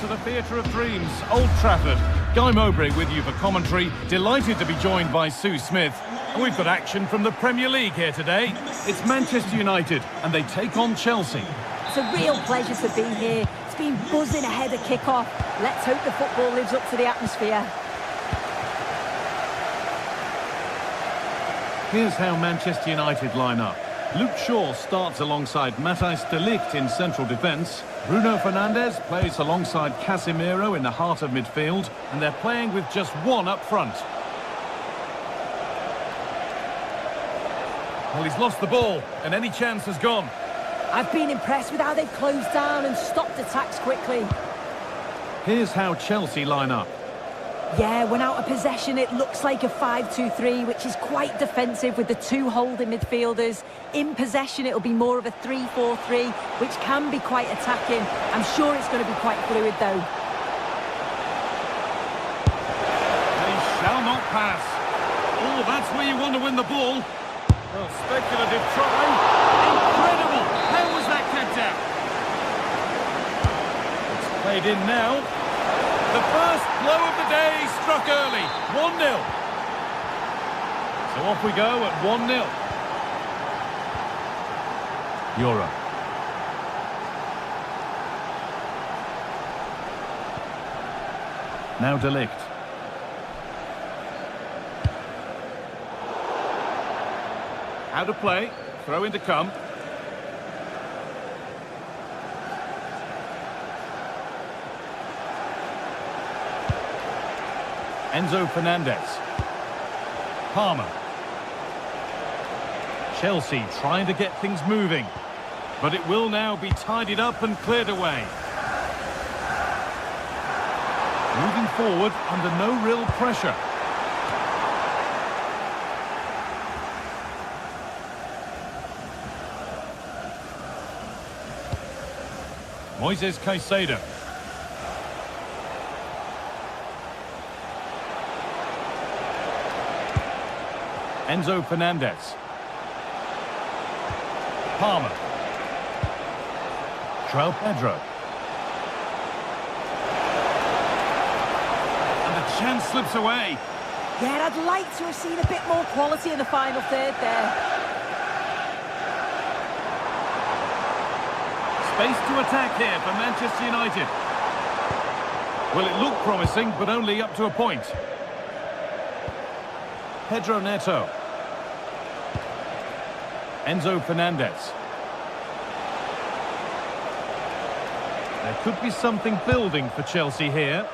to the Theatre of Dreams, Old Trafford. Guy Mowbray with you for commentary. Delighted to be joined by Sue Smith. And we've got action from the Premier League here today. It's Manchester United and they take on Chelsea. It's a real pleasure to be here. It's been buzzing ahead of kick-off. Let's hope the football lives up to the atmosphere. Here's how Manchester United line up. Luke Shaw starts alongside Matthijs de Ligt in central defence. Bruno Fernandes plays alongside Casemiro in the heart of midfield. And they're playing with just one up front. Well, he's lost the ball and any chance has gone. I've been impressed with how they've closed down and stopped attacks quickly. Here's how Chelsea line up. Yeah, when out of possession, it looks like a 5-2-3, which is quite defensive with the two holding midfielders. In possession, it'll be more of a 3-4-3, which can be quite attacking. I'm sure it's going to be quite fluid, though. They shall not pass. Oh, that's where you want to win the ball. Well, speculative try. Incredible! How was that kept out? It's played in now. The first blow of the day struck early. 1-0. So off we go at 1-0. Euro. Now de Ligt. How to play. Throw in to come. Enzo Fernandez. Palmer. Chelsea trying to get things moving. But it will now be tidied up and cleared away. Moving forward under no real pressure. Moises Caicedo. Enzo Fernandez. Palmer. João Pedro. And the chance slips away. Yeah, I'd like to have seen a bit more quality in the final third there. Space to attack here for Manchester United. Well, it looked promising, but only up to a point. Pedro Neto. Enzo Fernandez. There could be something building for Chelsea here.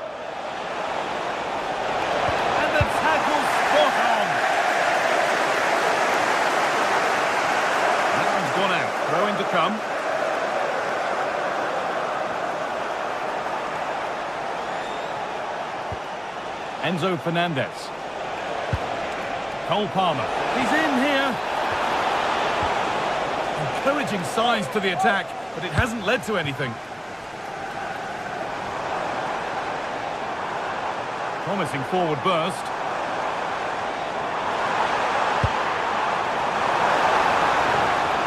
And the tackle spot on. That one's gone out. Throw in to come. Enzo Fernandez. Cole Palmer. He's in here. Encouraging signs to the attack, but it hasn't led to anything. Promising forward burst.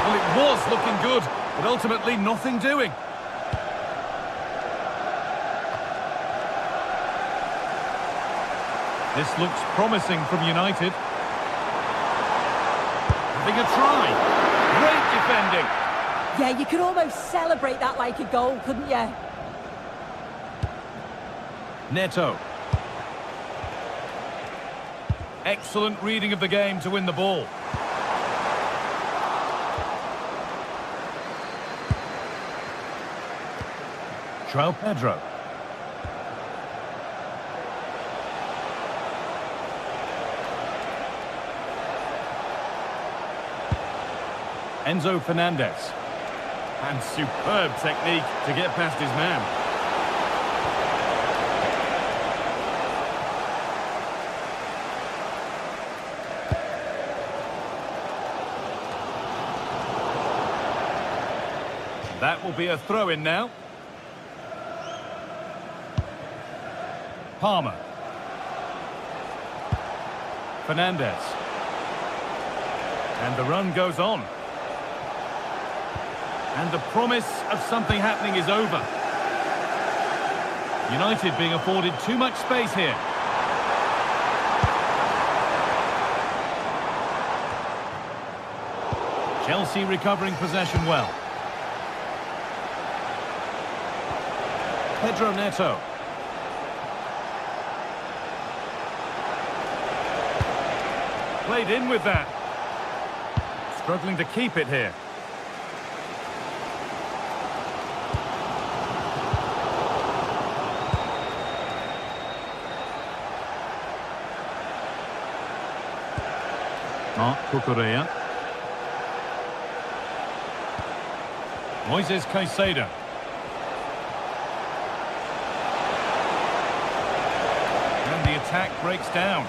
Well, it was looking good, but ultimately nothing doing. This looks promising from United. Having a try. Great defending. Yeah, you could almost celebrate that like a goal, couldn't you? Neto. Excellent reading of the game to win the ball. João Pedro. Enzo Fernandez. And superb technique to get past his man. That will be a throw-in now. Palmer. Fernandez. And the run goes on. And the promise of something happening is over. United being afforded too much space here. Chelsea recovering possession well. Pedro Neto. Played in with that. Struggling to keep it here. Marc Cucurella. Moises Caicedo. And the attack breaks down.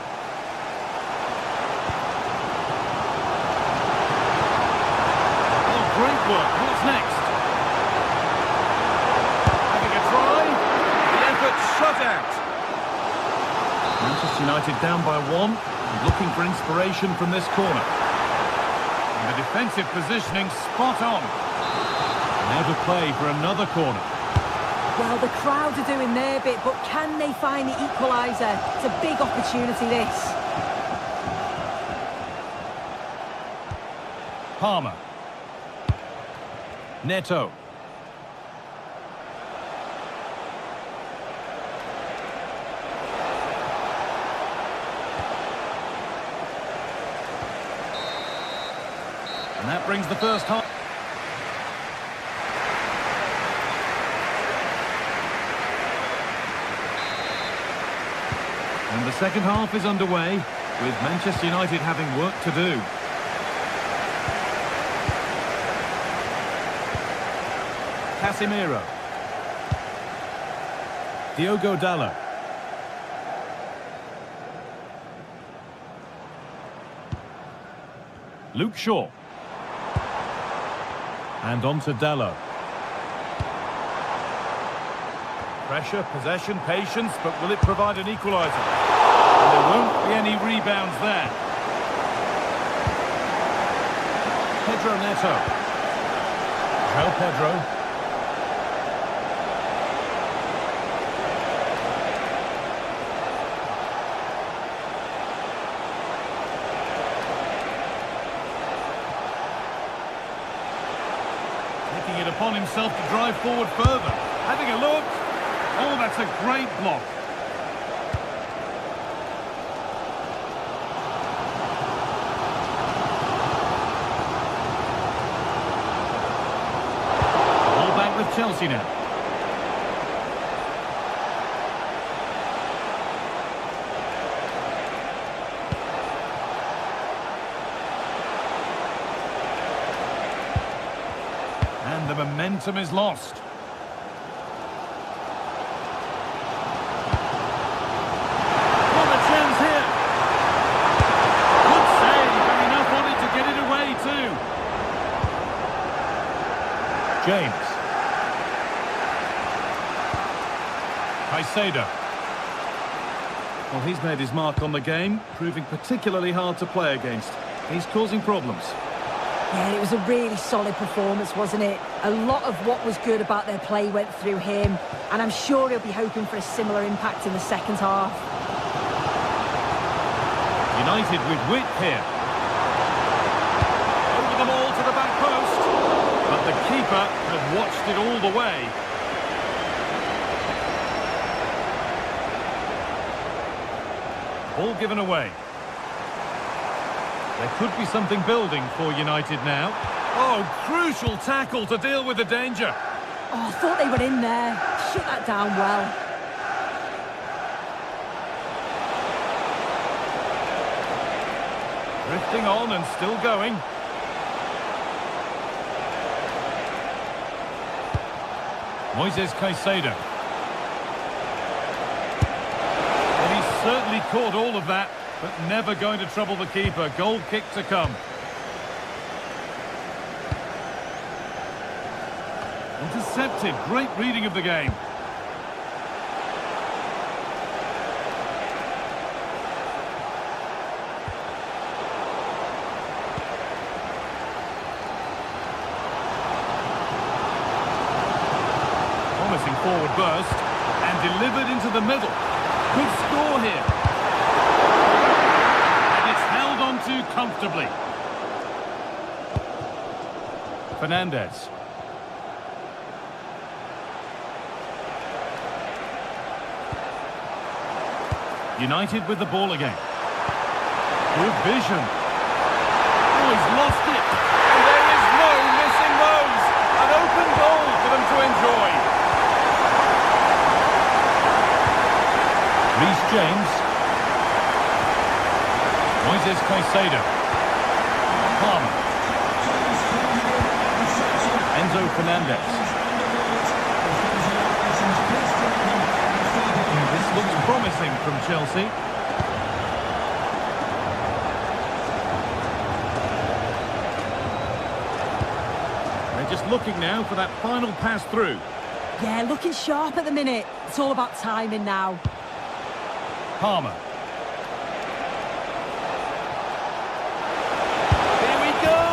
Oh, great work. What's next? Having a try. The effort shut out. Manchester United down by 1. Looking for inspiration from this corner. And the defensive positioning spot on. Now to play for another corner. Well, the crowd are doing their bit, but can they find the equaliser? It's a big opportunity, this. Palmer. Neto. And that brings the first half. And the second half is underway, with Manchester United having work to do. Casemiro. Diogo Dalot. Luke Shaw. And on to Dalot. Pressure, possession, patience, but will it provide an equaliser? And there won't be any rebounds there. Pedro Neto. João Pedro. Taking it upon himself to drive forward further. Having a look. Oh, that's a great block. Ball back with Chelsea now. And the momentum is lost. James. Caicedo. Well, he's made his mark on the game, proving particularly hard to play against. He's causing problems. Yeah, it was a really solid performance, wasn't it? A lot of what was good about their play went through him, and I'm sure he'll be hoping for a similar impact in the second half. United with width here. Over the ball to the back post. But the keeper has watched it all the way. Ball given away. There could be something building for United now. Oh, crucial tackle to deal with the danger. Oh, I thought they were in there. Shut that down well. Drifting on and still going. Moises Caicedo. Well, he's certainly caught all of that, but never going to trouble the keeper. Goal kick to come. Intercepted. Great reading of the game. Promising forward burst. And And delivered into the middle. Good score here. And it's held on to comfortably. Fernandez. United with the ball again. Good vision. Oh, he's lost it. And there is no missing those. An open goal for them to enjoy. Reece James. Moises Caicedo. Palmer. Enzo Fernandez. This looks promising from Chelsea. They're just looking now for that final pass through. Yeah, looking sharp at the minute. It's all about timing now. Palmer. Here we go!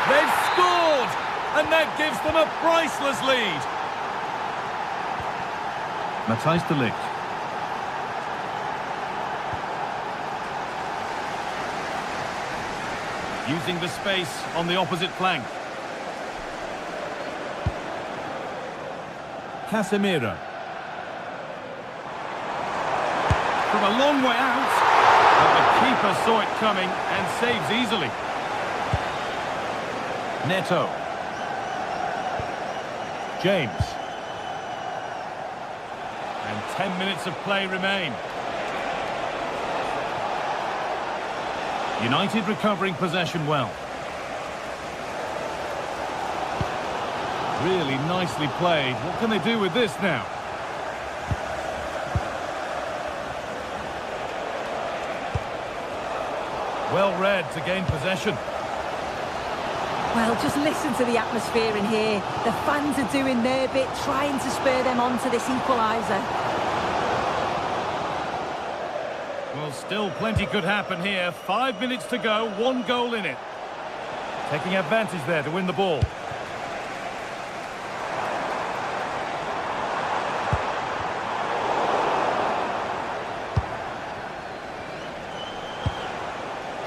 They've scored! And that gives them a priceless lead. Matthijs de Ligt. Using the space on the opposite flank. Casemiro. From a long way out, but the keeper saw it coming and saves easily. Neto. James. And 10 minutes of play remain. United recovering possession well. Really nicely played. What can they do with this now? Well read to gain possession. Well, just listen to the atmosphere in here. The fans are doing their bit, trying to spur them on to this equaliser. Well, still plenty could happen here. 5 minutes to go, 1 goal in it. Taking advantage there to win the ball.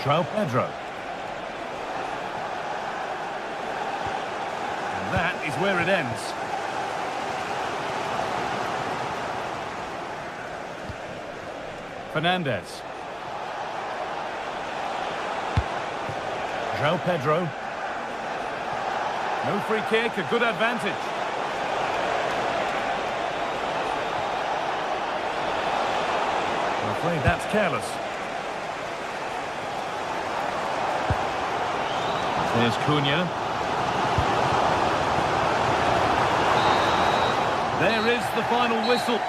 João Pedro. And that is where it ends. Fernandez. João Pedro. No free kick, a good advantage. I'm afraid that's careless. There's Cunha. There is the final whistle.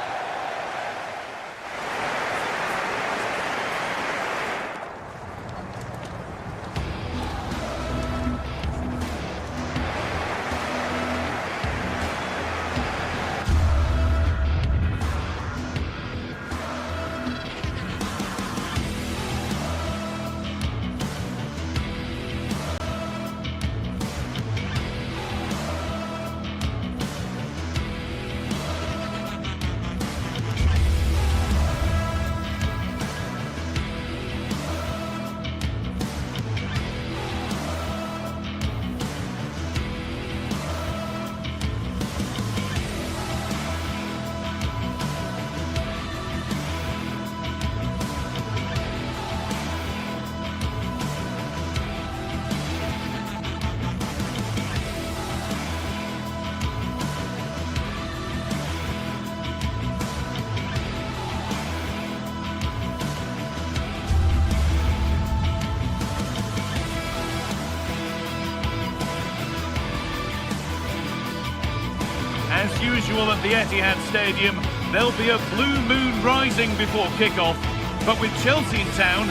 As usual at the Etihad Stadium, there'll be a blue moon rising before kick-off. But with Chelsea in town,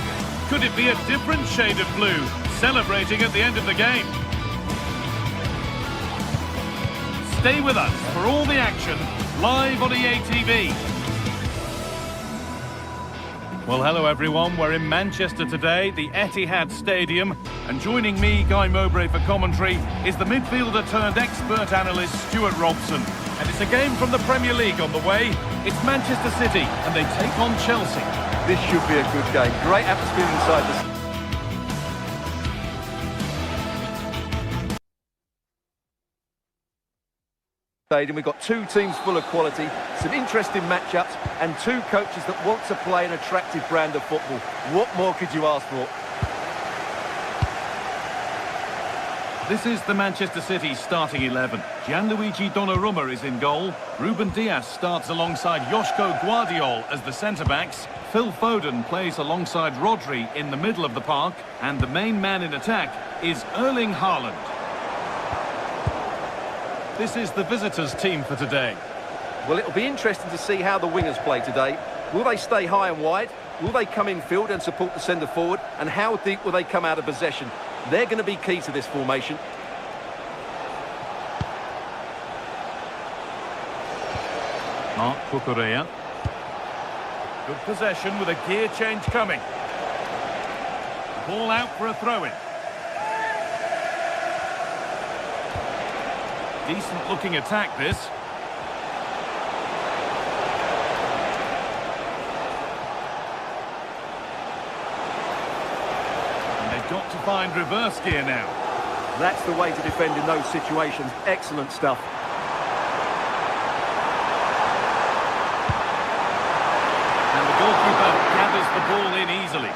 could it be a different shade of blue, celebrating at the end of the game? Stay with us for all the action, live on EA TV. Well, hello everyone, we're in Manchester today, the Etihad Stadium, and joining me, Guy Mowbray, for commentary is the midfielder turned expert analyst Stuart Robson. And it's a game from the Premier League on the way. It's Manchester City, and they take on Chelsea. This should be a good game. Great atmosphere inside the stadium. We've got two teams full of quality, some interesting matchups, and two coaches that want to play an attractive brand of football. What more could you ask for? This is the Manchester City starting 11. Gianluigi Donnarumma is in goal. Ruben Dias starts alongside Joško Guardiol as the centre-backs. Phil Foden plays alongside Rodri in the middle of the park. And the main man in attack is Erling Haaland. This is the visitors' team for today. Well, it'll be interesting to see how the wingers play today. Will they stay high and wide? Will they come in field and support the centre-forward? And how deep will they come out of possession? They're going to be key to this formation. Marc Cucurella. Good possession with a gear change coming. Ball out for a throw-in. Decent looking attack this. And they've got to find reverse gear now. That's the way to defend in those situations. Excellent stuff. And the goalkeeper gathers the ball in easily.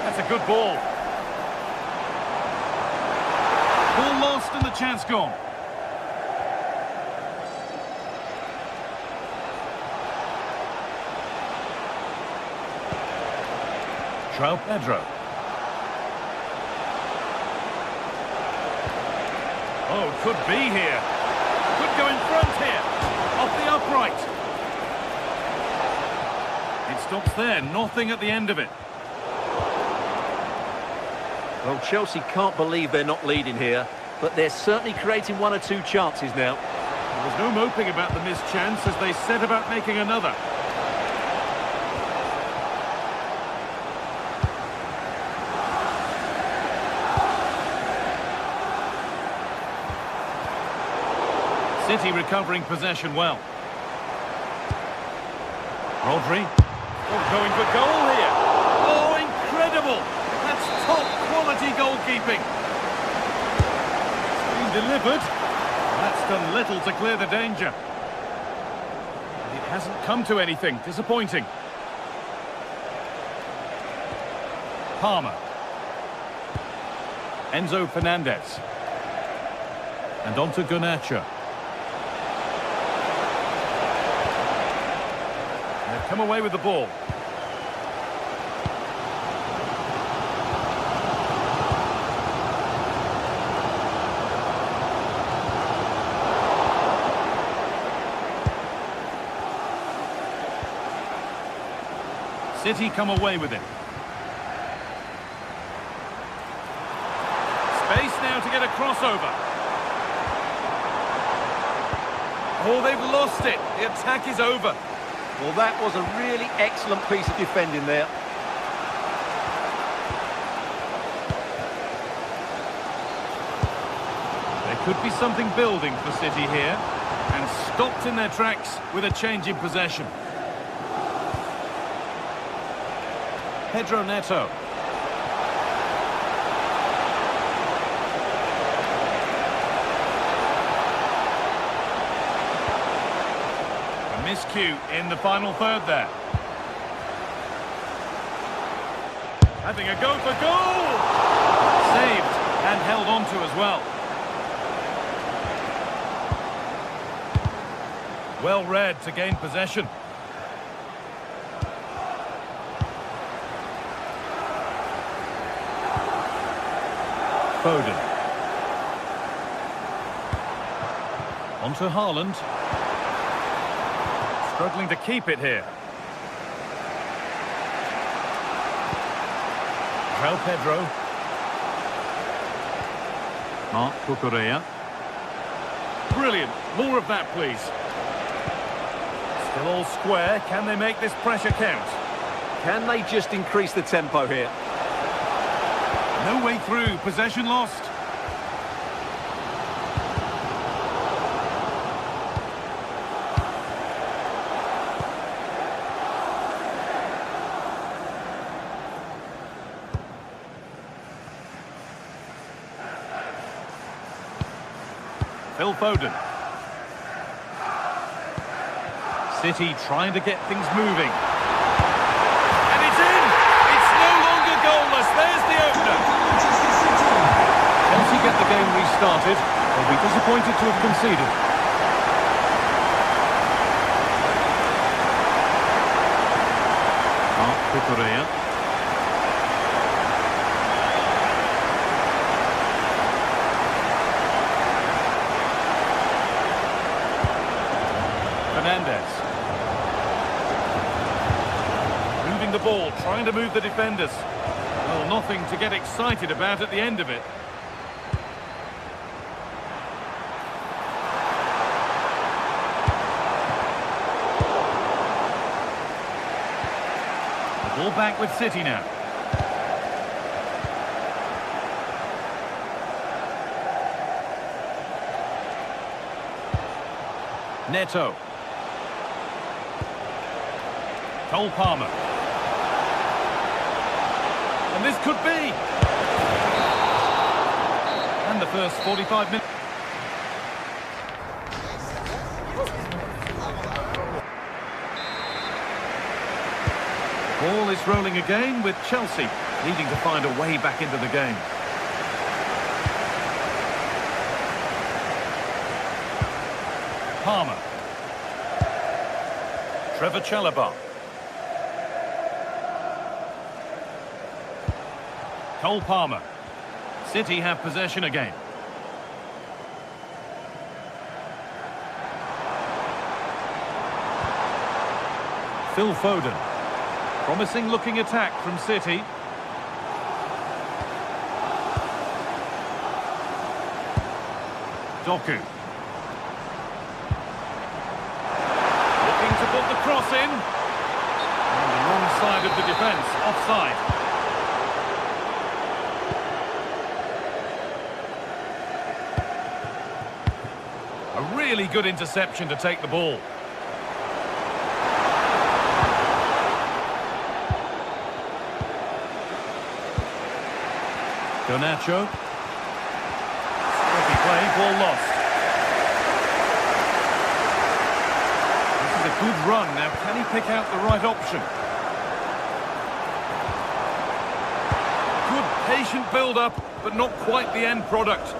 That's a good ball. Ball lost and the chance gone. João Pedro. Oh, could be here. Could go in front here. Off the upright. It stops there. Nothing at the end of it. Well, Chelsea can't believe they're not leading here, but they're certainly creating one or two chances now. There's no moping about the missed chance as they set about making another. City recovering possession well. Rodri. Oh, going for goal here. Oh, incredible! That's top-quality goalkeeping. It's been delivered. That's done little to clear the danger. It hasn't come to anything. Disappointing. Palmer. Enzo Fernandez. And on to Garnacho. They've come away with the ball. City come away with it. Space now to get a crossover. Oh, they've lost it. The attack is over. Well, that was a really excellent piece of defending there. There could be something building for City here. And stopped in their tracks with a change in possession. Pedro Neto. A miscue in the final third there. Having a go for goal! Saved and held on to as well. Well read to gain possession. Foden. On to Haaland. Struggling to keep it here. João Pedro. Marc Cucurella. Brilliant. More of that, please. Still all square. Can they make this pressure count? Can they just increase the tempo here? No way through. Possession lost. Phil Foden. City trying to get things moving. And it's in! It's no longer goalless. There's the opener. Chelsea get the game restarted. They'll be disappointed to have conceded. Correa. Fernandes. Moving the ball, trying to move the defenders. Well, nothing to get excited about at the end of it. Ball back with City now. Neto. Cole Palmer. And this could be. And the first 45 minutes. Ball is rolling again with Chelsea needing to find a way back into the game. Palmer. Trevor Chalobah. Cole Palmer. City have possession again. Phil Foden. Promising looking attack from City. Doku. Looking to put the cross in. On the wrong side of the defence, offside. A really good interception to take the ball. Garnacho. Tricky play, ball lost. This is a good run. Now, can he pick out the right option? Good, patient build-up, but not quite the end product.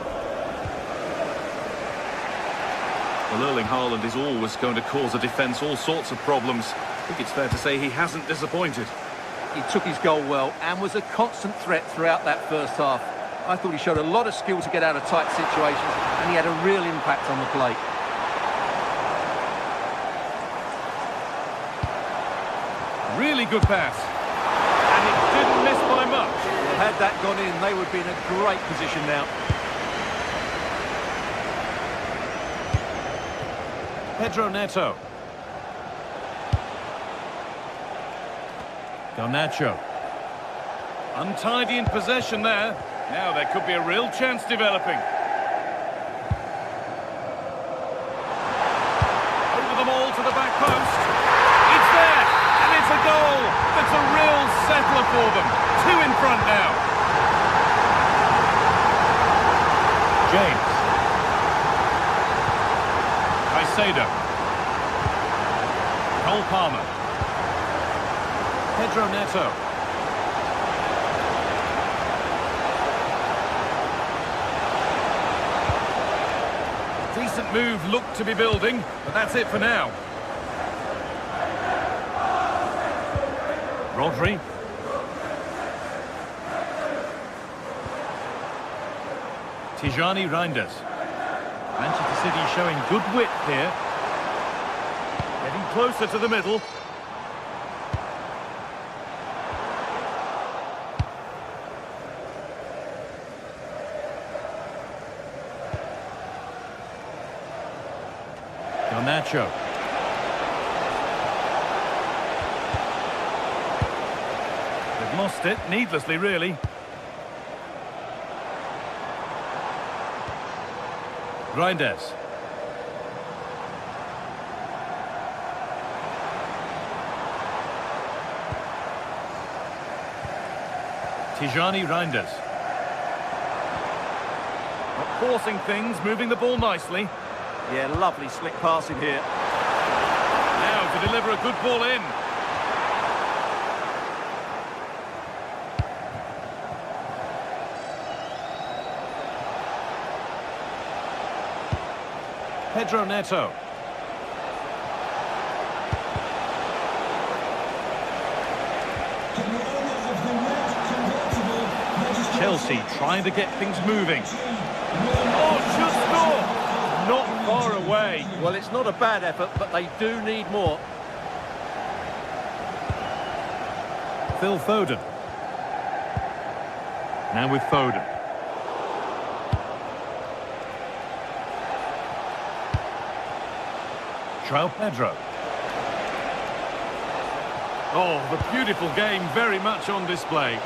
Well, Erling Haaland is always going to cause a defence all sorts of problems. I think it's fair to say he hasn't disappointed. He took his goal well and was a constant threat throughout that first half. I thought he showed a lot of skill to get out of tight situations, and he had a real impact on the plate. Really good pass. And it didn't miss by much. Well, had that gone in, they would be in a great position now. Pedro Neto. Garnacho. Untidy in possession there. Now there could be a real chance developing. Over the ball to the back post. It's there, and it's a goal. That's a real settler for them. 2 in front now. James. Caicedo. Cole Palmer. Pedro Neto. Decent move looked to be building, but that's it for now. Rodri. Tijani Reinders. Manchester City showing good width here. Getting closer to the middle. Garnacho. They've lost it, needlessly really. Reinders. Tijani Reinders. Not Forcing things, moving the ball nicely. Yeah, lovely slick passing here. Now to deliver a good ball in. Pedro Neto. Chelsea trying to get things moving. Oh, should score! Not far away. Well, it's not a bad effort, but they do need more. Phil Foden. Now with Foden. João Pedro. Oh, the beautiful game very much on display.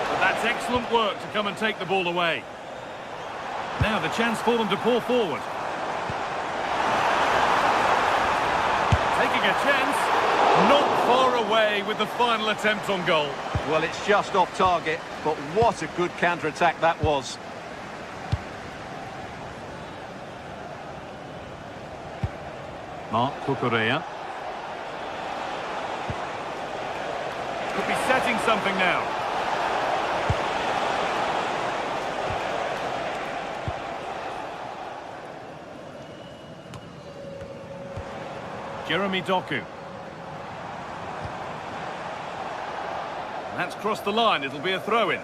But that's excellent work to come and take the ball away. Now the chance for them to pull forward. Taking a chance. Not far away with the final attempt on goal. Well, it's just off target, but what a good counter-attack that was. Marc Cucurella. Could be setting something now. Jeremy Doku. That's crossed the line. It'll be a throw-in.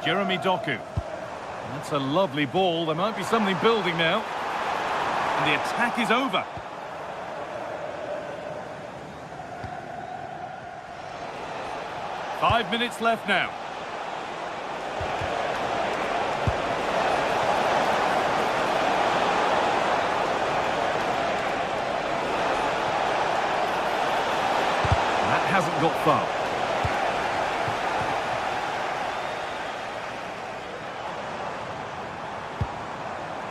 Jeremy Doku. That's a lovely ball. There might be something building now. And the attack is over. Five minutes left now. That hasn't got far.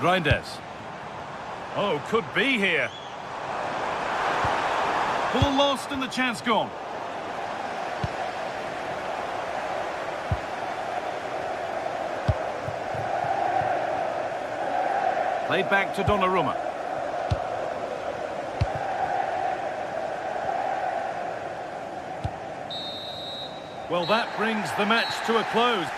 Reinders. Oh, could be here. Ball lost and the chance gone. Played back to Donnarumma. Well, that brings the match to a close.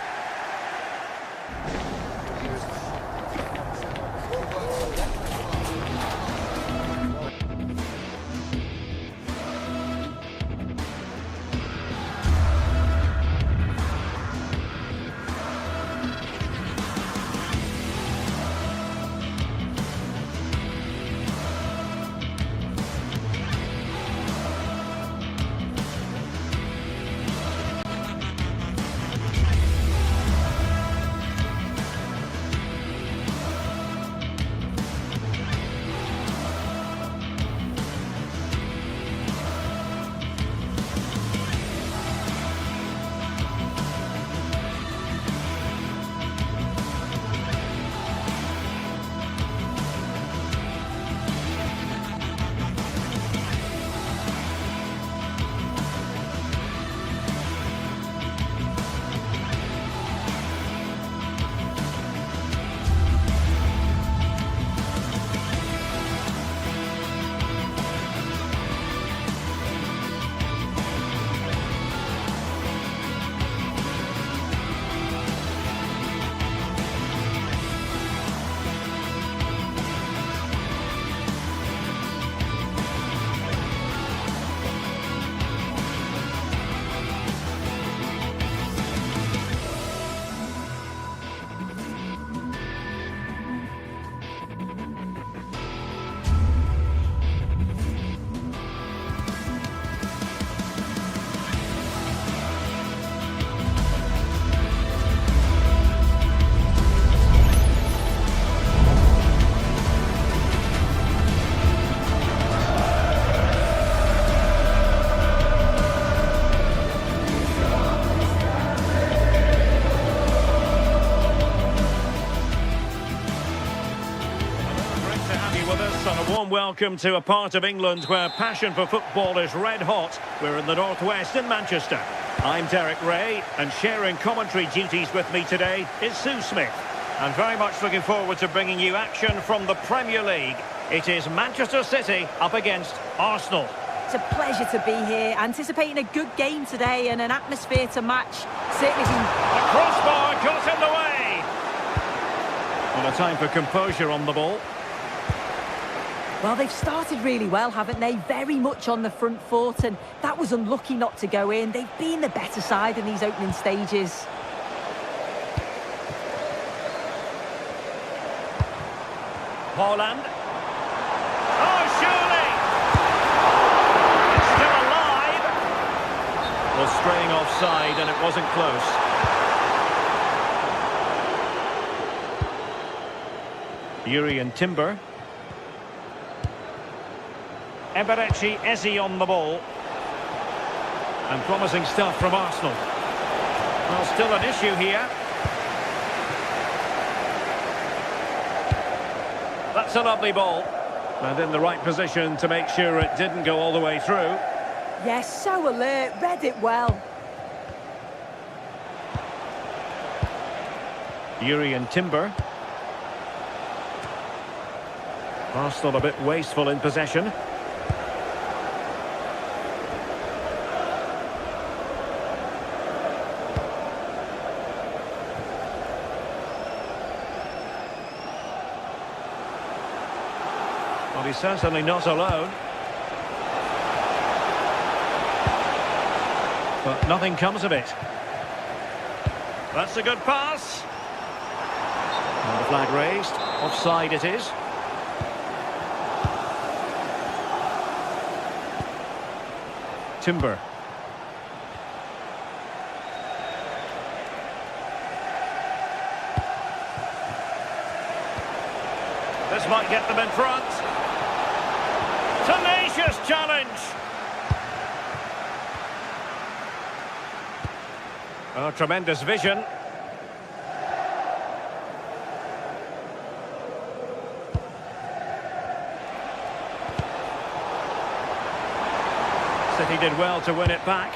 warm welcome to a part of England where passion for football is red hot. We're in the northwest in Manchester. I'm Derek Ray, and sharing commentary duties with me today is Sue Smith. I'm very much looking forward to bringing you action from the Premier League. It is Manchester City up against Arsenal. It's a pleasure to be here, anticipating a good game today and an atmosphere to match. Certainly been... The crossbar got in the way. Well, a time for composure on the ball. Well, they've started really well, haven't they? Very much on the front foot, and that was unlucky not to go in. They've been the better side in these opening stages. Haaland. Oh, surely! It's still alive! Well, straying offside, and it wasn't close. Jurrien Timber. Eberechi Eze on the ball. And promising stuff from Arsenal. Well, still an issue here. That's a lovely ball. And in the right position to make sure it didn't go all the way through. Yes, so alert, read it well. Jurrien Timber. Arsenal a bit wasteful in possession. Well, he's certainly not alone. But nothing comes of it. That's a good pass. And the flag raised. Offside it is. Timber. This might get them in front. Tenacious challenge. Oh, tremendous vision. City did well to win it back.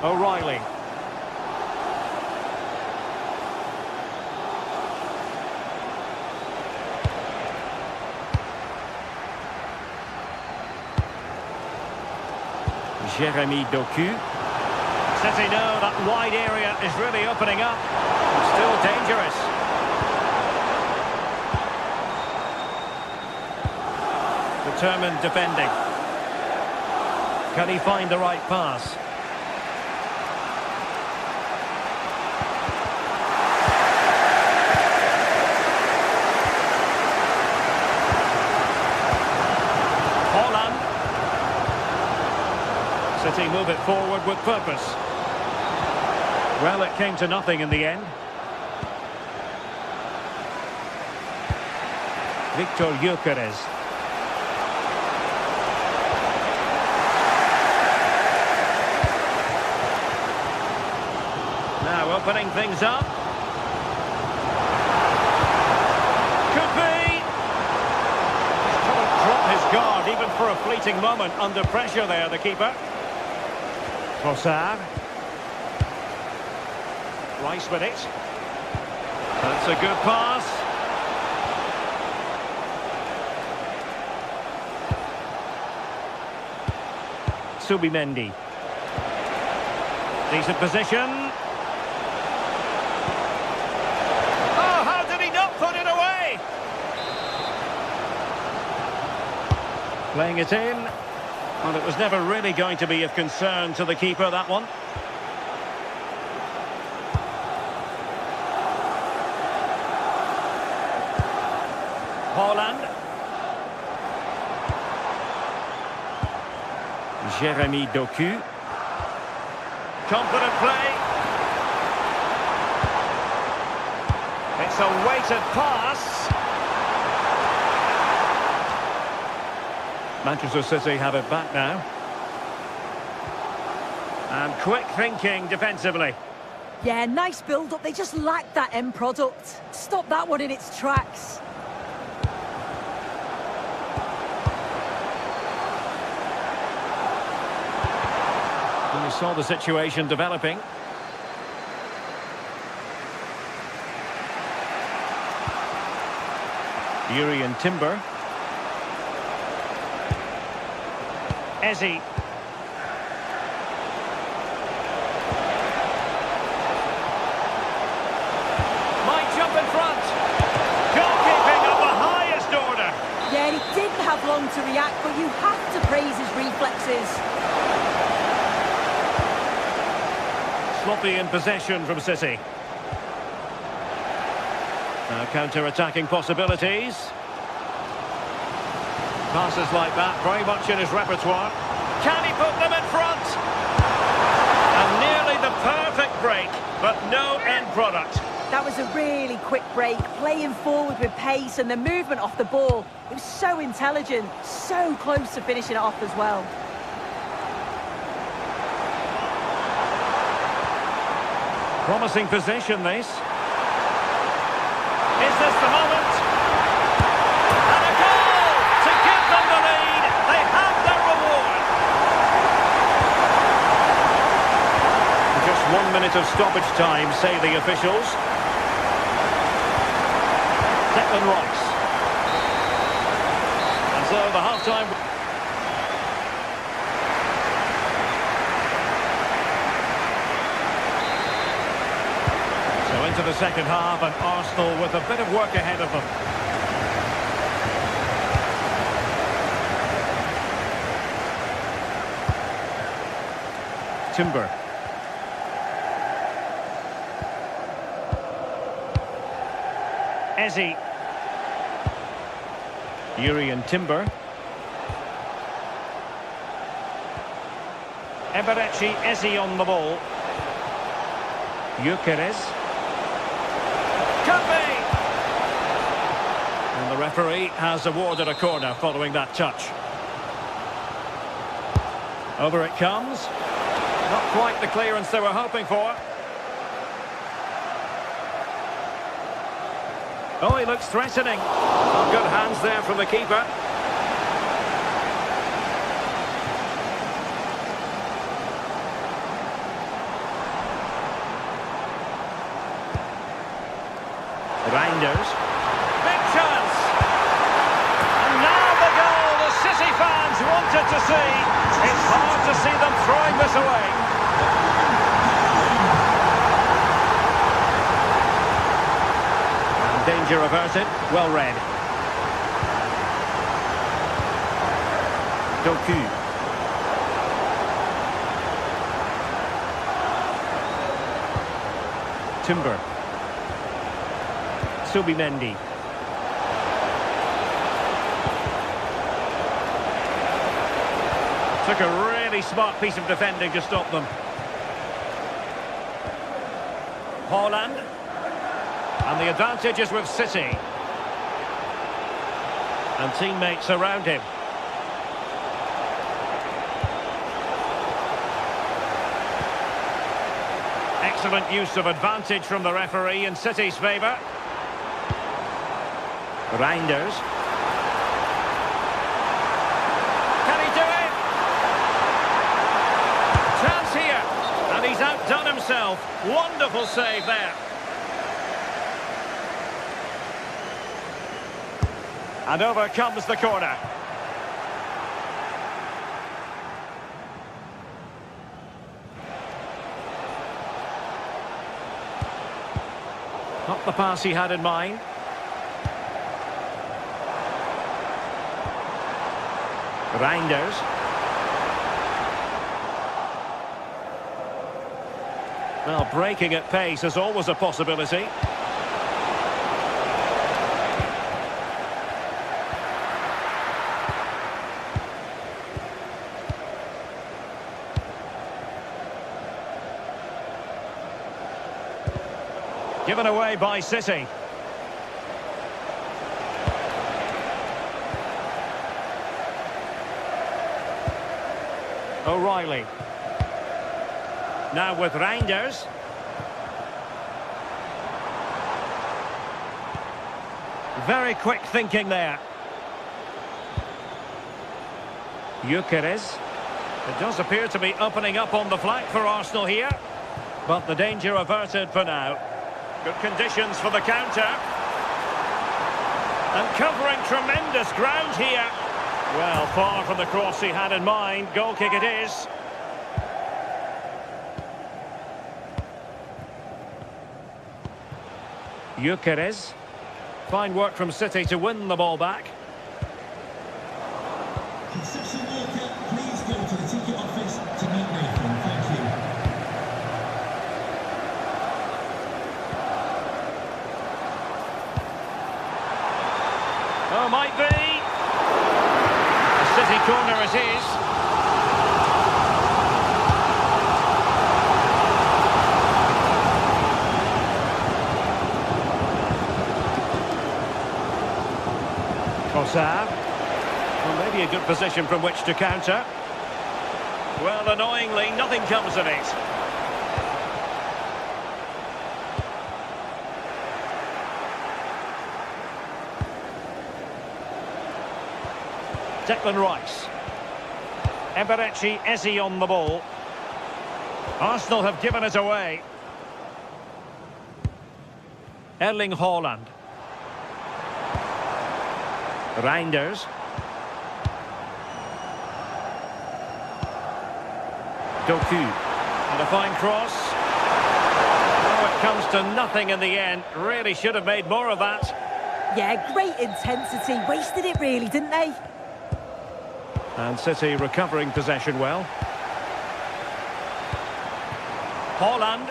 O'Reilly. Jeremy Doku. City know that wide area is really opening up. It's still dangerous. Determined defending. Can he find the right pass? Haaland. City move it forward with purpose. Well, it came to nothing in the end. Victor Gyökeres. Now opening things up. Could be. Couldn't drop his guard even for a fleeting moment under pressure there, the keeper. Trossard. Rice with it. That's a good pass. Subimendi. Decent position. Oh, how did he not put it away? Playing it in. Well, it was never really going to be of concern to the keeper, that one. Haaland. Jeremy Doku. Confident play. It's a weighted pass. Manchester City have it back now. And quick thinking defensively. Yeah, nice build-up. They just lacked that end product. Stop that one in its tracks. We saw the situation developing. Urian Timber. Eze. Might jump in front. Goalkeeping of the highest order. Yeah, he didn't have long to react, but you have to praise his reflexes. Sloppy in possession from City. Now counter-attacking possibilities. Passes like that, very much in his repertoire. Can he put them in front? And nearly the perfect break, but no end product. That was a really quick break, playing forward with pace and the movement off the ball. It was so intelligent, so close to finishing it off as well. Promising possession, this. Is this the moment? And a goal to give them the lead. They have their reward. Just 1 minute of stoppage time, say the officials. Declan Rice. And so the half-time... So into the second half, and Arsenal with a bit of work ahead of them. Timber. Eze. Urian Timber. Eberechi Eze on the ball. Gyökeres. Could be! And the referee has awarded a corner following that touch. Over it comes. Not quite the clearance they were hoping for. Oh, he looks threatening. Oh, good hands there from the keeper. Reinders. Big chance. And now the goal the City fans wanted to see. It's hard to see them throwing this away. And danger averted. Well read. Doku. Timber. Subimendi. Took a really smart piece of defending to stop them. Haaland. And the advantage is with City. And teammates around him. Excellent use of advantage from the referee in City's favour. Reinders. Can he do it? Chance here. And he's outdone himself. Wonderful save there. And over comes the corner. Not the pass he had in mind. Reinders. Well, breaking at pace is always a possibility. Given away by City. O'Reilly. Now with Reinders. Very quick thinking there. Gyökeres. It does appear to be opening up on the flank for Arsenal here. But the danger averted for now. Good conditions for the counter. And covering tremendous ground here. Well, far from the cross he had in mind. Goal kick it is. Gyökeres. Fine work from City to win the ball back. Concession worker, please go to the ticket office to meet Nathan. Thank you. Oh, might be. A City corner it is. Kossar. Well, maybe a good position from which to counter. Well, annoyingly, nothing comes of it. Declan Rice. Eberechi Eze on the ball. Arsenal have given it away. Erling Haaland. Reinders. Doku. And a fine cross. Oh, it comes to nothing in the end. Really should have made more of that. Yeah, great intensity. Wasted it really, didn't they? And City recovering possession well. Haaland.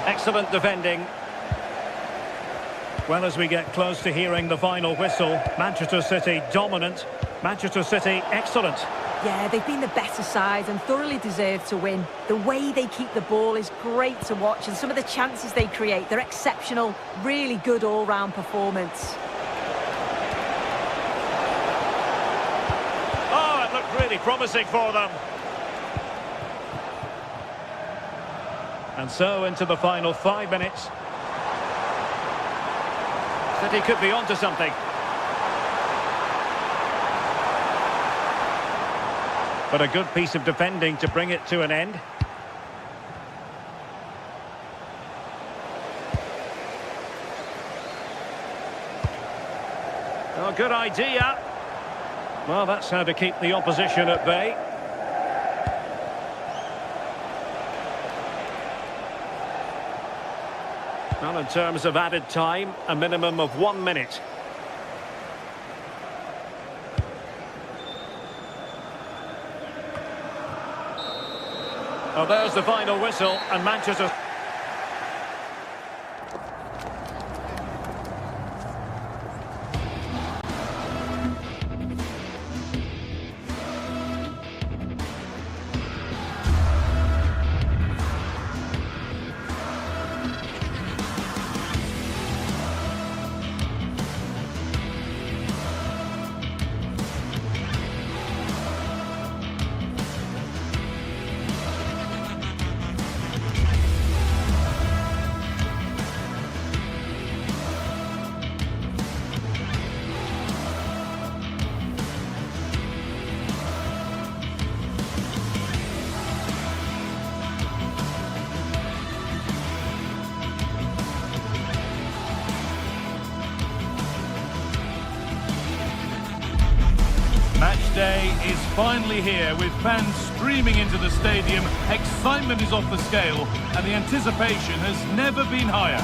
Excellent defending. Well, as we get close to hearing the final whistle, Manchester City dominant, Manchester City excellent. Yeah, they've been the better side and thoroughly deserve to win. The way they keep the ball is great to watch, and some of the chances they create, they're exceptional. Really good all-round performance. Oh, it looked really promising for them. And so into the final 5 minutes. City could be onto something. But a good piece of defending to bring it to an end. Oh, good idea. Well, that's how to keep the opposition at bay. Well, in terms of added time, a minimum of 1 minute. Oh, there's the final whistle, and Manchester... Match day is finally here with fans streaming into the stadium. Excitement is off the scale and the anticipation has never been higher.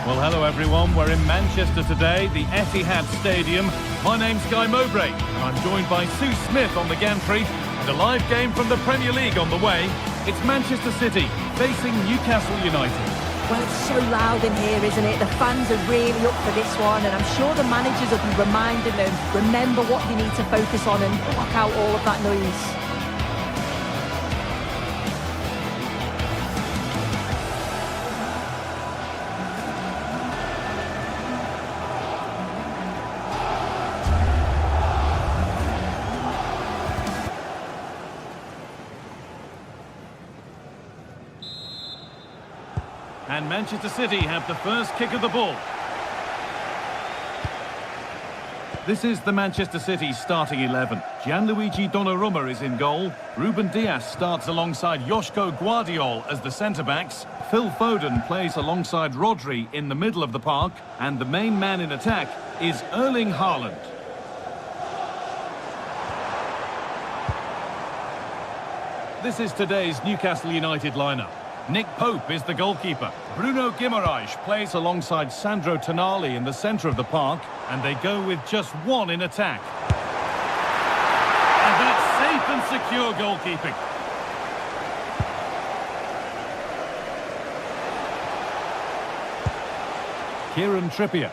Well, hello everyone. We're in Manchester today, the Etihad Stadium. My name's Guy Mowbray and I'm joined by Sue Smith on the gantry and a live game from the Premier League on the way. It's Manchester City facing Newcastle United. Well, it's so loud in here, isn't it? The fans are really up for this one, and I'm sure the managers will be reminding them, remember what you need to focus on and block out all of that noise. And Manchester City have the first kick of the ball. This is the Manchester City starting 11. Gianluigi Donnarumma is in goal. Ruben Dias starts alongside Joško Guardiol as the centre-backs. Phil Foden plays alongside Rodri in the middle of the park. And the main man in attack is Erling Haaland. This is today's Newcastle United lineup. Nick Pope is the goalkeeper. Bruno Guimaraes plays alongside Sandro Tonali in the centre of the park, and they go with just one in attack. And that's safe and secure goalkeeping. Kieran Trippier.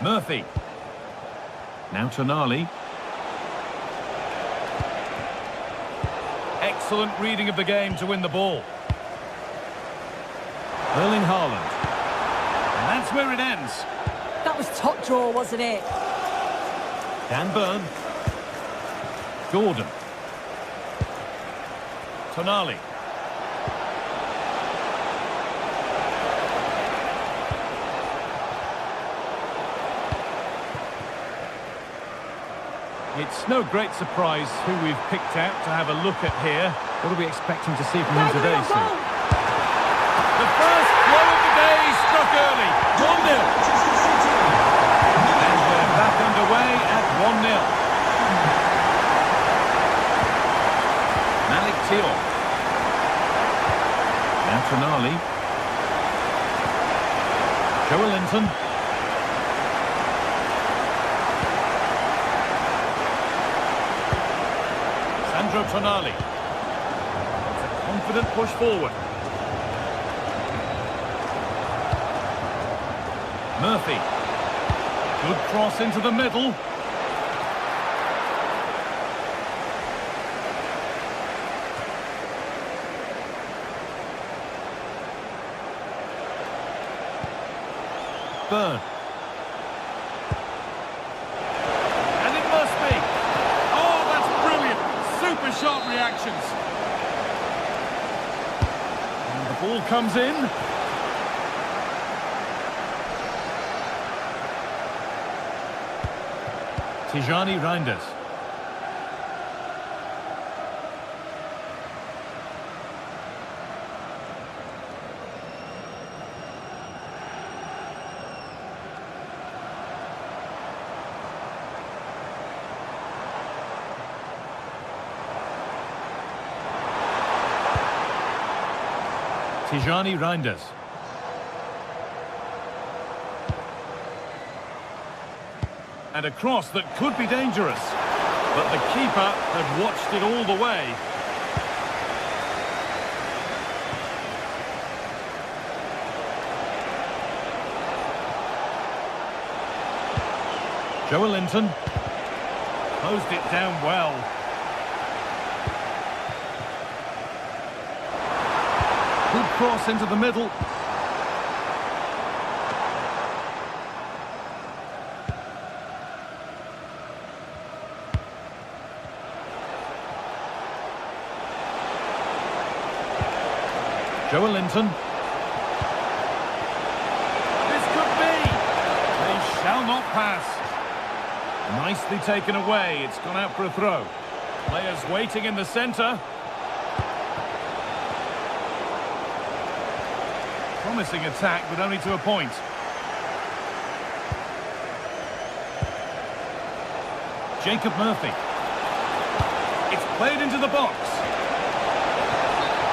Murphy. Now Tonali. Excellent reading of the game to win the ball. Erling Haaland. And that's where it ends. That was top draw, wasn't it? Dan Burn. Gordon. Tonali. It's no great surprise who we've picked out to have a look at here. What are we expecting to see from him today, Sue? The first blow of the day struck early. 1-0. And we're back underway at 1-0. Malik Thiaw. Now Tonali. Joelinton. Sandro Tonali. It's a confident push forward. Murphy. Good cross into the middle. Burn. And it must be. Oh, that's brilliant. Super sharp reactions. And the ball comes in. Tijani Reinders. Tijani Reinders. And a cross that could be dangerous. But the keeper had watched it all the way. Joelinton closed it down well. Good cross into the middle. Joelinton. This could be. They shall not pass. Nicely taken away. It's gone out for a throw. Players waiting in the centre. Promising attack, but only to a point. Jacob Murphy. It's played into the box.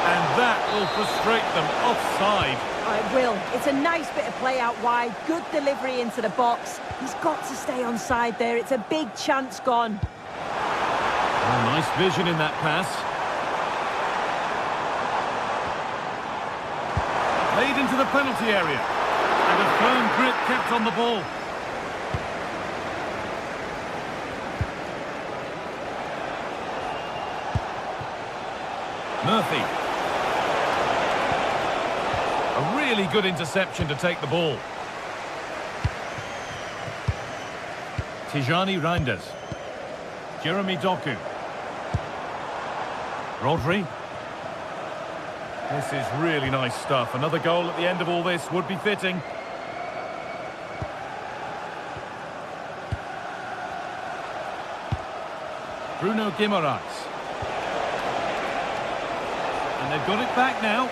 And that will frustrate them offside. Oh, it will. It's a nice bit of play out wide. Good delivery into the box. He's got to stay onside there. It's a big chance gone. Oh, nice vision in that pass. Played into the penalty area. And a firm grip kept on the ball. Murphy. A really good interception to take the ball. Tijani Reinders. Jeremy Doku. Rodri. This is really nice stuff. Another goal at the end of all this would be fitting. Bruno Guimaraes. And they've got it back now.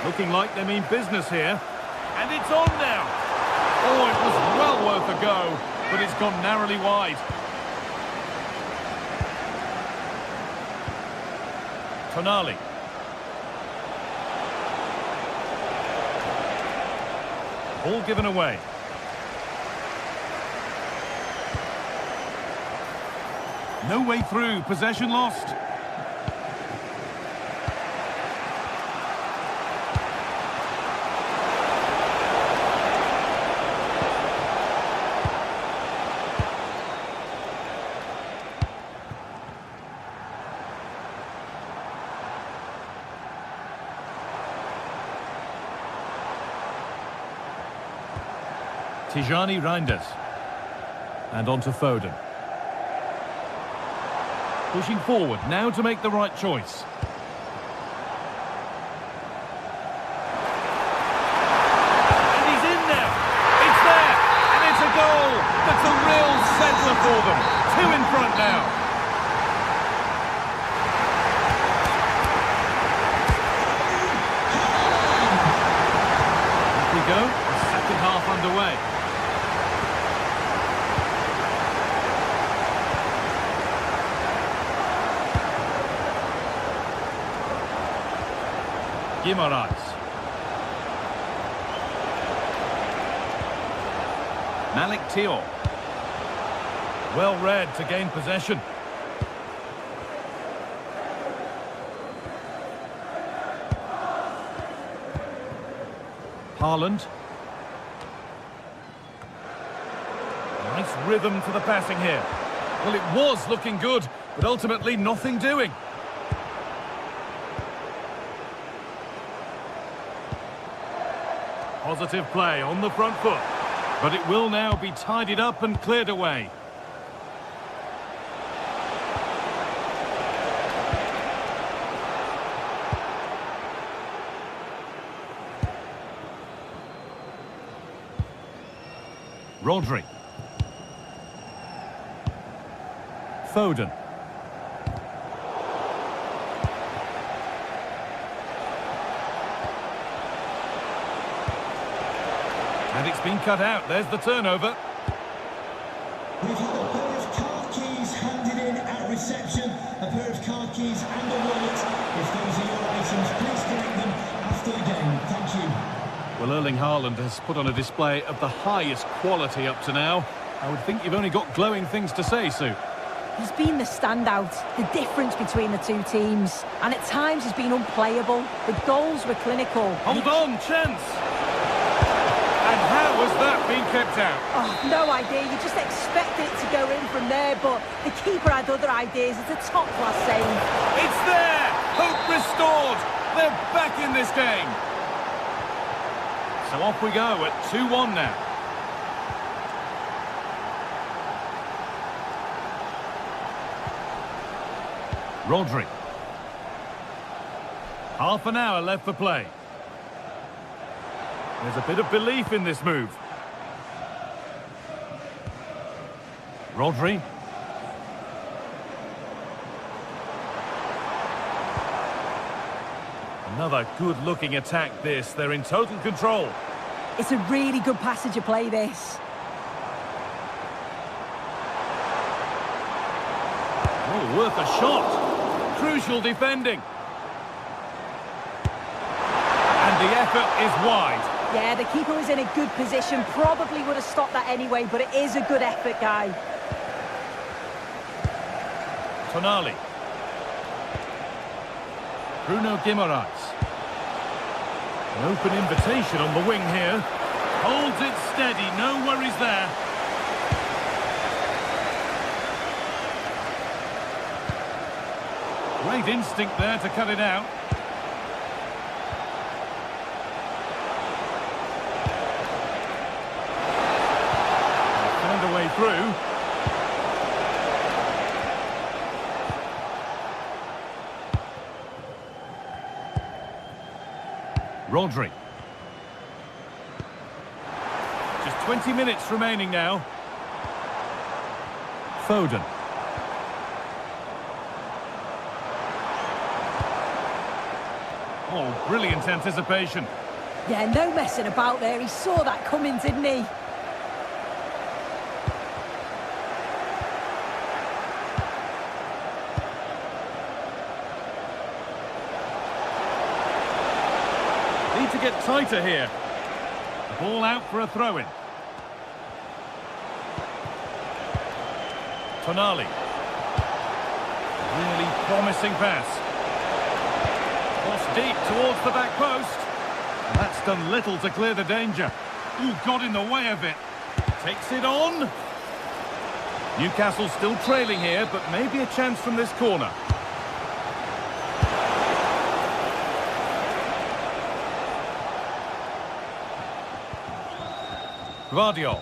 Looking like they mean business here. And it's on now. Oh, it was well worth a go, but it's gone narrowly wide. Tonali. Ball given away. No way through, possession lost. Tijani Reinders. And on to Foden. Pushing forward, now to make the right choice. And he's in now. It's there. And it's a goal. That's a real settler for them. 2 in front now. Here we go. The second half underway. Guimaraes. Malik Thiaw. Well read to gain possession. Haaland. Nice rhythm to the passing here. Well, it was looking good, but ultimately nothing doing. Positive play on the front foot, but it will now be tidied up and cleared away. Rodri. Foden. And it's been cut out. There's the turnover. We've had a pair of car keys handed in at reception, a pair of car keys and a wallet. If those are your items, please collect them after the game. Thank you. Well, Erling Haaland has put on a display of the highest quality up to now. I would think you've only got glowing things to say, Sue. He's been the standout, the difference between the two teams. And at times he's been unplayable. The goals were clinical. Hold on, chance! And how has that been kept out? Oh, no idea. You just expected it to go in from there, but the keeper had other ideas. It's a top-class save. It's there! Hope restored! They're back in this game! So off we go at 2-1 now. Rodri. Half an hour left for play. There's a bit of belief in this move. Rodri. Another good-looking attack this. They're in total control. It's a really good passage of play, this. Oh, worth a shot. Crucial defending. And the effort is wide. Yeah, the keeper was in a good position. Probably would have stopped that anyway, but it is a good effort, guy. Tonali. Bruno Guimaraes. An open invitation on the wing here. Holds it steady, no worries there. Great instinct there to cut it out. Found a way through. Rodri. Just 20 minutes remaining now. Foden. Oh, brilliant anticipation. Yeah, no messing about there. He saw that coming, didn't he? Need to get tighter here. Ball out for a throw-in. Tonali. Really promising pass. Cross deep towards the back post. That's done little to clear the danger. Ooh, got in the way of it. Takes it on. Newcastle still trailing here, but maybe a chance from this corner. Guardiola.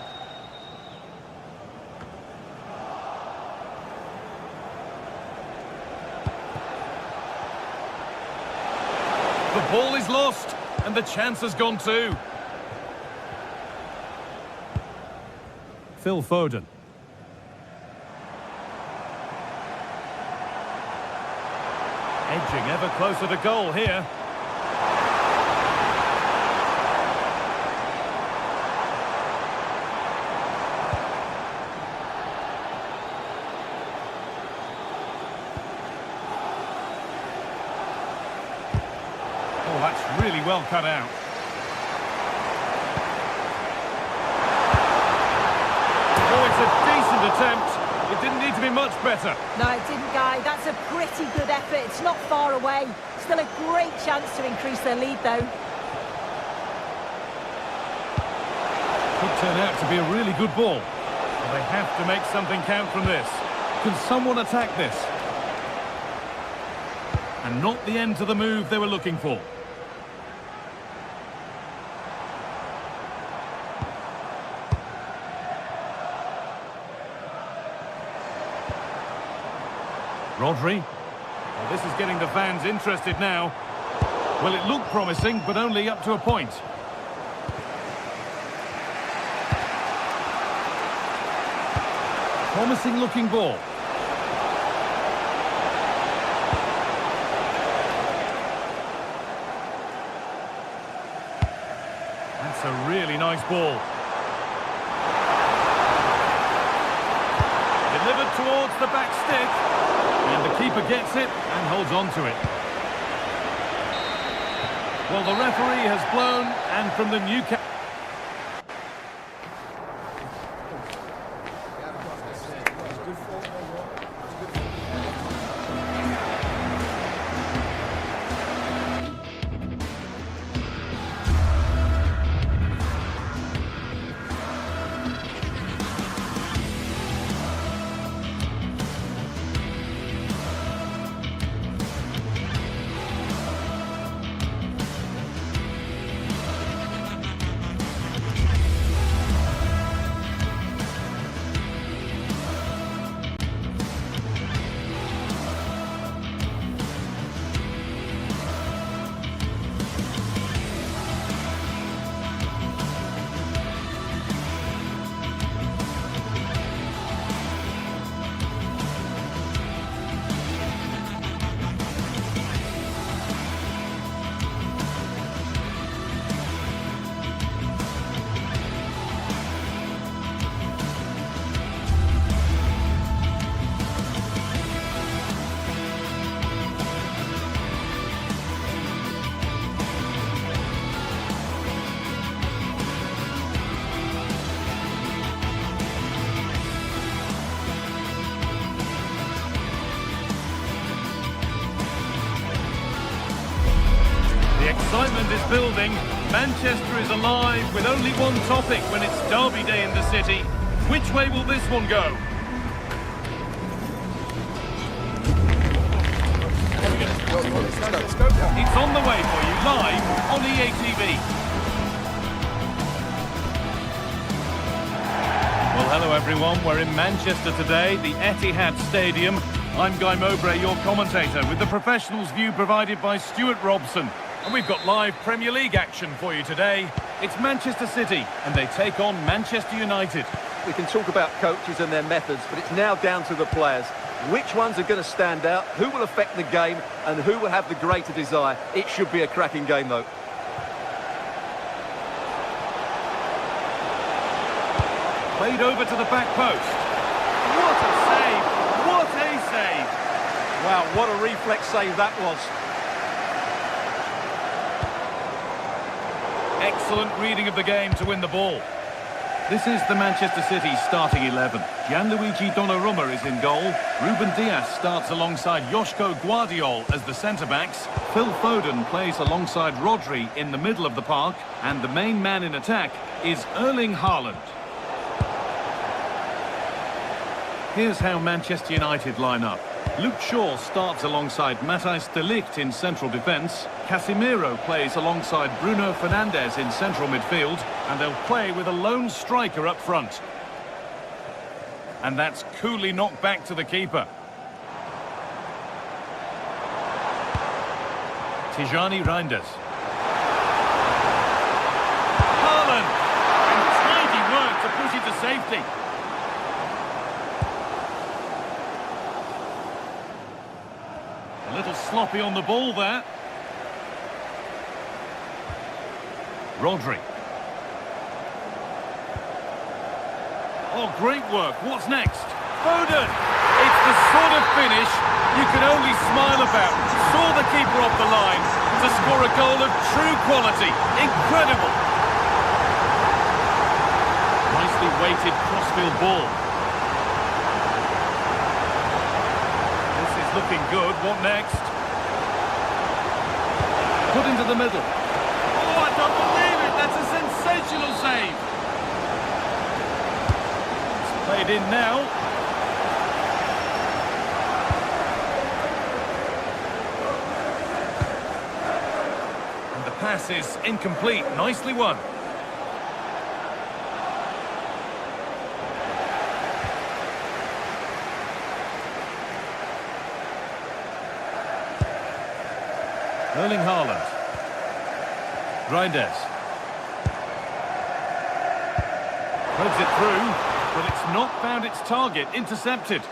The ball is lost, and the chance has gone too. Phil Foden. Edging ever closer to goal here. Oh, that's really well cut out. Oh, it's a decent attempt. It didn't need to be much better. No, it didn't, Guy. That's a pretty good effort. It's not far away. Still a great chance to increase their lead, though. Could turn out to be a really good ball. Well, they have to make something count from this. Can someone attack this? And not the end to the move they were looking for. Rodri. Well, this is getting the fans interested now. Well, it looked promising, but only up to a point. Promising looking ball. That's a really nice ball. Delivered towards the back stick. And the keeper gets it and holds on to it. Well, the referee has blown, and from the Newcastle... Excitement is building. Manchester is alive with only one topic when it's derby day in the city. Which way will this one go? It's on the way for you live on EA TV. Well, hello everyone. We're in Manchester today, the Etihad Stadium. I'm Guy Mowbray, your commentator, with the professionals' view provided by Stuart Robson. And we've got live Premier League action for you today. It's Manchester City, and they take on Manchester United. We can talk about coaches and their methods, but it's now down to the players. Which ones are going to stand out, who will affect the game, and who will have the greater desire? It should be a cracking game, though. Played over to the back post. What a save! What a save! Wow, what a reflex save that was. Excellent reading of the game to win the ball. This is the Manchester City starting 11. Gianluigi Donnarumma is in goal. Ruben Dias starts alongside Joško Guardiol as the centre-backs. Phil Foden plays alongside Rodri in the middle of the park. And the main man in attack is Erling Haaland. Here's how Manchester United line up. Luke Shaw starts alongside Matthijs de Ligt in central defence. Casemiro plays alongside Bruno Fernandes in central midfield. And they'll play with a lone striker up front. And that's coolly knocked back to the keeper. Tijani Reinders. Haaland! And tidy work to push it to safety. A little sloppy on the ball there. Rodri. Oh, great work. What's next? Foden! It's the sort of finish you can only smile about. Saw the keeper off the line to score a goal of true quality. Incredible! Nicely weighted crossfield ball. Looking good. What next? Put into the middle. Oh, I don't believe it. That's a sensational save. It's played in now. And the pass is incomplete. Nicely won. Erling Haaland. Reinders. Probes it through, but it's not found its target. Intercepted.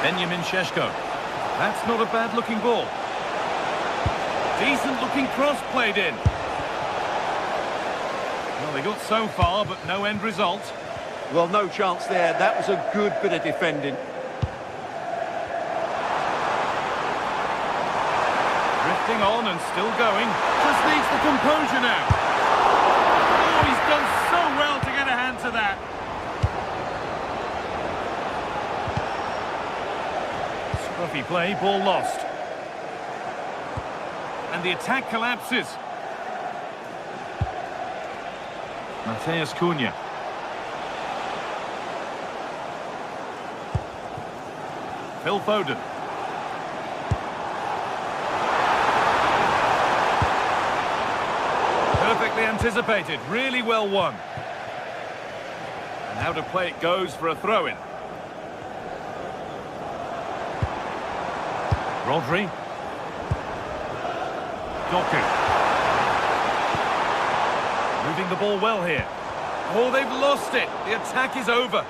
Benjamin Šeško. That's not a bad-looking ball. Decent-looking cross played in. Well, they got so far, but no end result. Well, no chance there. That was a good bit of defending. Drifting on and still going. Just needs the composure now. Oh, he's done so well to get a hand to that. Scruffy play, ball lost. And the attack collapses. Matheus Cunha. Phil Foden. Perfectly anticipated, really well won. And how to play it goes for a throw-in. Rodri. Doku. Moving the ball well here. Oh, they've lost it. The attack is over.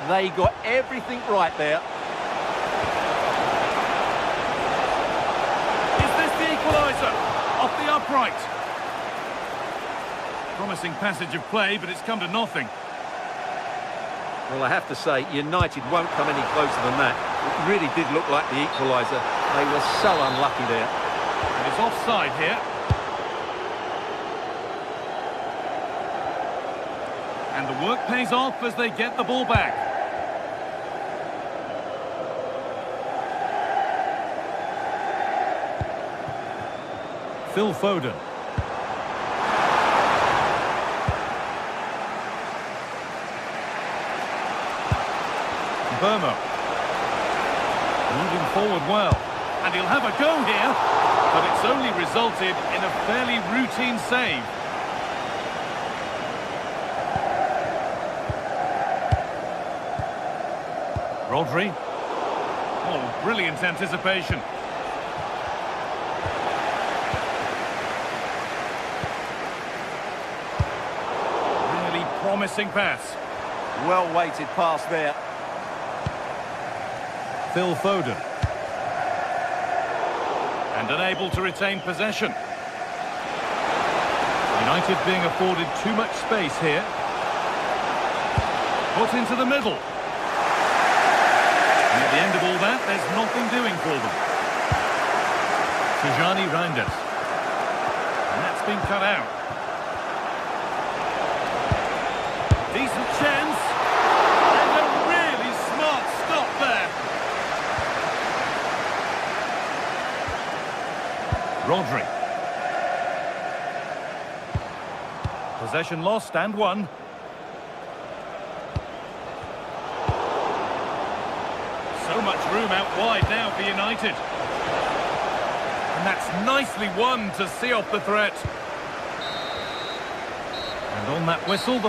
They got everything right there. Is this the equaliser? Off the upright. Promising passage of play, but it's come to nothing. Well, I have to say, United won't come any closer than that. It really did look like the equaliser. They were so unlucky there. And it's offside here. And the work pays off as they get the ball back. Phil Foden. Burma. Moving forward well. And he'll have a go here. but it's only resulted in a fairly routine save. Rodri. Oh, brilliant anticipation. Really promising pass. Well-weighted pass there. Phil Foden. And unable to retain possession. United being afforded too much space here. Put into the middle. And at the end of all that, there's nothing doing for them. Tijani Reinders. And that's been cut out. Decent chance. And a really smart stop there. Rodri. Possession lost and won. So much room out wide now for United. And that's nicely won to see off the threat. And on that whistle, as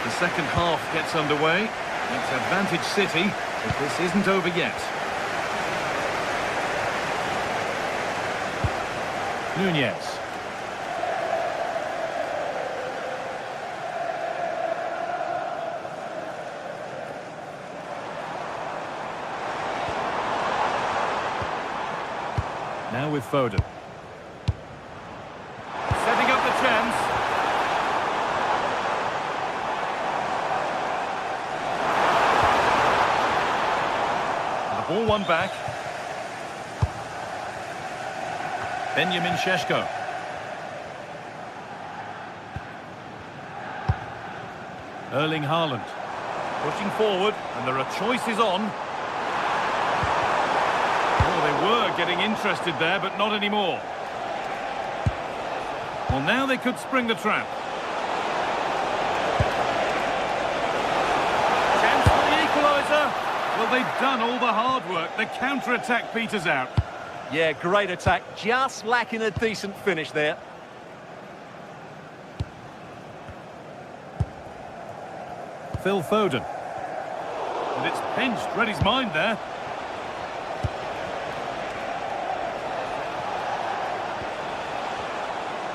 the second half gets underway, it's advantage City, but this isn't over yet. Nunez. Now with Foden. Setting up the chance. And the ball won back. Benjamin Šeško. Erling Haaland. Pushing forward, and there are choices on. They were getting interested there, but not anymore. Well, now they could spring the trap. Chance for the equaliser. Well, they've done all the hard work. The counter-attack peters out. Yeah, great attack. Just lacking a decent finish there. Phil Foden. And it's pinched. Read his mind there.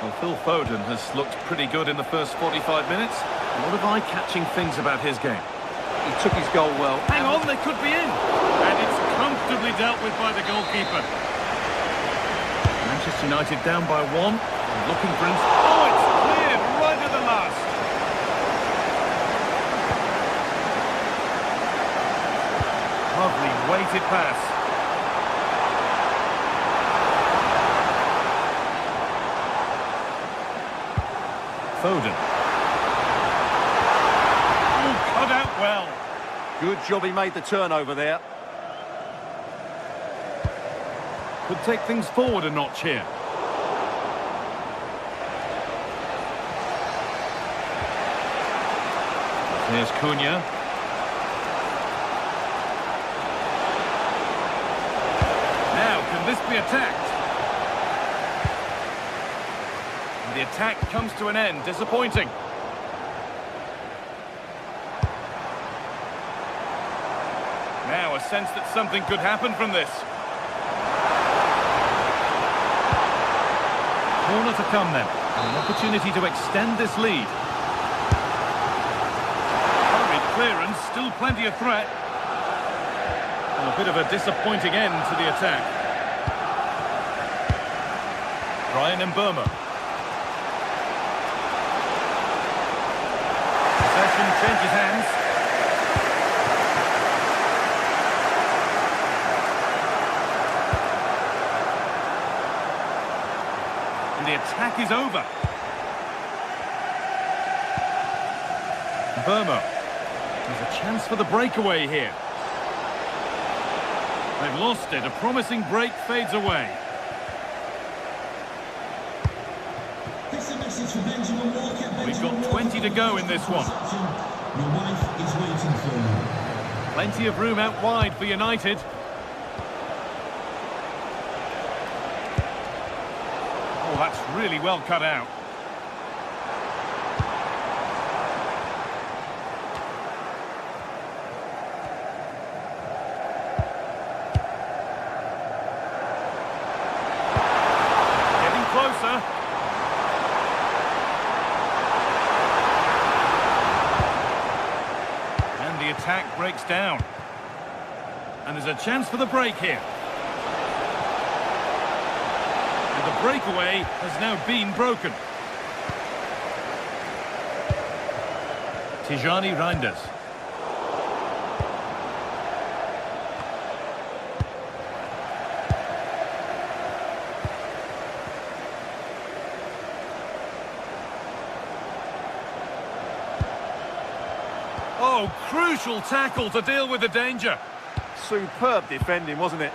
Well, Phil Foden has looked pretty good in the first 45 minutes. A lot of eye-catching things about his game. He took his goal well. Hang on, they could be in. And it's comfortably dealt with by the goalkeeper. Manchester United down by one. And looking for him. Oh, it's cleared right at the last. Lovely weighted pass. Foden. Oh, cut out well. Good job he made the turnover there. Could take things forward a notch here. Here's Cunha. Now, can this be attacked? The attack comes to an end. Disappointing. Now a sense that something could happen from this. Corner to come then. An opportunity to extend this lead. Hurried clearance, still plenty of threat. And a bit of a disappointing end to the attack. Brian Mbeumo. Possession changes hands. And the attack is over. Mbeumo. There's a chance for the breakaway here. They've lost it. A promising break fades away. This is a message for Benjamin Walker. We've got 20 to go in this one. Your wife is waiting for you. Plenty of room out wide for United. Oh, that's really well cut out. Getting closer. And the attack breaks down. And there's a chance for the break here. The breakaway has now been broken. Tijani Reinders. Oh, crucial tackle to deal with the danger. Superb defending, wasn't it?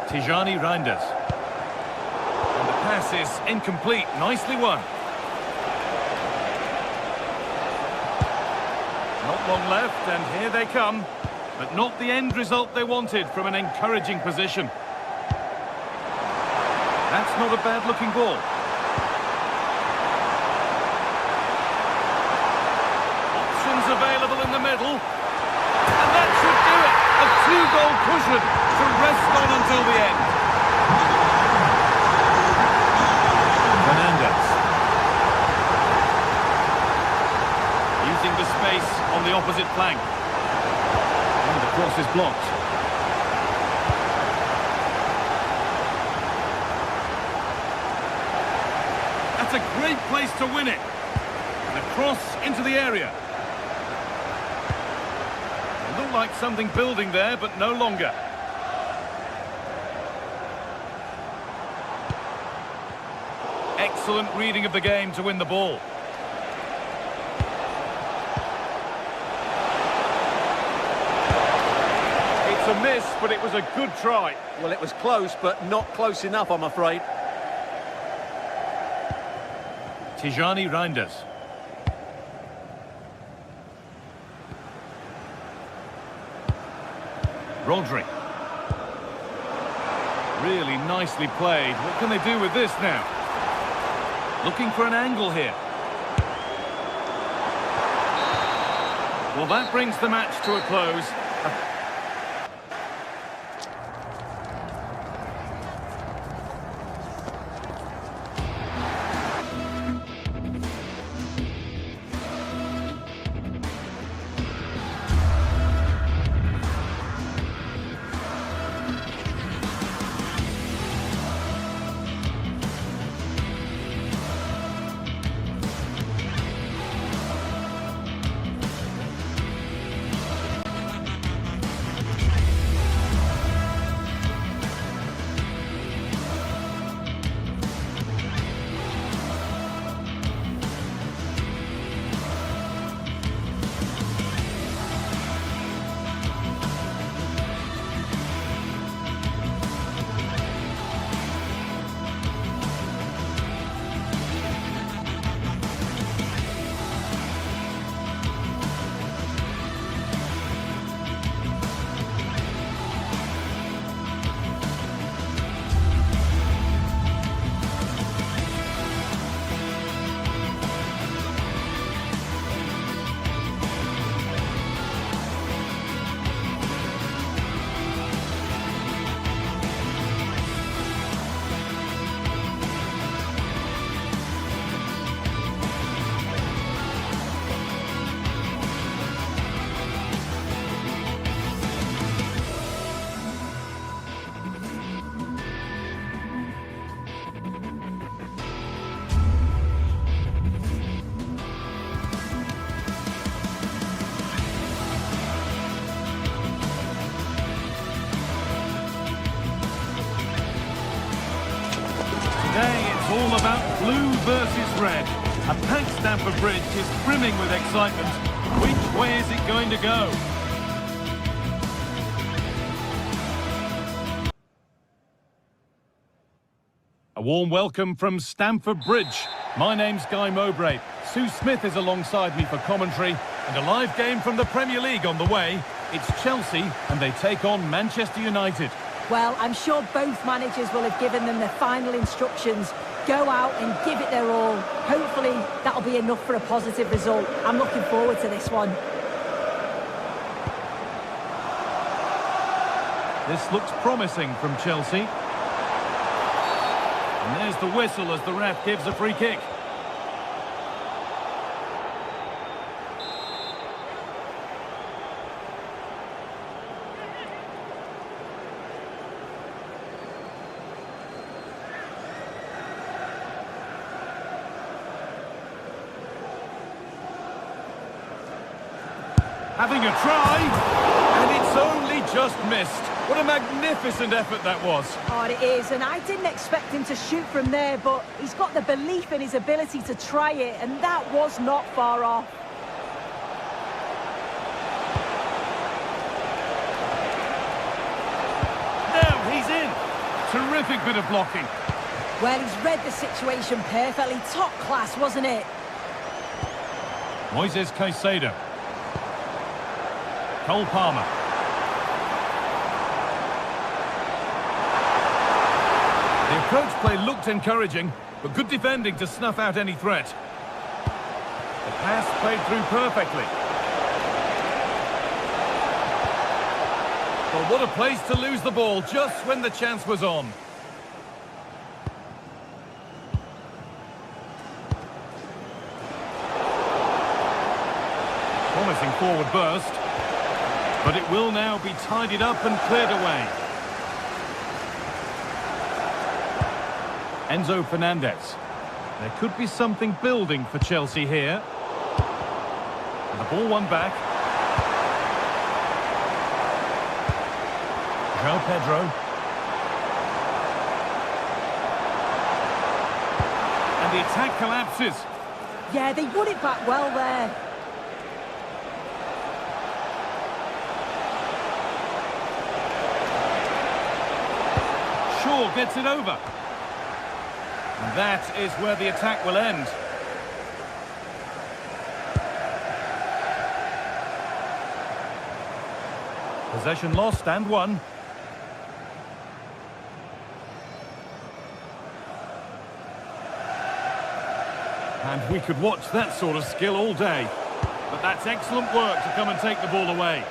Tijani Reinders. And the pass is incomplete. Nicely won. Not long left, and here they come. But not the end result they wanted from an encouraging position. That's not a bad-looking ball. Options available in the middle. And that should do it. A two-goal cushion to rest on until the end. Fernandez. Using the space on the opposite flank. And the cross is blocked. That's a great place to win it. And a cross into the area. It looked like something building there, but no longer. Excellent reading of the game to win the ball. It's a miss, but it was a good try. Well, it was close, but not close enough, I'm afraid. Tijani Reinders. Rodri. Really nicely played. What can they do with this now? Looking for an angle here. Well, that brings the match to a close. Today it's all about blue versus red. A packed Stamford Bridge is brimming with excitement. Which way is it going to go? A warm welcome from Stamford Bridge. My name's Guy Mowbray. Sue Smith is alongside me for commentary. And a live game from the Premier League on the way. It's Chelsea and they take on Manchester United. Well, I'm sure both managers will have given them their final instructions. Go out and give it their all. Hopefully that'll be enough for a positive result. I'm looking forward to this one. This looks promising from Chelsea. And there's the whistle as the ref gives a free kick. Having a try, and it's only just missed. What a magnificent effort that was. Oh, it is, and I didn't expect him to shoot from there, but he's got the belief in his ability to try it, and that was not far off. Now he's in. Terrific bit of blocking. Well, he's read the situation perfectly. Top class, wasn't it? Moises Caicedo. Cole Palmer. The approach play looked encouraging, but good defending to snuff out any threat. The pass played through perfectly. Well, what a place to lose the ball just when the chance was on. Promising forward burst. But it will now be tidied up and cleared away. Enzo Fernandez. There could be something building for Chelsea here. And the ball won back. João Pedro. And the attack collapses. Yeah, they won it back well there. Shaw gets it over. And that is where the attack will end. Possession lost and won. And we could watch that sort of skill all day. But that's excellent work to come and take the ball away.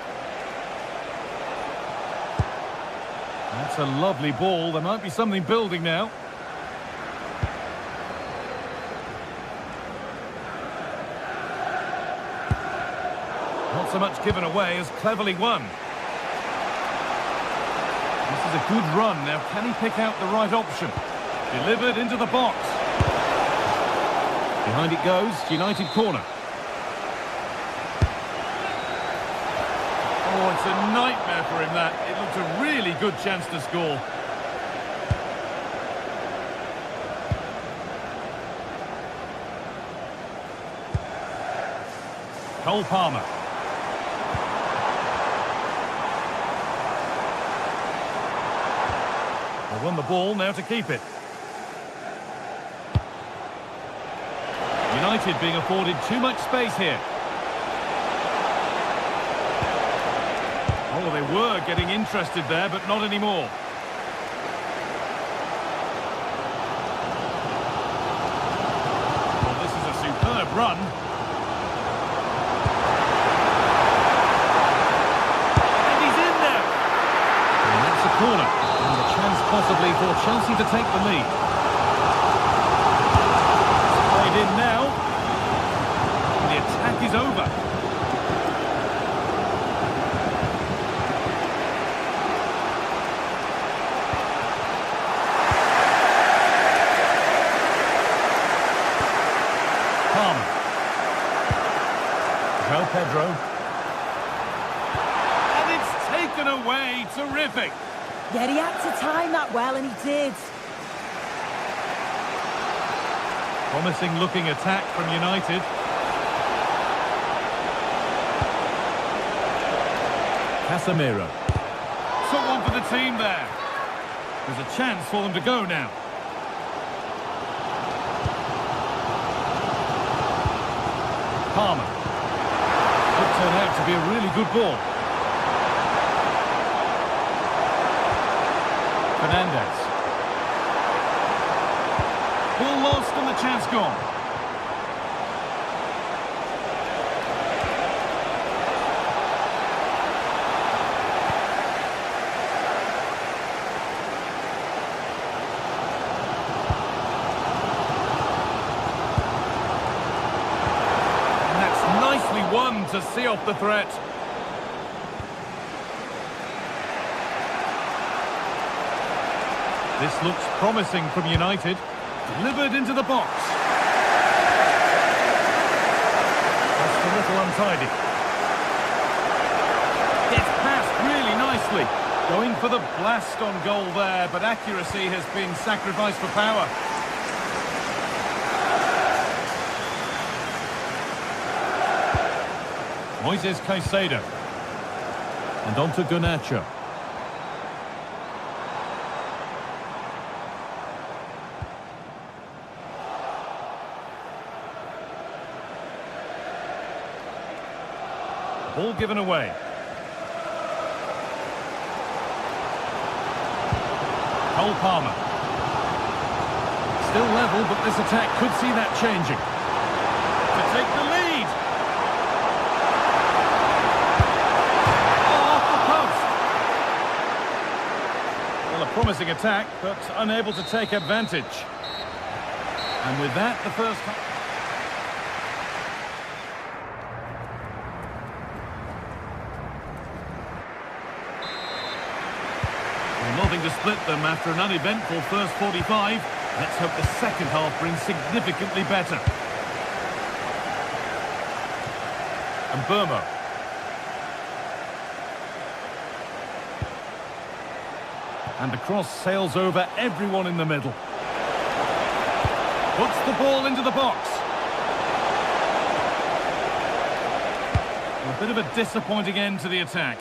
That's a lovely ball. There might be something building now. Not so much given away as cleverly won. This is a good run. Now, can he pick out the right option? Delivered into the box. Behind it goes, United corner. Oh, it's a nightmare for him, that. It looked a really good chance to score. Cole Palmer. They won the ball, now to keep it. United being afforded too much space here. Oh, they were getting interested there, but not anymore. Well, this is a superb run. And he's in there. And that's a corner. And a chance possibly for Chelsea to take the lead. It's played in now. And the attack is over. João Pedro. And it's taken away. Terrific. Yeah, he had to time that well, and he did. Promising looking attack from United. Casemiro. Took one for the team there. There's a chance for them to go now. Palmer. Could turn out to be a really good ball. Fernandez. Ball lost and the chance gone. And that's nicely won to see off the threat. This looks promising from United. Delivered into the box. Just a little untidy. It's passed really nicely. Going for the blast on goal there, but accuracy has been sacrificed for power. Moises Caicedo. And on to Garnacho. Ball given away. Cole Palmer. Still level, but this attack could see that changing. To take the lead. Oh, off the post. Well, a promising attack, but unable to take advantage. And with that, the first... Nothing to split them after an uneventful first 45. Let's hope the second half brings significantly better. And Burma. And the cross sails over everyone in the middle. Puts the ball into the box. A bit of a disappointing end to the attack.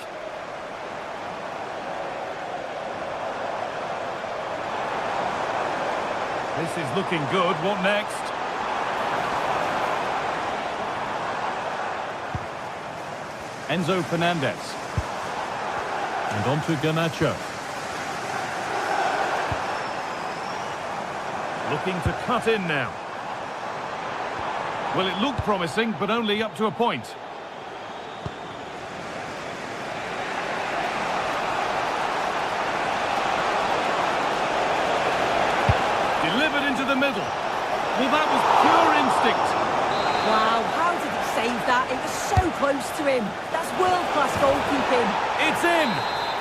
This is looking good. What next? Enzo Fernandez. And on to Garnacho. Looking to cut in now. Well, it looked promising, but only up to a point. Delivered into the middle. Well, that was pure instinct. Wow, how did he save that? It was so close to him. That's world-class goalkeeping. It's in.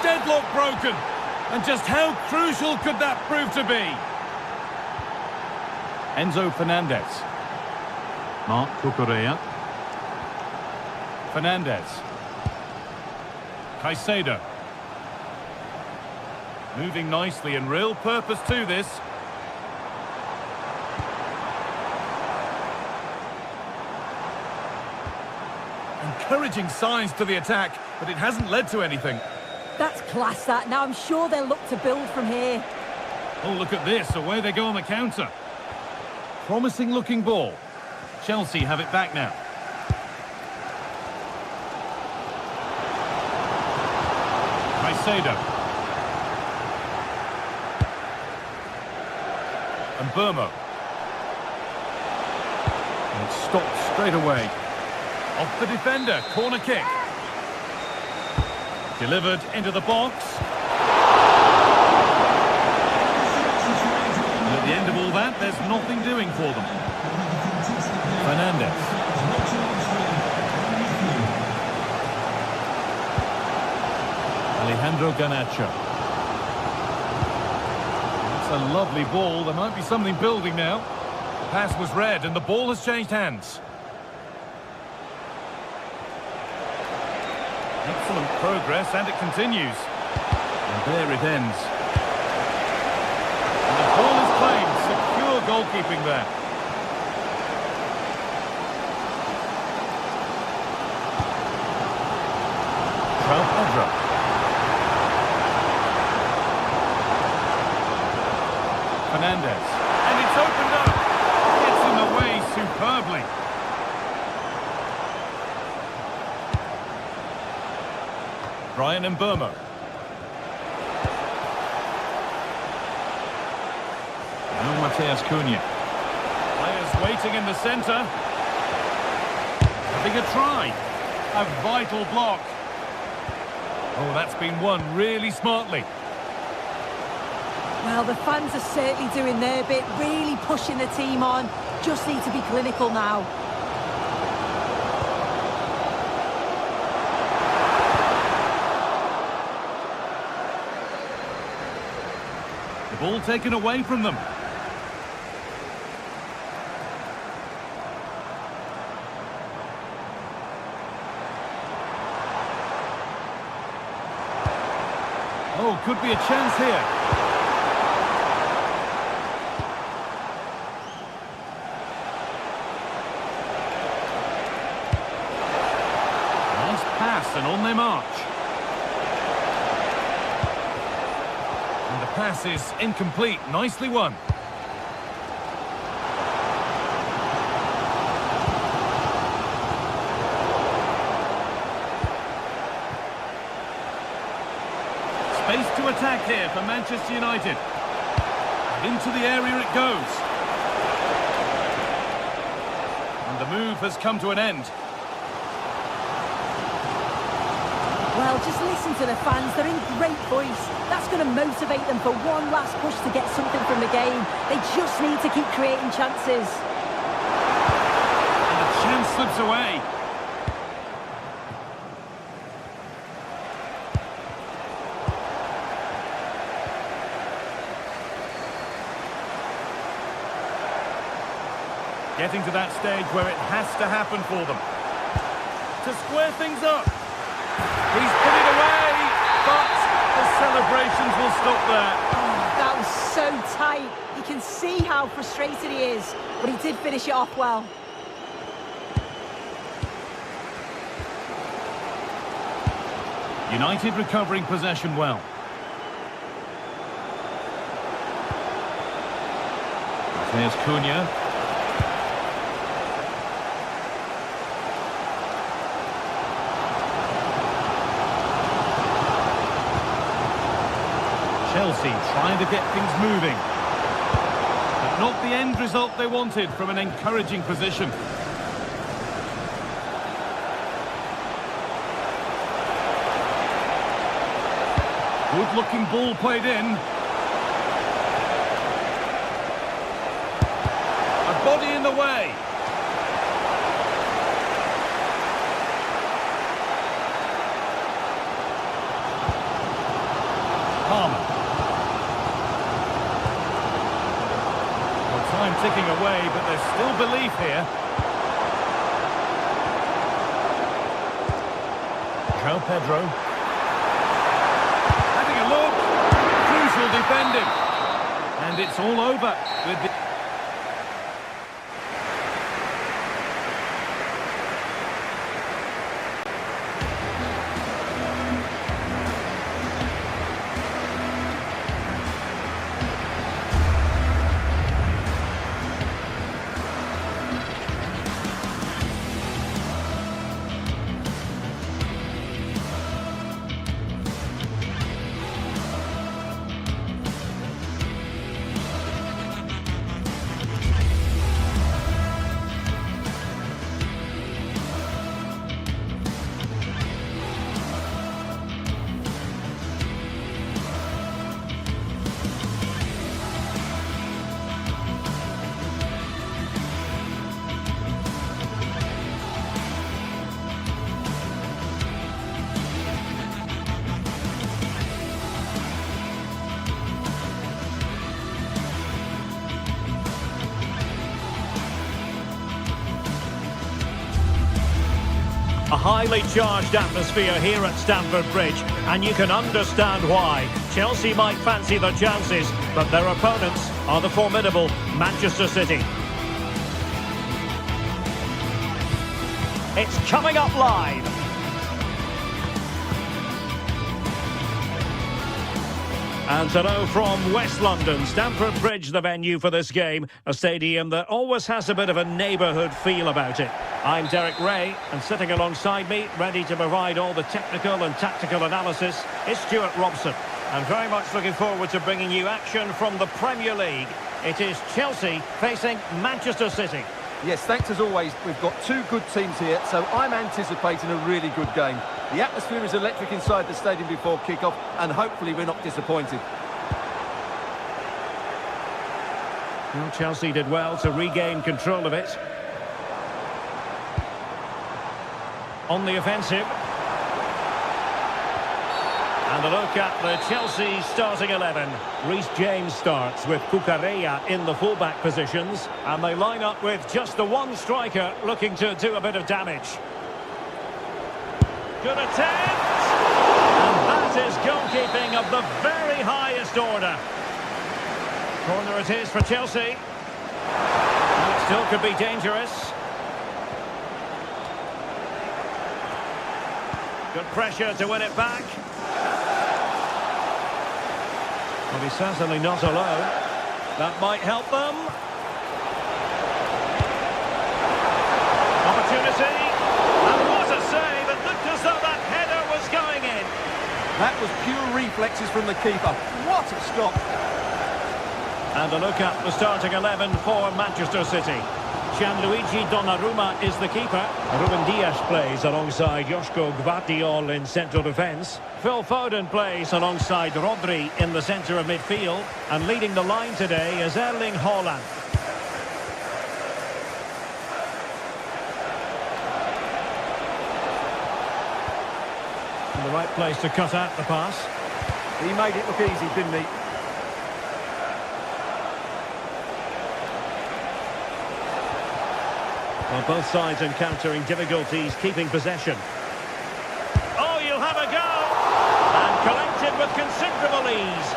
Deadlock broken. And just how crucial could that prove to be? Enzo Fernandez. Marc Cucurella. Fernandez. Caicedo. Moving nicely and real purpose to this. Encouraging signs to the attack, but it hasn't led to anything. That's class, that. Now I'm sure they'll look to build from here. Oh, look at this. Away they go on the counter. Promising looking ball. Chelsea have it back now. Caicedo. And Burma. And it's stopped straight away. Off the defender, corner kick. Delivered into the box. And at the end of all that, there's nothing doing for them. Fernandez. Alejandro Garnacho. That's a lovely ball. There might be something building now. The pass was read and the ball has changed hands. Excellent progress, and it continues. And there it ends. And the ball is claimed. Secure goalkeeping there. Pedro. Fernandez. And it's opened up. Gets in the way superbly. Brian and Burma. Now Mateus Cunha. Players waiting in the centre. Having a try. A vital block. Oh, that's been won really smartly. Well, the fans are certainly doing their bit, really pushing the team on. Just need to be clinical now. The ball taken away from them. Oh, could be a chance here. Nice pass and on they march. And the pass is incomplete. Nicely won. Space to attack here for Manchester United. Into the area it goes. And the move has come to an end. Well, just listen to the fans. They're in great voice. That's going to motivate them for one last push to get something from the game. They just need to keep creating chances. And the chance slips away. Getting to that stage where it has to happen for them. To square things up. He's put it away, but the celebrations will stop there. Oh, that was so tight. You can see how frustrated he is, but he did finish it off well. United recovering possession well. There's Cunha. Chelsea trying to get things moving. But not the end result they wanted from an encouraging position. Good looking ball played in. A body in the way. Palmer. Time ticking away, but there's still belief here. João Pedro. Having a look. Crucial defending. And it's all over with the... A highly charged atmosphere here at Stamford Bridge, and you can understand why. Chelsea might fancy their chances, but their opponents are the formidable Manchester City. It's coming up live. And hello from West London. Stamford Bridge, the venue for this game. A stadium that always has a bit of a neighbourhood feel about it. I'm Derek Ray, and sitting alongside me, ready to provide all the technical and tactical analysis, is Stuart Robson. I'm very much looking forward to bringing you action from the Premier League. It is Chelsea facing Manchester City. Yes, thanks as always. We've got two good teams here, so I'm anticipating a really good game. The atmosphere is electric inside the stadium before kick-off, and hopefully we're not disappointed. Well, Chelsea did well to regain control of it. On the offensive. And a look at the Chelsea starting 11. Reece James starts with Cucurella in the fullback positions. And they line up with just the one striker looking to do a bit of damage. Good attempt! And that is goalkeeping of the very highest order. Corner it is for Chelsea. And it still could be dangerous. Good pressure to win it back. Well, he's certainly not alone. That might help them. Opportunity. And what a save. It looked as though that header was going in. That was pure reflexes from the keeper. What a stop. And a look at the starting 11 for Manchester City. Gianluigi Donnarumma is the keeper. Ruben Dias plays alongside Joško Gvardiol in central defence. Phil Foden plays alongside Rodri in the centre of midfield. And leading the line today is Erling Haaland. In the right place to cut out the pass. He made it look easy, didn't he? Well, both sides encountering difficulties keeping possession. Oh, you'll have a go! And collected with considerable ease.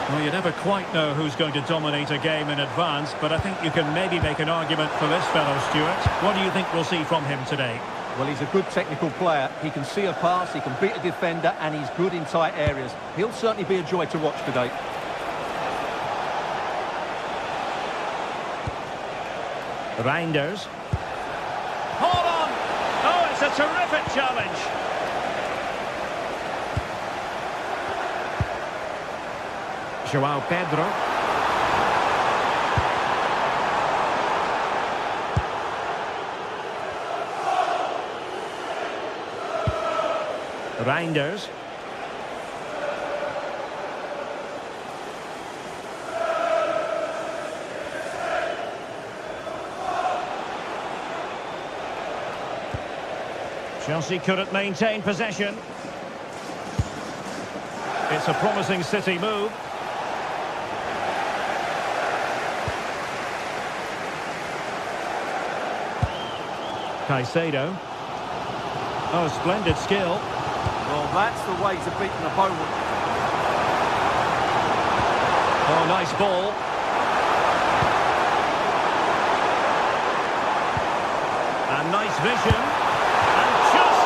Well, you never quite know who's going to dominate a game in advance, but I think you can maybe make an argument for this fellow, Stuart. What do you think we'll see from him today? Well, he's a good technical player. He can see a pass, he can beat a defender, and he's good in tight areas. He'll certainly be a joy to watch today. Reinders. Hold on! Oh, it's a terrific challenge. João Pedro. Reinders. Chelsea couldn't maintain possession. It's a promising City move. Caicedo. Oh, splendid skill. Well, that's the way to beat an opponent. Oh, nice ball. And nice vision.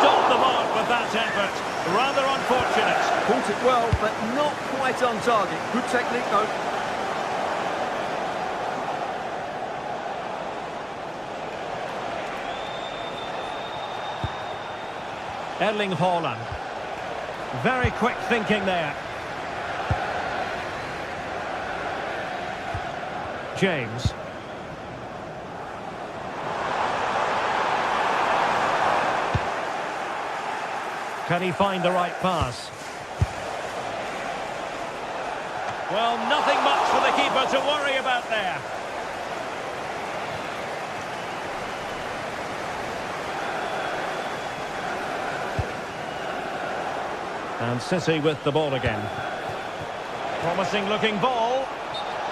Off the mark with that effort. Rather unfortunate. Caught it well, but not quite on target. Good technique, though. Erling Haaland. Very quick thinking there. James. Can he find the right pass? Well, nothing much for the keeper to worry about there. And City with the ball again. Promising looking ball.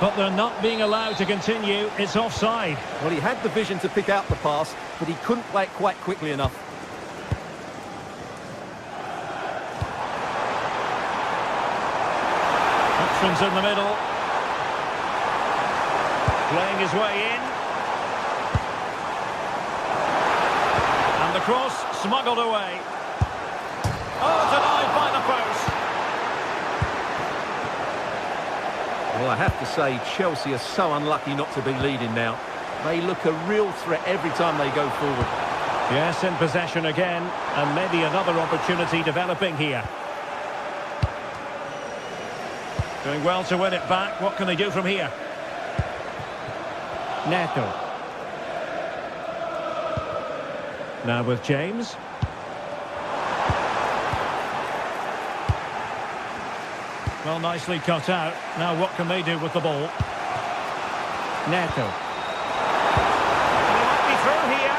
But they're not being allowed to continue. It's offside. Well, he had the vision to pick out the pass, but he couldn't play it quite quickly enough. Options in the middle. Playing his way in. And the cross smuggled away. Oh, denied by the post. Well, I have to say, Chelsea are so unlucky not to be leading now. They look a real threat every time they go forward. Yes, in possession again, and maybe another opportunity developing here. Doing well to win it back. What can they do from here? Neto. Now with James. Well, nicely cut out. Now what can they do with the ball? Neto. He might be through here.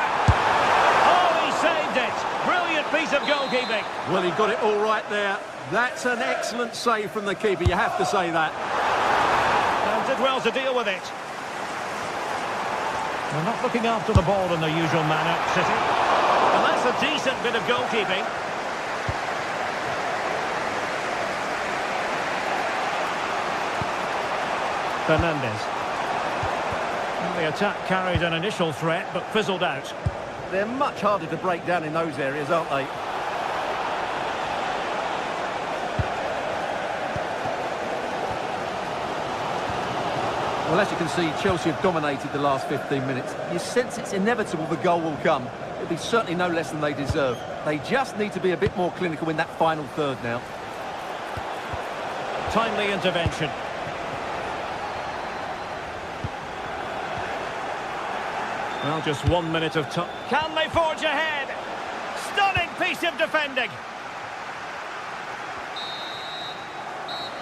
Oh, he saved it. Brilliant piece of goalkeeping. Well, he got it all right there. That's an excellent save from the keeper, you have to say that. And did well to deal with it. They're not looking after the ball in their usual manner, City. And that's a decent bit of goalkeeping. Fernandes. And the attack carried an initial threat, but fizzled out. They're much harder to break down in those areas, aren't they? Well, as you can see, Chelsea have dominated the last 15 minutes. You sense it's inevitable the goal will come. It'll be certainly no less than they deserve. They just need to be a bit more clinical in that final third now. Timely intervention. Well, just 1 minute of time. Can they forge ahead? Stunning piece of defending.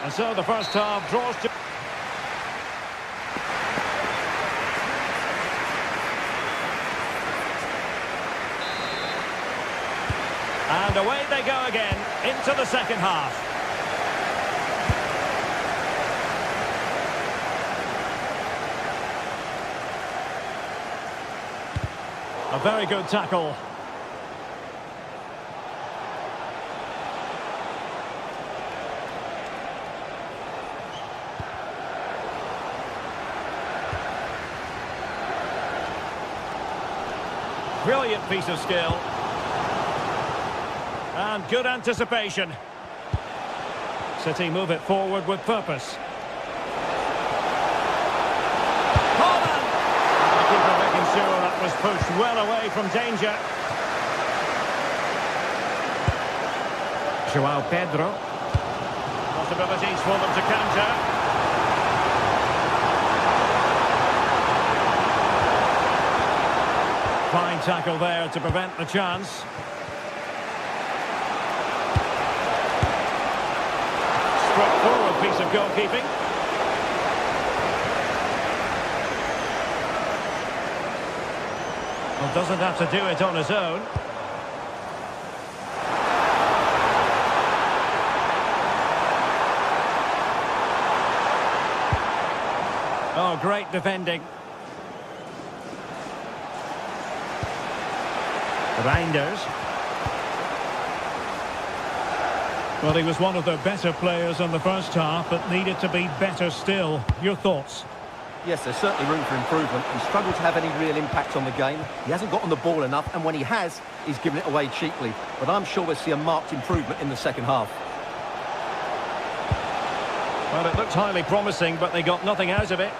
And so the first half draws to... And away they go again into the second half. A very good tackle. Brilliant piece of skill. And good anticipation. City move it forward with purpose. Holland! The keeper making sure that was pushed well away from danger. João Pedro. Possibilities for them to counter. Fine tackle there to prevent the chance. Straightforward piece of goalkeeping. Well, doesn't have to do it on his own. Oh, great defending. Reinders. Well, he was one of their better players in the first half, but needed to be better still. Your thoughts? Yes, there's certainly room for improvement. He struggled to have any real impact on the game. He hasn't got on the ball enough, and when he has, he's given it away cheaply. But I'm sure we'll see a marked improvement in the second half. Well, it looked highly promising, but they got nothing out of it.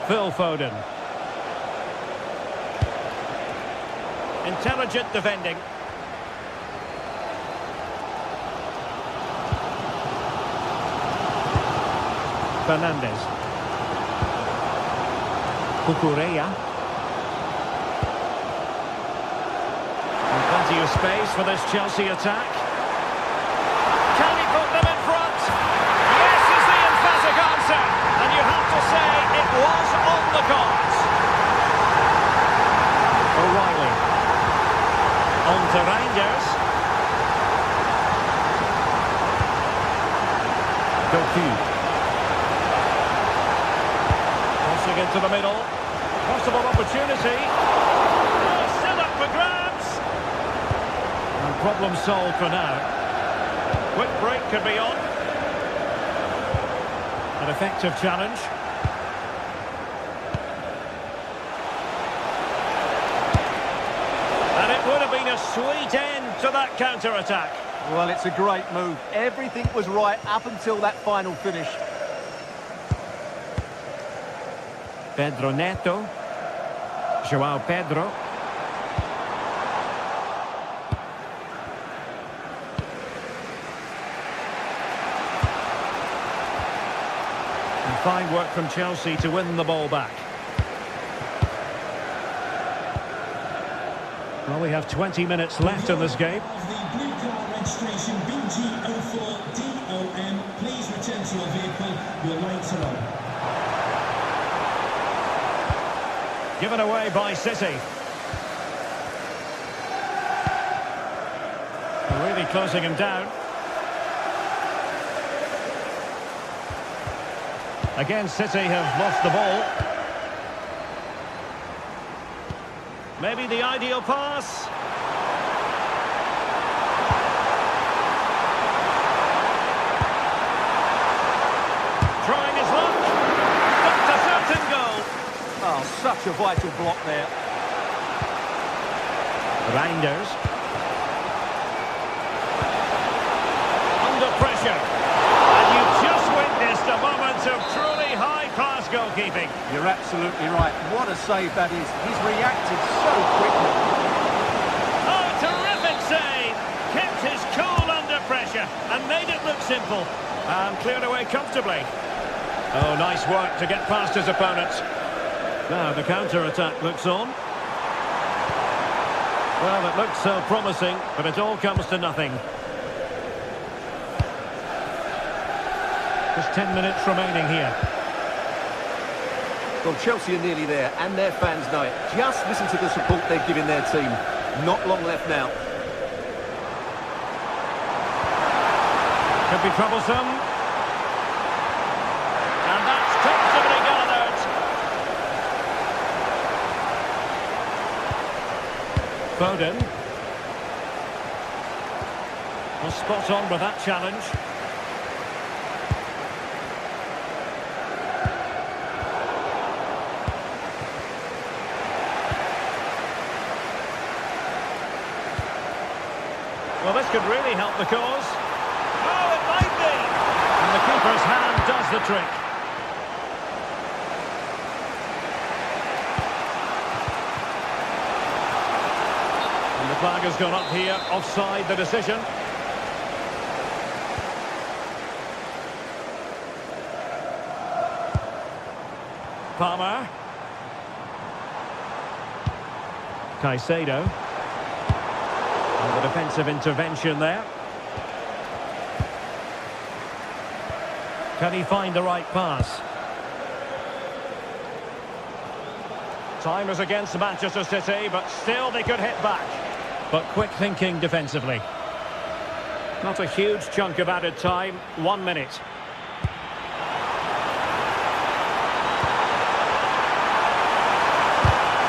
Phil Foden. Intelligent defending. Fernandes. Cucurella. And plenty of space for this Chelsea attack. Can he put them in front? Yes is the emphatic answer. And you have to say it was on the cards. O'Reilly. On to Reinders. Doku. Crossing into the middle. Possible opportunity. Oh, still up for grabs. And problem solved for now. Quick break could be on. An effective challenge. And it would have been a sweet end to that counter-attack. Well, it's a great move. Everything was right up until that final finish. Pedro Neto. João Pedro. And fine work from Chelsea to win the ball back. Well, we have 20 minutes left in this game. The blue car registration BG04DOM. Please return to your vehicle. Your lights are on. Given away by City. Really closing him down. Again, City have lost the ball. Maybe the ideal pass. Trying his luck. That's a certain goal. Oh, such a vital block there. Reinders. Under pressure. And you've just witnessed a moment of truly high-class goalkeeping. You're absolutely right. What a save that is. He's reacted so quickly. Oh, terrific save! Kept his cool under pressure and made it look simple. And cleared away comfortably. Oh, nice work to get past his opponent. Now the counter-attack looks on. Well, it looks so promising, but it all comes to nothing. Just 10 minutes remaining here. Well, Chelsea are nearly there, and their fans know it. Just listen to the support they're giving their team. Not long left now. Could be troublesome. And that's comfortably gathered. Foden. Well, spot on with that challenge. Well, this could really help the cause. Oh, it might be! And the keeper's hand does the trick. And the flag has gone up here, offside the decision. Palmer. Caicedo. And the defensive intervention there. Can he find the right pass? Time is against Manchester City, but still they could hit back. But quick thinking defensively. Not a huge chunk of added time, 1 minute.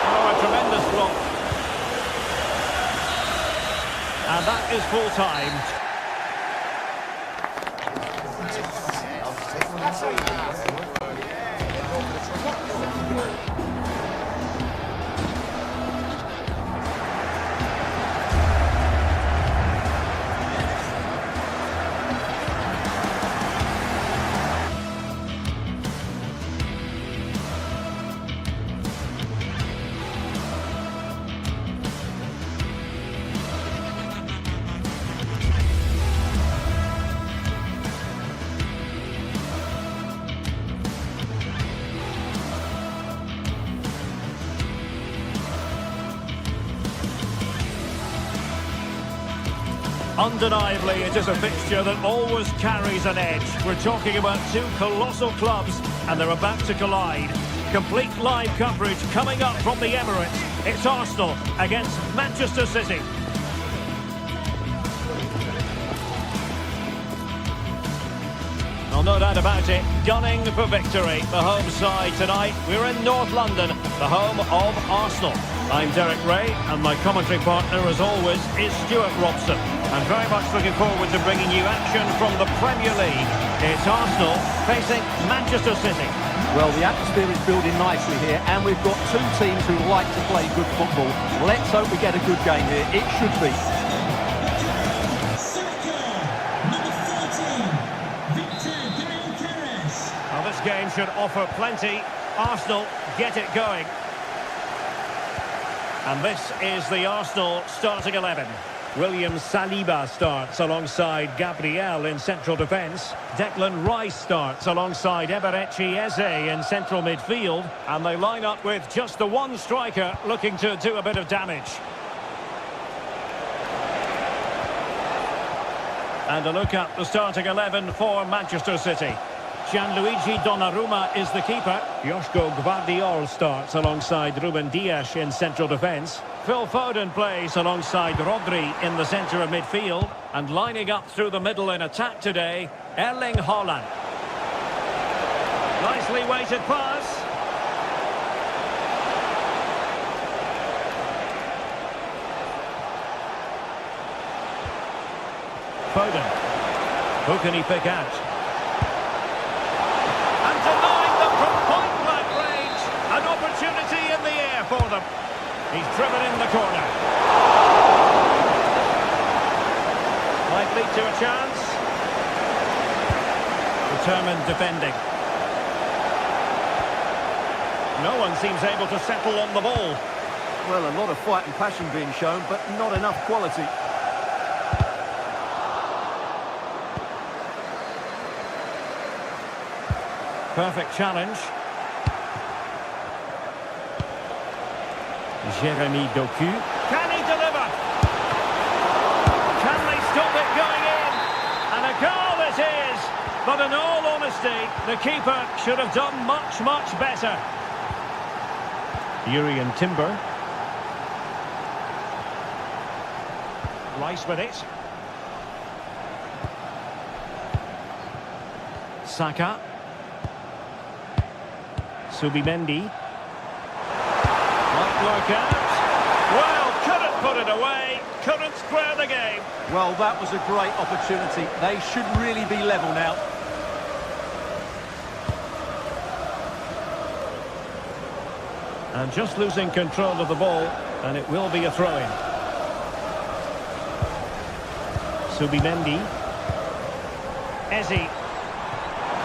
Oh, a tremendous block. And that is full time. Undeniably, it is a fixture that always carries an edge. We're talking about two colossal clubs, and they're about to collide. Complete live coverage coming up from the Emirates. It's Arsenal against Manchester City. Well, no doubt about it, gunning for victory. The home side tonight. We're in North London, the home of Arsenal. I'm Derek Ray, and my commentary partner, as always, is Stuart Robson. I'm very much looking forward to bringing you action from the Premier League. It's Arsenal facing Manchester City. Well, the atmosphere is building nicely here, and we've got two teams who like to play good football. Let's hope we get a good game here. It should be. should offer plenty. Arsenal get it going. And this is the Arsenal starting 11. William Saliba starts alongside Gabriel in central defence. Declan Rice starts alongside Eberechi Eze in central midfield. And they line up with just the one striker looking to do a bit of damage. And a look at the starting 11 for Manchester City. Gianluigi Donnarumma is the keeper. Joško Gvardiol starts alongside Ruben Dias in central defence. Phil Foden plays alongside Rodri in the centre of midfield. And lining up through the middle in attack today, Erling Haaland. Nicely weighted pass. Foden. Who can he pick out? And denying them from point-blank range. An opportunity in the air for them. He's driven in the corner. Might lead to a chance. Determined defending. No one seems able to settle on the ball. Well, a lot of fight and passion being shown, but not enough quality. Perfect challenge. Jeremy Doku. Can he deliver? Can they stop it going in? And a goal it is. But in all honesty, the keeper should have done much, much better. Urian Timber. Rice with it. Saka. Subimendi. Might work out. Well, couldn't put it away. Couldn't square the game. Well, that was a great opportunity. They should really be level now. And just losing control of the ball, and it will be a throw-in. Subimendi. Eze.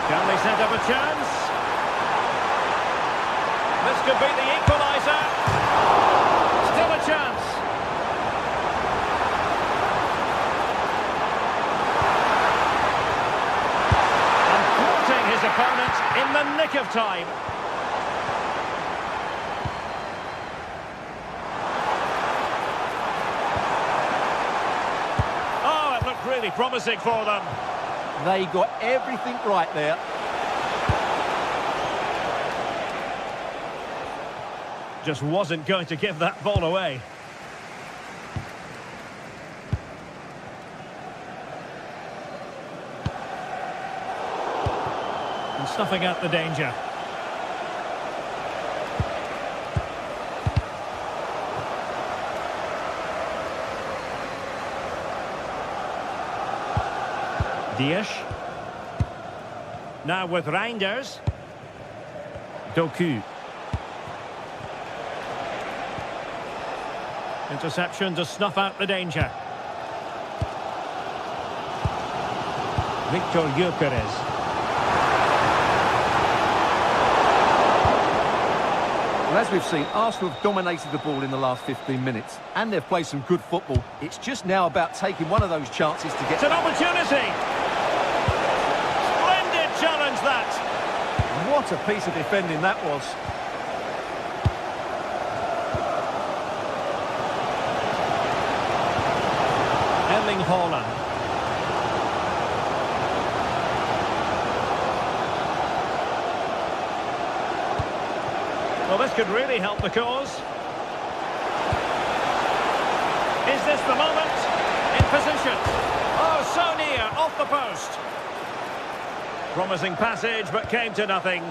Can they set up a chance? This could be the equaliser. Still a chance. And thwarting his opponent in the nick of time. Oh, it looked really promising for them. They got everything right there. Just wasn't going to give that ball away. And snuffing out the danger. Dias. Now with Reinders. Doku. Interception to snuff out the danger. Victor Gyökeres. Well, as we've seen, Arsenal have dominated the ball in the last 15 minutes, and they've played some good football. It's just now about taking one of those chances to get... It's an opportunity! Splendid challenge, that! What a piece of defending that was. Erling Haaland. Well, this could really help the cause. Is this the moment? In position. Oh, so near, off the post. Promising passage, but came to nothing.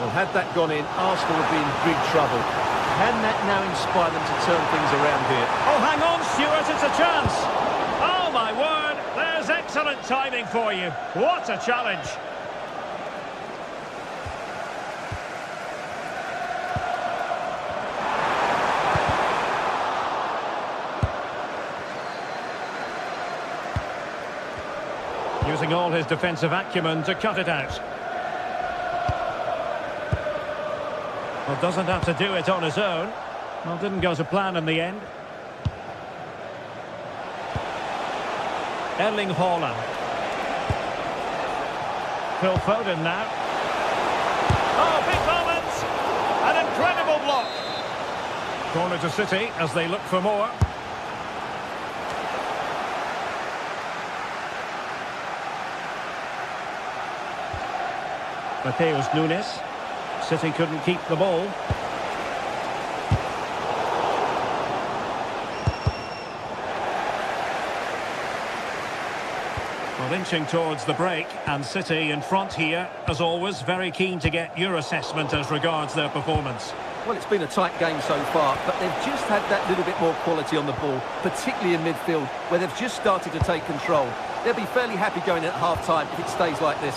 Well, had that gone in, Arsenal would be in big trouble. Can that now inspire them to turn things around here? Oh, hang on, Stuart, it's a chance. Oh, my word, there's excellent timing for you. What a challenge. Using all his defensive acumen to cut it out. Well, doesn't have to do it on his own. Well, didn't go to plan in the end. Erling Haaland. Phil Foden now. Oh, big moment! An incredible block. Corner to City as they look for more. Mateus Nunes. City couldn't keep the ball. Well, inching towards the break, and City in front here, as always, very keen to get your assessment as regards their performance. Well, it's been a tight game so far, but they've just had that little bit more quality on the ball, particularly in midfield, where they've just started to take control. They'll be fairly happy going at half-time if it stays like this.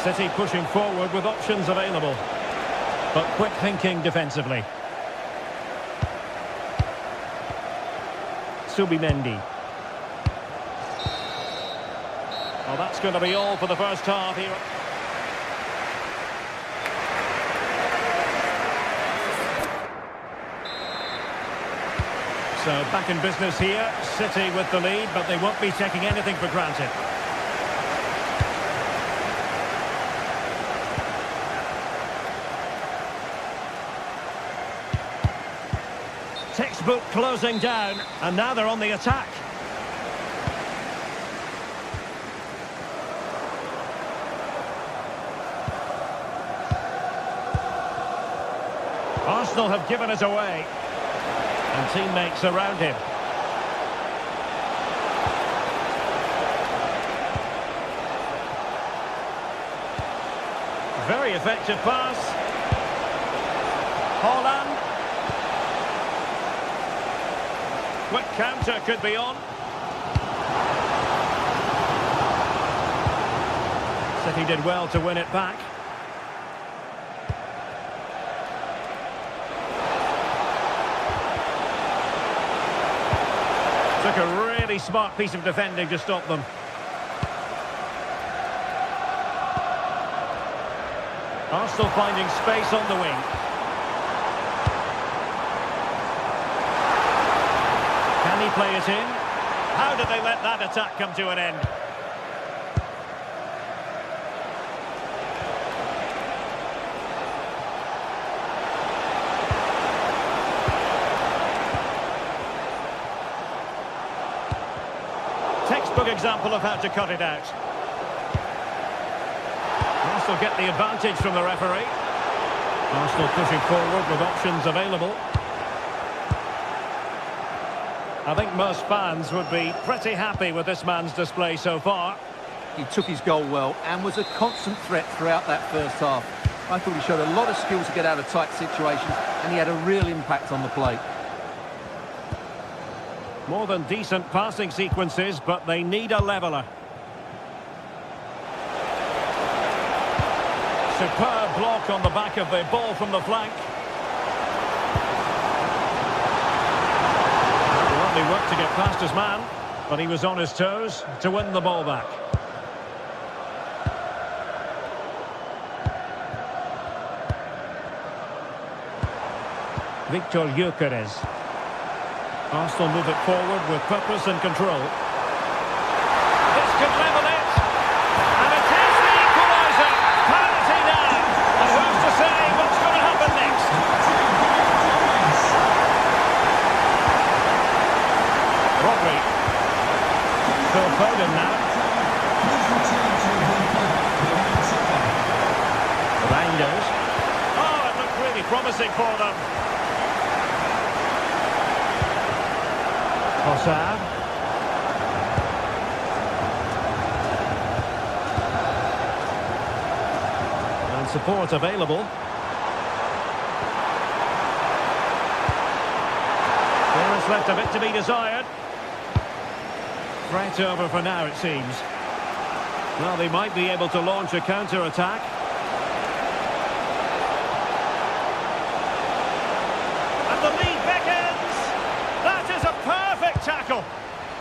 City pushing forward with options available, but quick thinking defensively. Subimendi. Well, that's going to be all for the first half here. So back in business here, City with the lead, but they won't be taking anything for granted. Textbook closing down, and now they're on the attack. Arsenal have given it away, and teammates around him. Very effective pass. Haaland. Quick counter could be on. City did well to win it back. Took a really smart piece of defending to stop them. Arsenal finding space on the wing. Can he play it in? How did they let that attack come to an end? Textbook example of how to cut it out. Arsenal get the advantage from the referee. Arsenal pushing forward with options available. I think most fans would be pretty happy with this man's display so far. He took his goal well and was a constant threat throughout that first half. I thought he showed a lot of skill to get out of tight situations, and he had a real impact on the play. More than decent passing sequences, but they need a leveller. Superb block on the back of the ball from the flank. He worked to get past his man, but he was on his toes to win the ball back. Victor Gyökeres. Arsenal move it forward with purpose and control. This could level it. And it is the equaliser. Penalty now. And who's to say what's going to happen next? Rodri. Phil Foden now. Rangers. Oh, it looked really promising for them. Hossab. And support available. There is left a bit to be desired. Threat over for now, it seems. Well, they might be able to launch a counter-attack. And the lead beckons! That is a perfect tackle!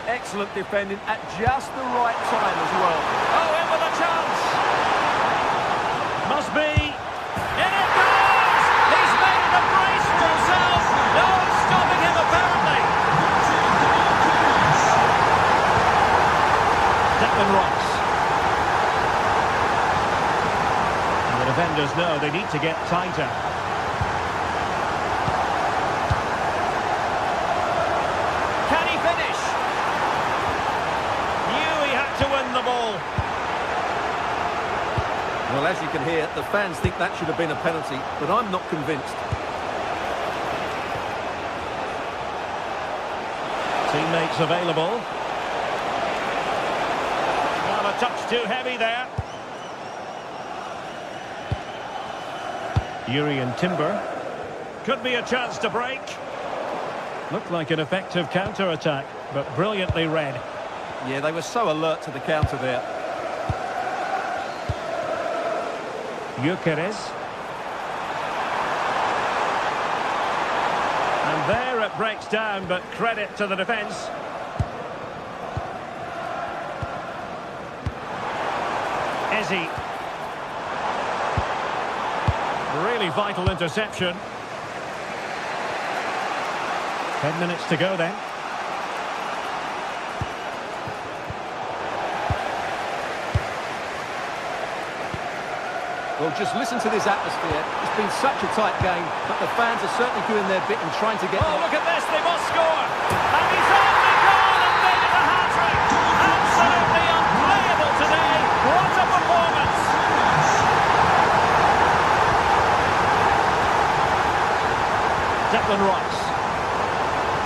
Excellent defending at just the right time as well. Oh, in with a chance! must be. In it goes! He's made a brace for himself. No stopping him, apparently. Declan Rice. And the defenders know they need to get tighter. Can he finish? Knew he had to win the ball. Well, as you can hear, the fans think that should have been a penalty, but I'm not convinced. Teammates available. Well, a touch too heavy there. Urian Timber. Could be a chance to break. Looked like an effective counter-attack, but brilliantly read. Yeah, they were so alert to the counter there. Gyökeres. And there it breaks down, but credit to the defence. Eze. Really vital interception. 10 minutes to go then. Well, just listen to this atmosphere. It's been such a tight game, but the fans are certainly doing their bit and trying to get... Oh, look at this, they must score! And he's only gone and made it a hat-trick! Absolutely unplayable today! What a performance! Declan Rice.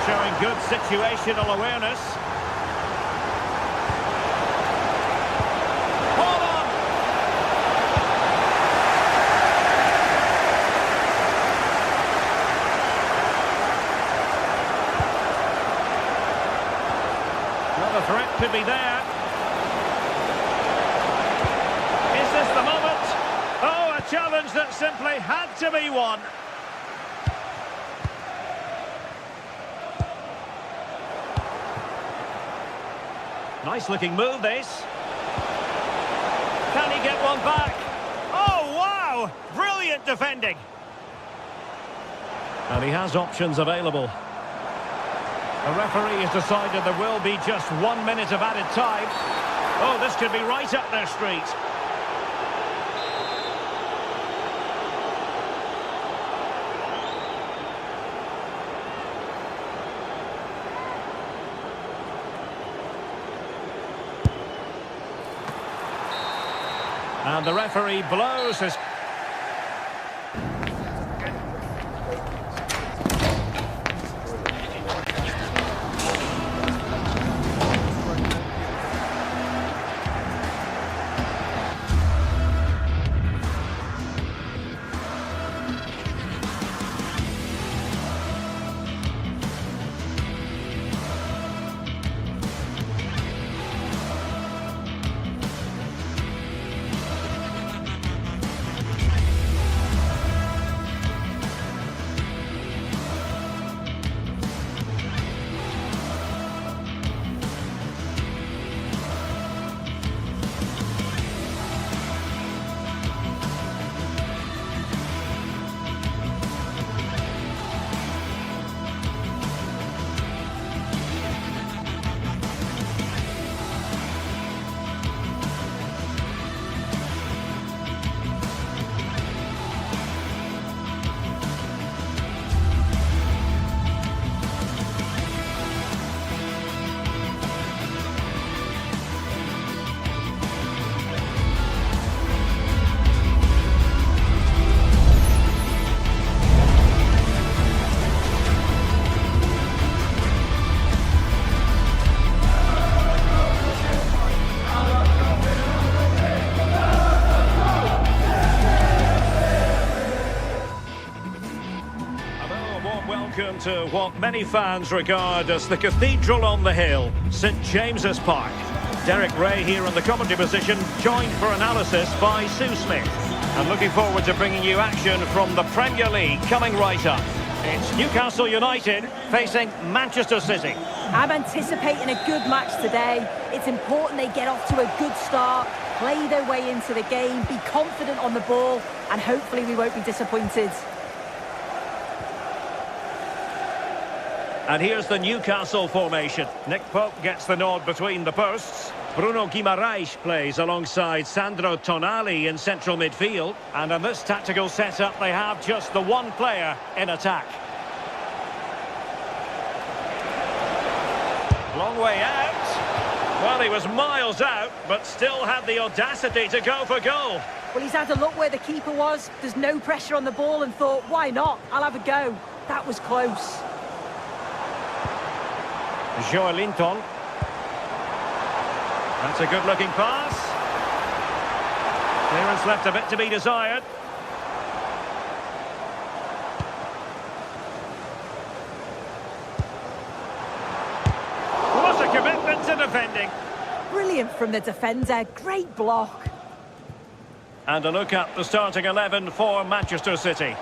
Showing good situational awareness. Hold on! Well, the threat could be there. Is this the moment? Oh, a challenge that simply had to be won. Nice looking move, this. Can he get one back? Oh, wow! Brilliant defending. And he has options available. The referee has decided there will be just 1 minute of added time. Oh, this could be right up their street. And the referee blows his... Welcome to what many fans regard as the cathedral on the hill, St James's Park. Derek Ray here in the commentary position, joined for analysis by Sue Smith. And looking forward to bringing you action from the Premier League coming right up. It's Newcastle United facing Manchester City. I'm anticipating a good match today. It's important they get off to a good start, play their way into the game, be confident on the ball, and hopefully we won't be disappointed. And here's the Newcastle formation. Nick Pope gets the nod between the posts. Bruno Guimaraes plays alongside Sandro Tonali in central midfield. And in this tactical setup, they have just the one player in attack. Long way out. Well, he was miles out, but still had the audacity to go for goal. Well, he's had a look where the keeper was. There's no pressure on the ball and thought, why not? I'll have a go. That was close. Joelinton. That's a good-looking pass. Clearance left a bit to be desired. What a commitment to defending. Brilliant from the defender. Great block. And a look at the starting 11 for Manchester City.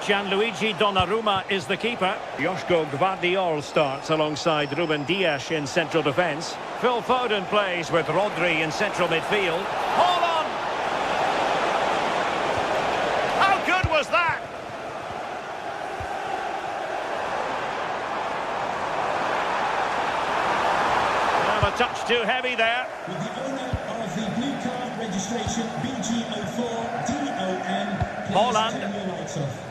Gianluigi Donnarumma is the keeper. Joško Gvardiol starts alongside Ruben Dias in central defence. Phil Foden plays with Rodri in central midfield. Hold on! How good was that? Well, a touch too heavy there. With the owner of the blue card registration, BG04DOM, please Holland. turn your lights off.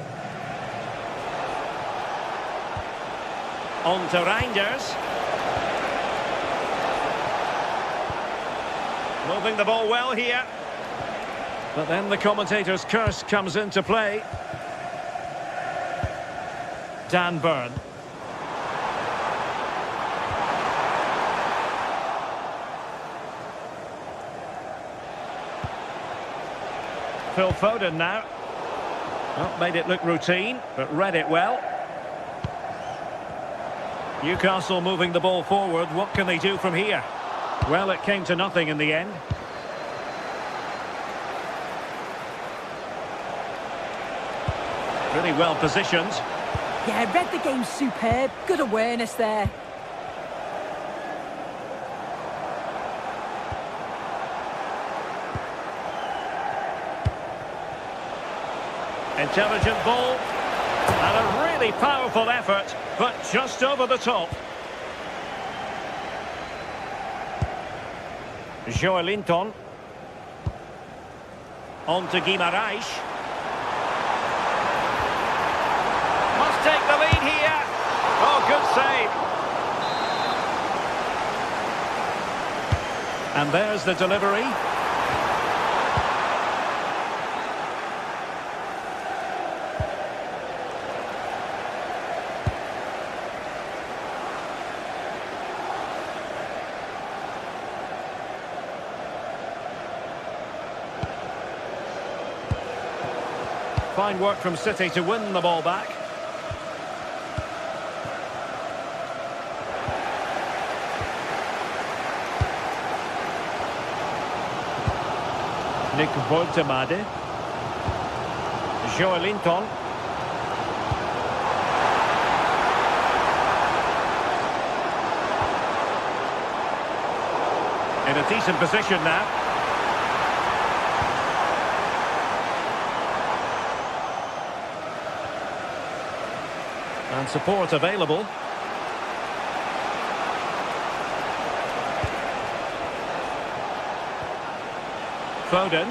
On to Reinders. Moving the ball well here. But then the commentator's curse comes into play. Dan Burn. Phil Foden now. Well, made it look routine, but read it well. Newcastle moving the ball forward. What can they do from here? Well, it came to nothing in the end. Really well positioned. Yeah, read the game superb. Good awareness there. Intelligent ball. And a really powerful effort, but just over the top. Joelinton. On to Guimaraes. Must take the lead here. Oh, good save. And there's the delivery. Fine work from City to win the ball back. Nick Woltemade. Joelinton. In a decent position now. And support available. Foden.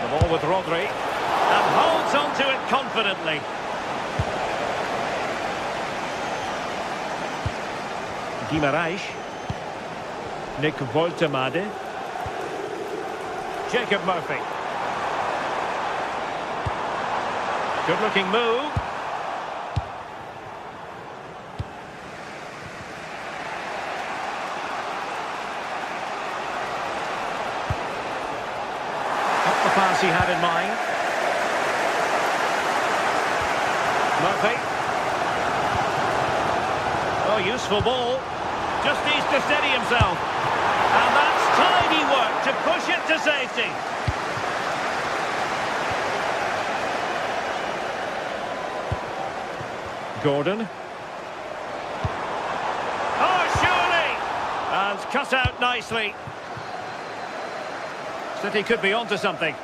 The ball with Rodri. And holds on to it confidently. Guimaraes. Nick Woltemade. Jacob Murphy. Good looking move. Pass he had in mind. Murphy. Oh, useful ball. Just needs to steady himself. And that's tidy work to push it to safety. Gordon. cut out nicely. City could be onto something.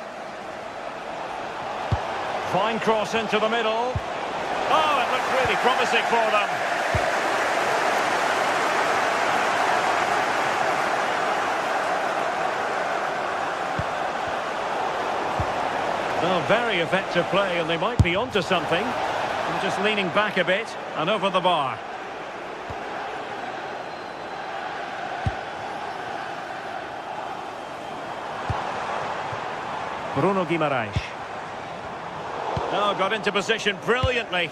Fine cross into the middle. Oh, it looked really promising for them. Oh, very effective play, and they might be onto something. I'm just leaning back a bit and over the bar. Bruno Guimaraes. Oh, got into position brilliantly.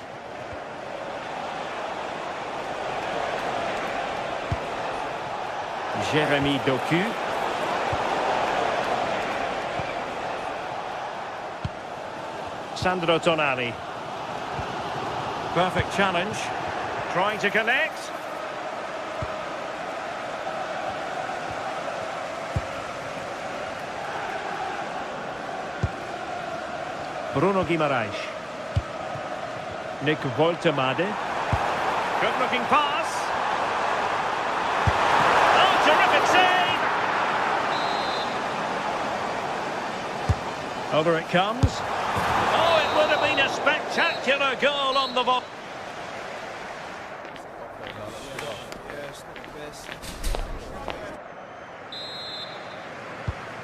Jérémy Doku. Sandro Tonali. Perfect challenge. Trying to connect. Bruno Guimaraes. Nick Woltemade. Good looking pass. Oh, terrific save. Over it comes. Oh, it would have been a spectacular goal on the ball.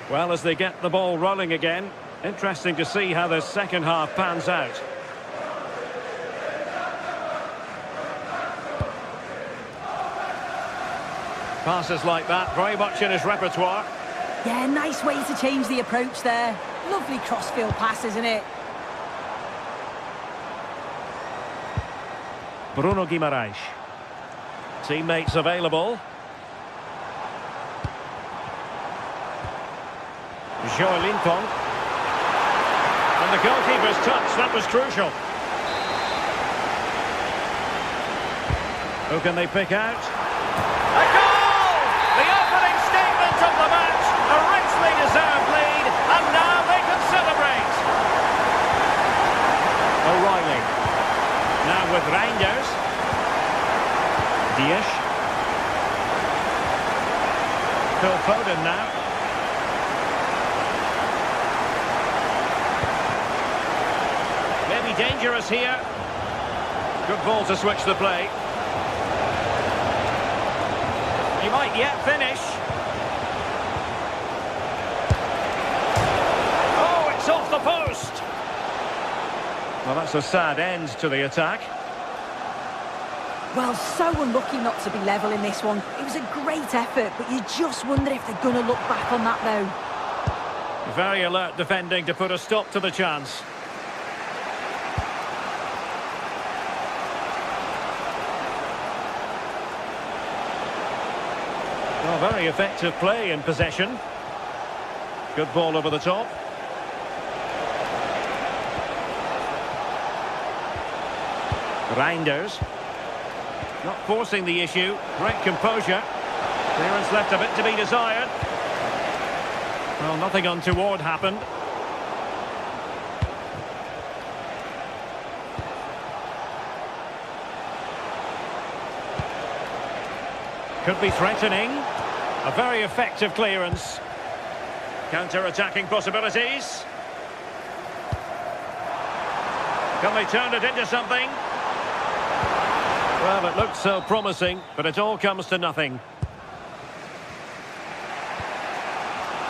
Well, as they get the ball rolling again, interesting to see how the second half pans out. Passes like that, very much in his repertoire. Yeah, nice way to change the approach there. Lovely crossfield pass, isn't it? Bruno Guimaraes. Teammates available. Joelinton. And the goalkeeper's touch, that was crucial. Who can they pick out? A goal! The opening statement of the match. A richly deserved lead, and now they can celebrate. O'Reilly. Now with Reinders. Dias. Phil Foden now. Maybe dangerous here. Good ball to switch the play. He might yet finish. Oh, it's off the post. Well, that's a sad end to the attack. Well, so unlucky not to be level in this one. It was a great effort, but you just wonder if they're going to look back on that, though. Very alert defending to put a stop to the chance. Well, very effective play in possession. Good ball over the top. Reinders. Not forcing the issue. Great composure. Clearance left a bit to be desired. Well, nothing untoward happened. Could be threatening. A very effective clearance. Counter-attacking possibilities. Can they turn it into something? Well, it looked so promising, but it all comes to nothing.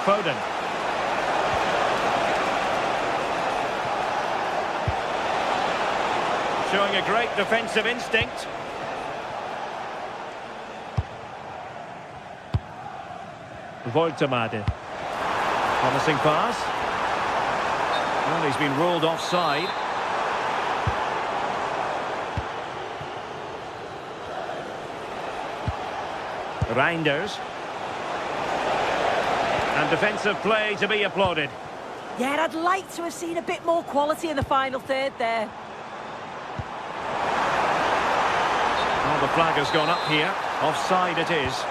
Foden. Showing a great defensive instinct. Woltemade. Promising pass. Well, he's been ruled offside. Reinders. And defensive play to be applauded. Yeah, I'd like to have seen a bit more quality in the final third there. Well, the flag has gone up here. Offside it is.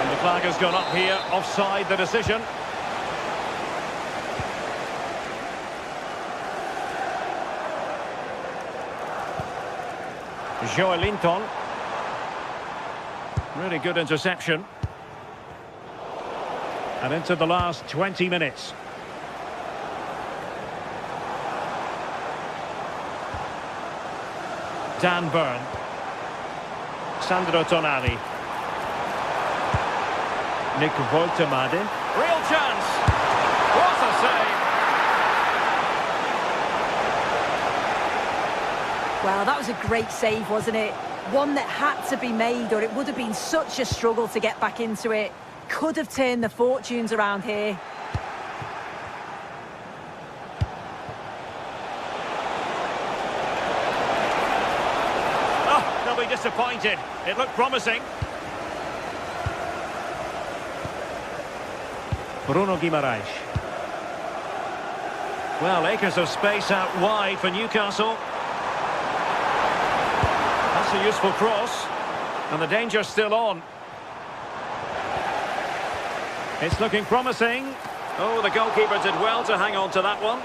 And the flag has gone up here. Offside the decision. Joelinton. Really good interception. And into the last 20 minutes. Dan Burn. Sandro Tonali. Nick Woltemade. Real chance. What a save. Well, that was a great save, wasn't it? One that had to be made, or it would have been such a struggle to get back into it. Could have turned the fortunes around here. Oh, they'll be disappointed. It looked promising. Bruno Guimaraes. Well, acres of space out wide for Newcastle. That's a useful cross. And the danger's still on. It's looking promising. Oh, the goalkeeper did well to hang on to that one.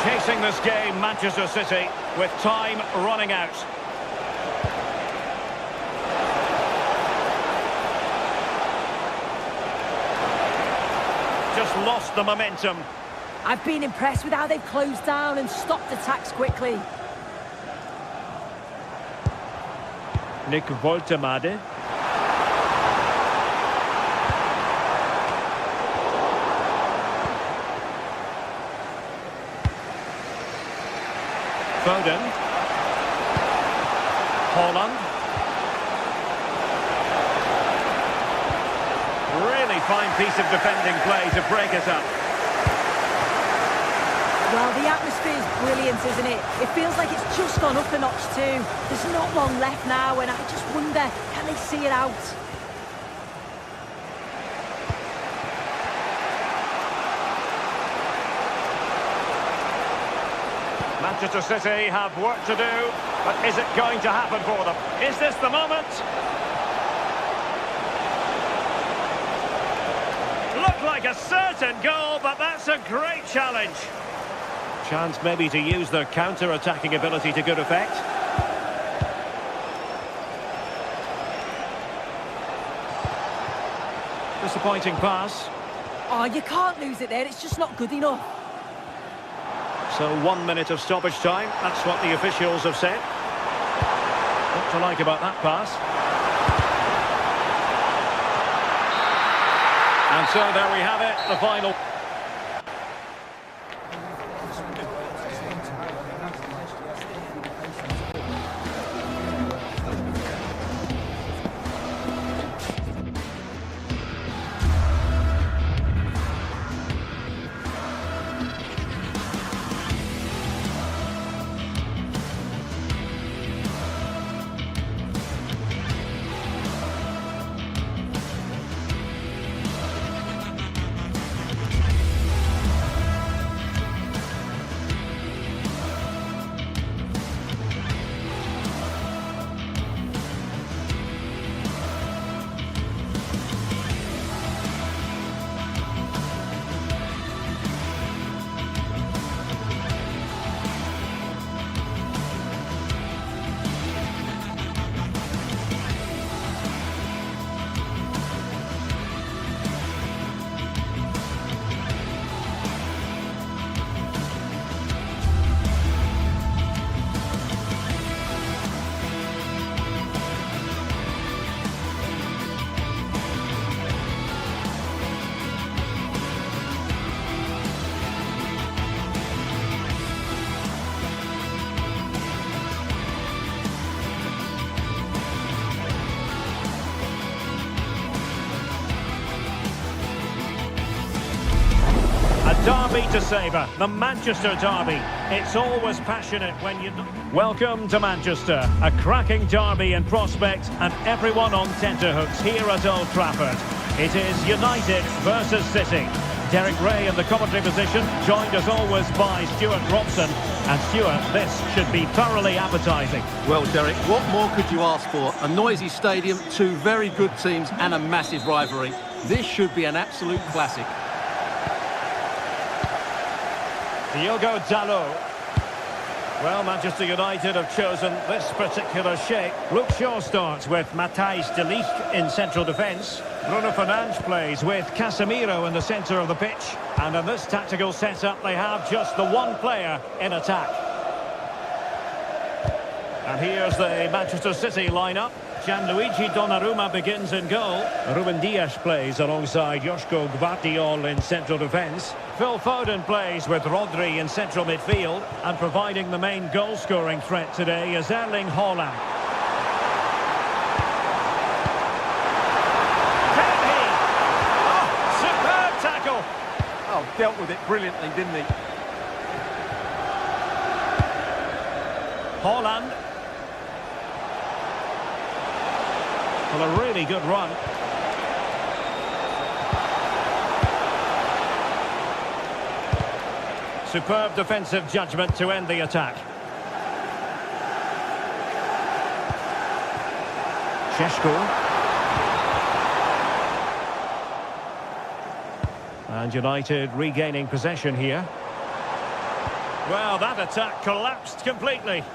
Chasing this game, Manchester City, with time running out. Just lost the momentum. I've been impressed with how they've closed down and stopped attacks quickly. Nick Woltemade. Foden. Holland. Really fine piece of defending play to break it up. Well, the atmosphere is brilliant, isn't it? It feels like it's just gone up a notch too. There's not long left now, and I just wonder, can they see it out? Manchester City have work to do, but is it going to happen for them? Is this the moment? Looked like a certain goal, but that's a great challenge. Chance maybe to use their counter-attacking ability to good effect. Disappointing pass. Oh, you can't lose it there. It's just not good enough. So 1 minute of stoppage time. That's what the officials have said. What to like about that pass? And so there we have it, the final. Derby to savour, the Manchester derby. It's always passionate when you... Welcome to Manchester, a cracking derby in prospect and everyone on tenterhooks here at Old Trafford. It is United versus City. Derek Ray in the commentary position, joined as always by Stuart Robson. And Stuart, this should be thoroughly appetising. Well, Derek, what more could you ask for? A noisy stadium, two very good teams and a massive rivalry. This should be an absolute classic. Diogo Dalot. Well, Manchester United have chosen this particular shape. Luke Shaw starts with Matthijs de Ligt in central defence. Bruno Fernandes plays with Casemiro in the centre of the pitch. And in this tactical setup, they have just the one player in attack. And here's the Manchester City lineup. Gianluigi Donnarumma begins in goal. Ruben Dias plays alongside Joško Gvardiol in central defence. Phil Foden plays with Rodri in central midfield. And providing the main goal-scoring threat today is Erling Haaland. Can he? Oh, superb tackle! Oh, dealt with it brilliantly, didn't he? Haaland. Well, a really good run. Superb defensive judgment to end the attack. Šeško. And United regaining possession here. Well, that attack collapsed completely.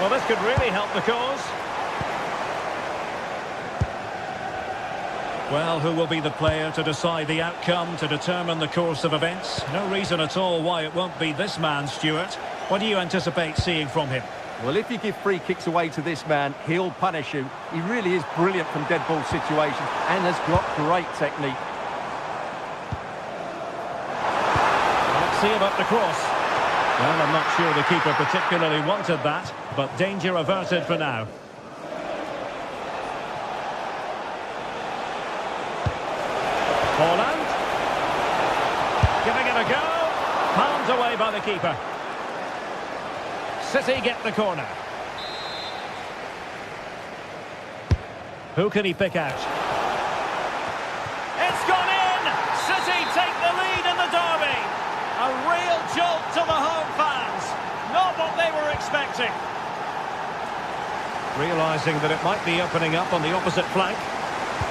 Well, this could really help the cause. Well, who will be the player to decide the outcome, to determine the course of events? No reason at all why it won't be this man, Stuart. What do you anticipate seeing from him? Well, if you give free kicks away to this man, he'll punish you. He really is brilliant from dead ball situations and has got great technique. Let's see about the cross. Well, I'm not sure the keeper particularly wanted that, but danger averted for now. Haaland. Giving it a go. Palmed away by the keeper. City get the corner. Who can he pick out? It's gone in! City take the lead in the derby. A real jolt to the home fans. Not what they were expecting. Realising that it might be opening up on the opposite flank.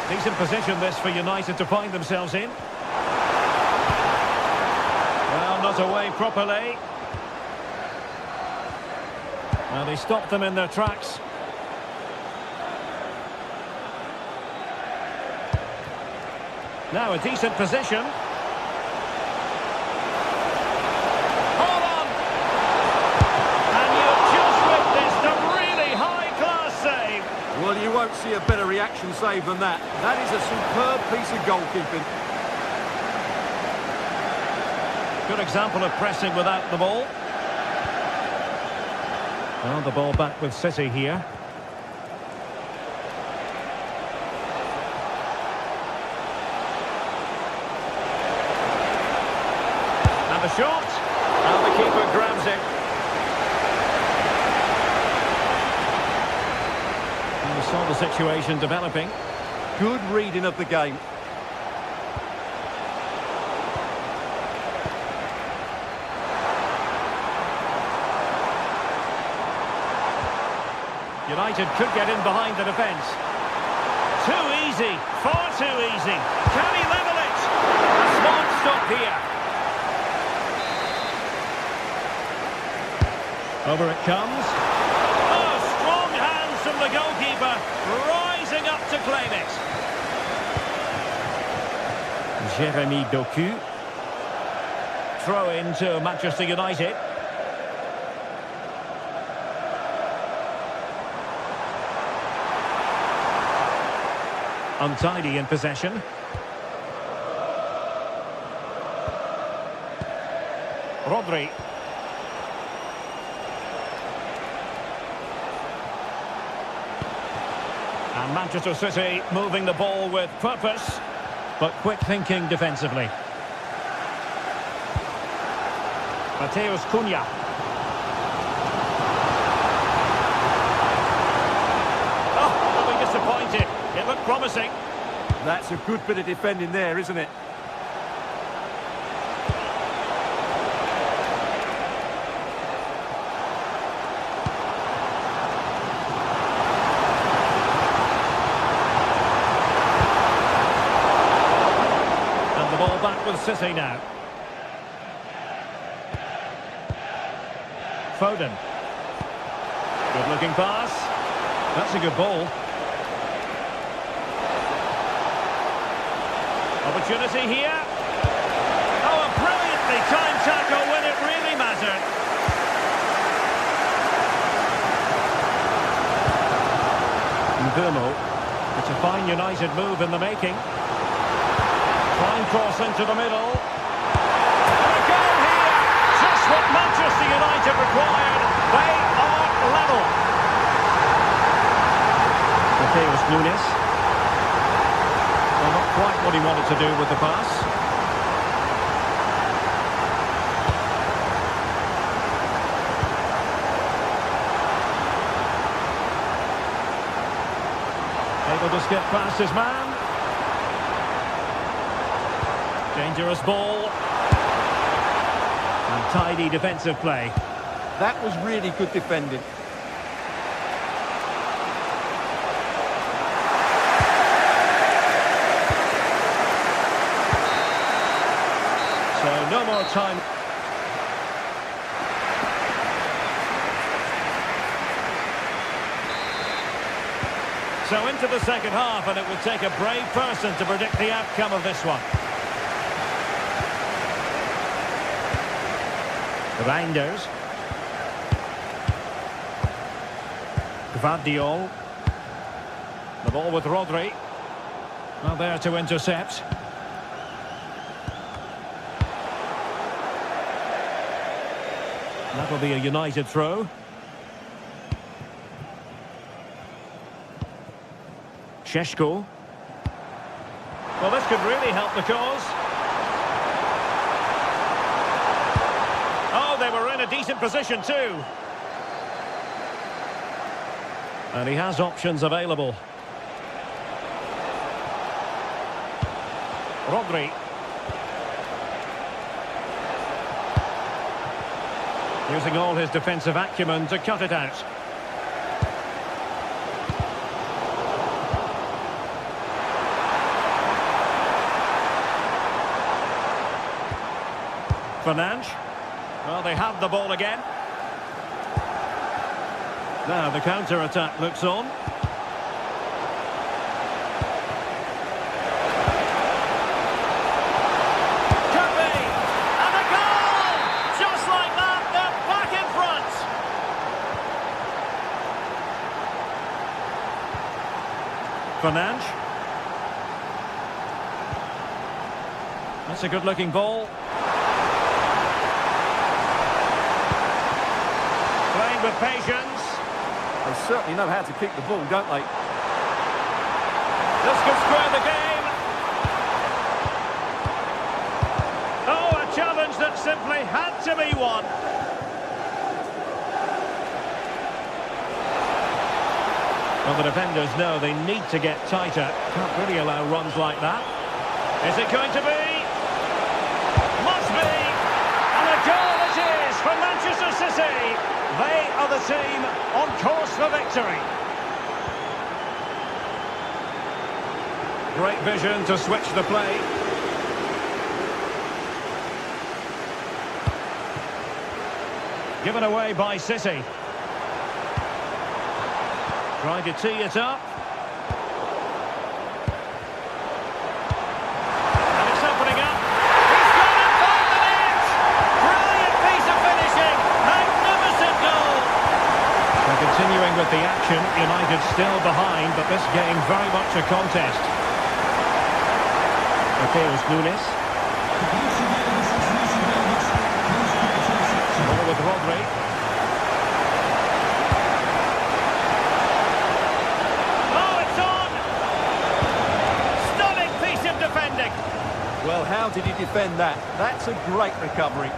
Decent position this for United to find themselves in. Well, not away properly. And he stopped them in their tracks. Now a decent position. Well, you won't see a better reaction save than that. That is a superb piece of goalkeeping. Good example of pressing without the ball. Well, the ball back with City here. And the shot. And the keeper grabs it. Saw the situation developing. Good reading of the game. United could get in behind the defence. Too easy, far too easy. Can he level it? A smart stop here. Over it comes. From the goalkeeper, rising up to claim it. Jeremy Doku. Throw into Manchester United. Untidy in possession. Rodri. And Manchester City moving the ball with purpose, but quick thinking defensively. Mateus Cunha. Oh, I'll be disappointed. It looked promising. That's a good bit of defending there, isn't it? Ball back City now. Foden. Good looking pass. That's a good ball. Opportunity here. Oh, a brilliantly timed tackle when it really mattered. Mbeumo. It's a fine United move in the making. Fine cross into the middle. And a goal here! Just what Manchester United required. They are level. Mateus Nunes. Well, not quite what he wanted to do with the pass. Able to skip past his man. Dangerous ball. And tidy defensive play. That was really good defending. So no more time. So into the second half, and it would take a brave person to predict the outcome of this one. Reinders. Gvardiol. The ball with Rodri. Well, there to intercept. That'll be a United throw. Šeško. Well, this could really help the cause. Oh, they were in a decent position too. And he has options available. Rodri. Using all his defensive acumen to cut it out. Fernandes. Well, they have the ball again. Now the counter-attack looks on. Could be! And a goal! Just like that, they're back in front! Fernandes. That's a good-looking ball. Playing with patience. They certainly know how to kick the ball, don't they? This could square the game. Oh, a challenge that simply had to be won. Well, the defenders know they need to get tighter. Can't really allow runs like that. Is it going to be? Must be! And a goal it is for Manchester City. They are the team on course for victory. Great vision to switch the play. Given away by City. Trying to tee it up. And it's opening up. He's got it by the net! Brilliant piece of finishing. Magnificent goal. And continuing with the action, United still behind, but this game very much a contest. Mateus Nunes. Ball with Rodri. Well, how did he defend that? That's a great recovery.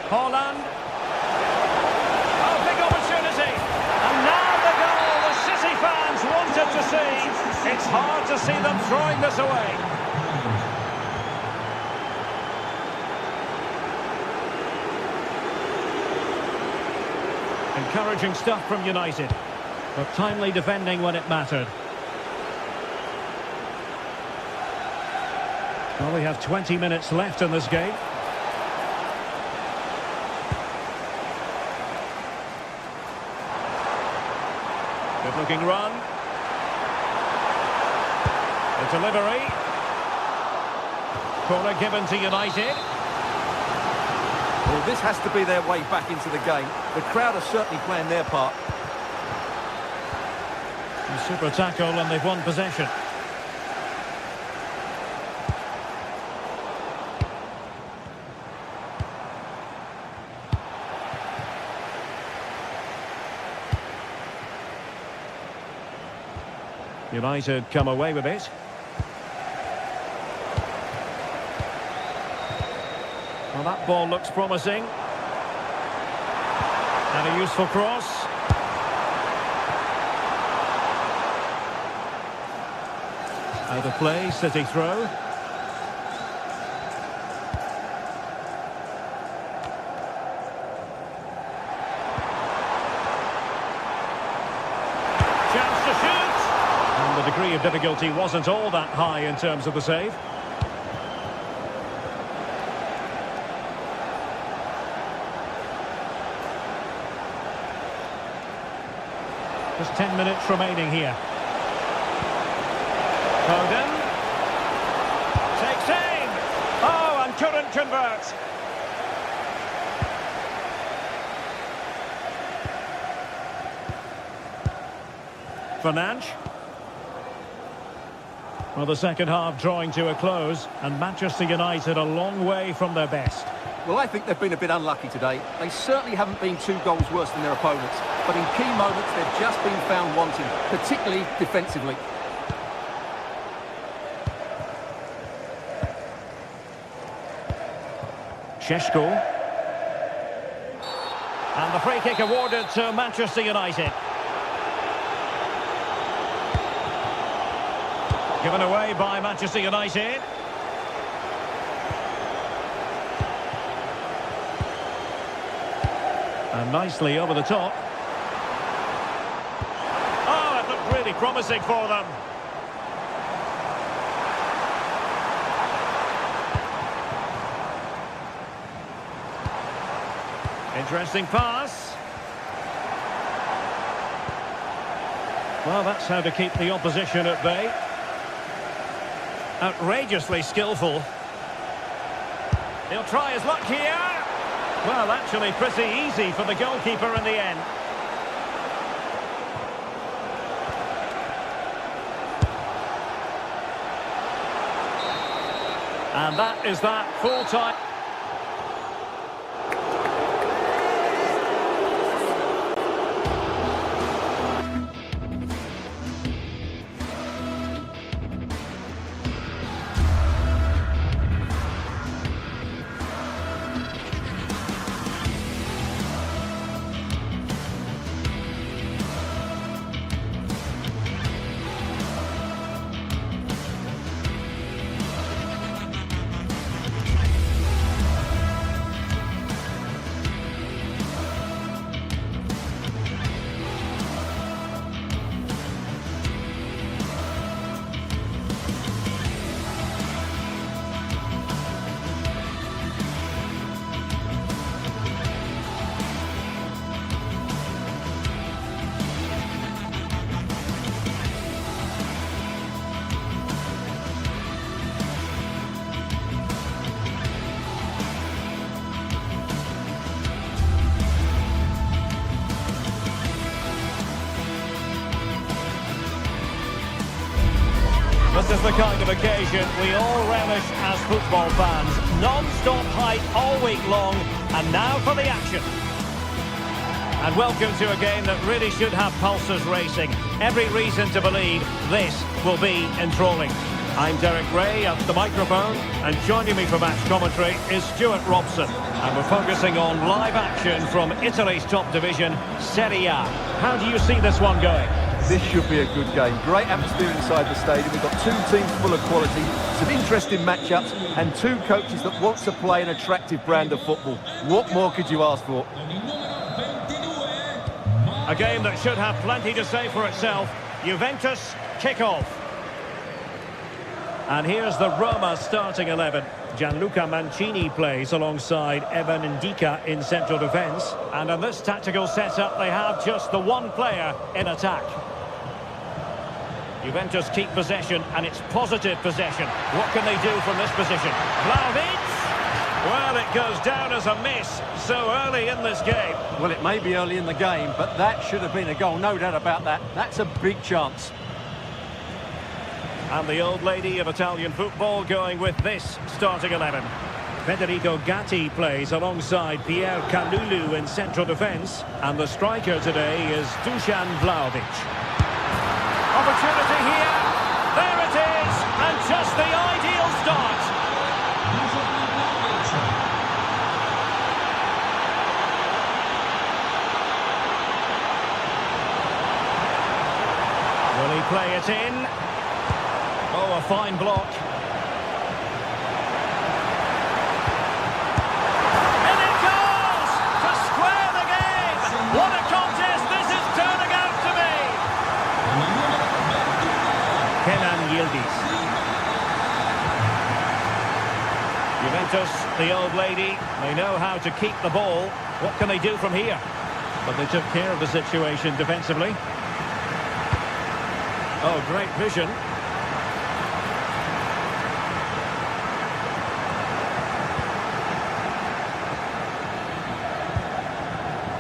Haaland. Oh, big opportunity. And now the goal the City fans wanted to see. It's hard to see them throwing this away. Encouraging stuff from United. But timely defending when it mattered. Well, we have 20 minutes left in this game. Good looking run. The delivery. Corner given to United. Well, this has to be their way back into the game. The crowd are certainly playing their part. A super tackle and they've won possession. United come away with it. Well, that ball looks promising. And a useful cross. Out of play, City throw. Chance to shoot! And the degree of difficulty wasn't all that high in terms of the save. Just 10 minutes remaining here. Foden. Takes aim. Oh, and couldn't convert. Fernandes. Well, the second half drawing to a close, and Manchester United a long way from their best. Well, I think they've been a bit unlucky today. They certainly haven't been 2 goals worse than their opponents, but in key moments they've just been found wanting, particularly defensively. Šeško. And the free kick awarded to Manchester United. Given away by Manchester United. And nicely over the top. Oh, it looked really promising for them. Interesting pass. Well, that's how to keep the opposition at bay. Outrageously skillful. He'll try his luck here. Well, actually pretty easy for the goalkeeper in the end. And that is that full-time. This is the kind of occasion we all relish as football fans. Non-stop hype all week long, and now for the action. And welcome to a game that really should have pulses racing. Every reason to believe this will be enthralling. I'm Derek Ray at the microphone, and joining me for match commentary is Stuart Robson. And we're focusing on live action from Italy's top division, Serie A. How do you see this one going? This should be a good game. Great atmosphere inside the stadium. We've got 2 teams full of quality, some interesting matchups, and 2 coaches that want to play an attractive brand of football. What more could you ask for? A game that should have plenty to say for itself. Juventus kick-off. And here's the Roma starting 11. Gianluca Mancini plays alongside Evan Ndika in central defence. And in this tactical setup, they have just the one player in attack. Juventus keep possession, and it's positive possession. What can they do from this position? Vlahovic! Well, it goes down as a miss so early in this game. Well, it may be early in the game, but that should have been a goal, no doubt about that. That's a big chance. And the old lady of Italian football going with this starting 11. Federico Gatti plays alongside Pierre Kalulu in central defence. And the striker today is Dusan Vlahovic. Opportunity here. There it is. And just the ideal start. Will he play it in? Oh, a fine block. And it goes to square the game. What a contest this is turning out to be. Kenan Yildiz. Juventus, the old lady, they know how to keep the ball. What can they do from here? But they took care of the situation defensively. Oh, great vision.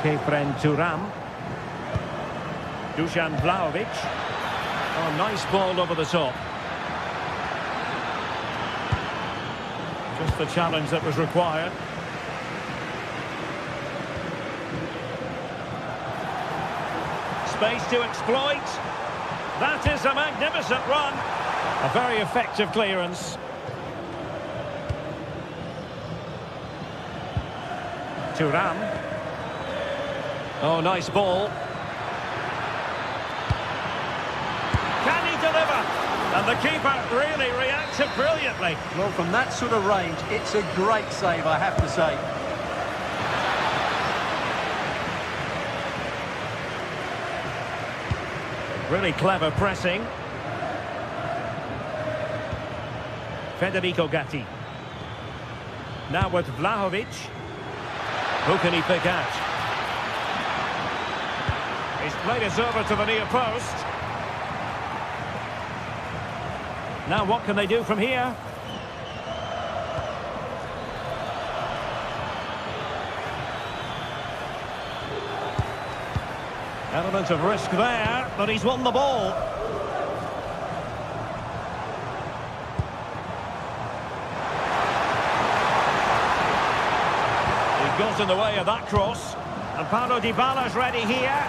Kefren Turam. Dusan Vlahovic. Oh, nice ball over the top. Just the challenge that was required. Space to exploit. That is a magnificent run. A very effective clearance. Turam. Oh, nice ball. Can he deliver? And the keeper really reacted brilliantly. Well, from that sort of range, it's a great save, I have to say. Really clever pressing. Federico Gatti. Now with Vlahovic. Who can he pick out? He's played it over to the near post. Now what can they do from here? Element of risk there, but he's won the ball. He got in the way of that cross. And Paulo Dybala's ready here.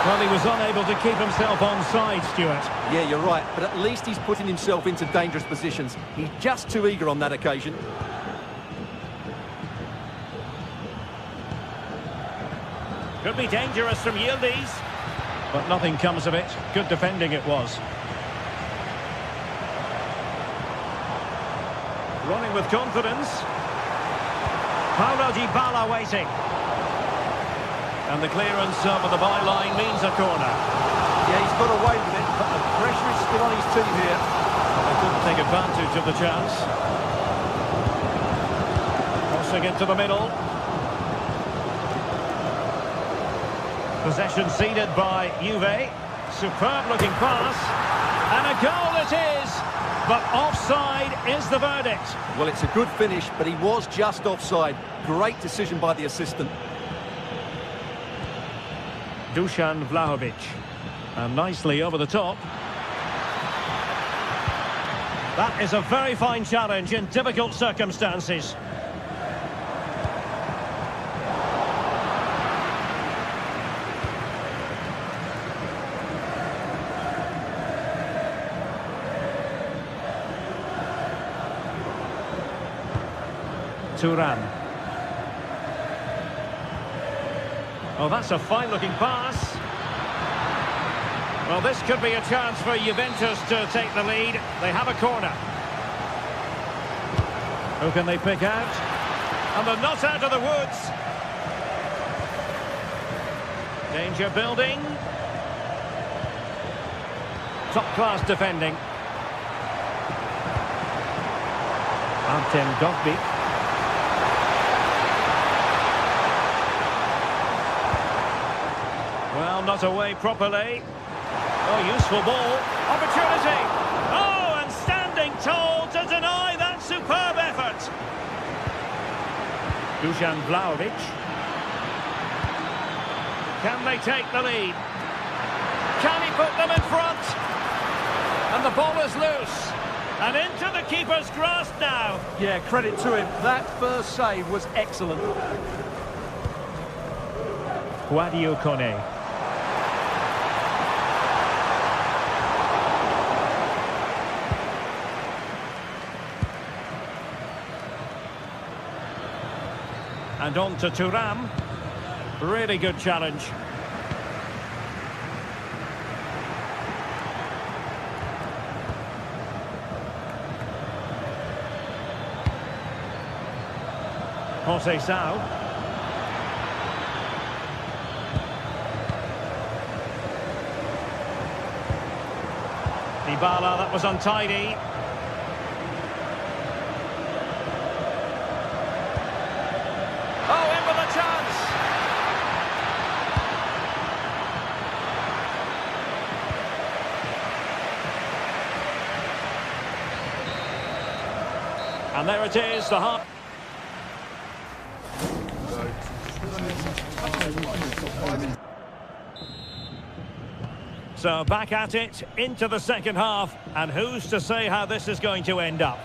Well, he was unable to keep himself onside, Stuart. Yeah, you're right, but at least he's putting himself into dangerous positions. He's just too eager on that occasion. Could be dangerous from Yildiz. But nothing comes of it. Good defending it was. Running with confidence. Paulo Dybala waiting. And the clearance over the byline means a corner. Yeah, he's got away with it, but the pressure is still on his team here. They couldn't take advantage of the chance. Crossing into the middle. Possession ceded by Juve. Superb looking pass. And a goal it is. But offside is the verdict. Well, it's a good finish, but he was just offside. Great decision by the assistant. Dusan Vlahovic. And nicely over the top. That is a very fine challenge in difficult circumstances. Turan. Oh, that's a fine-looking pass. Well, this could be a chance for Juventus to take the lead. They have a corner. Who can they pick out? And they're not out of the woods. Danger building. Top-class defending. Artem Dovbyk. Well, not away properly. Oh, useful ball. Opportunity. Oh, and standing tall to deny that superb effort. Dusan Vlahovic. Can they take the lead? Can he put them in front? And the ball is loose. And into the keeper's grasp now. Yeah, credit to him. That first save was excellent. Guadio Kone. And on to Thuram. Really good challenge. Jose Sao. Dybala, that was untidy. Oh, in with a chance. And there it is, the half. So back at it, into the second half, and who's to say how this is going to end up?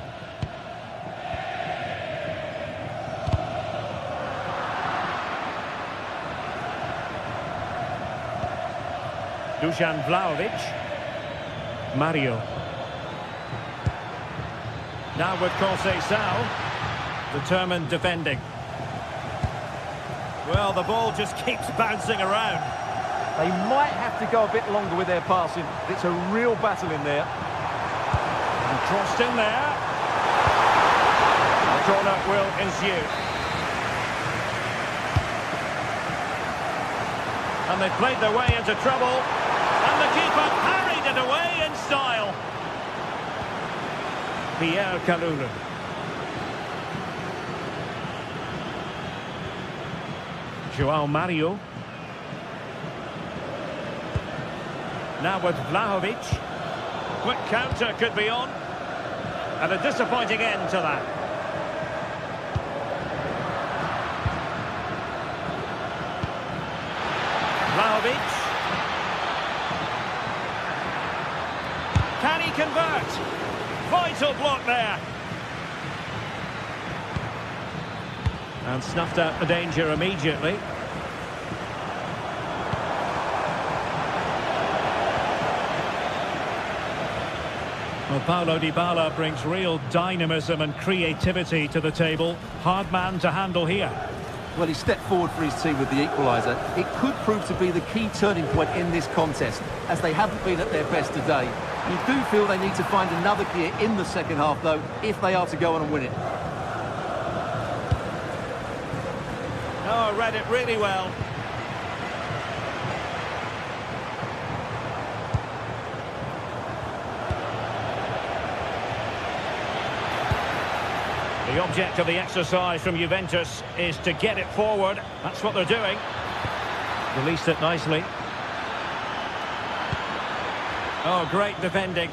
Dusan Vlahovic. Mario. Now with Sao. Determined defending. Well, the ball just keeps bouncing around. They might have to go a bit longer with their passing. It's a real battle in there. And crossed in there. A corner will ensue. And they played their way into trouble. And the keeper parried it away in style. Pierre Kalulu. João Mario. Now with Vlahovic. Quick counter could be on. And a disappointing end to that. Vlahovic. Can he convert? Vital block there. And snuffed out the danger immediately. Well, Paulo Dybala brings real dynamism and creativity to the table. Hard man to handle here. Well, he stepped forward for his team with the equaliser. It could prove to be the key turning point in this contest, as they haven't been at their best today. You do feel they need to find another gear in the second half, though, if they are to go on and win it. Oh, read it really well. The object of the exercise from Juventus is to get it forward. That's what they're doing. Released it nicely. Oh, great defending.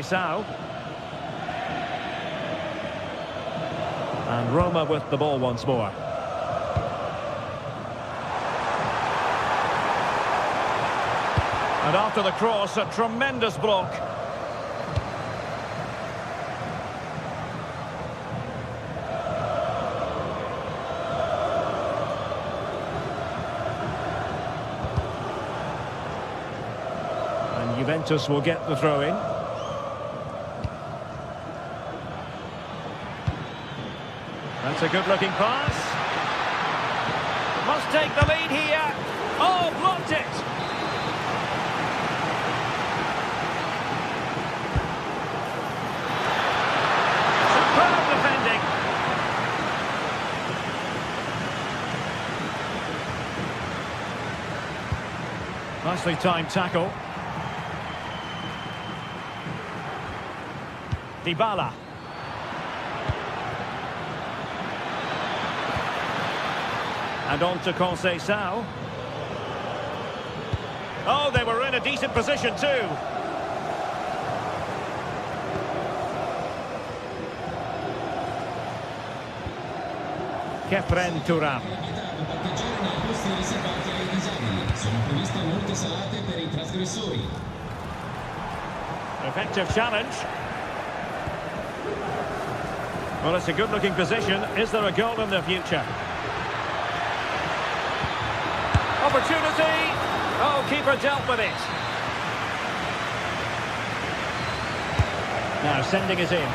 Sao. And Roma with the ball once more. And after the cross, a tremendous block. And Juventus will get the throw-in. That's a good-looking pass. Must take the lead here. Oh, blocked it. Superb Nicely timed tackle. Dybala. And on to Conceição. Oh, they were in a decent position too. Kefren Turam. Effective challenge. Well, it's a good-looking position. Is there a goal in the future? Opportunity! Oh, keeper dealt with it. Now sending it in.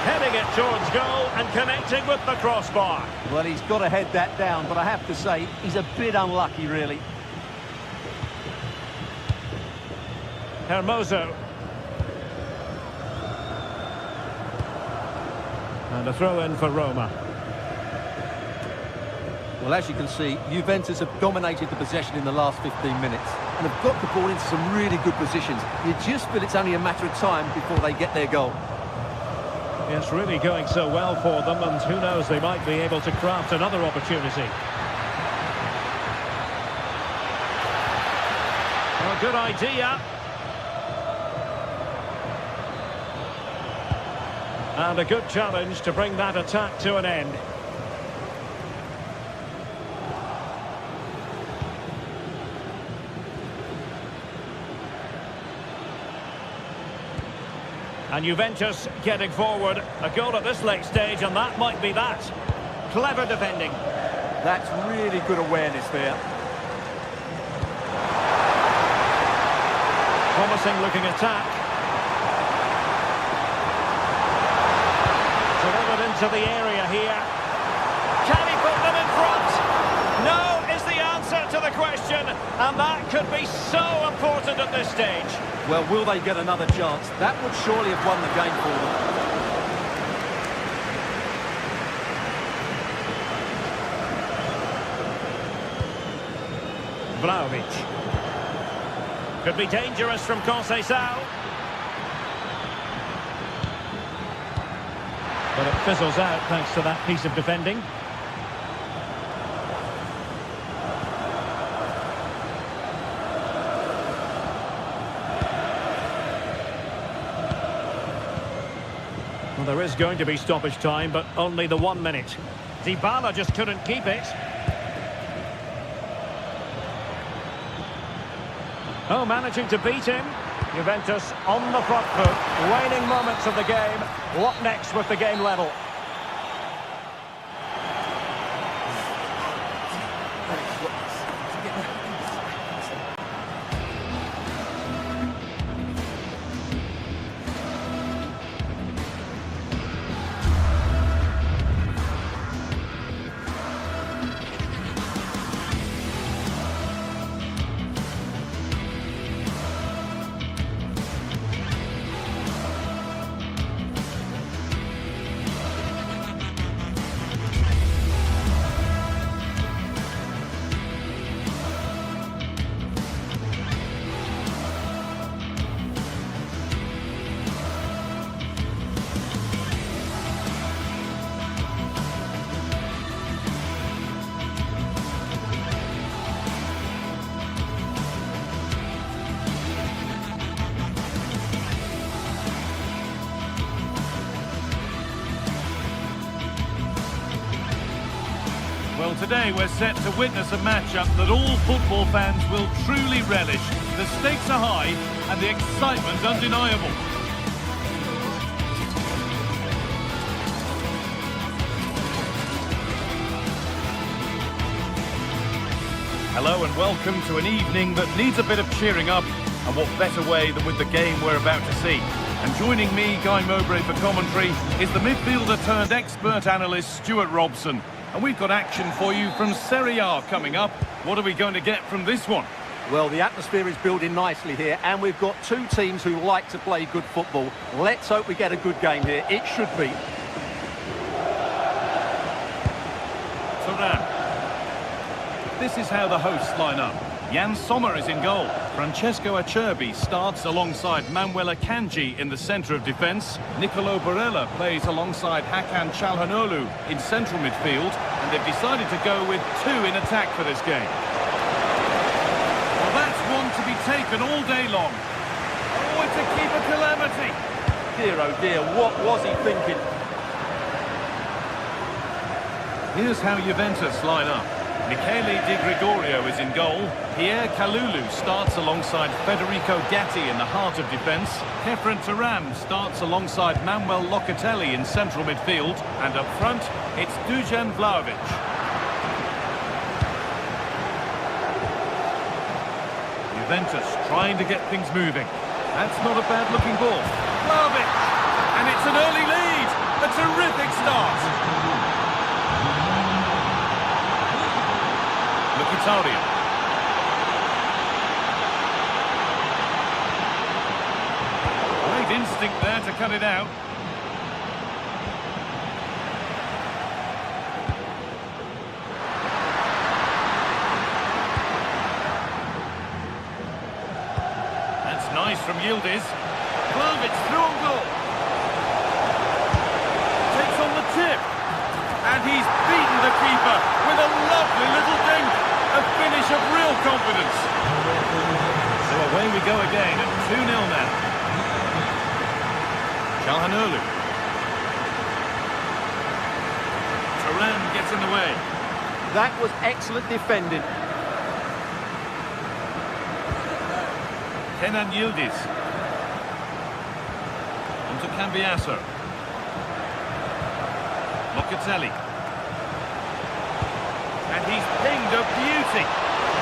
Heading it towards goal and connecting with the crossbar. Well, he's got to head that down, but I have to say, he's a bit unlucky, really. Hermoso. And a throw-in for Roma. Well, as you can see, Juventus have dominated the possession in the last 15 minutes and have got the ball into some really good positions. You just feel it's only a matter of time before they get their goal. It's really going so well for them, and who knows, they might be able to craft another opportunity. Well, good idea. And a good challenge to bring that attack to an end. And Juventus getting forward. A goal at this late stage, and that might be that. Clever defending. That's really good awareness there. Promising looking attack. Delivered into the area here. Can he put them in front? No is the answer to the question, and that could be so important at this stage. Well, will they get another chance? That would surely have won the game for them. Vlahovic. Could be dangerous from Conceição. But it fizzles out thanks to that piece of defending. Well, there is going to be stoppage time, but only the 1 minute. Dybala just couldn't keep it. Oh, managing to beat him. Juventus on the front foot. Waning moments of the game. What next with the game level? Well, today we're set to witness a matchup that all football fans will truly relish. The stakes are high and the excitement undeniable. Hello and welcome to an evening that needs a bit of cheering up, and what better way than with the game we're about to see. And joining me, Guy Mowbray, for commentary is the midfielder turned expert analyst Stuart Robson. And we've got action for you from Serie A coming up. What are we going to get from this one? Well, the atmosphere is building nicely here, and we've got two teams who like to play good football. Let's hope we get a good game here. It should be. Turan. This is how the hosts line up. Jan Sommer is in goal. Francesco Acerbi starts alongside Manuel Akanji in the centre of defence. Nicolo Barella plays alongside Hakan Çalhanoğlu in central midfield. And they've decided to go with two in attack for this game. Well, that's one to be taken all day long. Oh, it's a keeper calamity. Dear, oh dear, what was he thinking? Here's how Juventus line up. Michele Di Gregorio is in goal. Pierre Kalulu starts alongside Federico Gatti in the heart of defence. Kefren Turan starts alongside Manuel Locatelli in central midfield. And up front, it's Dusan Vlahovic. Juventus trying to get things moving. That's not a bad-looking ball. Vlahovic! And it's an early lead! A terrific start! Mkhitaryan. Great instinct there to cut it out. That's nice from Yildiz. Vlahovic through on goal. Takes on the tip. And he's beaten the keeper with a lovely little dink. A finish of real confidence. So away we go again at 2-0 now. Çalhanoğlu. Turan gets in the way. That was excellent defending. Kenan Yildiz. Onto Cambiasso. Locatelli. And he's pinged a beauty.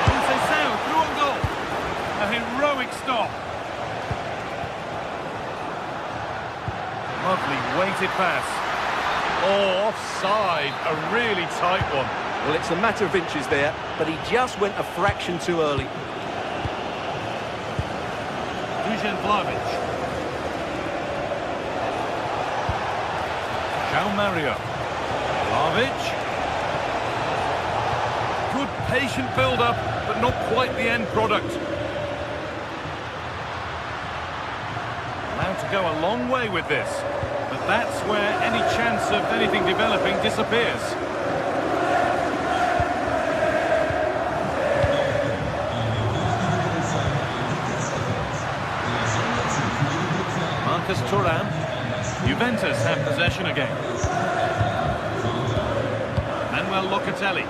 Conceição through on goal. A heroic stop. Lovely weighted pass. Oh, offside. A really tight one. Well, it's a matter of inches there, but he just went a fraction too early. Dusan Vlahovic. João Mario. Vlahovic. Good patient build-up, but not quite the end product. Allowed to go a long way with this, but that's where any chance of anything developing disappears. Marcus Thuram. Juventus have possession again. Manuel Locatelli.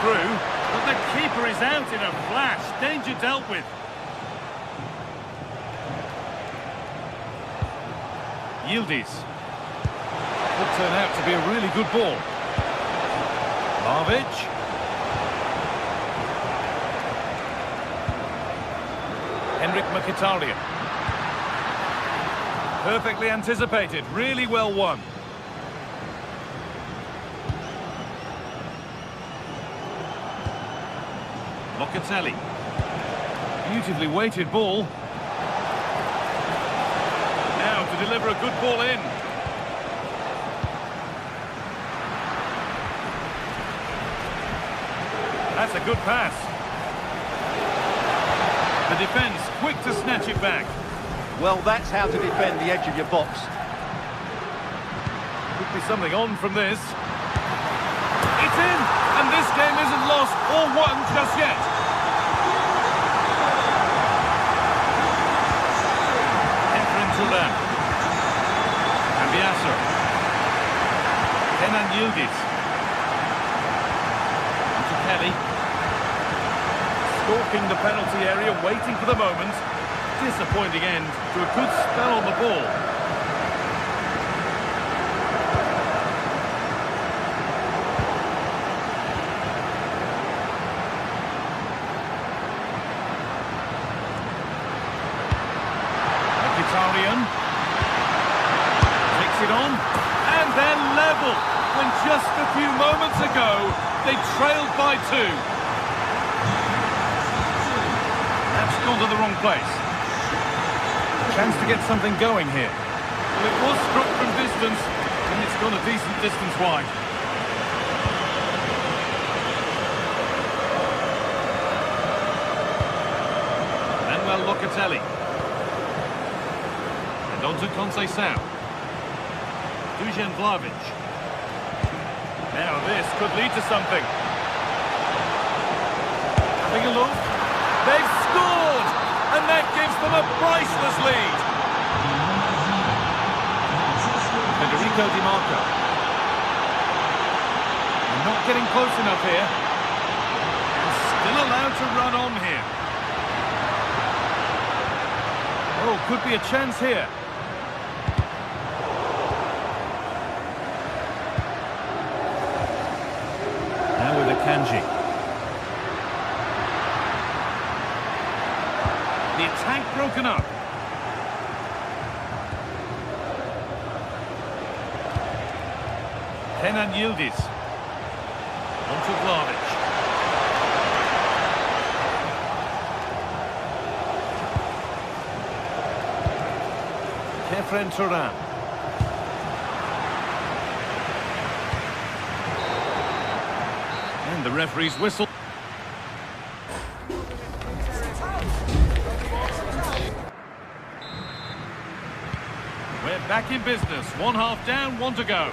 Through, but the keeper is out in a flash. Danger dealt with. Yildiz. Could turn out to be a really good ball. Vlahovic. Henrik Mkhitaryan. Perfectly anticipated, really well won. Locatelli. Beautifully weighted ball. Now to deliver a good ball in. That's a good pass. The defence quick to snatch it back. Well, that's how to defend the edge of your box. Could be something on from this. It's in! And this game isn't lost or won just yet. Kefren Turan. Cambiasso. Kenan Yildiz. Onto Kelly. Stalking the penalty area, waiting for the moment. Disappointing end to a good spell on the ball. Mkhitaryan takes it on, and they're level when just a few moments ago they trailed by 2. That's gone to the wrong place. Chance to get something going here. Well, it was struck from distance, and it's gone a decent distance wide. Manuel Locatelli. And on to Conceição. Dusan Vlahovic. Now this could lead to something. Having a look. They've scored! And that gives them a priceless lead. Federico Di Marco. They're not getting close enough here. And still allowed to run on here. Oh, could be a chance here. Now with Akanji. The attack broken up. Kenan Yildiz. On to Vlahovic. Kefren Turan. And the referee's whistle. We're back in business. One half down, one to go.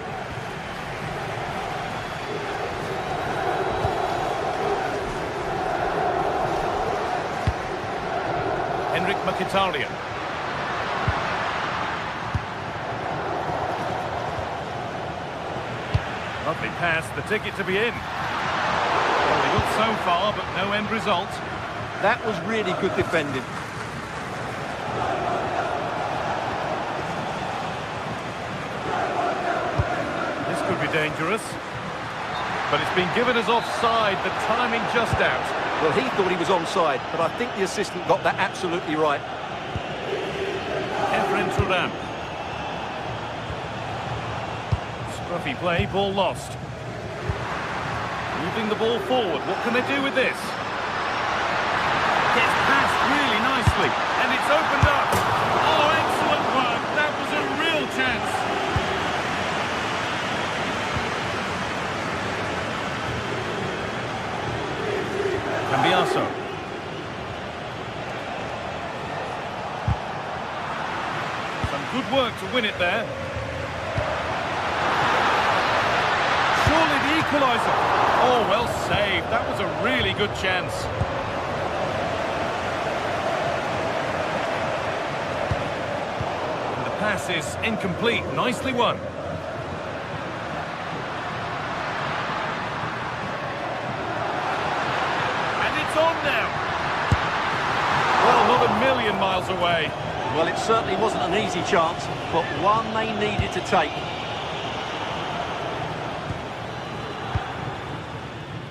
Henrik Mkhitaryan. Lovely pass, the ticket to be in. Well, they got so far, but no end result. That was really good defending. This could be dangerous. But it's been given as offside, the timing just out. Well, he thought he was onside, but I think the assistant got that absolutely right. Kefren Turan. Scruffy play, ball lost. Moving the ball forward, what can they do with this? Gets passed really nicely, and it's opened up. Oh, excellent work, that was a real chance. Cambiaso. Some good work to win it there. Surely the equaliser. Oh, well saved. That was a really good chance. And the pass is incomplete. Nicely won. On now. Well, not a million miles away. Well, it certainly wasn't an easy chance, but one they needed to take.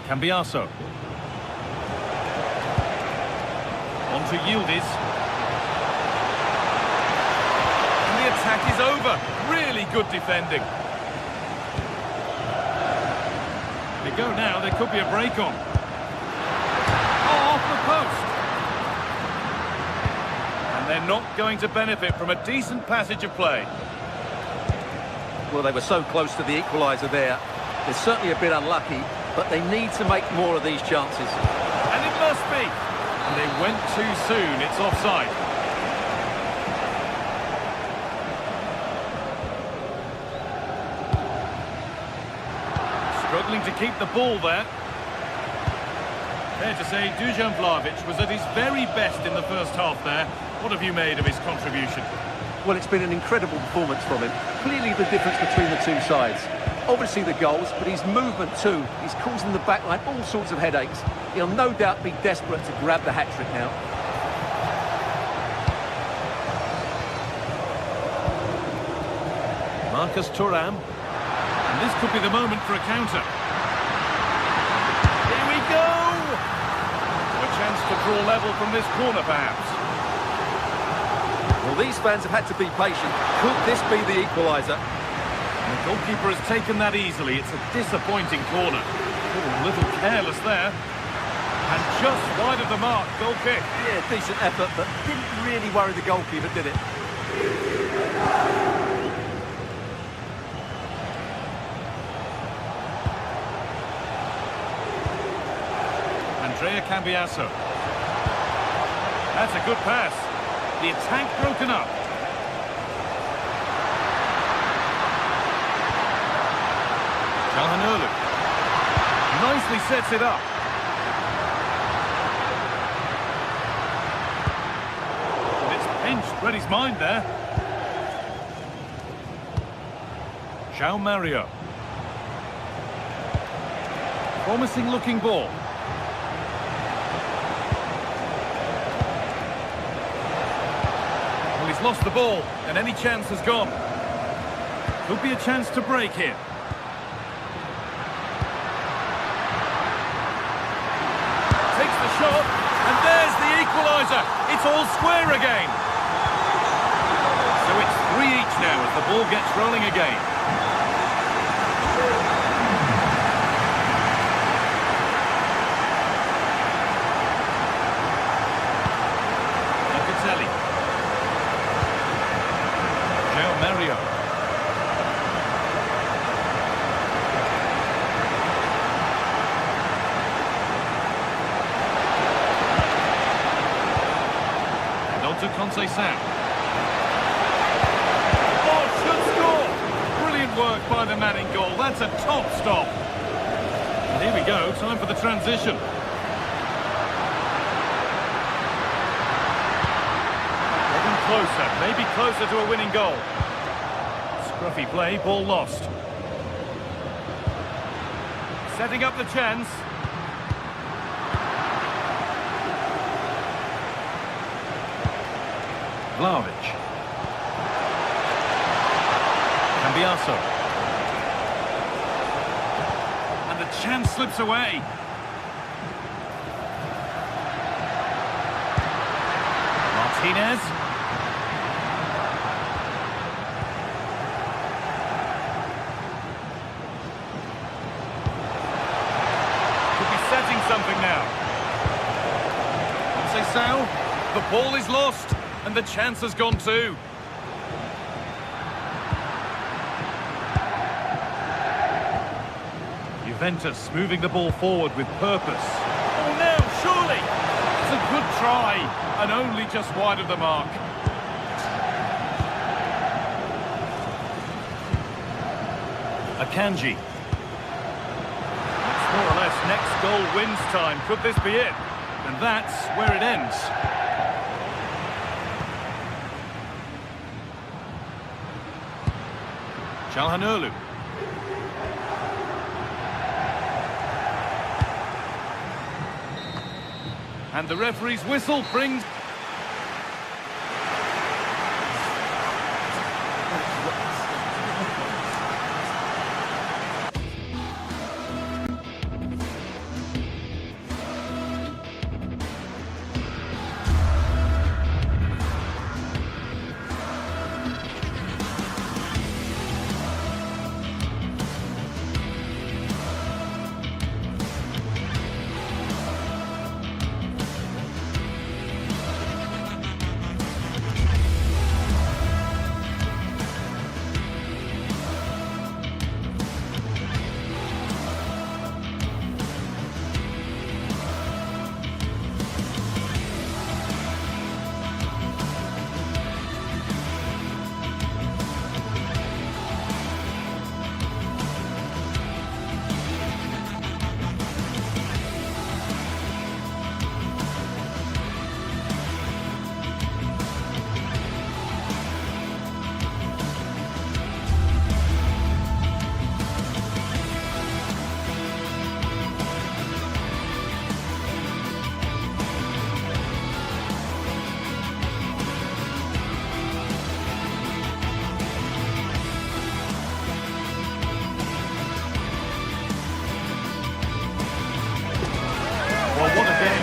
Cambiaso. On to Yildiz. And the attack is over. Really good defending. They go now, there could be a break on. Off the post. And they're not going to benefit from a decent passage of play. Well, they were so close to the equaliser there. They're certainly a bit unlucky, but they need to make more of these chances. And it must be. And they went too soon. It's offside. Struggling to keep the ball there. Fair to say, Dusan Vlahovic was at his very best in the first half there. What have you made of his contribution? Well, it's been an incredible performance from him. Clearly the difference between the two sides. Obviously the goals, but his movement too. He's causing the backline all sorts of headaches. He'll no doubt be desperate to grab the hat-trick now. Marcus Thuram. And this could be the moment for a counter. Here we go! A chance to draw level from this corner, perhaps. Well, these fans have had to be patient. Could this be the equaliser? The goalkeeper has taken that easily. It's a disappointing corner. Oh, a little careless there. And just wide of the mark, goal kick. Yeah, decent effort, but didn't really worry the goalkeeper, did it? Cambiasso. That's a good pass. The attack broken up. Calhanoglu nicely sets it up. It's pinched, read his mind there. João Mario. Promising looking ball. Well, he's lost the ball, and any chance has gone. Could be a chance to break here. Takes the shot, and there's the equaliser. It's all square again. So it's 3 each now as the ball gets rolling again. João Mario. And on to Conceição. Oh, should score! Brilliant work by the man in goal. That's a top stop. And here we go, time for the transition. Closer, maybe closer to a winning goal. Scruffy play, ball lost. Setting up the chance. Vlahovic. Cambiasso. And the chance slips away. Martinez. Setting something now. Conceição, the ball is lost, and the chance has gone too. Juventus moving the ball forward with purpose. Oh, now, surely! It's a good try, and only just wide of the mark. Akanji. More or less, next goal wins time. Could this be it? And that's where it ends. Calhanoglu. And the referee's whistle brings...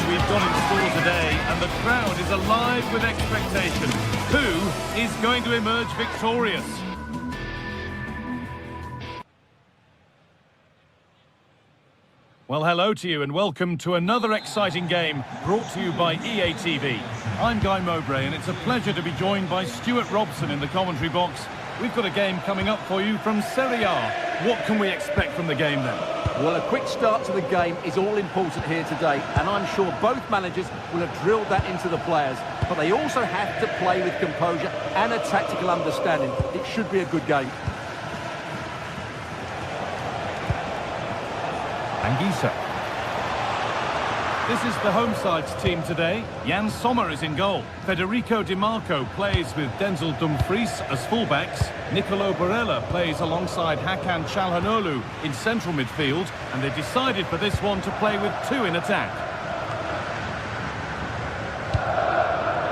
We've got in store today, and the crowd is alive with expectation. Who is going to emerge victorious? Well, hello to you and welcome to another exciting game brought to you by EA TV. I'm Guy Mowbray and it's a pleasure to be joined by Stuart Robson in the commentary box. We've got a game coming up for you from Serie A. What can we expect from the game then? Well, a quick start to the game is all important here today, and I'm sure both managers will have drilled that into the players, but they also have to play with composure and a tactical understanding. It should be a good game. Anguissa. This is the home side's team today. Jan Sommer is in goal. Federico Di Marco plays with Denzel Dumfries as fullbacks. Nicolo Barella plays alongside Hakan Çalhanoğlu in central midfield. And they decided for this one to play with two in attack.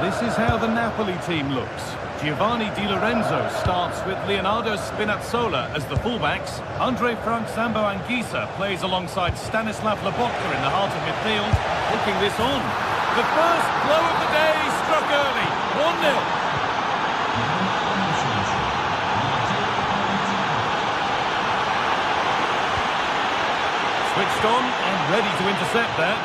This is how the Napoli team looks. Giovanni Di Lorenzo starts with Leonardo Spinazzola as the fullbacks. Andre Frank Zambo Anguissa plays alongside Stanislav Lobotka in the heart of midfield, hooking this on. The first blow of the day struck early, 1-0. Switched on and ready to intercept there.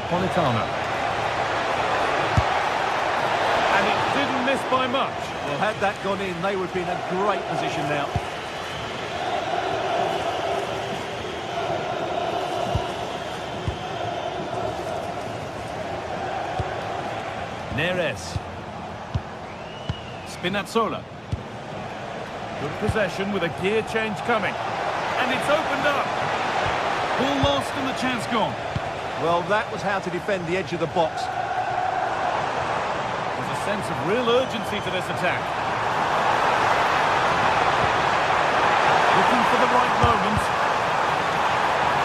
Politano. And it didn't miss by much. Well, had that gone in, they would be in a great position now. Neres. Spinazzola. Good possession with a gear change coming. And it's opened up. Ball lost and the chance gone. Well, that was how to defend the edge of the box. There's a sense of real urgency to this attack. Looking for the right moment.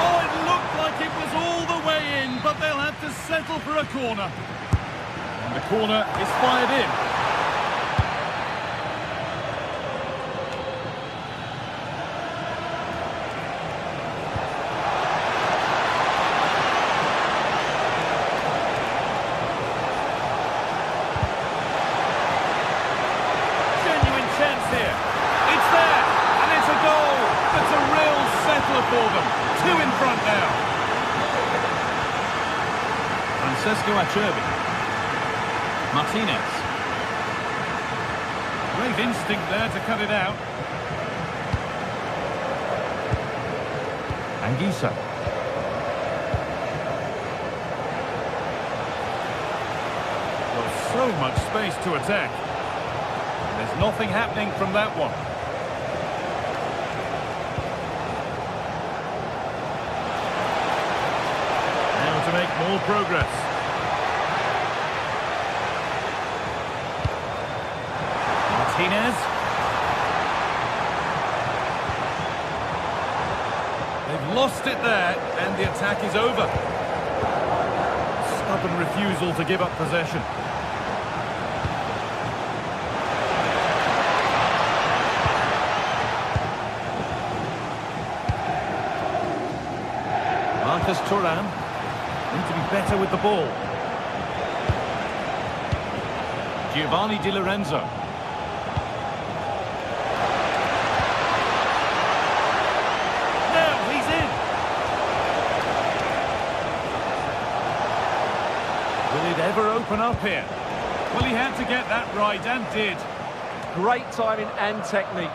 Oh, it looked like it was all the way in, but they'll have to settle for a corner. And the corner is fired in. For them. Two in front now. Francesco Acerbi. Martinez. Great instinct there to cut it out. Anguissa. Well, so much space to attack. There's nothing happening from that one. To make more progress. Martinez. They've lost it there, and the attack is over. Stubborn refusal to give up possession. Marcus Thuram. Need to be better with the ball. Giovanni Di Lorenzo. Now he's in. Will it ever open up here? Well, he had to get that right and did. Great timing and technique.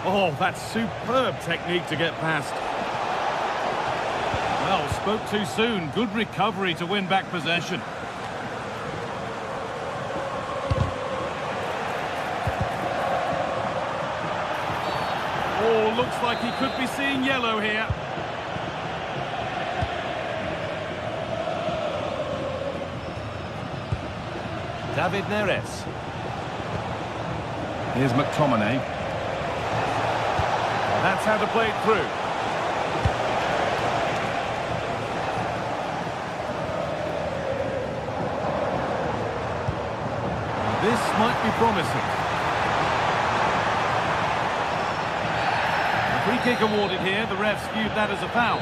Oh, that's superb technique to get past. Well, spoke too soon. Good recovery to win back possession. Oh, looks like he could be seeing yellow here. David Neres. Here's McTominay. That's how to play it through. This might be promising. kick awarded here. The refs viewed that as a foul.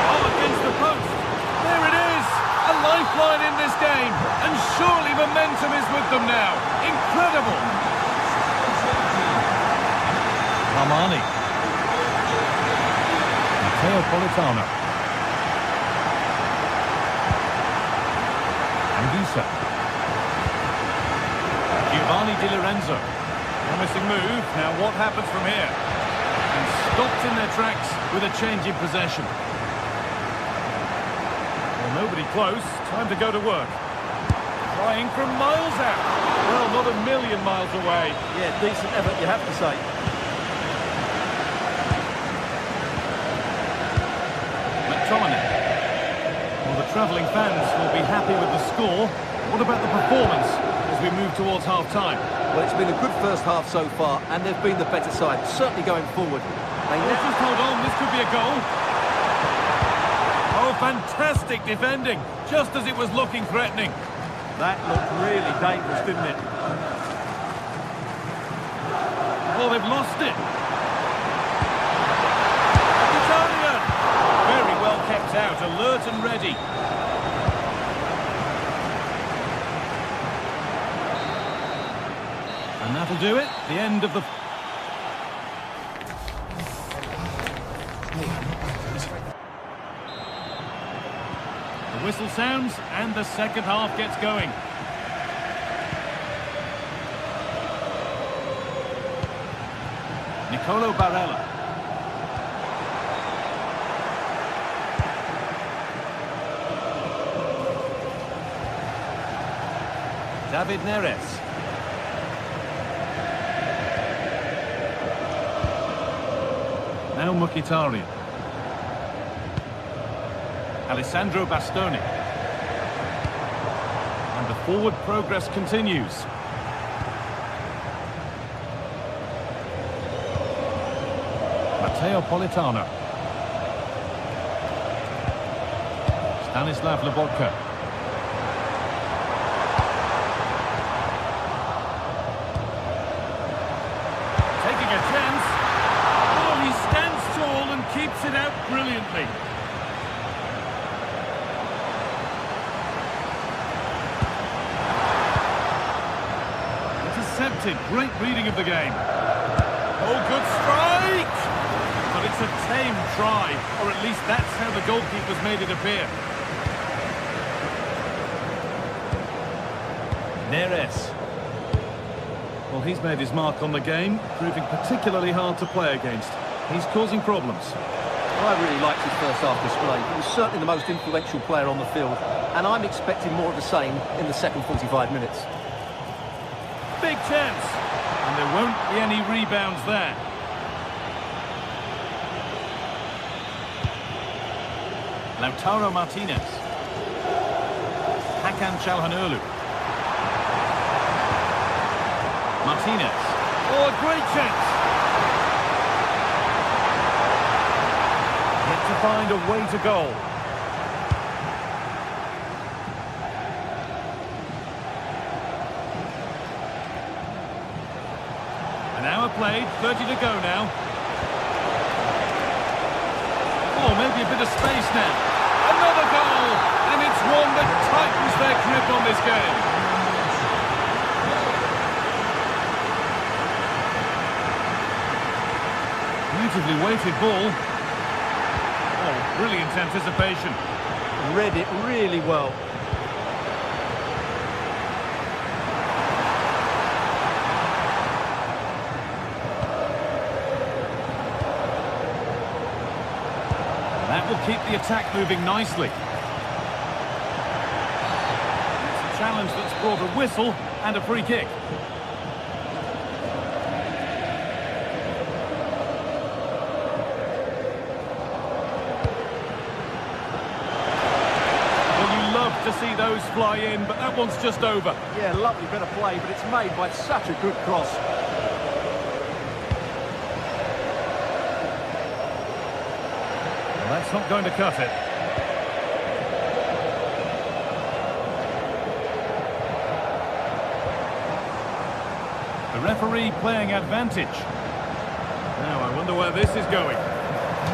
Oh, against the post. There it is. A lifeline in this game. And surely momentum is with them now. Incredible. Armani. Matteo Politano. Anguissa. Giovanni Di Lorenzo. Promising move. Now what happens from here? And stopped in their tracks with a change in possession. Well, nobody close. Time to go to work. Trying from miles out. Well, not a million miles away. Yeah, decent effort, you have to say. McTominay. Well, the travelling fans will be happy with the score. What about the performance as we move towards half-time? Well, it's been a good first half so far, and they've been the better side, certainly going forward. Just hold on, this could be a goal. Oh, fantastic defending, just as it was looking threatening. That looked really dangerous, didn't it? Oh, they've lost it. Italian! Very well kept out, alert and ready. And that'll do it. The end of the... The whistle sounds and the second half gets going. Nicolo Barella. David Neres. Now Mkhitaryan. Alessandro Bastoni. And the forward progress continues. Matteo Politano. Stanislav Lobotka. Taking a chance. Oh, he stands tall and keeps it out brilliantly. Intercepted. Great reading of the game. Oh, good strike! But it's a tame try, or at least that's how the goalkeeper's made it appear. Neres. Well, he's made his mark on the game, proving particularly hard to play against. He's causing problems. Well, I really liked his first half display. He was certainly the most influential player on the field, and I'm expecting more of the same in the second 45 minutes. Big chance, and there won't be any rebounds there. Lautaro Martinez. Hakan Çalhanoğlu. Martinez. Oh, a great chance. Yet to find a way to goal. An hour played, 30 to go now. Oh, maybe a bit of space now. Another goal! And it's one that tightens their grip on this game. Beautifully weighted ball. Oh, brilliant anticipation. Read it really well. That will keep the attack moving nicely. It's a challenge that's brought a whistle and a free kick. Well, you love to see those fly in, but that one's just over. Yeah, lovely bit of play, but it's made by such a good cross. That's not going to cut it. The referee playing advantage. Now, I wonder where this is going.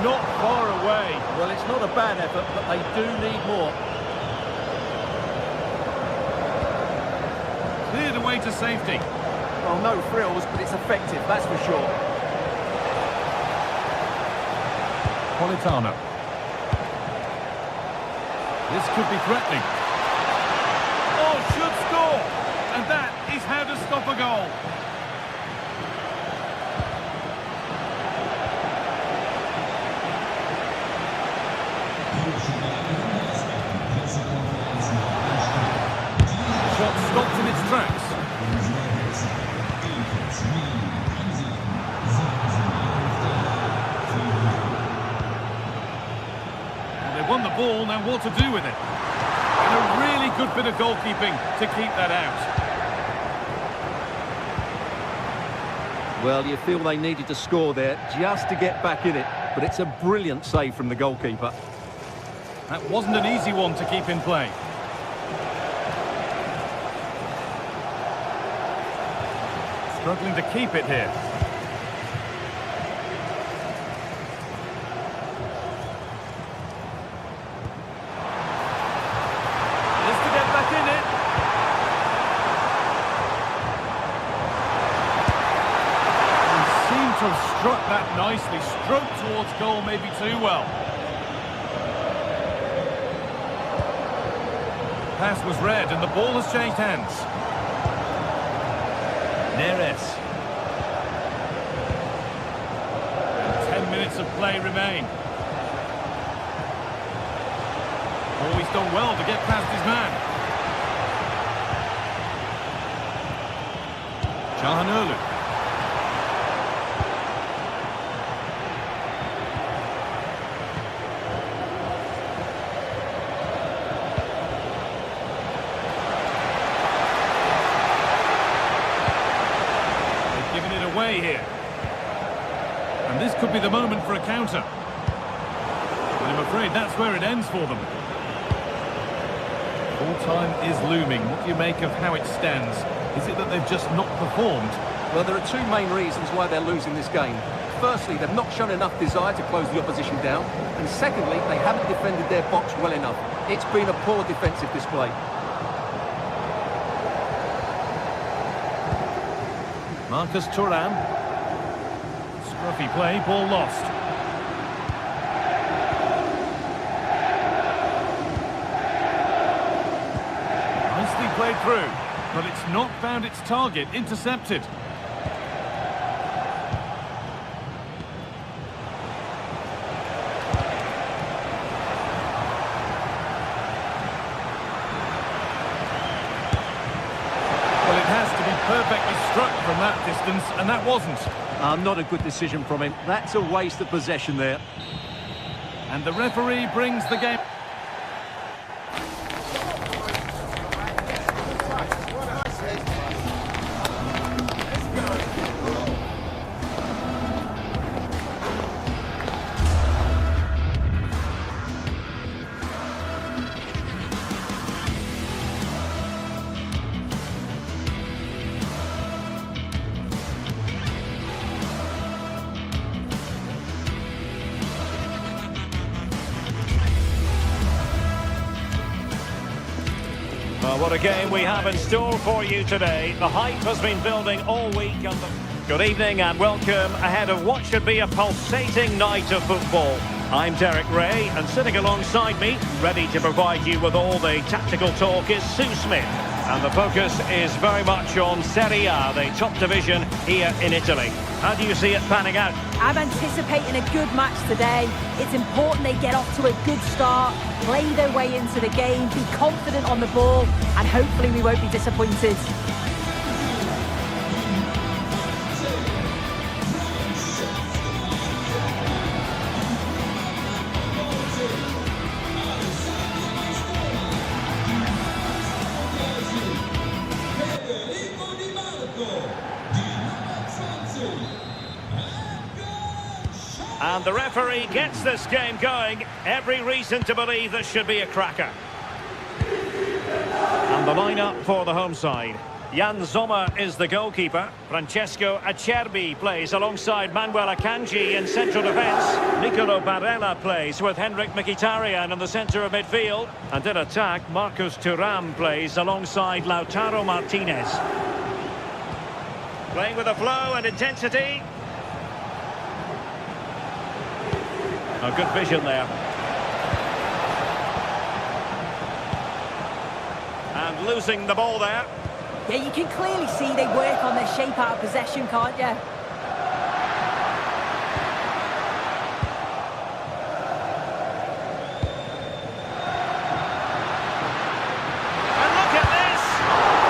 Not far away. Well, it's not a bad effort, but they do need more. Cleared away to safety. Well, no frills, but it's effective, that's for sure. Politano. This could be threatening. Oh, should score! And that is how to stop a goal. The shot stopped in its tracks. Won the ball, now what to do with it? And a really good bit of goalkeeping to keep that out. Well, you feel they needed to score there just to get back in it, but it's a brilliant save from the goalkeeper. That wasn't an easy one to keep in play. Struggling to keep it here. Struck that nicely, stroked towards goal maybe too well. Pass was read and the ball has changed hands. Neres. And 10 minutes of play remain. Oh, he's done well to get past his man. Çalhanoğlu. Away here, and this could be the moment for a counter, but I'm afraid that's where it ends for them. Full time is looming. What do you make of how it stands? Is it that they've just not performed? Well, there are two main reasons why they're losing this game. Firstly, they've not shown enough desire to close the opposition down, and secondly, they haven't defended their box well enough. It's been a poor defensive display. Marcus Thuram. Scruffy play, ball lost. Nicely played through, but it's not found its target, intercepted. Perfectly struck from that distance, and that wasn't. Not a good decision from him. That's a waste of possession there. And the referee brings the game. Well, what a game we have in store for you today. The hype has been building all week. Good evening and welcome ahead of what should be a pulsating night of football. I'm Derek Ray, and sitting alongside me, ready to provide you with all the tactical talk, is Sue Smith. And the focus is very much on Serie A, the top division here in Italy. How do you see it panning out? I'm anticipating a good match today. It's important they get off to a good start, play their way into the game, be confident on the ball, and hopefully we won't be disappointed. And the referee gets this game going. Every reason to believe this should be a cracker. And the lineup for the home side. Jan Sommer is the goalkeeper. Francesco Acerbi plays alongside Manuel Akanji in central defence. Nicolo Barella plays with Henrik Mkhitaryan in the centre of midfield. And in attack, Marcus Thuram plays alongside Lautaro Martinez. Playing with a flow and intensity. A good vision there. And losing the ball there. Yeah, you can clearly see they work on their shape out of possession, can't you? And look at this!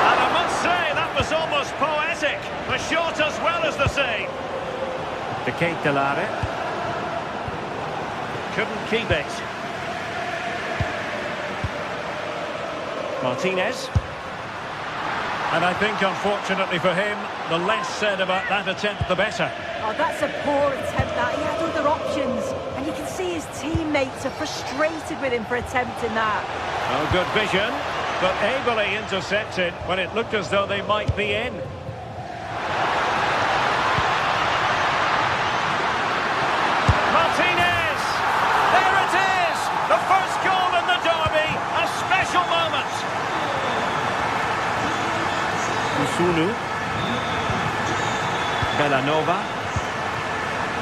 And I must say, that was almost poetic. The shot as well as the save. De Ketelare. Couldn't keep it. Martinez. And I think, unfortunately for him, the less said about that attempt, the better. Oh, that's a poor attempt, that. He had other options. And you can see his teammates are frustrated with him for attempting that. Oh, good vision, but ably intercepted when it looked as though they might be in. Martinez! There it is! The first goal in the derby, a special moment. Kusunu. Bellanova.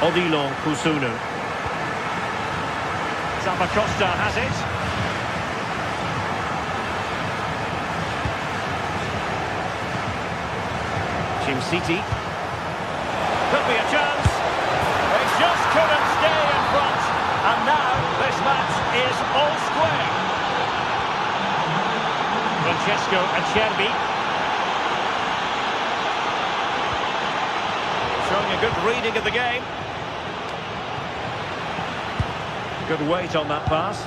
Odilon Kusunu. Zappacosta has it. City. Could be a chance. They just couldn't stay in front. And now this match is all square. Francesco Acerbi. Showing a good reading of the game. Good weight on that pass.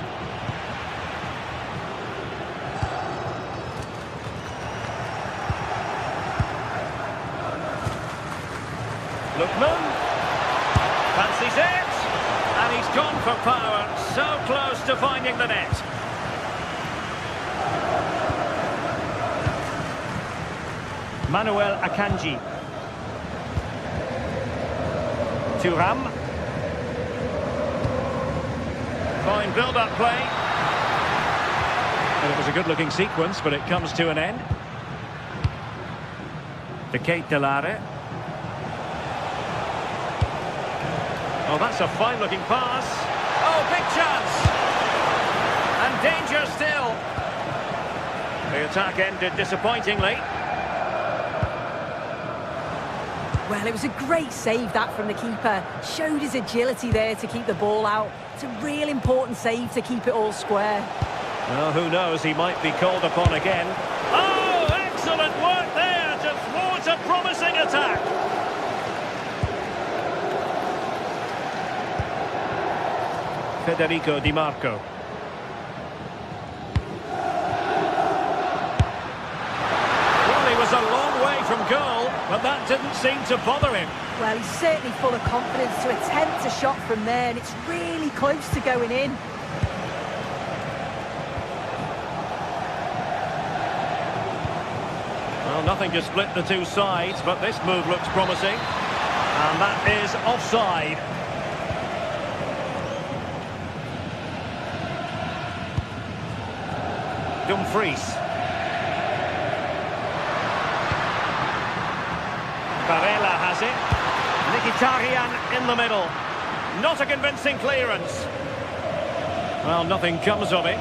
Lookman fancies it, and he's gone for power, so close to finding the net. Manuel Akanji. Thuram. Fine build-up play. And it was a good-looking sequence, but it comes to an end. De Ketelare. Oh, that's a fine-looking pass. Oh, big chance. And danger still. The attack ended disappointingly. Well, it was a great save, that, from the keeper. Showed his agility there to keep the ball out. It's a real important save to keep it all square. Well, who knows, he might be called upon again. Oh, excellent work there to thwart a promising attack. Federico Di Marco. Well, he was a long way from goal, but that didn't seem to bother him. Well, he's certainly full of confidence to attempt a shot from there, and it's really close to going in. Well, nothing to split the two sides, but this move looks promising. And that is offside. Dumfries. Barella has it. Mkhitaryan in the middle. Not a convincing clearance. Well, nothing comes of it.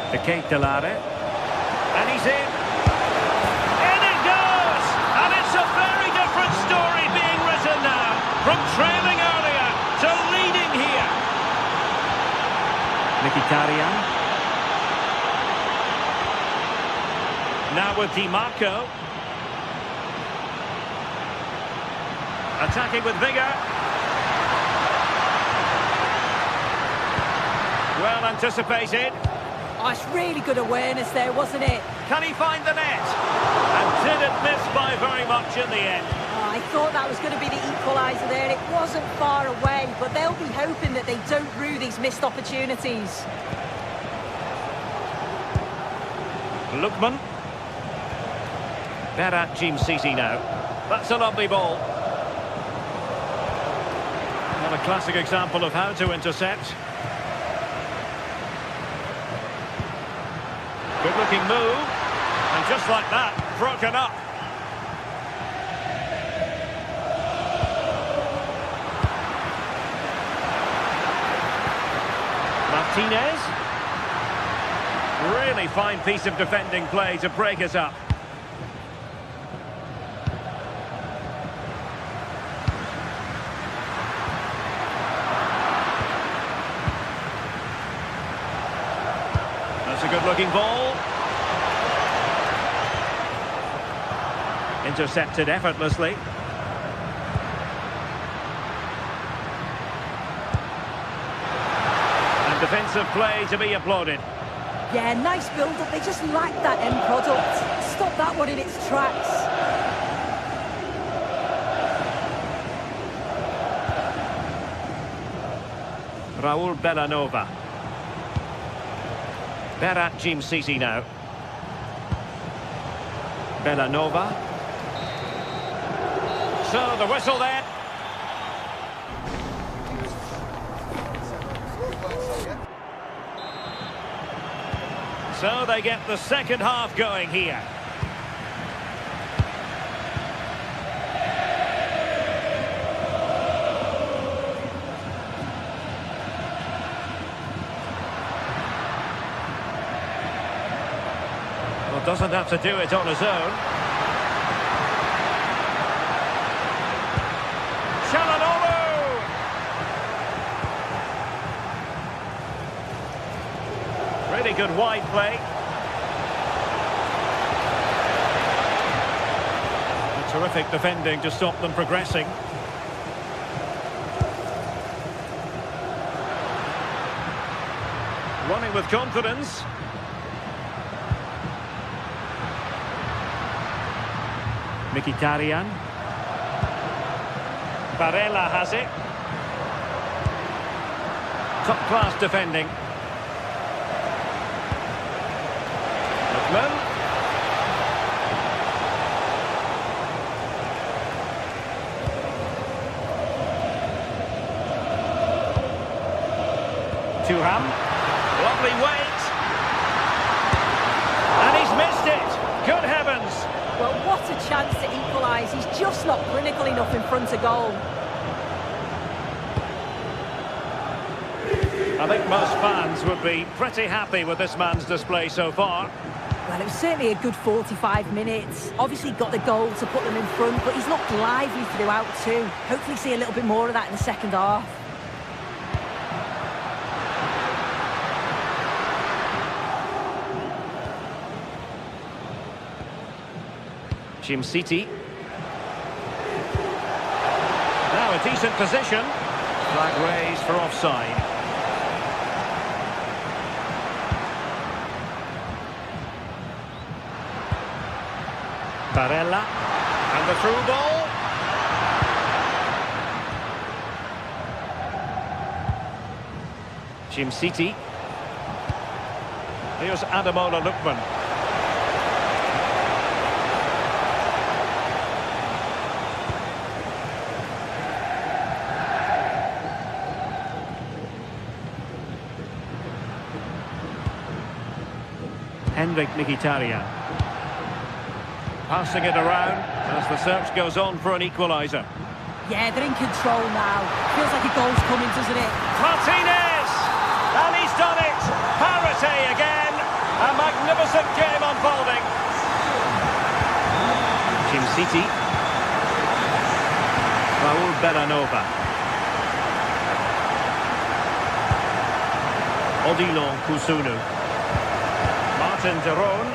De Ketelare. And he's in. In it goes! And it's a very different story being written now. From trailing earlier to leading here. Mkhitaryan. Now with Di Marco. Attacking with vigour. Well anticipated. Oh, it's really good awareness there, wasn't it? Can he find the net? And didn't miss by very much in the end. Oh, I thought that was going to be the equaliser there, and it wasn't far away, but they'll be hoping that they don't rue these missed opportunities. Lookman. Berat Jim City now. That's a lovely ball. Not a classic example of how to intercept. Good looking move. And just like that, broken up. Martinez. Really fine piece of defending play to break us up. That's a good looking ball. Intercepted effortlessly. And defensive play to be applauded. Yeah, nice build-up. They just lack that end product. Stop that one in its tracks. Raul Bellanova. Berat Jim City now. Bellanova. So the whistle there. So they get the second half going here. Well, doesn't have to do it on his own. Really good wide play. And terrific defending to stop them progressing. Running with confidence. Mkhitaryan. Barella has it. Top class defending. Thuram, lovely weight, and he's missed it. Good heavens! Well, what a chance to equalise. He's just not clinical enough in front of goal. I think most fans would be pretty happy with this man's display so far. Well, it was certainly a good 45 minutes. Obviously got the goal to put them in front, but he's looked lively throughout too. Hopefully see a little bit more of that in the second half. Jim City. Now a decent position. Flag raised for offside. Barella, and the through ball. Jim City. Here's Ademola Lookman. Henrik Mkhitaryan. Passing it around as the search goes on for an equaliser. Yeah, they're in control now. Feels like a goal's coming, doesn't it? Martinez! And he's done it! Parity again! A magnificent game unfolding. Jim City. Raul Bellanova. Odilon Kusunu. Martin Deron.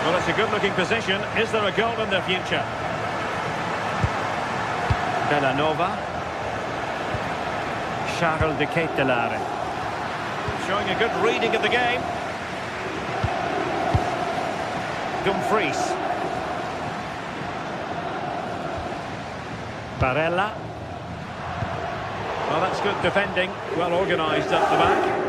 Well, it's a good-looking position. Is there a goal in the future? Bellanova. Charles de Ketelaere. Showing a good reading of the game. Dumfries. Barella. Well, that's good defending. Well organised up the back.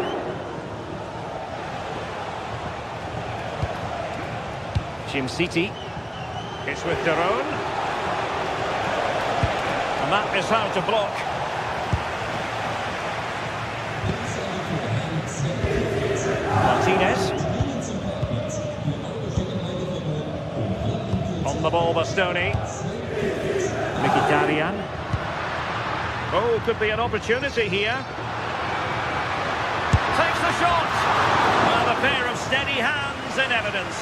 City. It's with Daron. And that is how to block. Martinez. On the ball, Bastoni. Mkhitaryan. Oh, could be an opportunity here. Takes the shot. Well, a pair of steady hands in evidence.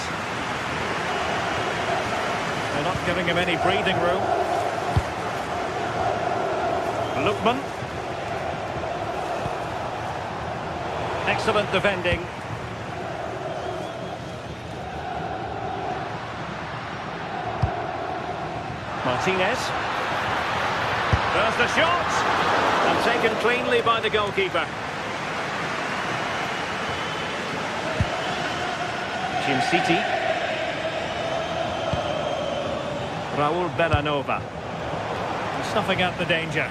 They're not giving him any breathing room. Lookman. Excellent defending. Martinez. There's the shot. And taken cleanly by the goalkeeper. City. Raul Bellanova. Snuffing out the danger.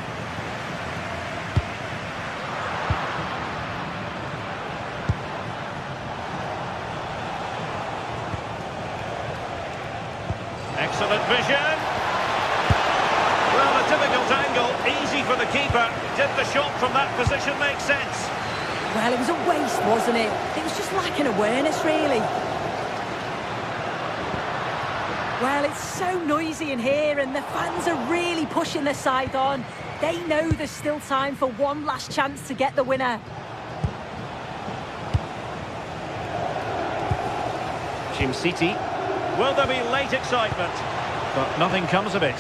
Excellent vision. Well, a difficult angle. Easy for the keeper. Did the shot from that position make sense? Well, it was a waste, wasn't it? It was just lacking awareness, really. Well, it's so noisy in here and the fans are really pushing their side on. They know there's still time for one last chance to get the winner. City. Will there be late excitement? But nothing comes of it.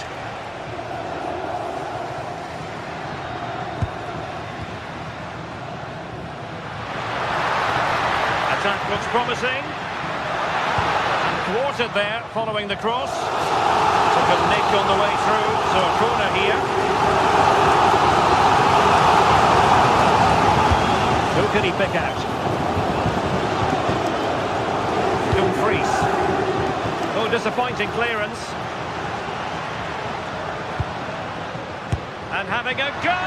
Attack looks promising. Thwarted there following the cross. Took a nick on the way through, so a corner here. Who can he pick out? Dumfries. Oh, disappointing clearance. And having a go!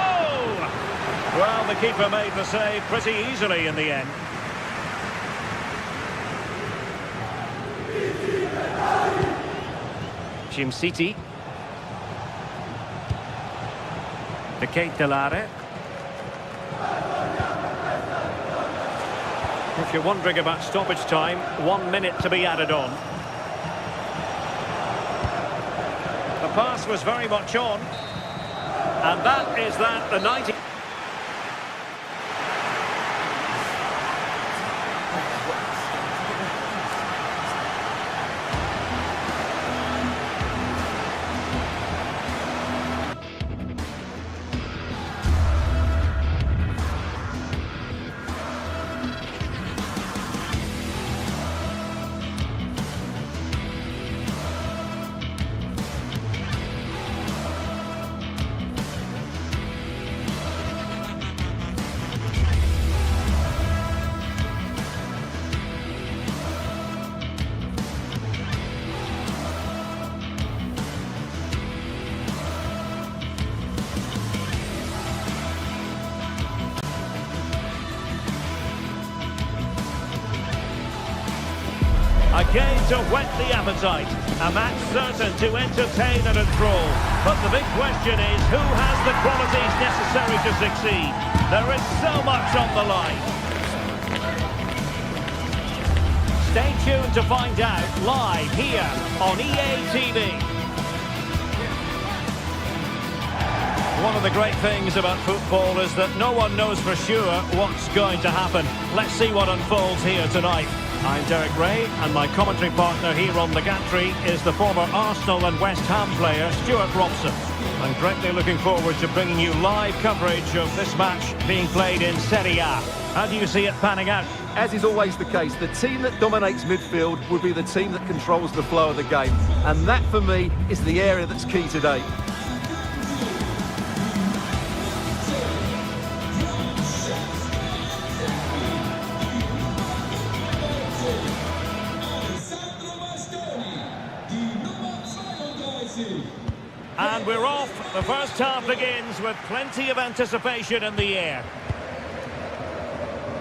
Well, the keeper made the save pretty easily in the end. City. The Ketelare. If you're wondering about stoppage time, 1 minute to be added on. The pass was very much on. And that is that, the 90... Again to whet the appetite. A match certain to entertain and enthrall. But the big question is, who has the qualities necessary to succeed? There is so much on the line. Stay tuned to find out live here on EA TV. One of the great things about football is that no one knows for sure what's going to happen. Let's see what unfolds here tonight. I'm Derek Ray, and my commentary partner here on the gantry is the former Arsenal and West Ham player, Stuart Robson. I'm greatly looking forward to bringing you live coverage of this match being played in Serie A. How do you see it panning out? As is always the case, the team that dominates midfield will be the team that controls the flow of the game. And that, for me, is the area that's key today. And we're off. The first half begins with plenty of anticipation in the air.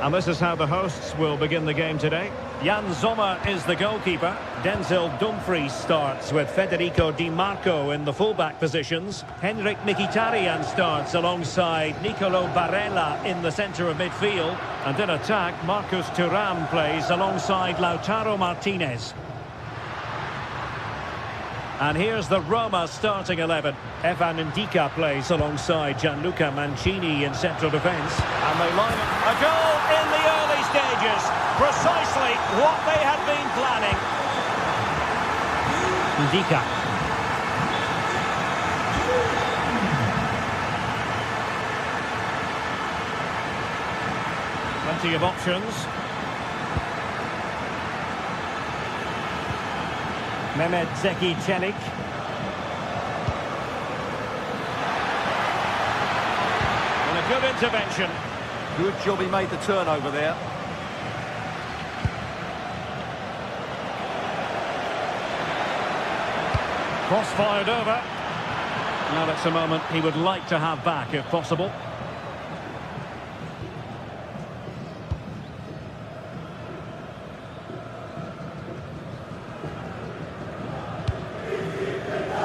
And this is how the hosts will begin the game today. Jan Sommer is the goalkeeper. Denzel Dumfries starts with Federico Di Marco in the fullback positions. Henrik Mkhitaryan starts alongside Nicolo Barella in the centre of midfield. And in attack, Marcus Thuram plays alongside Lautaro Martinez. And here's the Roma starting 11. Evan Ndika plays alongside Gianluca Mancini in central defence. And they line up a goal in the early stages. Precisely what they had been planning. Ndika. Plenty of options. Mehmet Zeki Çelik. And a good intervention. Good job he made the turnover there. Cross fired over. Now that's a moment he would like to have back if possible.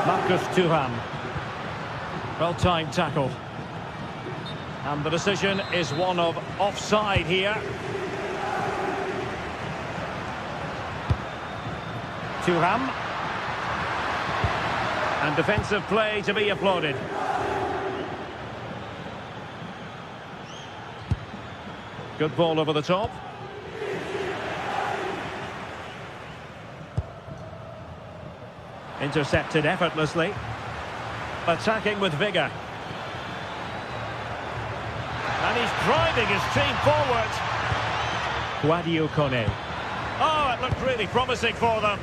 Marcus Thuram. Well-timed tackle. And the decision is one of offside here. Thuram. And defensive play to be applauded. Good ball over the top. Intercepted effortlessly. Attacking with vigour. And he's driving his team forward. Guadio Kone. Oh, it looked really promising for them.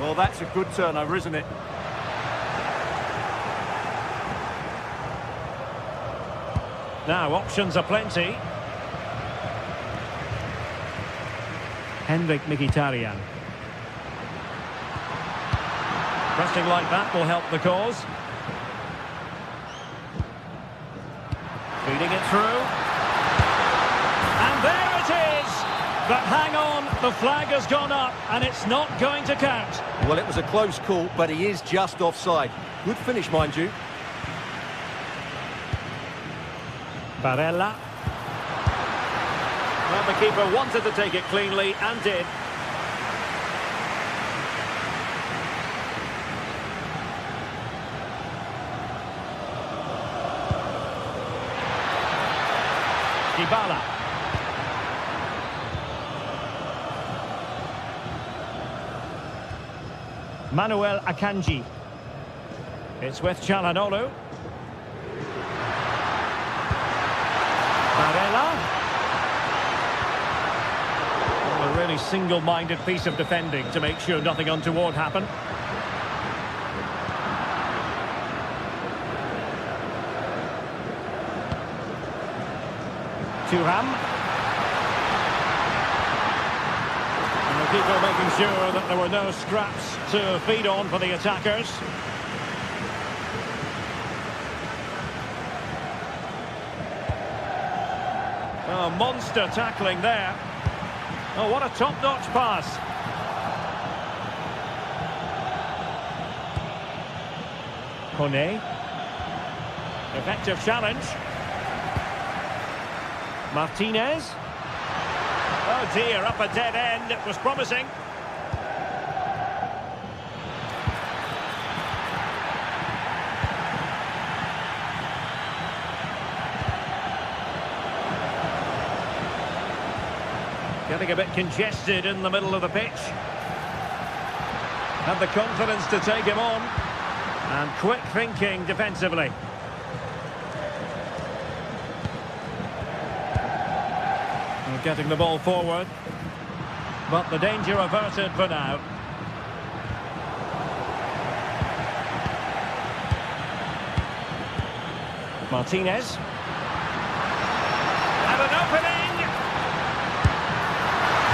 Well, that's a good turnover, isn't it? Now, options are plenty. Henrik Mkhitaryan. Pressing like that will help the cause. Feeding it through. And there it is! But hang on, the flag has gone up and it's not going to count. Well, it was a close call, but he is just offside. Good finish, mind you. Barella. Well, the keeper wanted to take it cleanly and did. Dybala. Manuel Akanji. It's with Çalhanoğlu. Barella. A really single-minded piece of defending to make sure nothing untoward happened. Thuram. And the keeper making sure that there were no scraps to feed on for the attackers. Oh, monster tackling there. Oh, what a top-notch pass. Kone. Effective challenge. Martinez. Oh dear, up a dead end. It was promising. Getting a bit congested in the middle of the pitch. Had the confidence to take him on. And quick thinking defensively. And getting the ball forward. But the danger averted for now. Martinez. And an opening!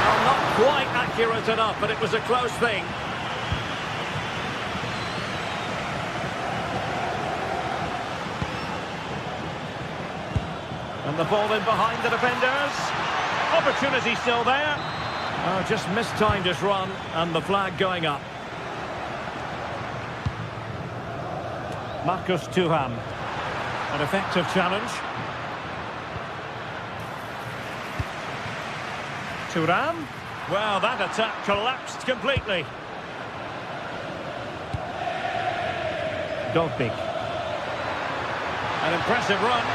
Well, not quite accurate enough, but it was a close thing. And the ball in behind the defenders. Opportunity still there. Oh, just mistimed his run, and the flag going up. Marcus Thuram. An effective challenge. Thuram. Well, that attack collapsed completely. Dogbik. An impressive run.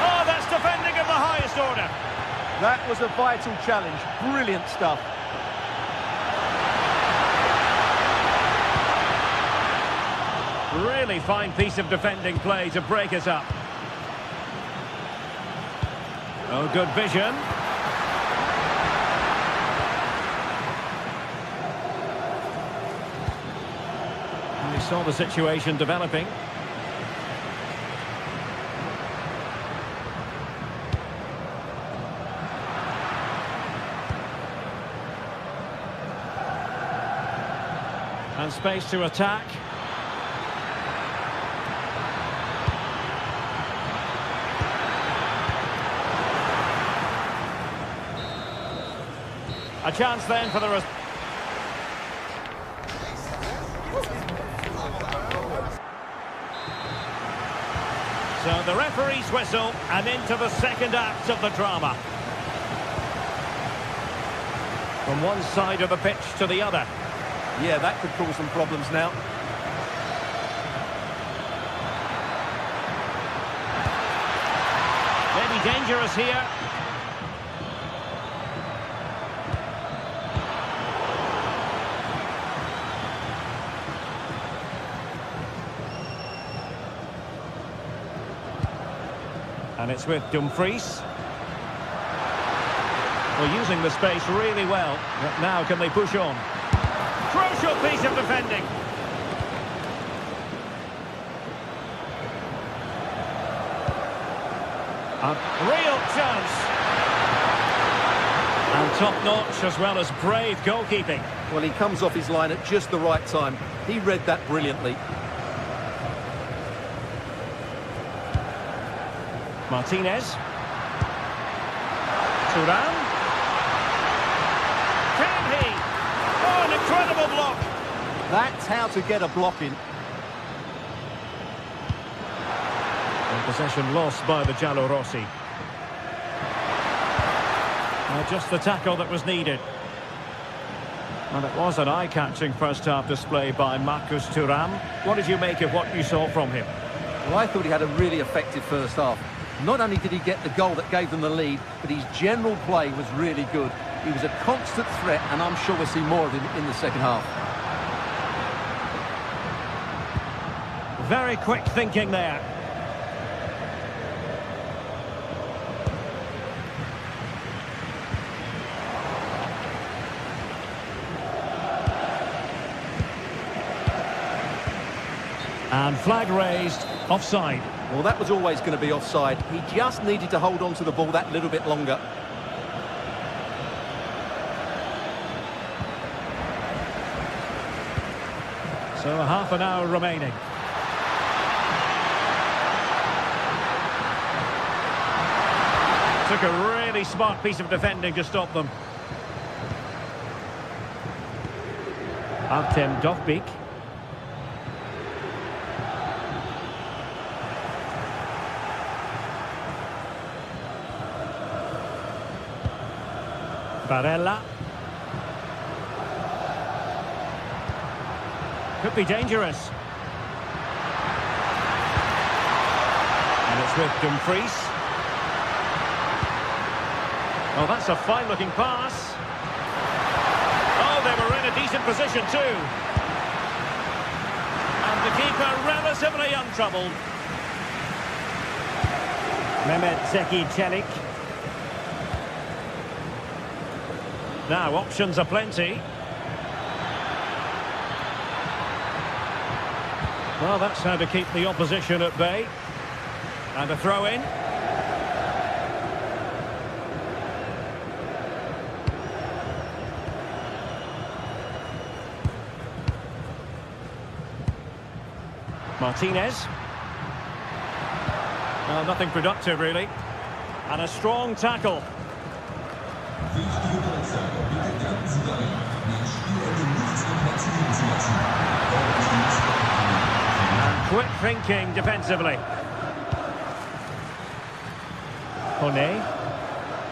Oh, that's defending of the highest order. That was a vital challenge. Brilliant stuff. Really fine piece of defending play to break us up. Oh, good vision. And we saw the situation developing. And space to attack. A chance then for the... So the referee's whistle, and into the second act of the drama. From one side of the pitch to the other. Yeah, that could cause some problems now. Maybe dangerous here. And it's with Dumfries. Well, using the space really well. But now can they push on? Crucial piece of defending. A real chance. And top-notch as well as brave goalkeeping. Well, he comes off his line at just the right time. He read that brilliantly. Martinez. Thuram. Can he? Oh, an incredible block. That's how to get a block in. And possession lost by the Giallorossi. Just the tackle that was needed. And it was an eye-catching first-half display by Marcus Thuram. What did you make of what you saw from him? Well, I thought he had a really effective first half. Not only did he get the goal that gave them the lead, but his general play was really good. He was a constant threat, and I'm sure we'll see more of him in the second half. Very quick thinking there. And flag raised, offside. Well, that was always going to be offside. He just needed to hold on to the ball that little bit longer. So a half an hour remaining. Took a really smart piece of defending to stop them. Artem Dogbik. Barella. Could be dangerous. And it's with Dumfries. Oh, that's a fine-looking pass. Oh, they were in a decent position too. And the keeper relatively untroubled. Mehmet Zeki Çelik. Now, options are plenty. Well, that's how to keep the opposition at bay. And a throw-in. Martinez. Well, nothing productive, really. And a strong tackle. Quick thinking defensively. Kone.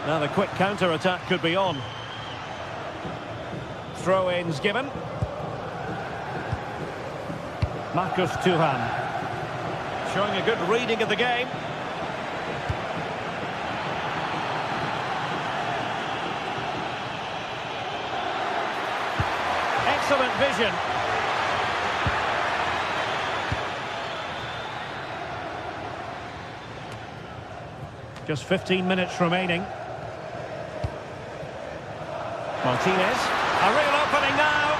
Now the quick counter-attack could be on. Throw-ins given. Marcus Thuram. Showing a good reading of the game. Excellent vision. Just 15 minutes remaining. Martinez. A real opening now.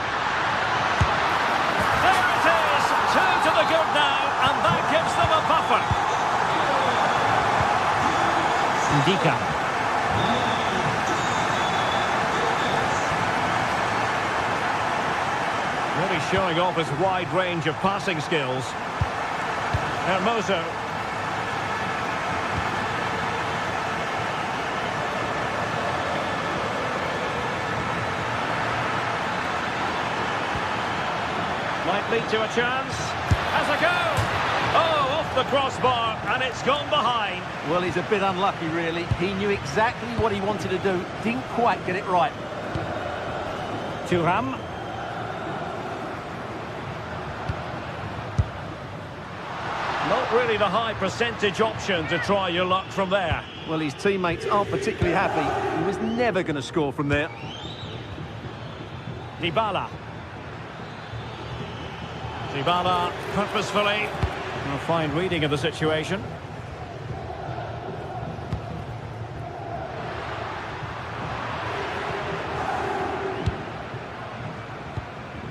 There it is. Two to the good now, and that gives them a buffer. Ndika. Really showing off his wide range of passing skills. Hermoso. Might lead to a chance. Has a go. Oh, off the crossbar, and it's gone behind. Well, he's a bit unlucky, really. He knew exactly what he wanted to do. Didn't quite get it right. Thuram. Not really the high percentage option to try your luck from there. Well, his teammates aren't particularly happy. He was never going to score from there. Dybala. Dybala purposefully. A fine reading of the situation.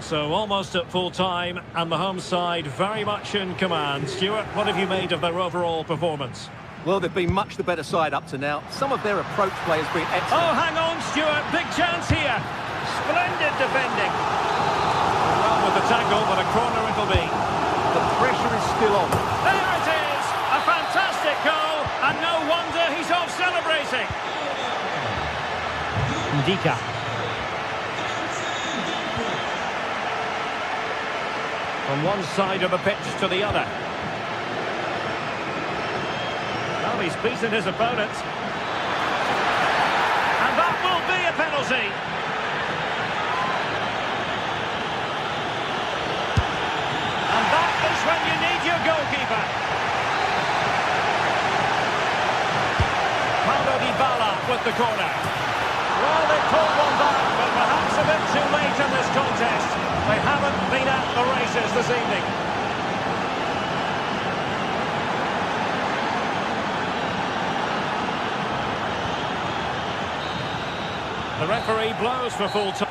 So almost at full time, and the home side very much in command. Stuart, what have you made of their overall performance? Well, they've been much the better side up to now. Some of their approach play has been excellent. Oh, hang on, Stuart. Big chance here. Splendid defending. Well, with the tackle, but a corner it'll be. The pressure is still on. There it is. A fantastic goal, and no wonder he's off celebrating. Ndika. From one side of the pitch to the other. Well, he's beaten his opponent. And that will be a penalty. And that is when you need your goalkeeper. Paulo Dybala with the corner. Well, they pulled one back, but perhaps a bit too late in this contest. They haven't been at the races this evening. The referee blows for full time.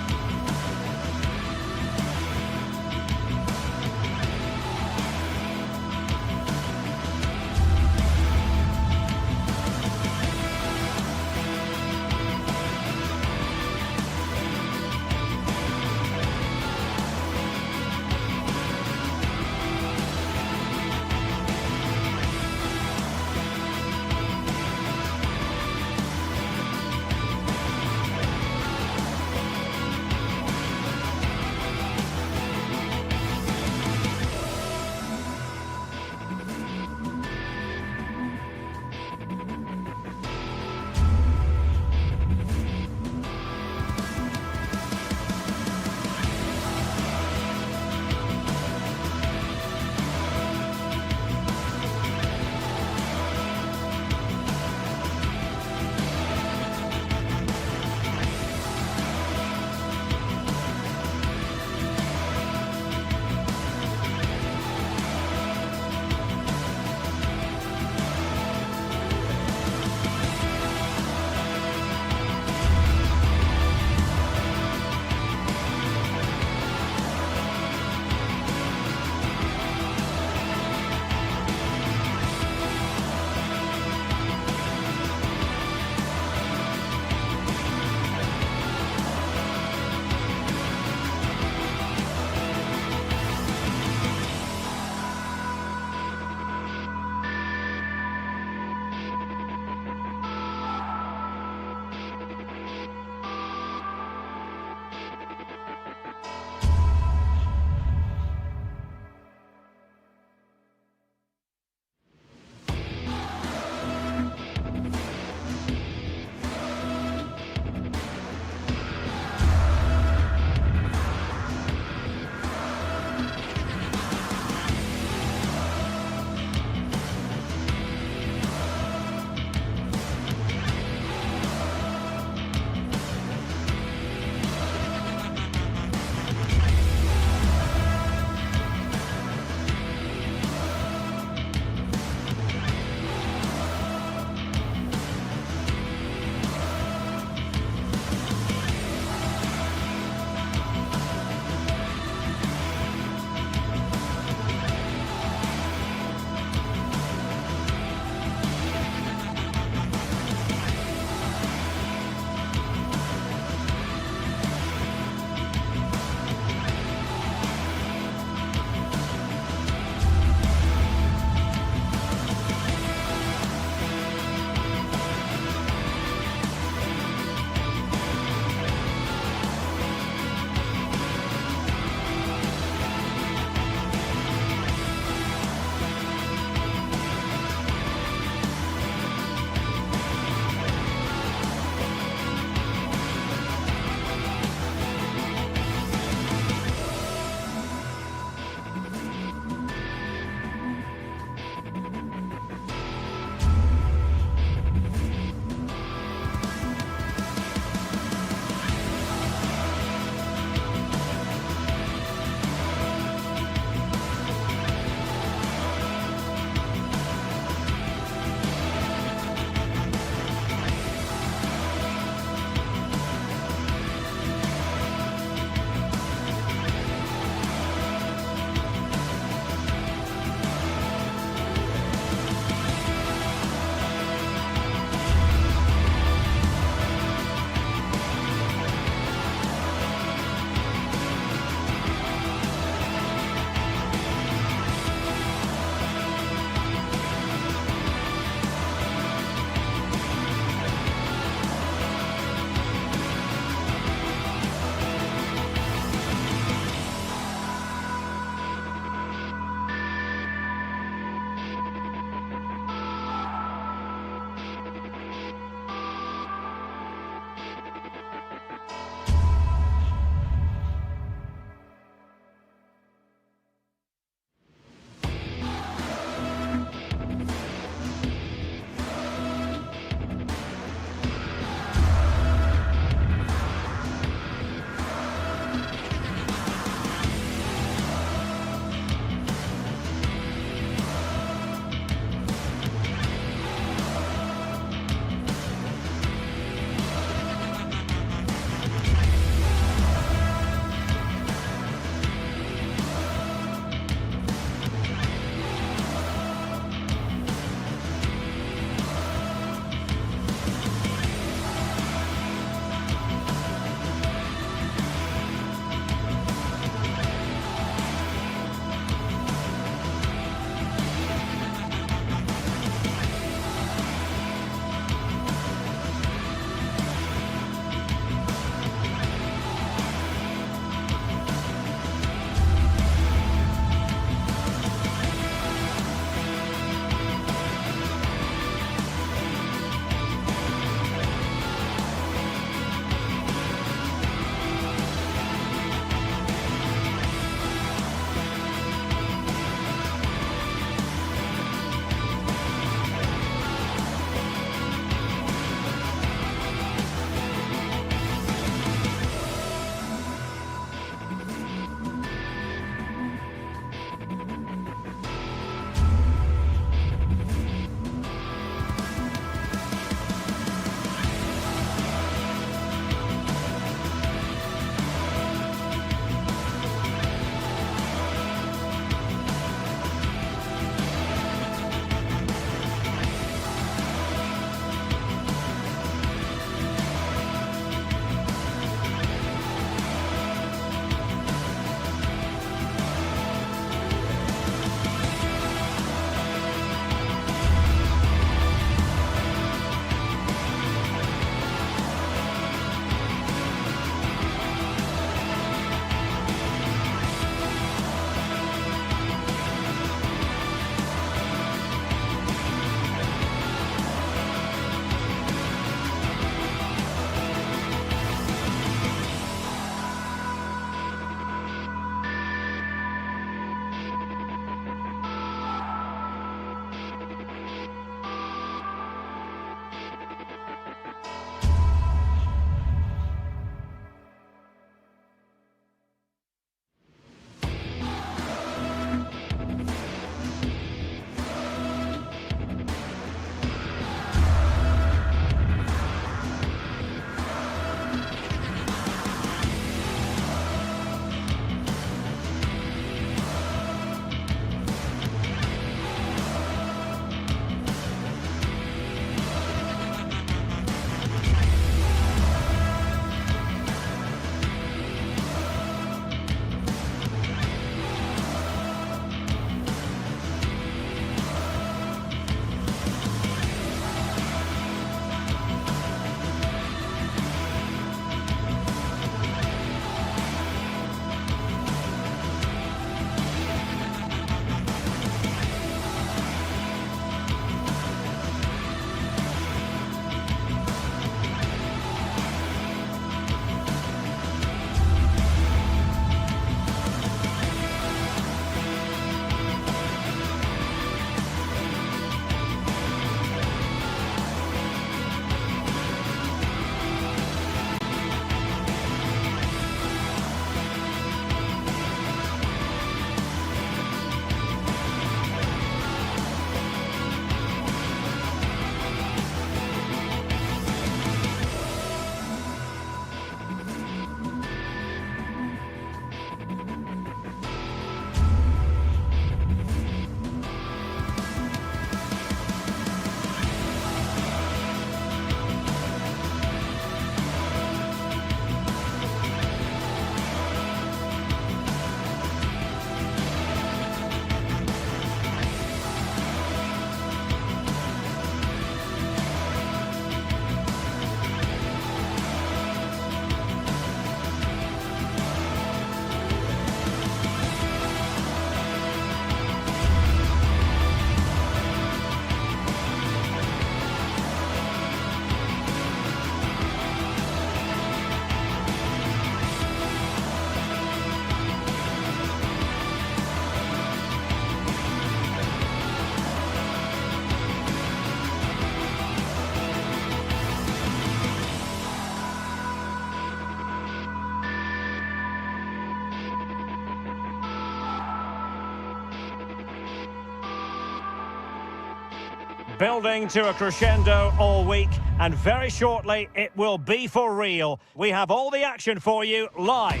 building to a crescendo all week, and very shortly it will be for real. We have all the action for you live.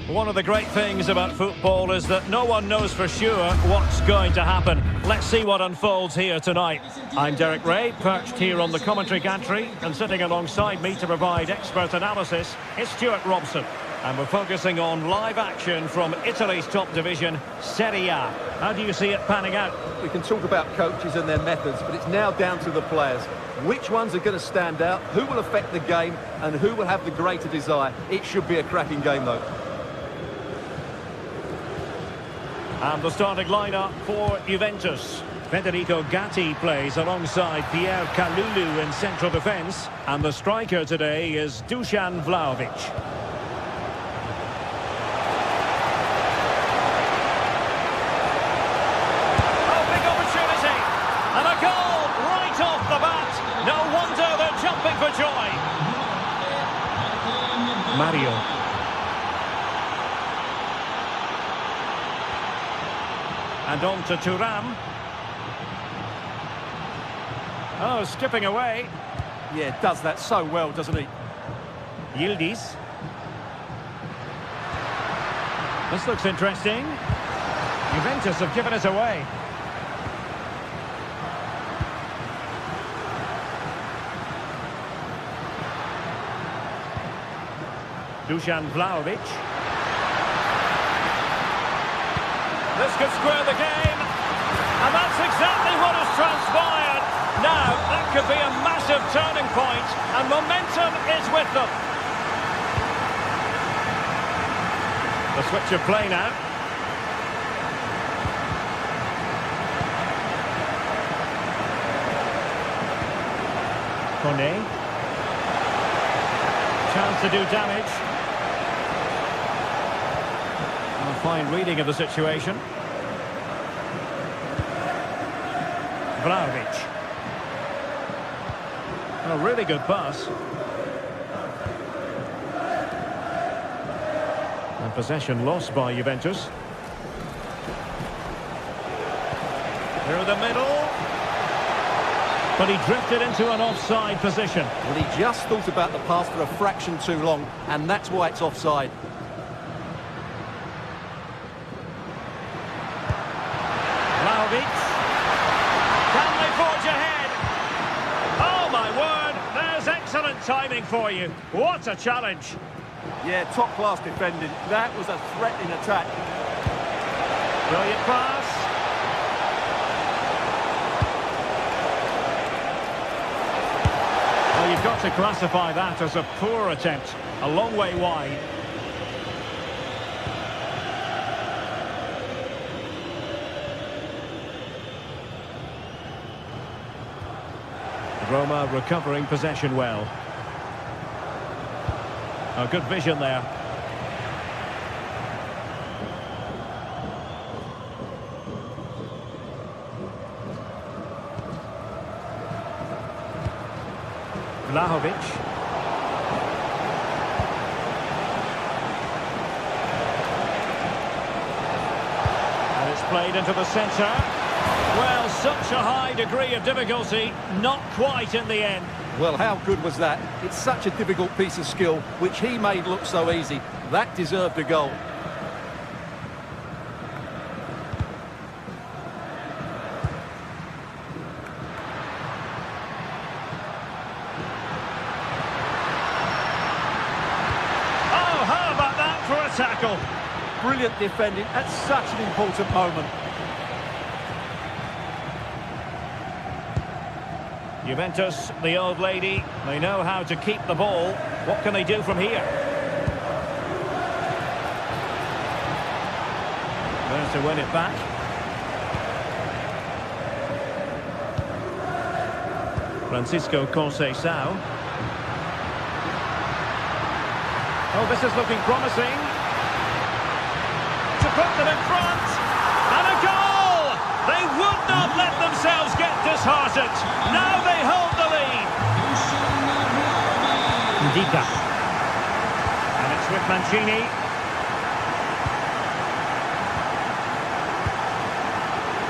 One of the great things about football is that no one knows for sure what's going to happen. Let's see what unfolds here tonight. I'm Derek Ray, perched here on the commentary gantry, and sitting alongside me to provide expert analysis is Stuart Robson. And we're focusing on live action from Italy's top division, Serie A. How do you see it panning out? We can talk about coaches and their methods, but it's now down to the players. Which ones are going to stand out, who will affect the game, and who will have the greater desire? It should be a cracking game, though. And the starting lineup for Juventus. Federico Gatti plays alongside Pierre Kalulu in central defence. And the striker today is Dusan Vlahovic. And a goal right off the bat. No wonder they're jumping for joy. Mario. And on to Thuram. Oh, skipping away. Yeah, does that so well, doesn't he? Yildiz. This looks interesting. Juventus have given it away. Dusan Vlahovic. This could square the game. And that's exactly what has transpired. Now, that could be a massive turning point, and momentum is with them. The switch of play now. Kone. Chance to do damage. A fine reading of the situation. Vlahovic. A really good pass. And possession lost by Juventus. Through the middle. But he drifted into an offside position. Well, he just thought about the pass for a fraction too long, and that's why it's offside. Vlahovic. Can they forge ahead? Oh, my word. There's excellent timing for you. What a challenge. Yeah, top-class defending. That was a threatening attack. Brilliant pass. Well, you've got to classify that as a poor attempt. A long way wide. Roma recovering possession well. A good vision there. Vlahovic. And it's played into the centre. Well, such a high degree of difficulty, not quite in the end. Well, how good was that? It's such a difficult piece of skill, which he made look so easy. That deserved a goal. Oh, how about that for a tackle? Brilliant defending at such an important moment. Juventus, the old lady, they know how to keep the ball. What can they do from here? There's to win it back. Francisco Conceição. Oh, this is looking promising. To put them in front. And a goal! They would not let themselves get disheartened. Now they hold the lead. Ndika. And it's with Mancini.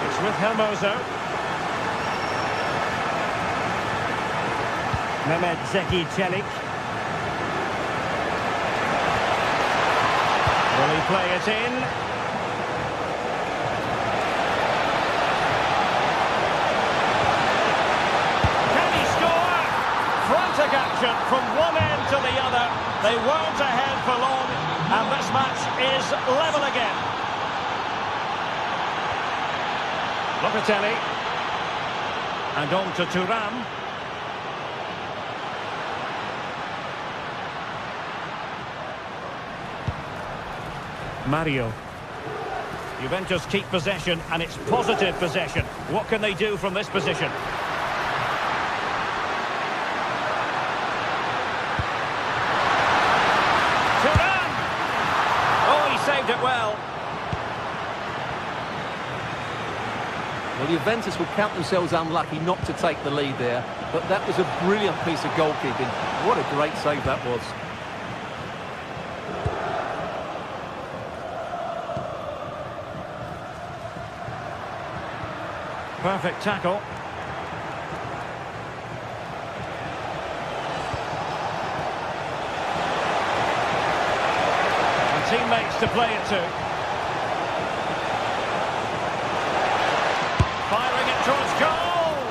It's with Hermoso. Mehmet Zeki Çelik. Will he play it in? Can he score? Frantic action from one end to the other. They weren't ahead for long, and this match is level again. Locatelli. And on to Thuram. Mario. Juventus keep possession, and it's positive possession. What can they do from this position? Thuram! Oh, he saved it well. Well, Juventus will count themselves unlucky not to take the lead there, but that was a brilliant piece of goalkeeping. What a great save that was. Perfect tackle. And teammates to play it to. Firing it towards goal!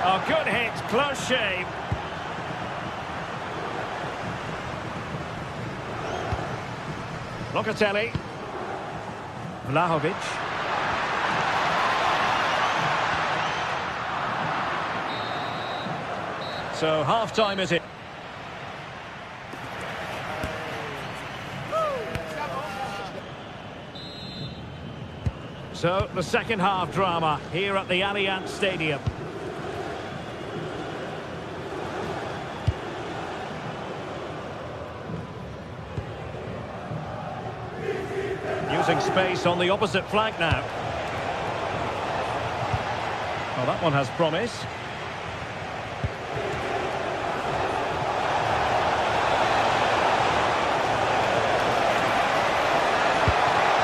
A good hit, close shave. Locatelli. Vlahovic. So half-time is it. So the second half drama here at the Allianz Stadium. Using space on the opposite flank now. Well, that one has promise.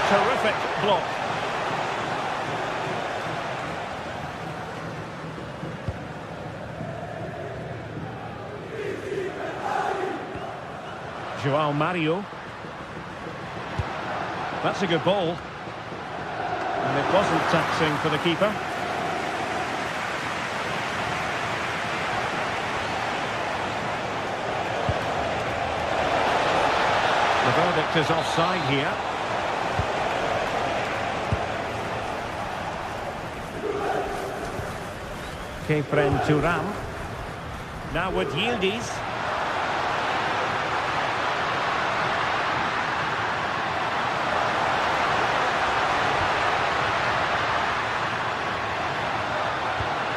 Terrific block. João Mario. That's a good ball. And it wasn't taxing for the keeper. The verdict is offside here. Kepren Thuram. Now with Yildiz.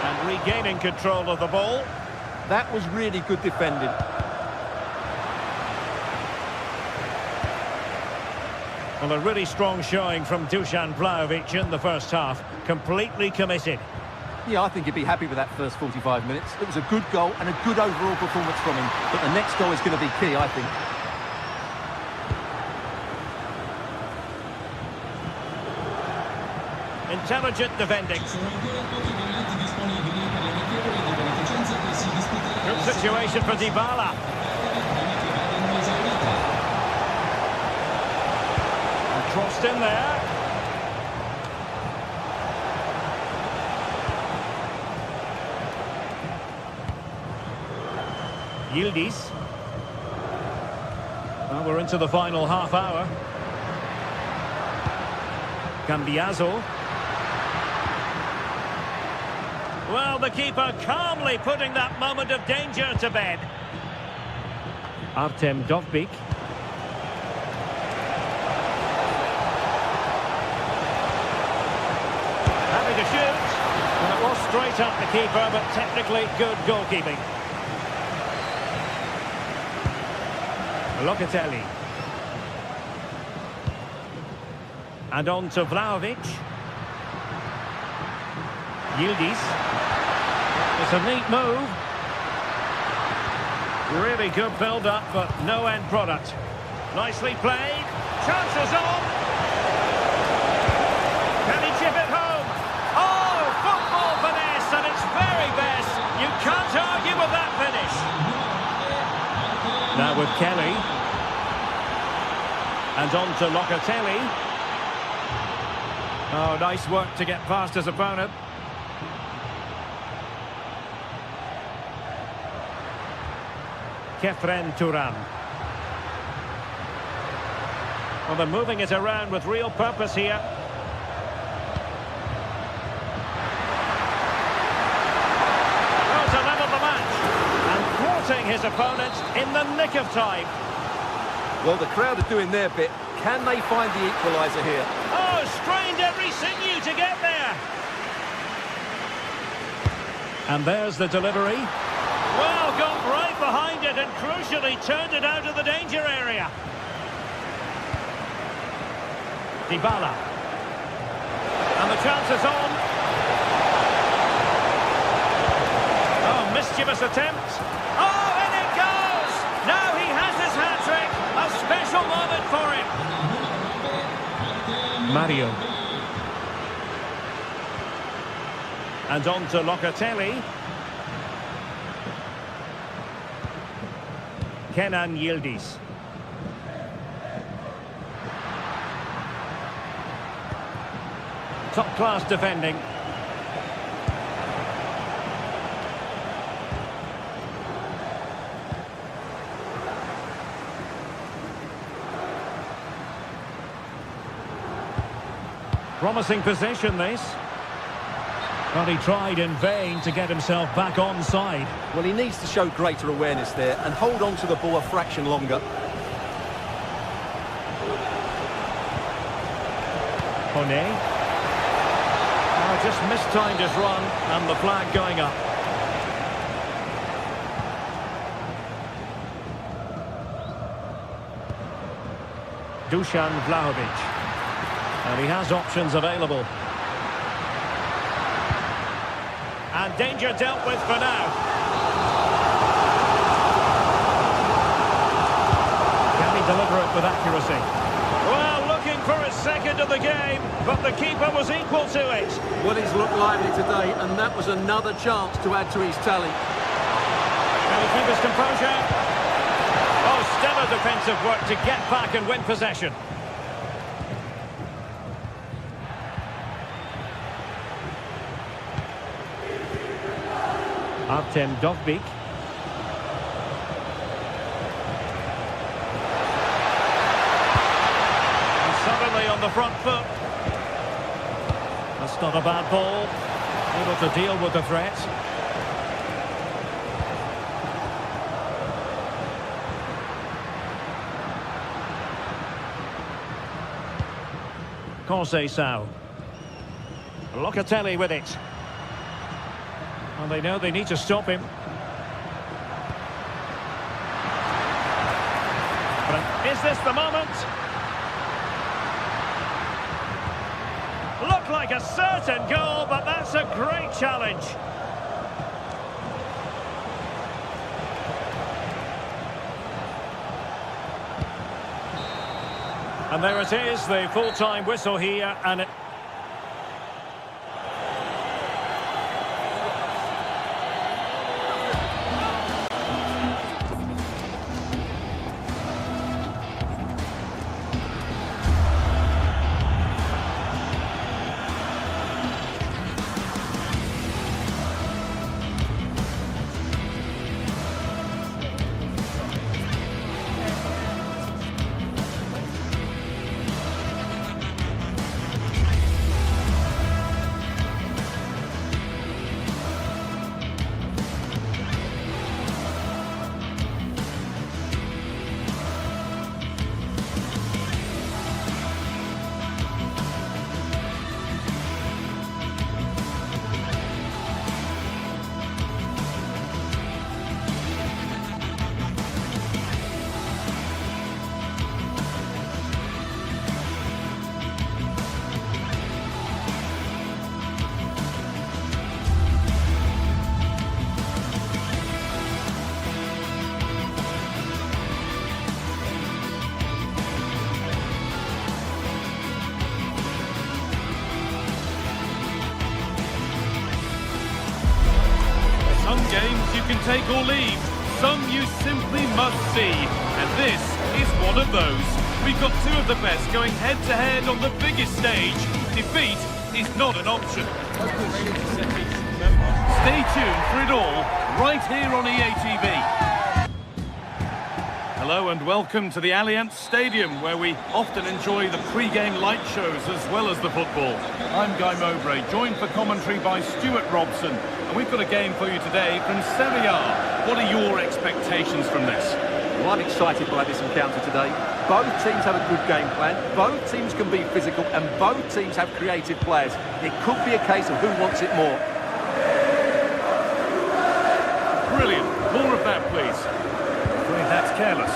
And regaining control of the ball. That was really good defending. Well, a really strong showing from Dusan Vlahovic in the first half. Completely committed. Yeah, I think he'd be happy with that first 45 minutes. It was a good goal and a good overall performance from him. But the next goal is going to be key, I think. Intelligent defending. Good situation for Dybala. And crossed in there. Yildiz. Well, we're into the final half hour. Cambiaso. Well, the keeper calmly putting that moment of danger to bed. Artem Dovbyk. Happy to shoot. And it was straight at the keeper, but technically good goalkeeping. Locatelli. And on to Vlahovic. Yildiz. It's a neat move. Really good build-up, but no end product. Nicely played. Chances on. Can he chip it home? Oh! Now with Kelly. And on to Locatelli. Oh, nice work to get past his opponent. Kefren Turan. Well, they're moving it around with real purpose here. Well, to level the match. And thwarting his opponent in the nick of time. Well, the crowd are doing their bit. Can they find the equaliser here? Oh, strained every sinew to get there. And there's the delivery. Well, got right behind it and crucially turned it out of the danger area. Dybala. And the chance is on. Oh, mischievous attempt. Oh, and it goes! Now he has his hat-trick. A special moment for him. Mario. And on to Locatelli. Kenan Yildiz. Top-class defending. Promising position, this. But he tried in vain to get himself back on side. Well, he needs to show greater awareness there and hold on to the ball a fraction longer. Hone. Oh, just mistimed his run and the flag going up. Dusan Vlahovic. And he has options available. And danger dealt with for now. Can he deliver it with accuracy? Well, looking for his second of the game, but the keeper was equal to it. Well, he's looked lively today, and that was another chance to add to his tally. Can he keep his composure? Oh, stellar defensive work to get back and win possession. Artem Dovbyk. And suddenly on the front foot. That's not a bad ball. Able to deal with the threat. Conceição. Locatelli with it. And they know they need to stop him. But is this the moment? Looked like a certain goal, but that's a great challenge. And there it is, the full-time whistle here, and it... Some games you can take or leave. some you simply must see, and this is one of those. We've got two of the best going head-to-head on the biggest stage. Defeat is not an option. Stay tuned for it all, right here on EA TV. Hello and welcome to the Allianz Stadium, where we often enjoy the pre-game light shows as well as the football. I'm Guy Mowbray, joined for commentary by Stuart Robson, and we've got a game for you today from Serie A. What are your expectations from this? Well, I'm excited by this encounter today. Both teams have a good game plan, both teams can be physical, and both teams have creative players. It could be a case of who wants it more. Brilliant. More of that, please. That's careless.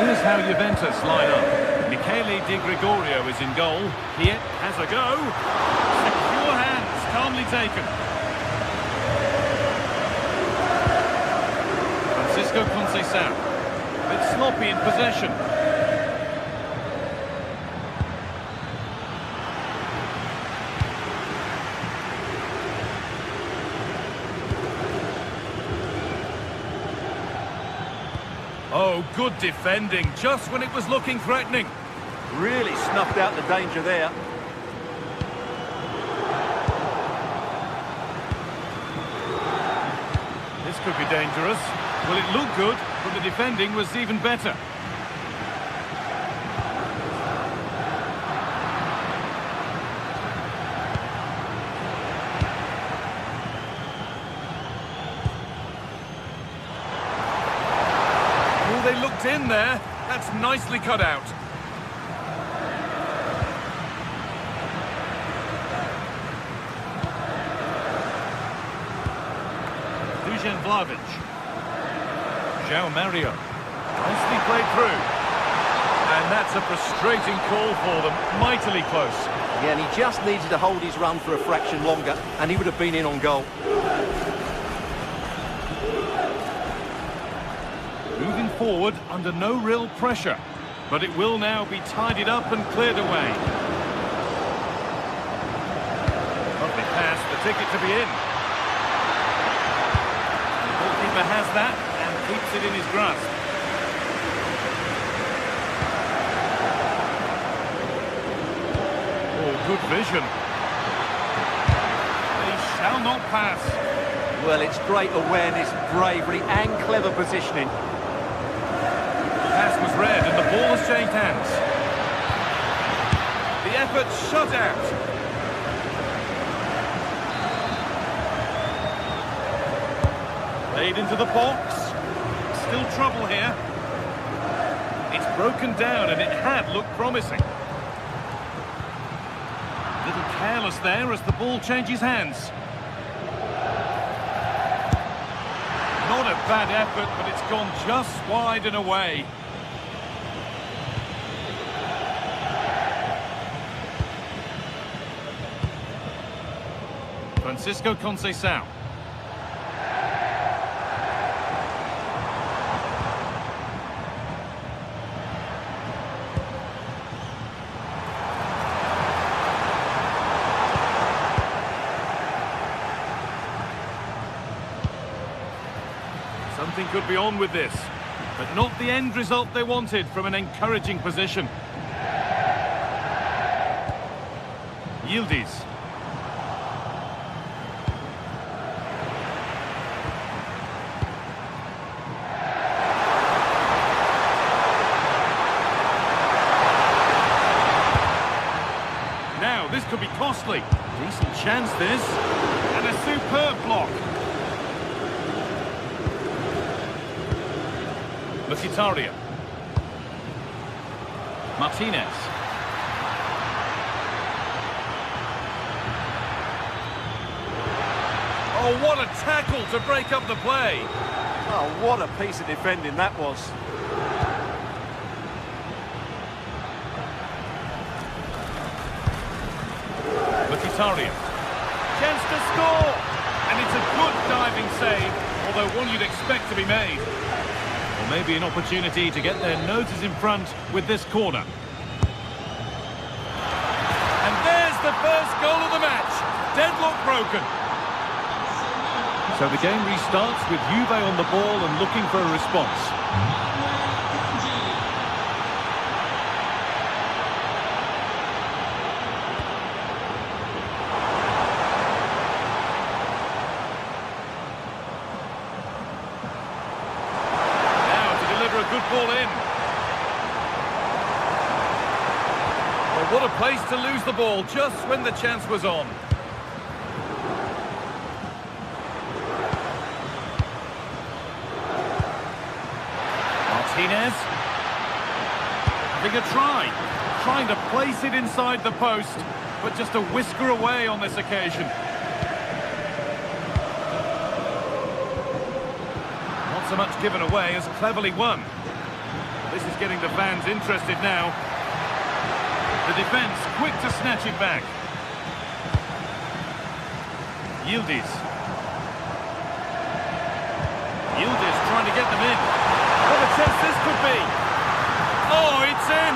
Here's how Juventus line up. Michele Di Gregorio is in goal. He has a go. Secure hands, calmly taken. Francisco Conceição. A bit sloppy in possession. Oh, good defending, just when it was looking threatening. Really snuffed out the danger there. This could be dangerous. Well, it looked good, but the defending was even better. They looked in there. That's nicely cut out. Dusan Vlahovic. João Mario. Nicely played through. And that's a frustrating call for them. Mightily close. Yeah, and he just needed to hold his run for a fraction longer, and he would have been in on goal. Moving forward under no real pressure, but it will now be tidied up and cleared away. Lovely pass, the ticket to be in. The goalkeeper has that and keeps it in his grasp. Oh, good vision. They shall not pass. Well, it's great awareness, bravery and clever positioning. Pass was read and the ball has changed hands. The effort shut out. Laid into the box. Still trouble here. It's broken down and it had looked promising. A little careless there as the ball changes hands. Not a bad effort, but it's gone just wide and away. Francisco Conceição. Something could be on with this, but not the end result they wanted from an encouraging position. Yildiz. Now, this could be costly. Decent chance, this. And a superb block. Mkhitaryan. Martinez. Oh, what a tackle to break up the play. Oh, what a piece of defending that was. Mkhitaryan. Chance to score. And it's a good diving save, although one you'd expect to be made. Or maybe an opportunity to get their noses in front with this corner. And there's the first goal of the match. Deadlock broken. So the game restarts with Juve on the ball and looking for a response. Good ball in. Well, what a place to lose the ball just when the chance was on. Martinez. Having a try. Trying to place it inside the post, but just a whisker away on this occasion. Not so much given away as cleverly won. This is getting the fans interested now. The defence quick to snatch it back. Yildiz. Yildiz trying to get them in. What a chance this could be. Oh, it's in!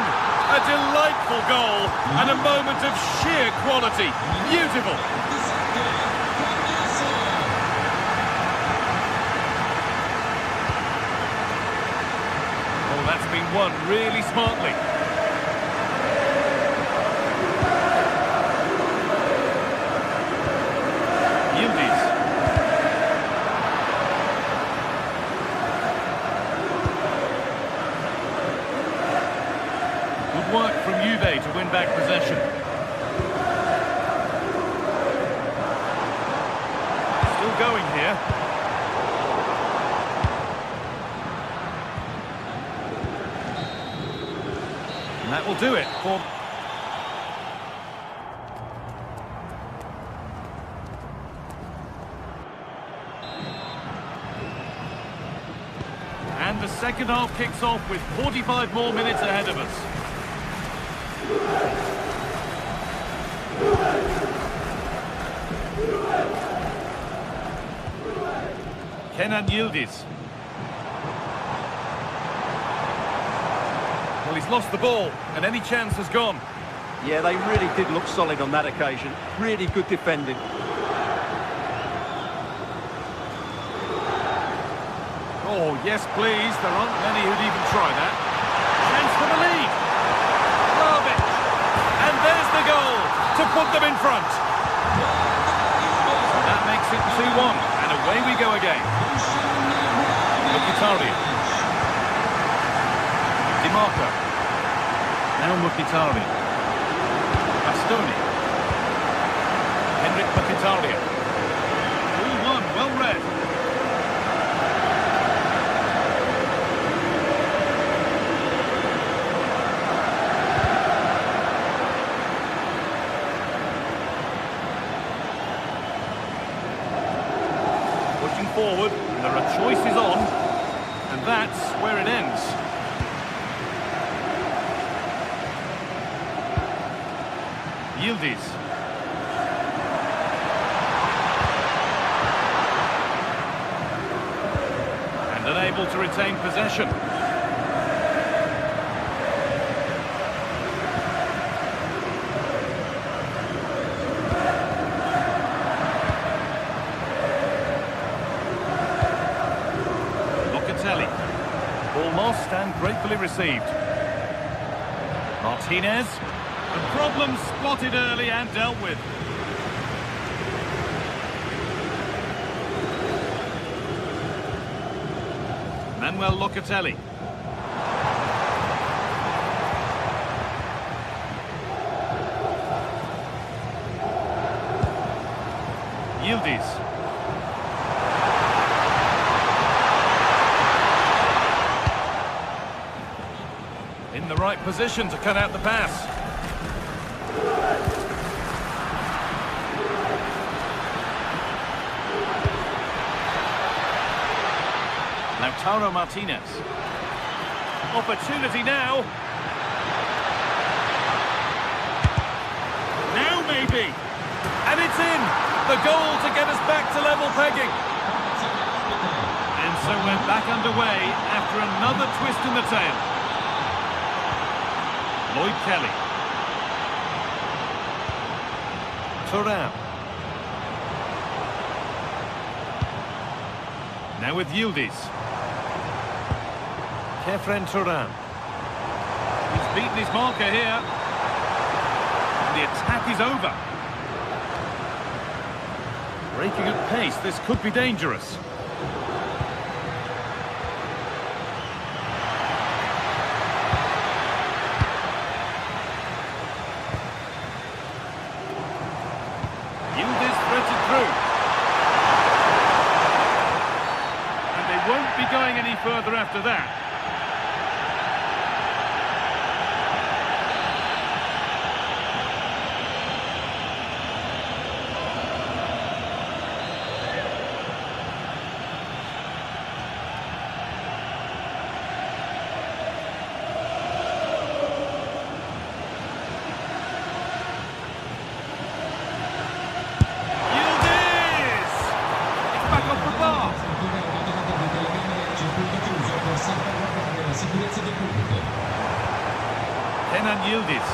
A delightful goal and a moment of sheer quality. Beautiful. That's been won really smartly. Yildiz. Good work from Juve to win back possession. Still going here. And that will do it for... And the second half kicks off with 45 more minutes ahead of us. Kenan Yildiz. Well, he's lost the ball, and any chance has gone. Yeah, they really did look solid on that occasion. Really good defending. Oh, yes, please. There aren't many who'd even try that. Chance for the lead. Love it. And there's the goal to put them in front. And that makes it 2-1, and away we go again. Mkhitaryan. Marco. Now Mkhitaryan. Bastoni. Henrik Mkhitaryan. 2-1, well read. Pushing forward, and there are choices on, and that's where it ends. Yildiz. And unable to retain possession. Locatelli. Ball lost and gratefully received. Martinez. The problem spotted early and dealt with. Manuel Locatelli. Yildiz. In the right position to cut out the pass. Lautaro Martinez. Opportunity now. Now maybe. And it's in. The goal to get us back to level pegging. And so we're back underway after another twist in the tail. Lloyd Kelly. Thuram. Now with Yildiz. Kefren Turan. He's beaten his marker here. And the attack is over. Breaking at pace, this could be dangerous. Yildiz threads it through. And they won't be going any further after that. Yildiz.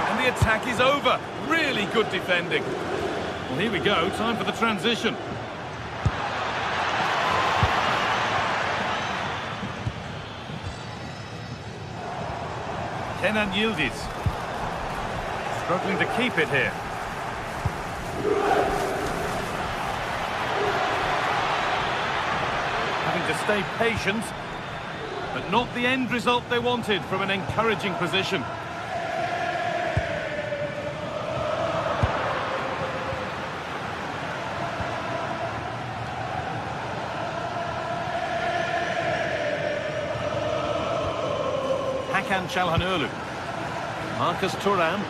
And the attack is over. Really good defending. Well, here we go. Time for the transition. Kenan Yildiz. Struggling to keep it here. Having to stay patient, but not the end result they wanted from an encouraging position. Hakan Çalhanoğlu. Marcus Thuram.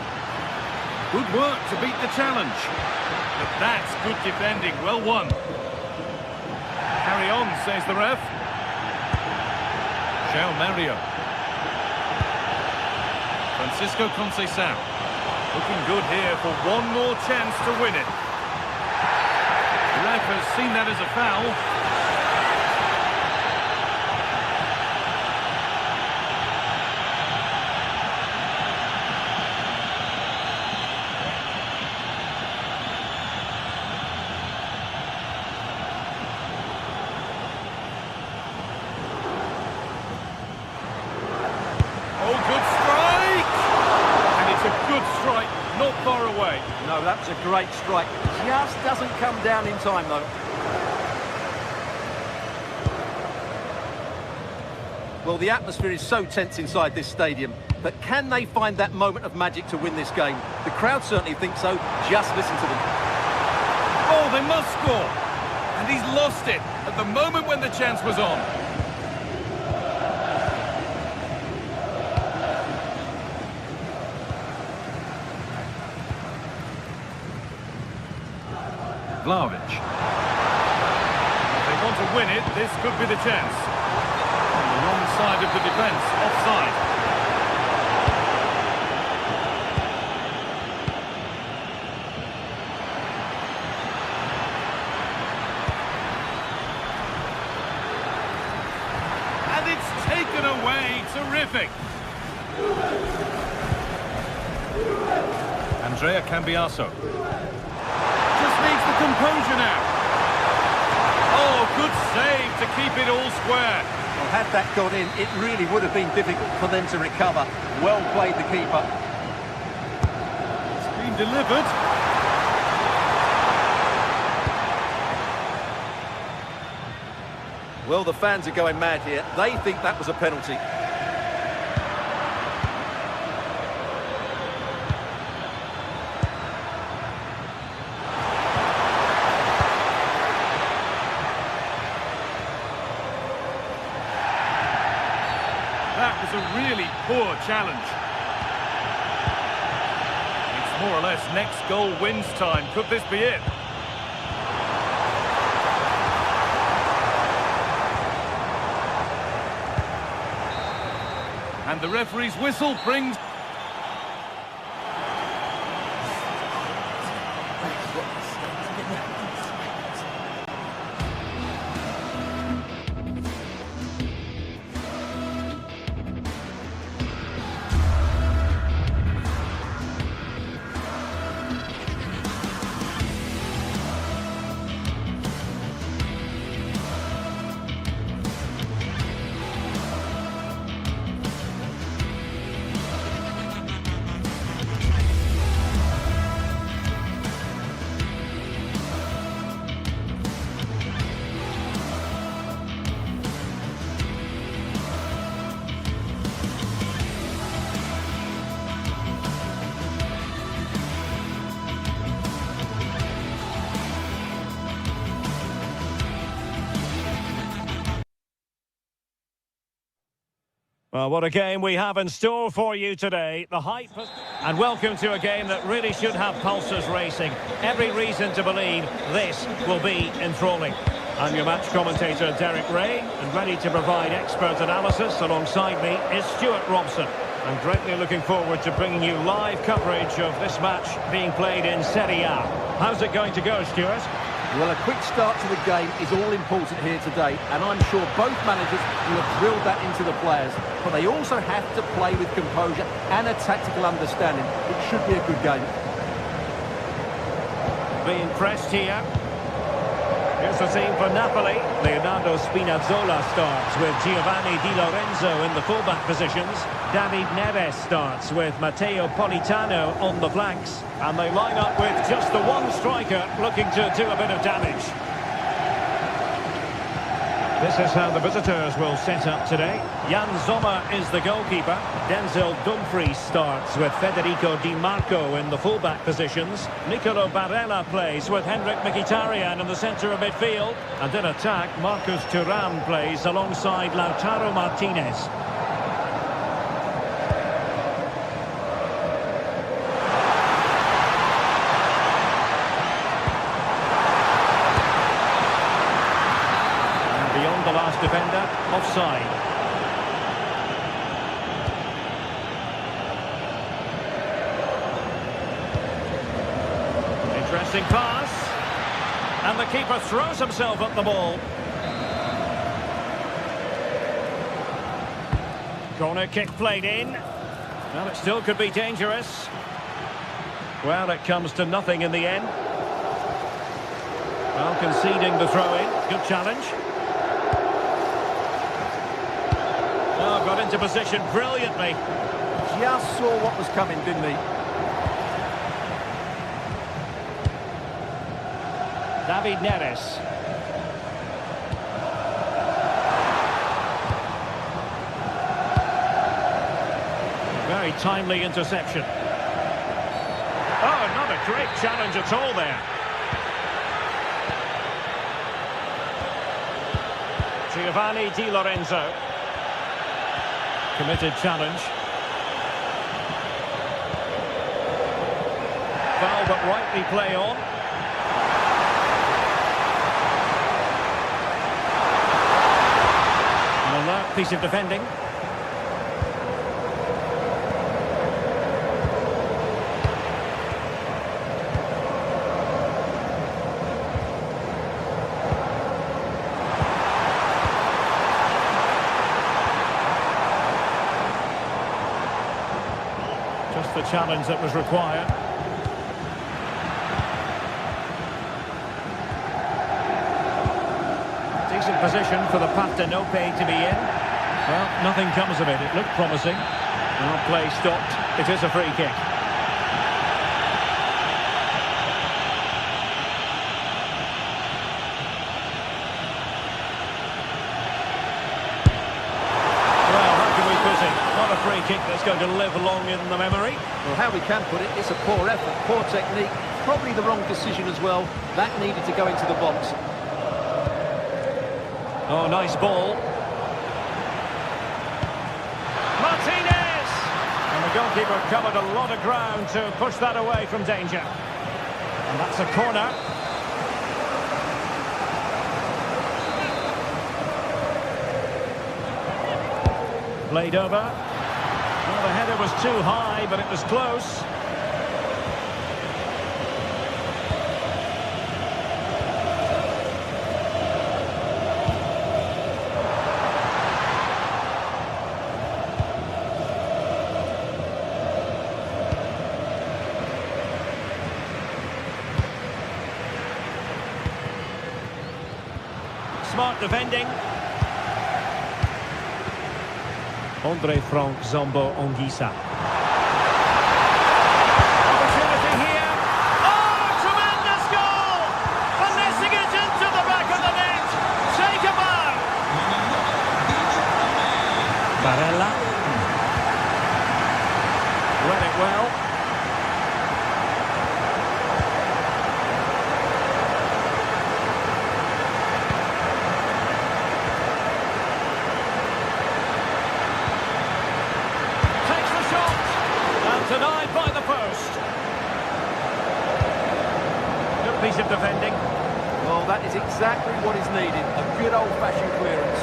Good work to beat the challenge. But that's good defending. Well won. Carry on, says the ref. João Mario. Francisco Conceição. Looking good here for one more chance to win it. The ref has seen that as a foul. Not far away. No, that was a great strike. Just doesn't come down in time, though. Well, the atmosphere is so tense inside this stadium, but can they find that moment of magic to win this game? The crowd certainly think so. Just listen to them. Oh, they must score. And he's lost it at the moment when the chance was on. Vlahovic. If they want to win it, this could be the chance. On the wrong side of the defence, offside. And it's taken away. Terrific. Andrea Cambiaso. Needs the composure now. Oh, good save to keep it all square. Well, had that gone in, it really would have been difficult for them to recover. Well played, the keeper. It's been delivered. Well, the fans are going mad here. They think that was a penalty. That was a really poor challenge. It's more or less next goal wins time. Could this be it? And the referee's whistle brings... Well, what a game we have in store for you today. The hype has... And welcome to a game that really should have pulses racing. Every reason to believe this will be enthralling. I'm your match commentator, Derek Ray, and ready to provide expert analysis alongside me is Stuart Robson. I'm greatly looking forward to bringing you live coverage of this match being played in Serie A. How's it going to go, Stuart? Well, a quick start to the game is all important here today, and I'm sure both managers will have drilled that into the players. But they also have to play with composure and a tactical understanding. It should be a good game. Being pressed here. Here's the team for Napoli. Leonardo Spinazzola starts with Giovanni Di Lorenzo in the fullback positions. David Neres starts with Matteo Politano on the flanks. And they line up with just the one striker looking to do a bit of damage. This is how the visitors will set up today. Jan Sommer is the goalkeeper. Denzel Dumfries starts with Federico Di Marco in the fullback positions. Nicolo Barella plays with Henrik Mkhitaryan in the centre of midfield. And in attack, Marcus Thuram plays alongside Lautaro Martinez. The last defender, offside. Interesting pass. And the keeper throws himself at the ball. Corner kick played in. Well, it still could be dangerous. Well, it comes to nothing in the end. Well, conceding the throw-in. Good challenge. Oh, got into position brilliantly. Just saw what was coming, didn't he? David Neres. Very timely interception. Oh, not a great challenge at all there. Giovanni Di Lorenzo. Committed challenge. Foul, but rightly play on. An alert piece of defending. Just the challenge that was required. Decent position for the Partenope to be in. Well, nothing comes of it. It looked promising. Well, play stopped. It is a free kick. Not a free kick that's going to live long in the memory. Well, how we can put it, it's a poor effort, poor technique, probably the wrong decision as well. That needed to go into the box. Oh, nice ball. Martinez! And the goalkeeper covered a lot of ground to push that away from danger. And that's a corner. Played over. Well, the header was too high, but it was close. Smart defending. Andre Frank Zombo Onguisa. Opportunity here. Oh, tremendous goal! Finessing it into the back of the net. Take a bow. Barella. Read it well. denied by the post. Good piece of defending. Well, that is exactly what is needed. A good old-fashioned clearance.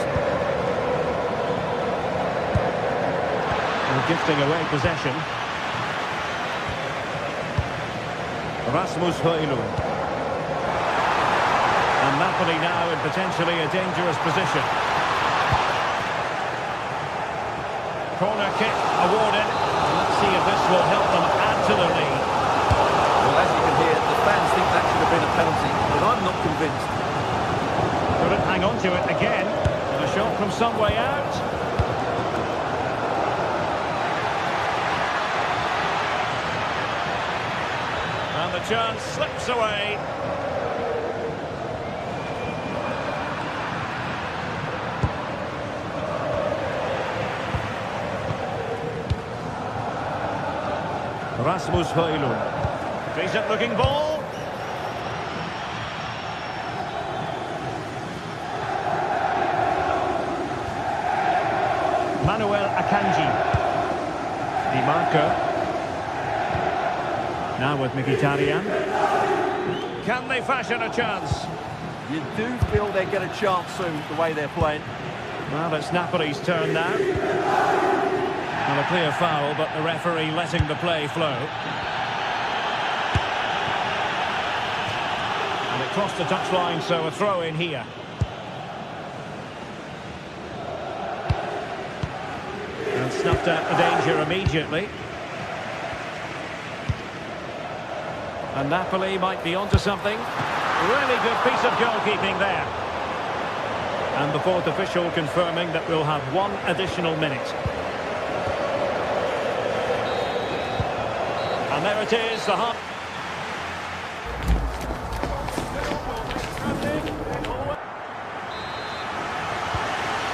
And gifting away possession. Rasmus Højlund. And Napoli now in potentially a dangerous position. Corner kick awarded. Let's see if this will help them add to the lead. Well, as you can hear, the fans think that should have been a penalty, but I'm not convinced. Couldn't hang on to it again. And a shot from some way out. And the chance slips away. Rasmus Højlund. Decent looking ball. Manuel Akanji. Di Marco. Now with Mkhitaryan. Can they fashion a chance? You do feel they get a chance soon, the way they're playing. Well, it's Napoli's turn now. And a clear foul, but the referee letting the play flow. And it crossed the touchline, so a throw in here. And snuffed out the danger immediately. And Napoli might be onto something. Really good piece of goalkeeping there. And the fourth official confirming that we'll have one additional minute. And there it is, the half.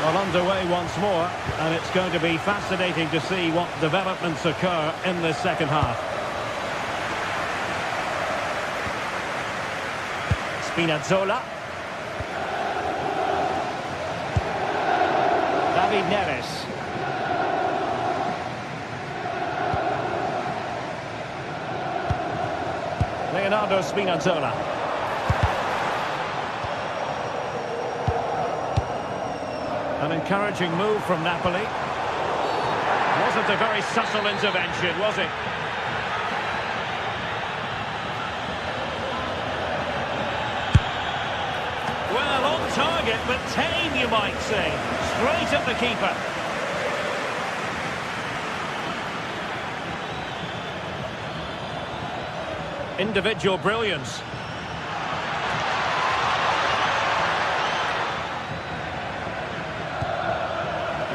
Well, underway once more, and it's going to be fascinating to see what developments occur in this second half. Spinazzola. David Neres. Leonardo Spinazzola. An encouraging move from Napoli. Wasn't a very subtle intervention, was it? Well, on target, but tame, you might say. Straight at the keeper. Individual brilliance.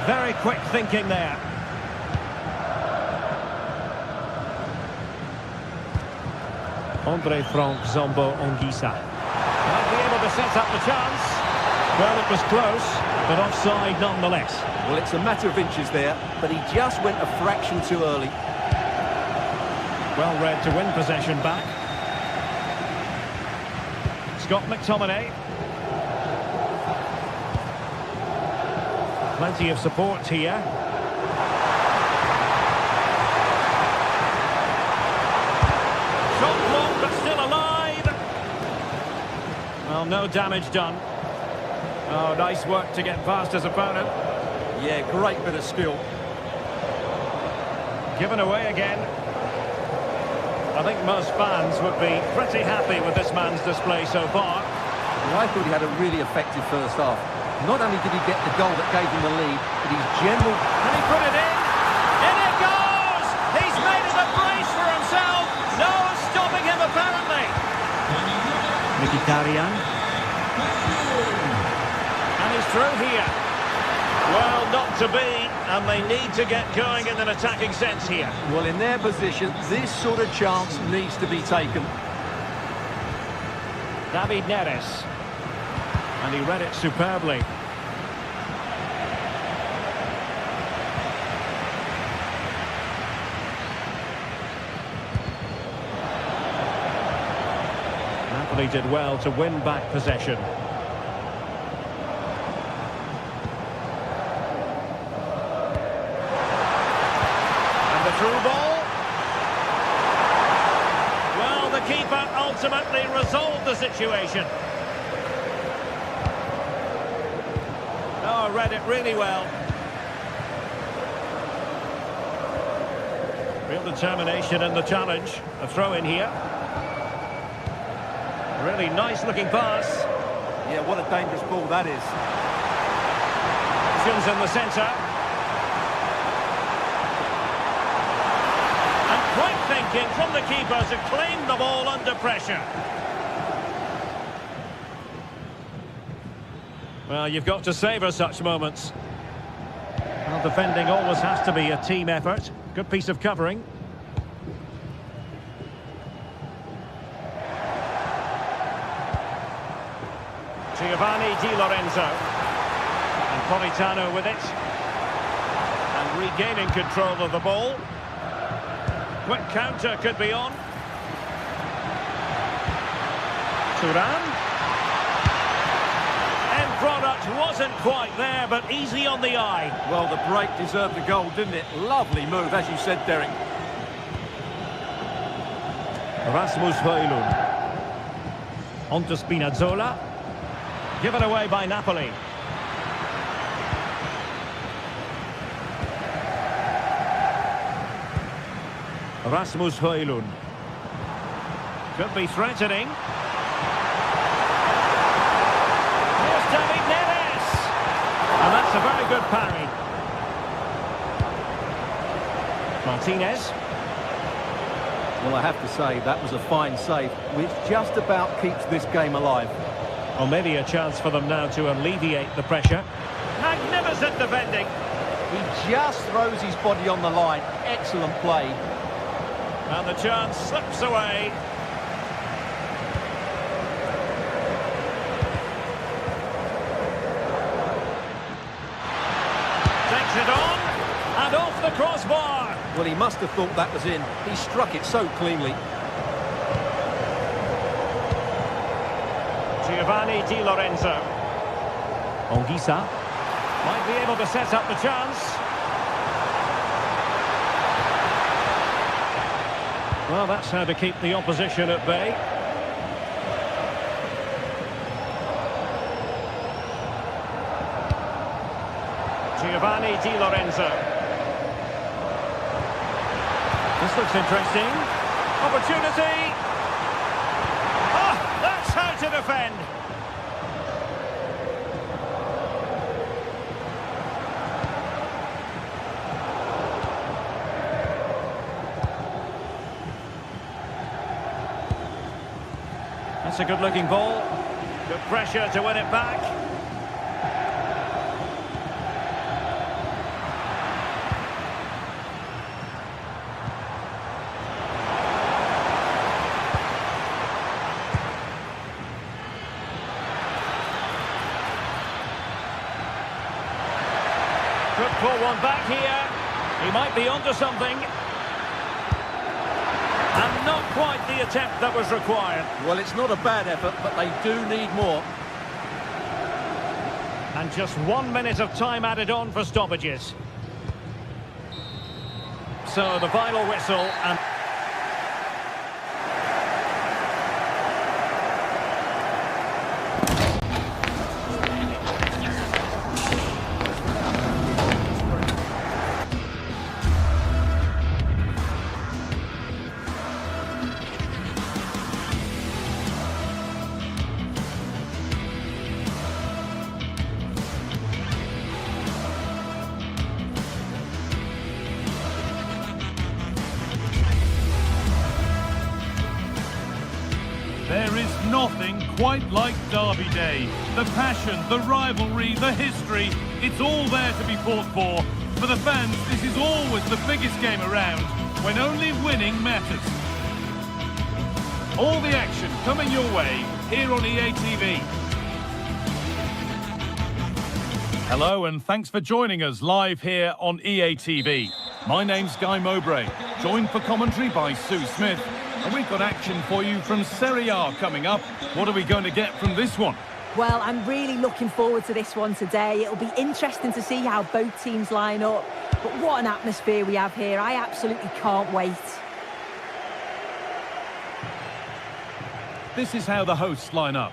Very quick thinking there. Andre Frank Zombo Ongisa. Might be able to set up the chance. Well, it was close, but offside nonetheless. Well, it's a matter of inches there, but he just went a fraction too early. Well read to win possession back. Scott McTominay. Plenty of support here. Shot blocked, but still alive. Well, no damage done. Oh, nice work to get past his opponent. Yeah, great bit of skill. Given away again. I think most fans would be pretty happy with this man's display so far. Well, I thought he had a really effective first half. Not only did he get the goal that gave him the lead, but his general... And he put it in! In it goes! He's made it a brace for himself! No stopping him, apparently! Mkhitaryan. And he's through here. Well, not to be, and they need to get going in an attacking sense here. Well, in their position, this sort of chance needs to be taken. David Neres. And he read it superbly. Napoli did well to win back possession. And the through ball. but ultimately resolved the situation. Oh, read it really well. Real determination in the challenge. A throw in here. Really nice looking pass. Yeah, what a dangerous ball that is. Options in the centre. And quick thinking from the keeper to claim the ball under pressure. Well, you've got to savour such moments. Well, defending always has to be a team effort. Good piece of covering. Giovanni Di Lorenzo. And Politano with it. And regaining control of the ball. Quick counter could be on. Thuram. End product wasn't quite there, but easy on the eye. Well, the break deserved a goal, didn't it? Lovely move, as you said, Derek. Rasmus Højlund. On to Spinazzola. Given away by Napoli. Rasmus Højlund. Could be threatening. Here's David Neres. And that's a very good parry. Martinez. Well, I have to say, that was a fine save, which just about keeps this game alive. Or maybe a chance for them now to alleviate the pressure. Magnificent defending. He just throws his body on the line. Excellent play. And the chance slips away. Takes it on. And off the crossbar. Well, he must have thought that was in. He struck it so cleanly. Giovanni Di Lorenzo. Ongisa. Might be able to set up the chance. Well, that's how to keep the opposition at bay. Giovanni Di Lorenzo. This looks interesting. Opportunity. Oh, that's how to defend. That's a good-looking ball. Good pressure to win it back. Could pull one back here. He might be onto something. And not quite the attempt that was required. Well, it's not a bad effort, but they do need more. And just 1 minute of time added on for stoppages. So the final whistle and... There is nothing quite like Derby Day. The passion, the rivalry, the history, it's all there to be fought for. For the fans, this is always the biggest game around, when only winning matters. All the action coming your way here on EA TV. Hello and thanks for joining us live here on EA TV. My name's Guy Mowbray, joined for commentary by Sue Smith. And we've got action for you from Serie A coming up. What are we going to get from this one? Well, I'm really looking forward to this one today. It'll be interesting to see how both teams line up. But what an atmosphere we have here. I absolutely can't wait. This is how the hosts line up.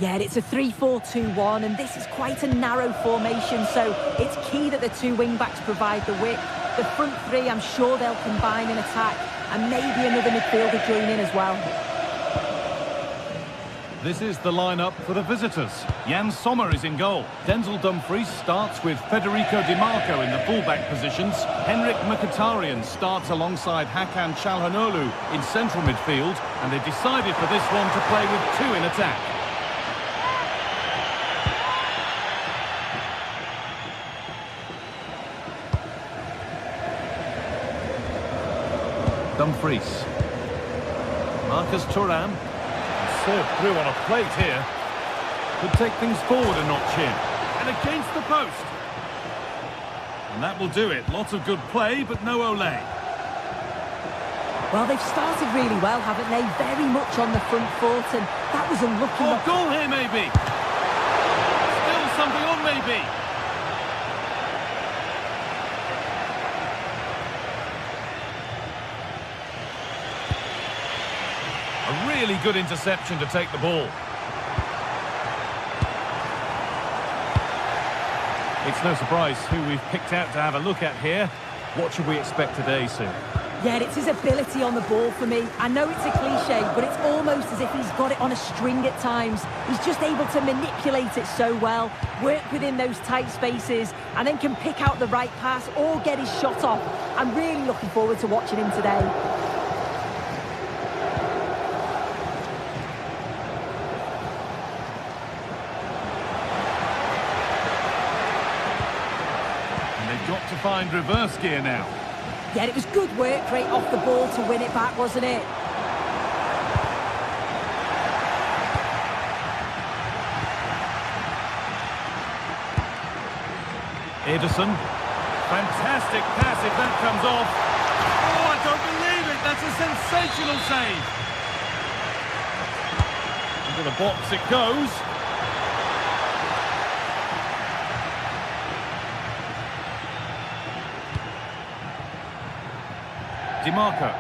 Yeah, it's a 3-4-2-1, and this is quite a narrow formation, so it's key that the two wing-backs provide the width. The front three, I'm sure they'll combine in attack, and maybe another midfielder join in as well. This is the lineup for the visitors. Jan Sommer is in goal. Denzel Dumfries starts with Federico Di Marco in the fullback positions. Henrik Mkhitaryan starts alongside Hakan Çalhanoğlu in central midfield, and they've decided for this one to play with two in attack. Dumfries. Marcus Thuram. Served through on a plate here. Could take things forward a notch here. And against the post. And that will do it. Lots of good play, but no Olé. Well, they've started really well, haven't they? Very much on the front foot, and that was unlucky. Oh, goal here, maybe. Still something on, maybe. A really good interception to take the ball. It's no surprise who we've picked out to have a look at here. What should we expect today, Sue? Yeah, it's his ability on the ball for me. I know it's a cliche, but it's almost as if he's got it on a string at times. He's just able to manipulate it so well, work within those tight spaces, and then can pick out the right pass or get his shot off. I'm really looking forward to watching him today. Got to find reverse gear now. Yeah, it was good work right off the ball to win it back, wasn't it? Ederson. Fantastic pass if that comes off. Oh, I don't believe it. That's a sensational save. Into the box it goes. Di Marco.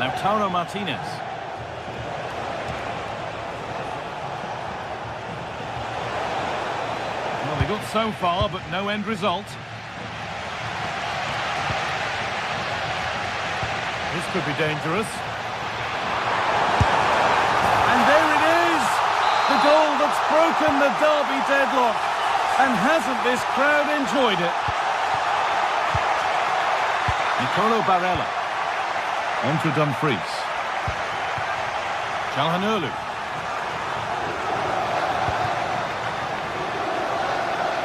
Lautaro Martinez. Well, they got so far, but no end result. This could be dangerous. The goal that's broken the derby deadlock. And hasn't this crowd enjoyed it? Nicolo Barella. On to Dumfries. Çalhanoğlu.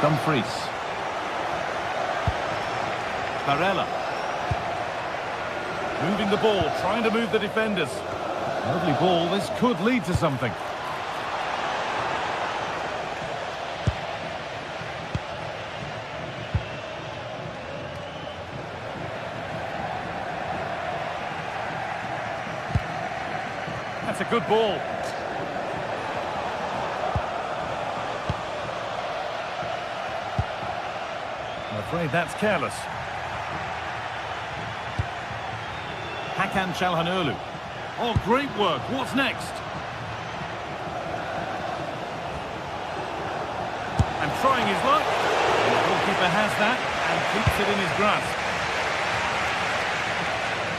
Dumfries. Barella. Moving the ball, trying to move the defenders. Lovely ball, this could lead to something. That's a good ball. I'm afraid that's careless. Hakan Çalhanoğlu. Oh, great work. What's next? And trying his luck. The goalkeeper has that and keeps it in his grasp.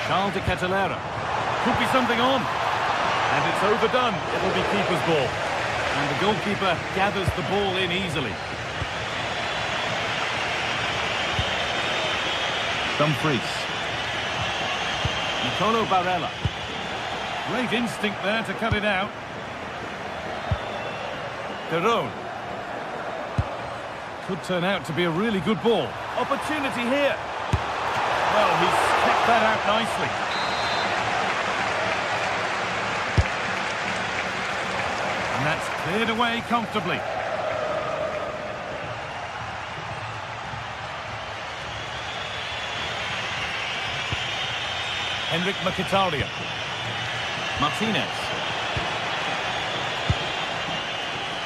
Charles de Ketelaere. Could be something on. And it's overdone. It'll be keeper's ball. And the goalkeeper gathers the ball in easily. Dumfries. Nicolo Barella. Great instinct there to cut it out. Derone. Could turn out to be a really good ball. Opportunity here. Well, he's kept that out nicely. And that's cleared away comfortably. Henrik Mkhitaryan. Martinez.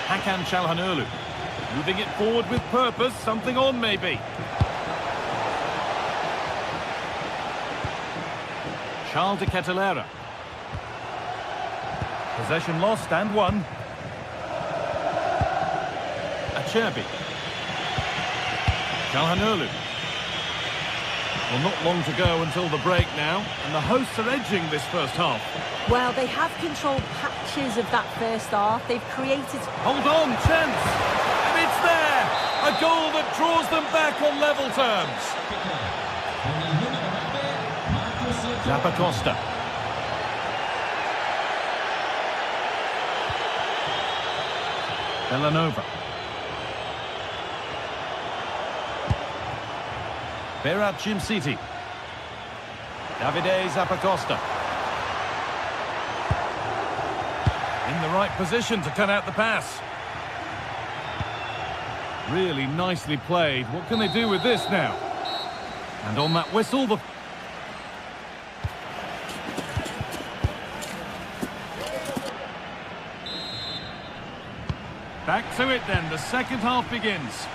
Hakan Çalhanoğlu. Moving it forward with purpose, something on maybe. Charles de Kettelera. Possession lost and won. Acerbi. Calhanoglu. Well, not long to go until the break now, and the hosts are edging this first half. Well, they have controlled patches of that first half. They've created... Hold on, chance! And it's there! A goal that draws them back on level terms. Zappacosta. Villanova. Berat Jim City. Davide Zappacosta. In the right position to cut out the pass. Really nicely played. What can they do with this now? And on that whistle, the... Back to it then, the second half begins.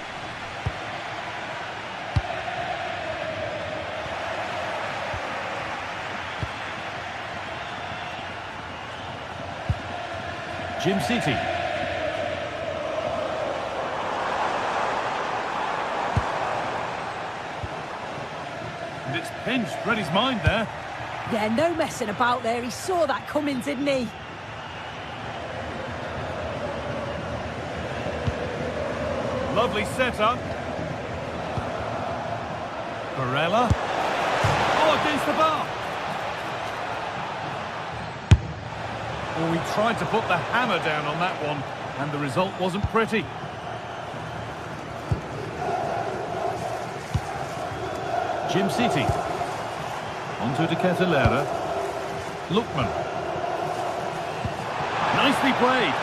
Jim City. And it's pinched, read his mind there. Yeah, no messing about there. He saw that coming, didn't he? Lovely setup. Barella. Oh, against the bar. Well, we tried to put the hammer down on that one, and the result wasn't pretty. Jim City. Onto de Kettelera. Lookman. Nicely played.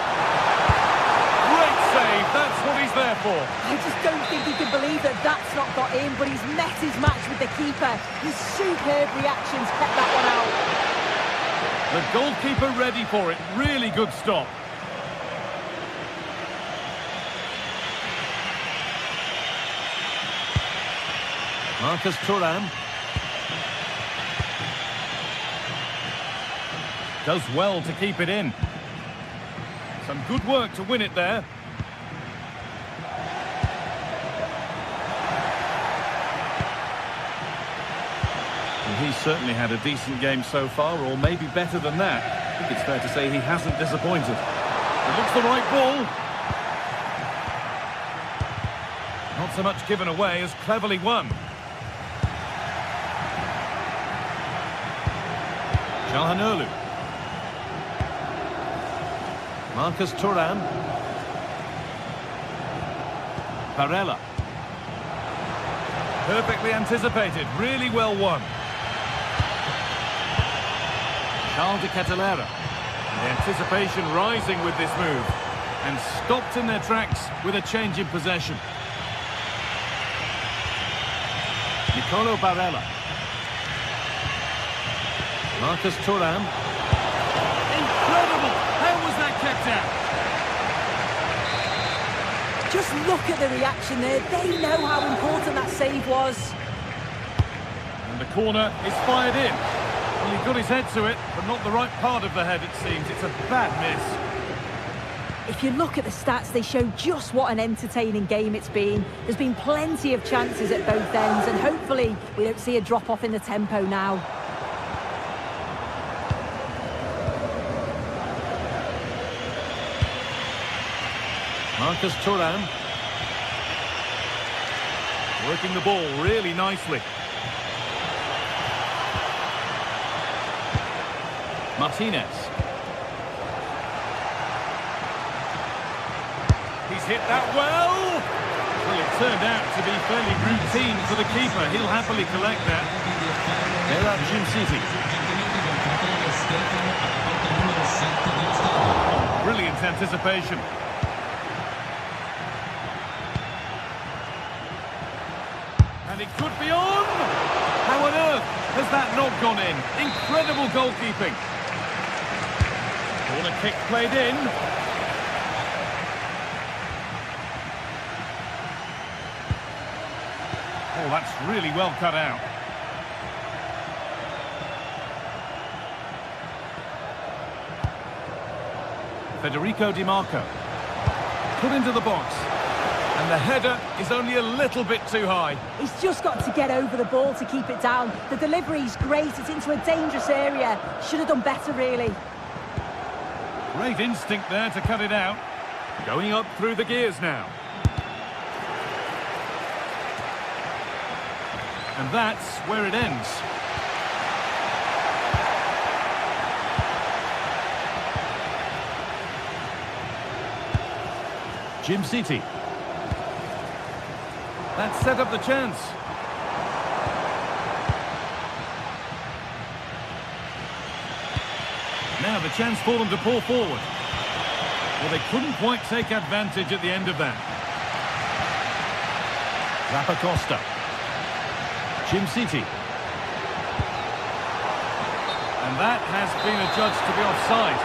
Great save, that's what he's there for. I just don't think he can believe that that's not got in, but he's met his match with the keeper. His superb reactions kept that one out. The goalkeeper ready for it. Really good stop. Marcus Thuram. Does well to keep it in. Some good work to win it there. He's certainly had a decent game so far, or maybe better than that. I think it's fair to say he hasn't disappointed. It looks the right ball. Not so much given away as cleverly won. Calhanoglu. Marcus Thuram. Barella. Perfectly anticipated, really well won. Charles de Kettelera. The anticipation rising with this move. And stopped in their tracks with a change in possession. Nicolo Barella. Marcus Thuram. Incredible! How was that kept out? Just look at the reaction there. They know how important that save was. And the corner is fired in. Well, he got his head to it, but not the right part of the head, it seems. It's a bad miss. If you look at the stats, they show just what an entertaining game it's been. There's been plenty of chances at both ends, and hopefully we don't see a drop-off in the tempo now. Marcus Thuram. Working the ball really nicely. Martinez. He's hit that well. Well, it turned out to be fairly routine for the keeper. He'll happily collect that. They're at Jim City. Brilliant anticipation. And it could be on! How on earth has that not gone in? Incredible goalkeeping. Corner kick played in. Oh, that's really well cut out. Federico Di Marco. Put into the box. And the header is only a little bit too high. He's just got to get over the ball to keep it down. The delivery's great. It's into a dangerous area. Should have done better, really. Great instinct there to cut it out. Going up through the gears now. And that's where it ends. Jim City. That set up the chance. Now the chance for them to pull forward. Well, they couldn't quite take advantage at the end of that. Zappacosta. Jim City. And that has been adjudged to be offside.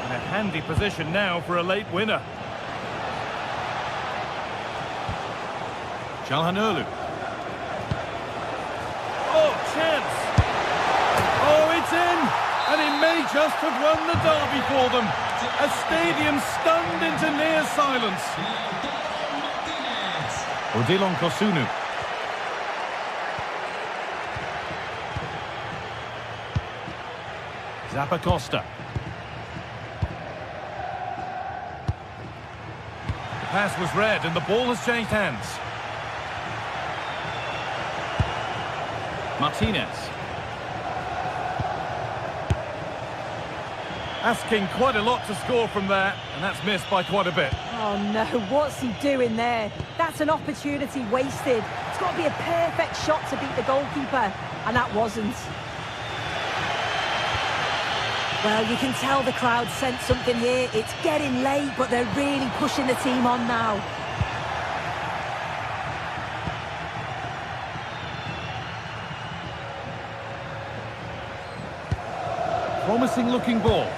In a handy position now for a late winner. Çalhanoğlu. Oh, chance! Oh, it's in! And it may just have won the derby for them. A stadium stunned into near silence. Odilon Kosunu. Zappacosta. The pass was read and the ball has changed hands. Martinez. Asking quite a lot to score from there, and that's missed by quite a bit. Oh no, what's he doing there? That's an opportunity wasted. It's got to be a perfect shot to beat the goalkeeper, and that wasn't. Well, you can tell the crowd sensed something here. It's getting late, but they're really pushing the team on now. Promising looking ball.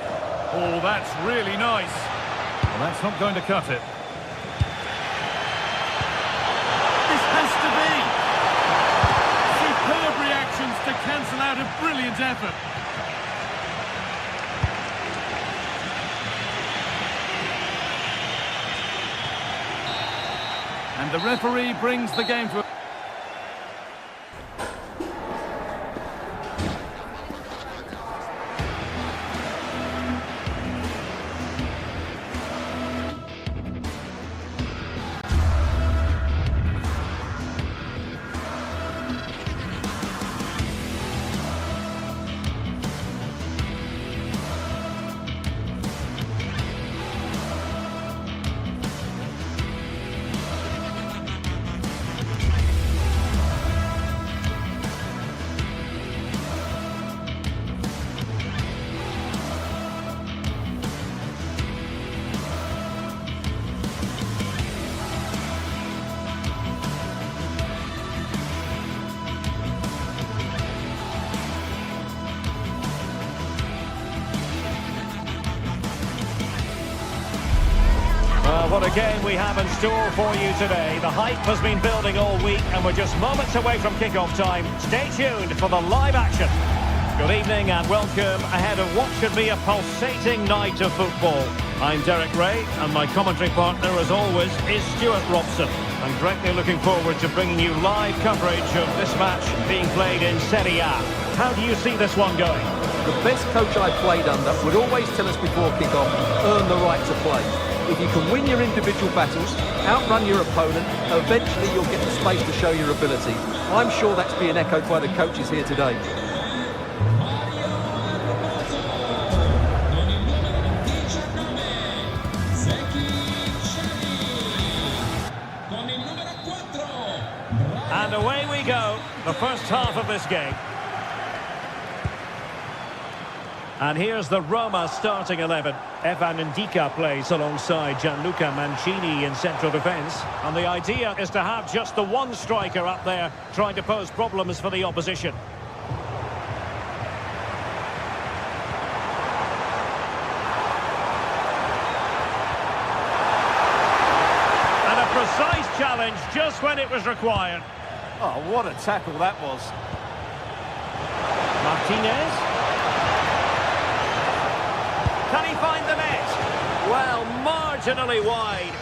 Oh, that's really nice. Well, that's not going to cut it. This has to be. Superb reactions to cancel out a brilliant effort. And the referee brings the game to a... What a game we have in store for you today. The hype has been building all week and we're just moments away from kick-off time. Stay tuned for the live action. Good evening and welcome ahead of what should be a pulsating night of football. I'm Derek Ray and my commentary partner as always is Stuart Robson. I'm greatly looking forward to bringing you live coverage of this match being played in Serie A. How do you see this one going? The best coach I played under would always tell us before kick-off, earn the right to play. If you can win your individual battles, outrun your opponent, eventually you'll get the space to show your ability. I'm sure that's being echoed by the coaches here today. And away we go, the first half of this game. And here's the Roma starting 11. Evan Ndika plays alongside Gianluca Mancini in central defence. And the idea is to have just the one striker up there trying to pose problems for the opposition. challenge just when it was required. Oh, what a tackle that was. Martinez. Can he find the net? Well, marginally wide.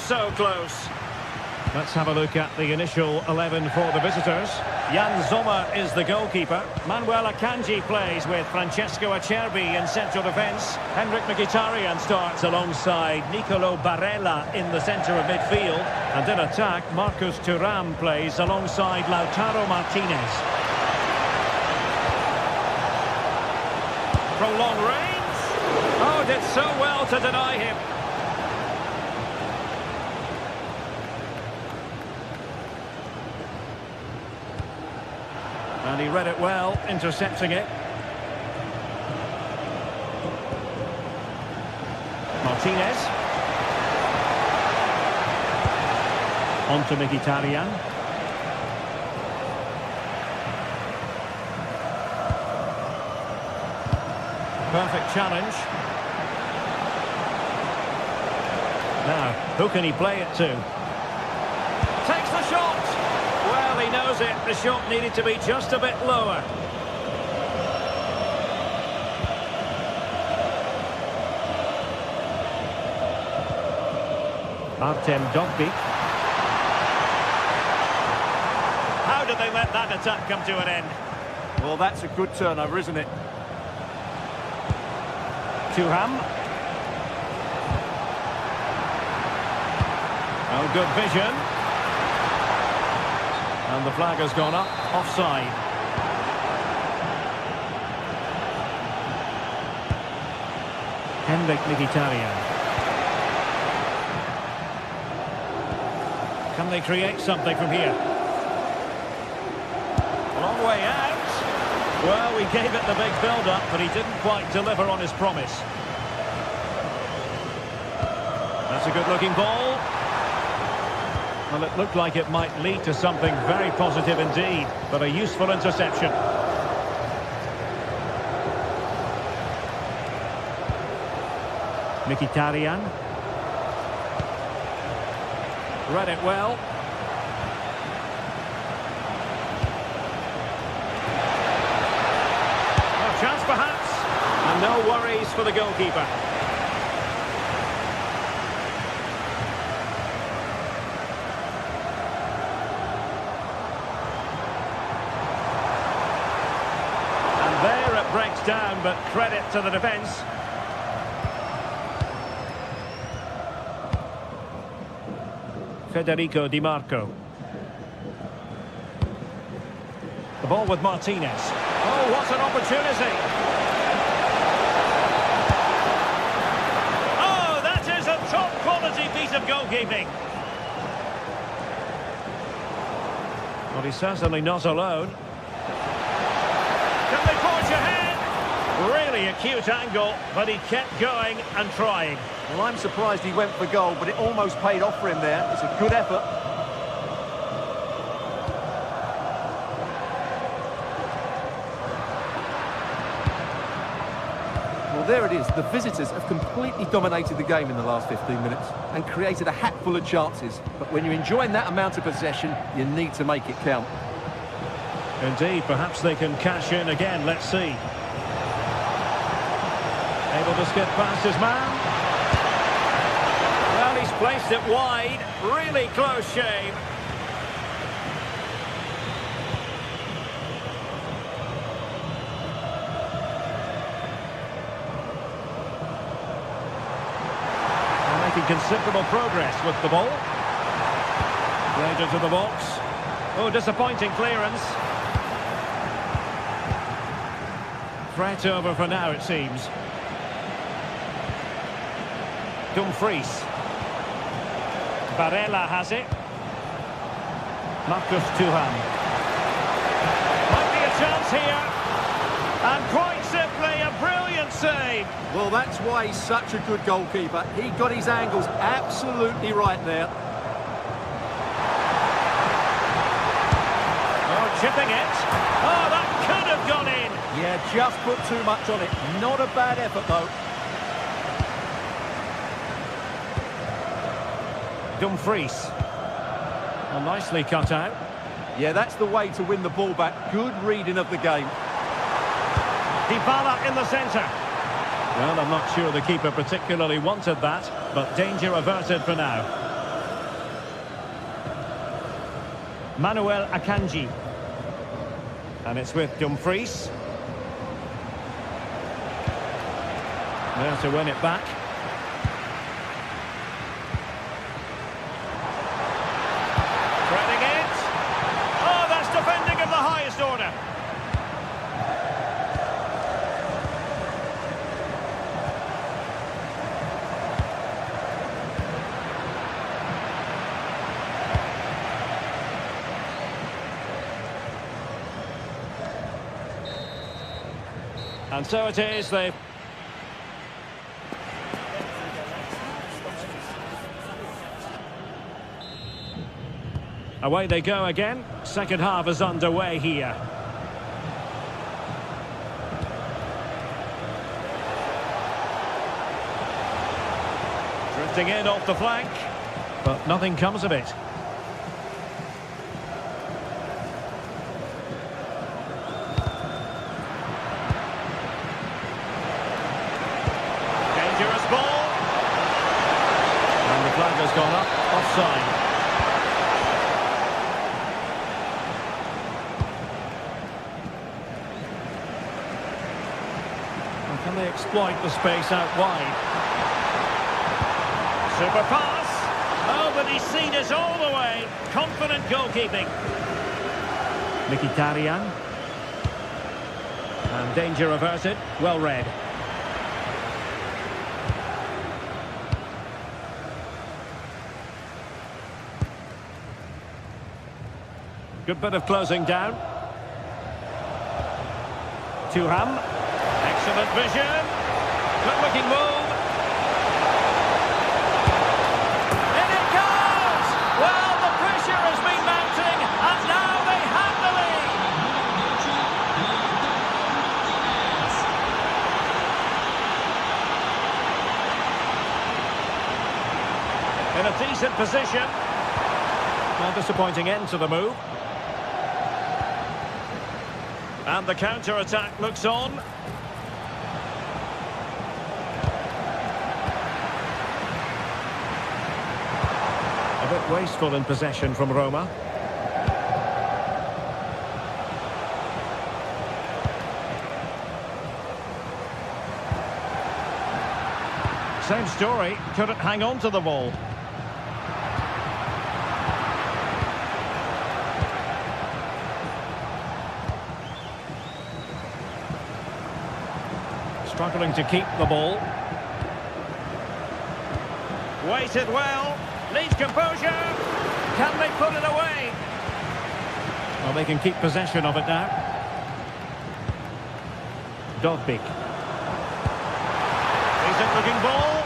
So close. Let's have a look at the initial 11 for the visitors. Jan Sommer is the goalkeeper. Manuel Akanji plays with Francesco Acerbi in central defence. Henrik Mkhitaryan starts alongside Nicolo Barella in the centre of midfield. And in attack, Marcus Thuram plays alongside Lautaro Martinez. From long range. Oh, did so well to deny him. And he read it well, intercepting it. Martinez. On to Mkhitaryan. Perfect challenge. Now, who can he play it to? Takes the shot! Well, he knows it. The shot needed to be just a bit lower. Artem Dovbyk. How did they let that attack come to an end? Well, that's a good turnover, isn't it? Thuram. Oh, good vision. And the flag has gone up, offside. Henrik Mkhitaryan. Can they create something from here? Long way out. Well, we gave it the big build-up, but he didn't quite deliver on his promise. That's a good-looking ball. Well, it looked like it might lead to something very positive indeed, but a useful interception. Mkhitaryan. Read it well. A chance perhaps. And no worries for the goalkeeper. Breaks down, but credit to the defence. Federico Di Marco. The ball with Martinez. Oh, what an opportunity! Oh, that is a top-quality piece of goalkeeping. Well, he's certainly not alone. Can they forge ahead? Really acute angle, but he kept going and trying. Well, I'm surprised he went for goal, but it almost paid off for him there. It's a good effort. Well, there it is. The visitors have completely dominated the game in the last 15 minutes and created a hatful of chances. But when you're enjoying that amount of possession, you need to make it count. Indeed, perhaps they can cash in again. Let's see. Able to skip past his man. Well, he's placed it wide. Really close shave. They're making considerable progress with the ball. Played into the box. Oh, disappointing clearance. Threat over for now, it seems. Dumfries. Barella has it. Marcus Thuram. Might be a chance here. And quite simply, a brilliant save. Well, that's why he's such a good goalkeeper. He got his angles absolutely right there. Oh, chipping it. Oh, that could have gone in. Yeah, just put too much on it. Not a bad effort, though. Dumfries. Well, nicely cut out. Yeah, that's the way to win the ball back. Good reading of the game. Dybala in the centre. Well, I'm not sure the keeper particularly wanted that, but danger averted for now. Manuel Akanji. And it's with Dumfries. There to win it back. Threading it. Oh, that's defending of the highest order. And so it is, they've... Away they go again. Second half is underway here. Drifting in off the flank, but nothing comes of it. Dangerous ball. And the flag has gone up, offside. Can they exploit the space out wide? Super pass. Oh, but he's seen it all the way. Confident goalkeeping. Mkhitaryan. And danger averted. Well read. Good bit of closing down. Thuram. Excellent vision. Good looking move. In it goes! Well, the pressure has been mounting, and now they have the lead. In a decent position. Well, disappointing end to the move. And the counter-attack looks on. A bit wasteful in possession from Roma. Same story, couldn't hang on to the ball. Struggling to keep the ball. Waited well. Needs composure. Can they put it away? Well, they can keep possession of it now. Dovbik. Decent looking ball.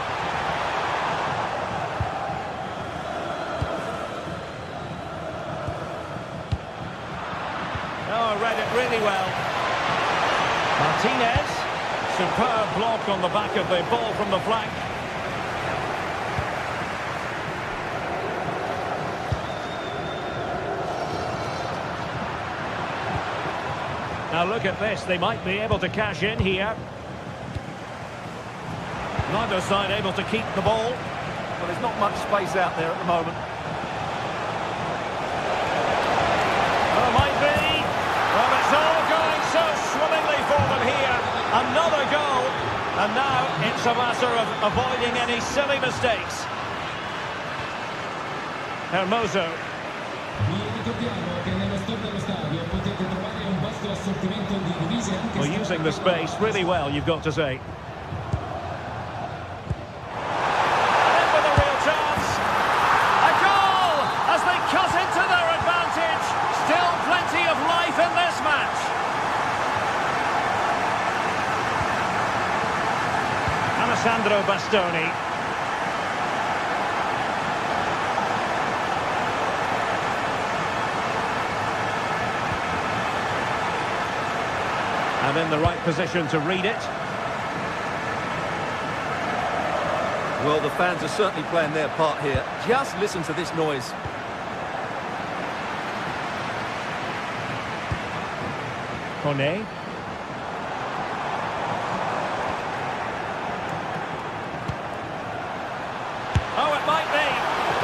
Oh, read it really well. Martinez. Superb block on the back of the ball from the flank. Now look at this, they might be able to cash in here. Neither side able to keep the ball. Well, there's not much space out there at the moment. Well, it might be. Well, it's all going so swimmingly for them here. Another goal, and now it's a matter of avoiding any silly mistakes. Hermoso. Well, using the space really well, you've got to say. And in with a real chance. A goal as they cut into their advantage. Still plenty of life in this match. Alessandro Bastoni. And in the right position to read it. Well, the fans are certainly playing their part here. Just listen to this noise. Kone. Oh, it might be.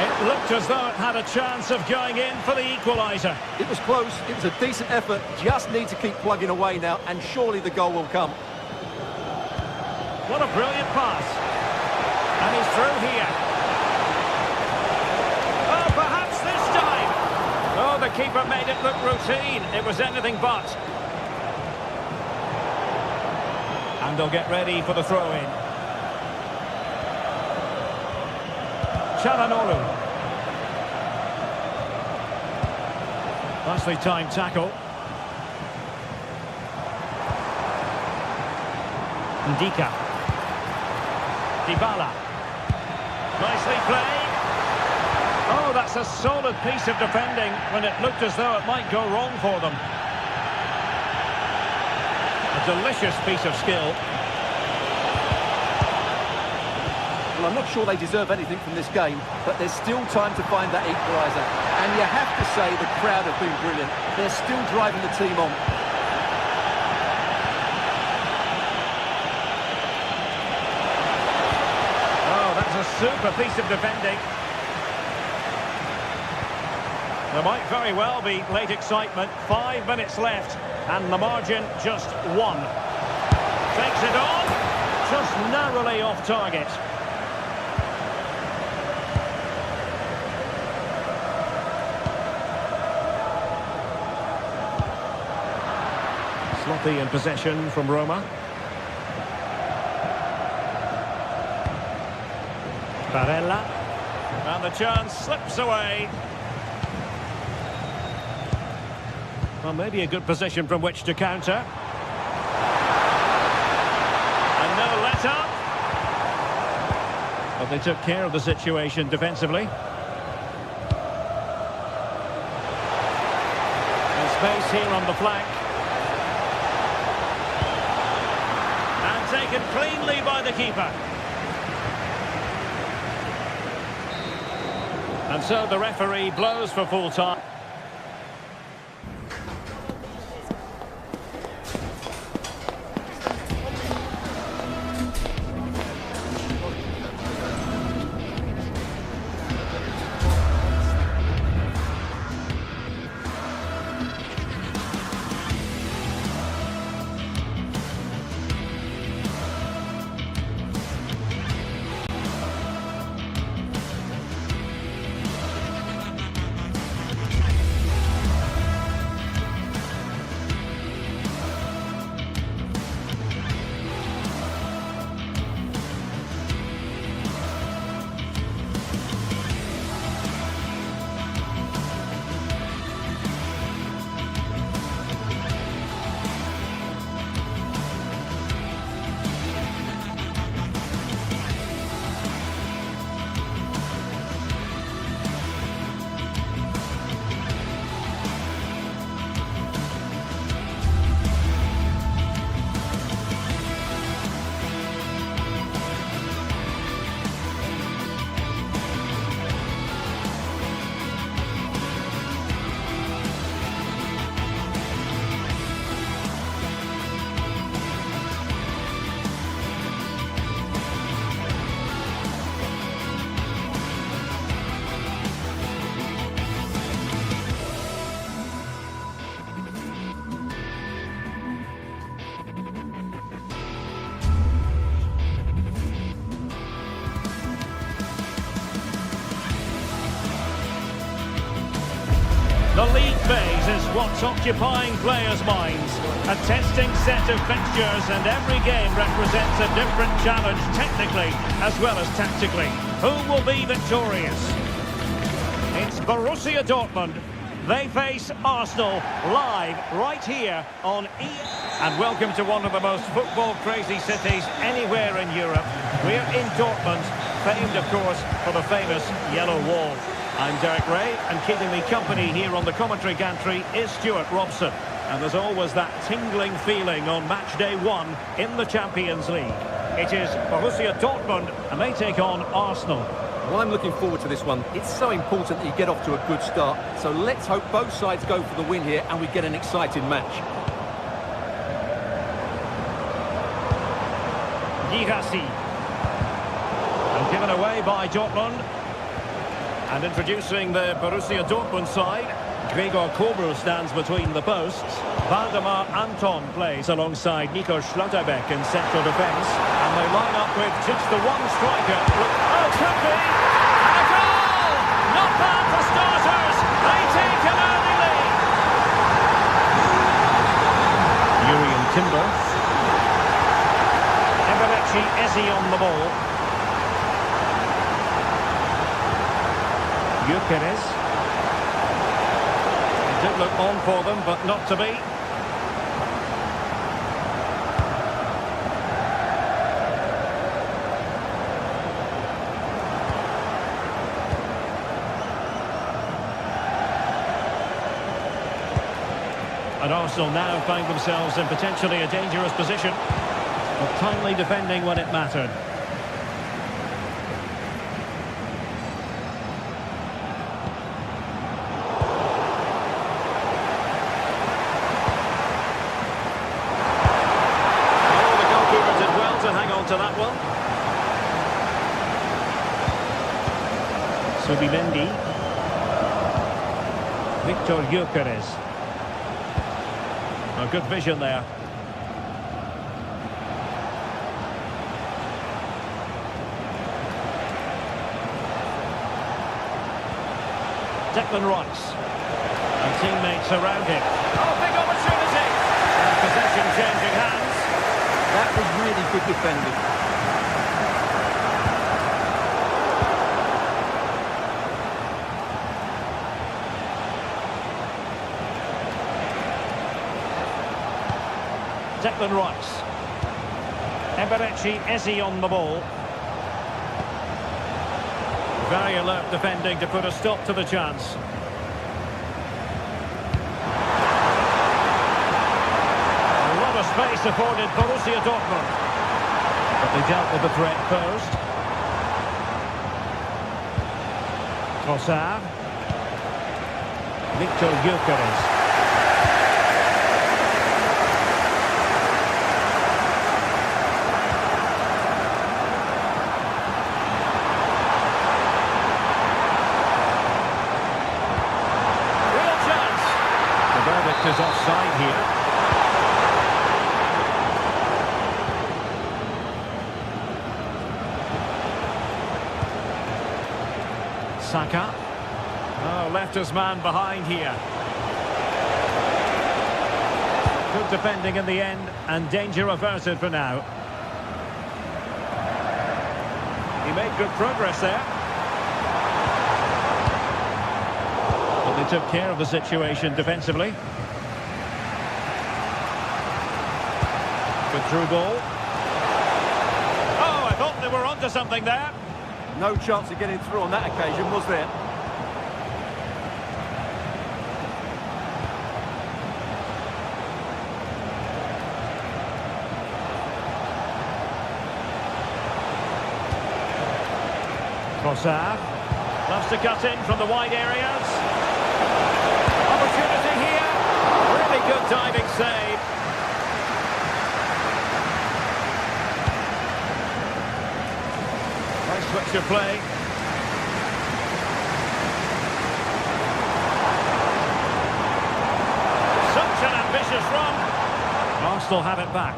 It looked as though it had a chance of going in for the equaliser. It was close, it was a decent effort, just need to keep plugging away now, and surely the goal will come. What a brilliant pass. And he's through here. Oh, perhaps this time. Oh, the keeper made it look routine. It was anything but. And they'll get ready for the throw-in. Çalhanoğlu. Nicely timed tackle. Ndika. Dybala. Nicely played. Oh, that's a solid piece of defending when it looked as though it might go wrong for them. A delicious piece of skill. Well, I'm not sure they deserve anything from this game, but there's still time to find that equaliser. And you have to say the crowd have been brilliant. They're still driving the team on. Oh, that's a super piece of defending. There might very well be late excitement. 5 minutes left, and the margin just 1. Takes it on, just narrowly off target. Sloppy in possession from Roma. Barella. And the chance slips away. Well, maybe a good position from which to counter. And no let-up. But they took care of the situation defensively. And space here on the flank. And taken cleanly by the keeper. And so the referee blows for full time. The league phase is what's occupying players' minds. A testing set of fixtures, and every game represents a different challenge technically as well as tactically. Who will be victorious? It's Borussia Dortmund. They face Arsenal live right here on E. And welcome to one of the most football-crazy cities anywhere in Europe. We're in Dortmund, famed, of course, for the famous Yellow Wall. I'm Derek Ray, and keeping me company here on the commentary gantry is Stuart Robson. And there's always that tingling feeling on match day 1 in the Champions League. It is Borussia Dortmund, and they take on Arsenal. Well, I'm looking forward to this one. It's so important that you get off to a good start. So let's hope both sides go for the win here and we get an exciting match. Girassi. And given away by Dortmund. And introducing the Borussia Dortmund side, Gregor Kobel stands between the posts. Valdemar Anton plays alongside Nico Schlotterbeck in central defence. And they line up with just the one striker. Oh, could be! And a goal! Not bad for starters! They take an early lead! Urian Timber. Eberechi Eze on the ball. Gyökeres. It did look on for them, but not to be. And Arsenal now find themselves in potentially a dangerous position, but timely defending when it mattered. To that one. Subimendi. Victor Gyökeres. A good vision there. Declan Rice. And teammates around him. Oh, big opportunity! And possession changing hands. That was really good defending. Declan Rice. Eberechi Eze on the ball. Very alert defending to put a stop to the chance. Space afforded Borussia Dortmund, but they dealt with the threat posed. Trossard. Victor Gyökeres. Real chance. The verdict is offside here. Saka. Oh, left his man behind here. Good defending in the end, and danger averted for now. He made good progress there. But they took care of the situation defensively. Good through ball. Oh, I thought they were onto something there. No chance of getting through on that occasion, was there? Trossard loves to cut in from the wide areas. Opportunity here. Really good diving save. Nice switch of play. Such an ambitious run. Arsenal have it back.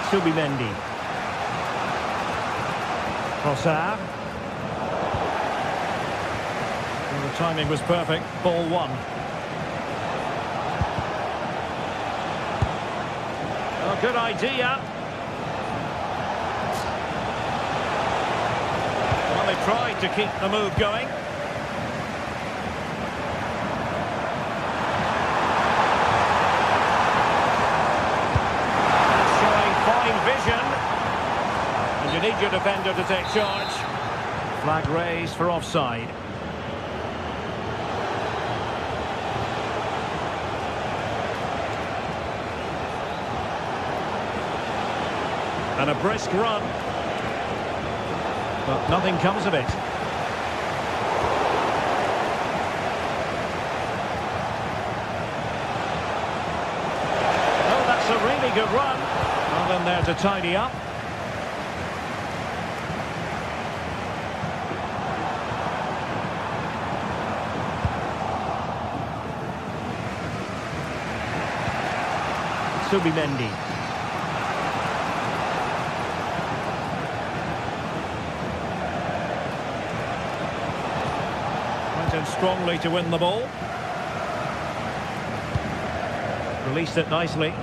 Subimendi. Trossard. Well, the timing was perfect. Ball one. Oh, good idea. Well, they tried to keep the move going. Showing fine vision. And you need your defender to take charge. Flag raised for offside. And a brisk run. But nothing comes of it. Oh, that's a good run. Well in there to tidy up. Subimendi. Went in strongly to win the ball. Released it nicely.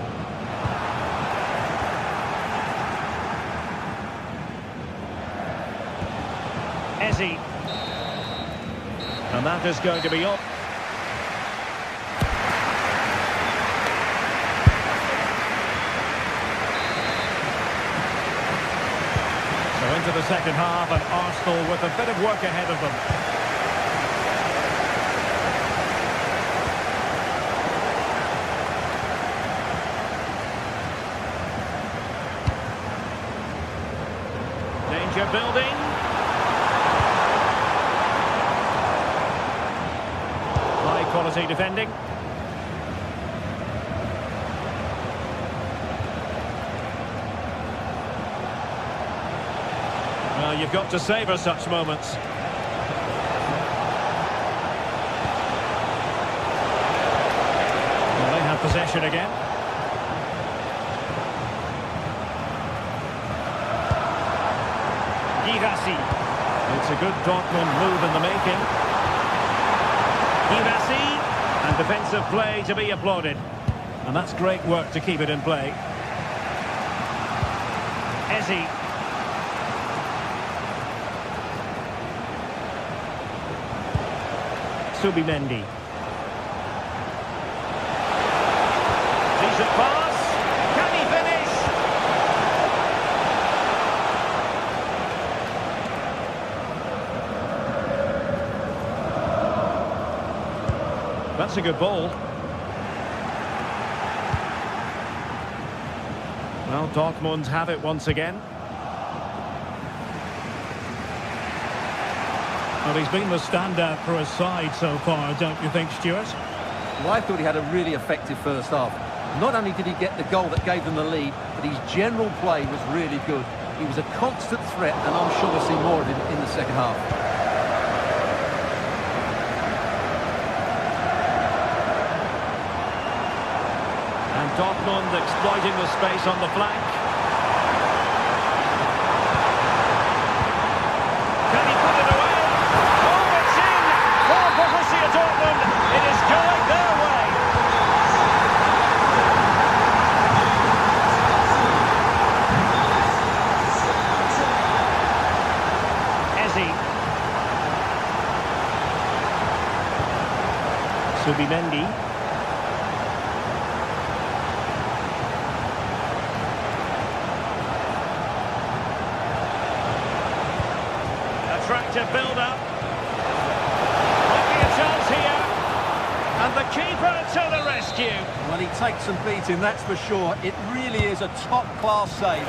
Ezzy. And that is going to be up. So into the second half, and Arsenal with a bit of work ahead of them. Danger building. High quality defending. Well, you've got to savour such moments. Well, they have possession again. It's a good Dortmund move in the making. Girassi, and defensive play to be applauded. And that's great work to keep it in play. Ezzy. Subimendi. Decent pass. Can he finish? That's a good ball. Well, Dortmund have it once again. Well, he's been the standout for his side so far, don't you think, Stuart? Well, I thought he had a really effective first half. Not only did he get the goal that gave them the lead, but his general play was really good. He was a constant threat, and I'm sure we'll see more of him in the second half. Dortmund exploiting the space on the flank. Can he put it away? Oh, it's in! For Borussia Dortmund, it is going their way. Ezzy. Subimendi. Attractive build-up. Might be a chance here. And the keeper to the rescue. Well, he takes some beating, that's for sure. It really is a top-class save.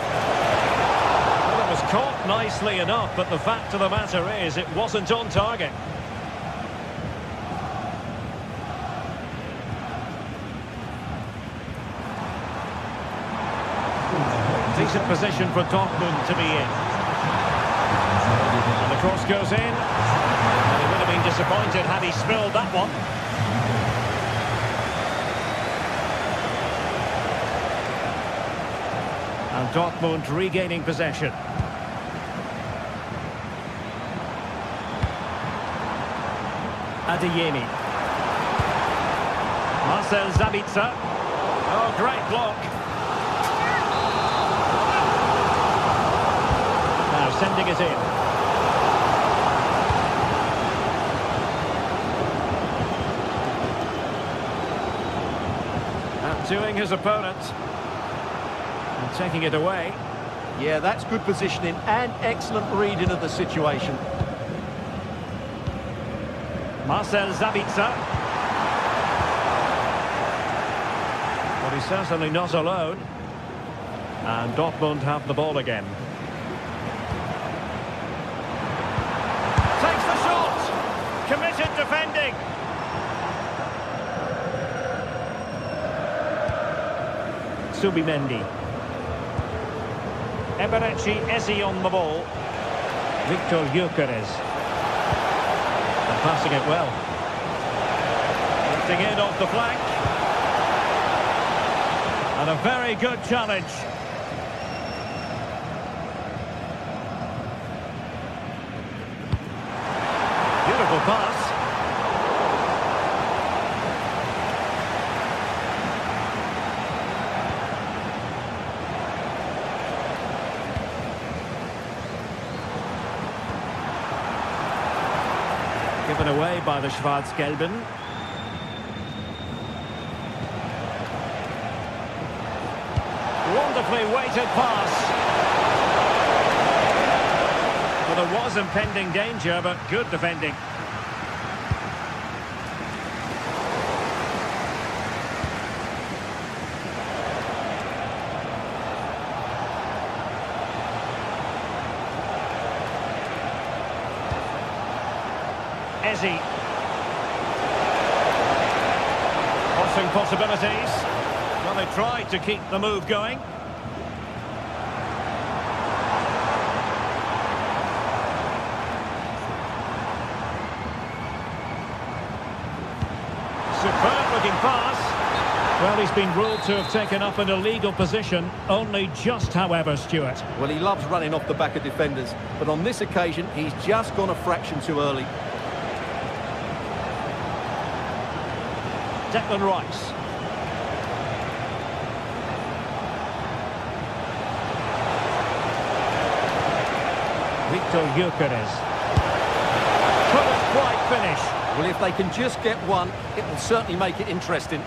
Well, it was caught nicely enough, but the fact of the matter is it wasn't on target. Decent position for Dortmund to be in. And the cross goes in. And he would have been disappointed had he spilled that one. And Dortmund regaining possession. Adeyemi. Marcel Sabitzer. Oh, great block. Now sending it in. Outdoing his opponent. And taking it away. Yeah, that's good positioning and excellent reading of the situation. Marcel Sabitzer. But he's certainly not alone. And Dortmund have the ball again. Takes the shot. Committed defending. Subimendi. Eberechi Eze on the ball. Victor Gyökeres. And passing it well. Lifting in off the flank. And a very good challenge. Beautiful pass. Given away by the Schwarz-Gelben. Wonderfully weighted pass. Well, there was impending danger, but good defending. Eze. Crossing possibilities. Well, they tried to keep the move going. Superb looking pass. Well, he's been ruled to have taken up an illegal position. Only just, however, Stuart. Well, he loves running off the back of defenders, but on this occasion, he's just gone a fraction too early. Declan Rice. Victor Gyökeres. Couldn't quite finish. Well, if they can just get one, it will certainly make it interesting.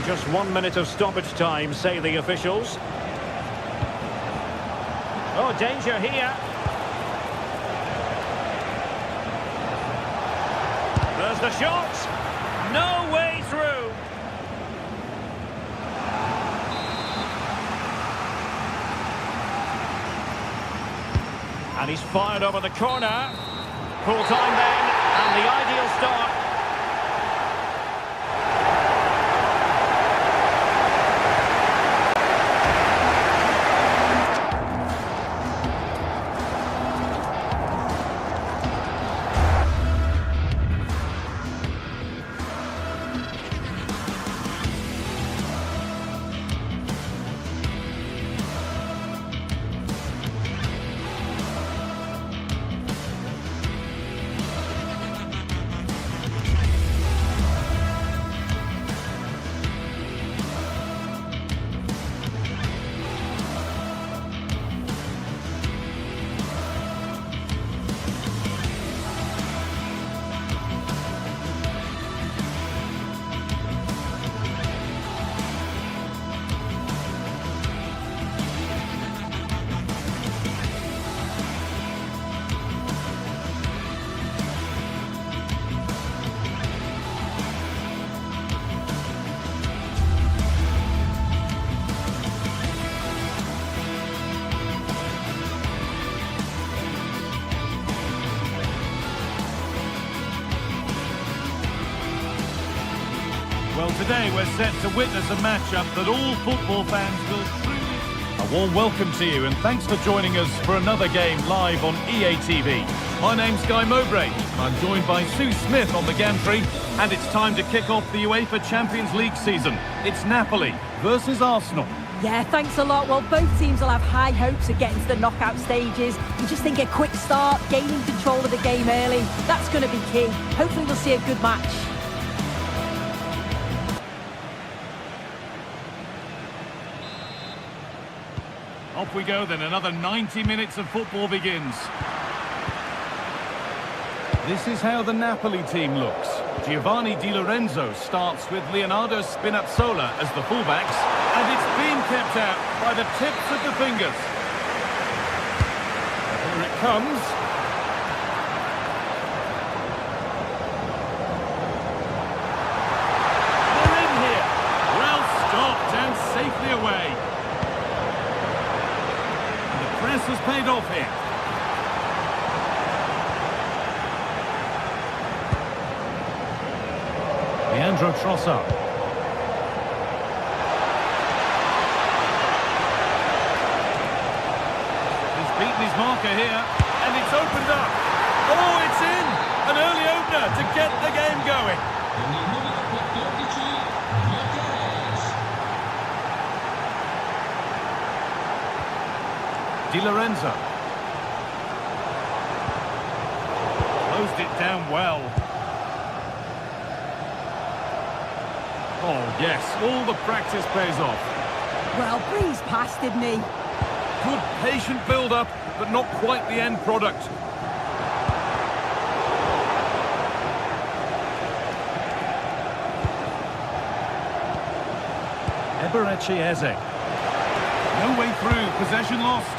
Just 1 minute of stoppage time, say the officials. Oh, danger here. There's the shot. No way through. And he's fired over the corner. Full time then, and the ideal start. Well, today we're set to witness a matchup that all football fans will truly... A warm welcome to you and thanks for joining us for another game live on EA TV. My name's Guy Mowbray. I'm joined by Sue Smith on the gantry, and it's time to kick off the UEFA Champions League season. It's Napoli versus Arsenal. Yeah, thanks a lot. Well, both teams will have high hopes of getting to the knockout stages. You just think a quick start, gaining control of the game early, that's going to be key. Hopefully we'll see a good match. Off we go then, another 90 minutes of football begins. This is how the Napoli team looks. Giovanni Di Lorenzo starts with Leonardo Spinazzola as the fullbacks, and it's being kept out by the tips of the fingers. Here it comes. They're in here. Well stopped and safely away. Press has paid off here. Leandro Trossard. He's beaten his marker here, and it's opened up. Oh, it's in! An early opener to get the game going. Di Lorenzo. Closed it down well. Oh, yes, all the practice pays off. Well, breezed past, didn't he? Good patient build-up, but not quite the end product. Eberechi Eze. No way through, possession lost.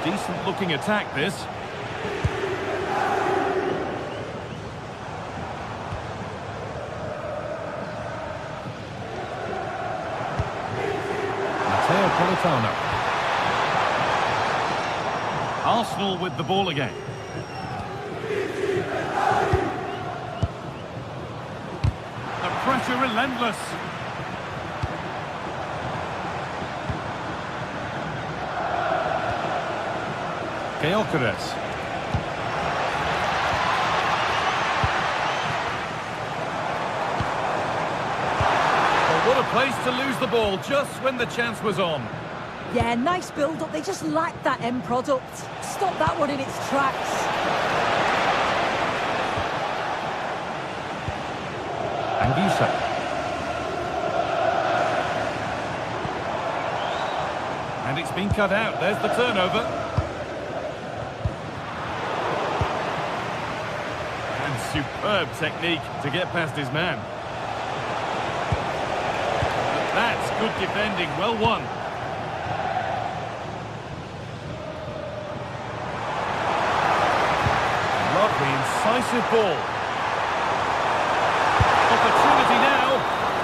Decent looking attack, this. Matteo Politano. Arsenal with the ball again. The pressure relentless. Gyökeres. What a place to lose the ball just when the chance was on. Yeah, nice build-up. They just lacked that end product. Stop that one in its tracks. Anguissa. And it's been cut out. There's the turnover. And superb technique to get past his man. But that's good defending. Well won. Lovely, incisive ball. Opportunity now.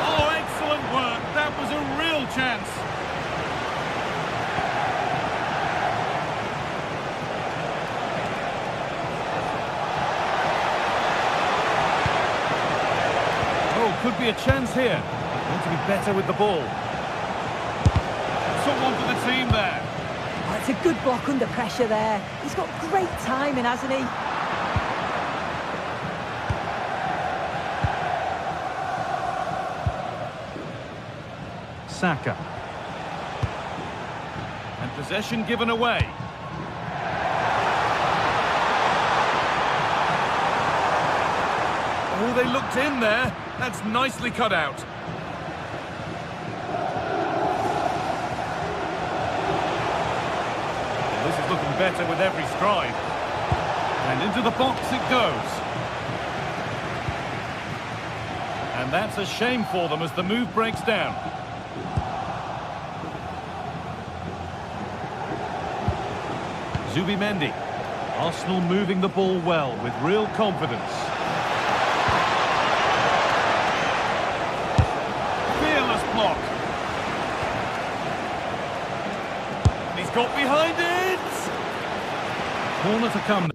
Oh, excellent work. That was a real chance. Oh, could be a chance here. Going to be better with the ball. Someone for the team there. Oh, it's a good block under pressure there. He's got great timing, hasn't he? Saka. And possession given away. Oh, they looked in there. That's nicely cut out. This is looking better with every stride. And into the box it goes. And that's a shame for them as the move breaks down. Zubimendi. Arsenal moving the ball well with real confidence. Fearless block. He's got behind it. Corner to come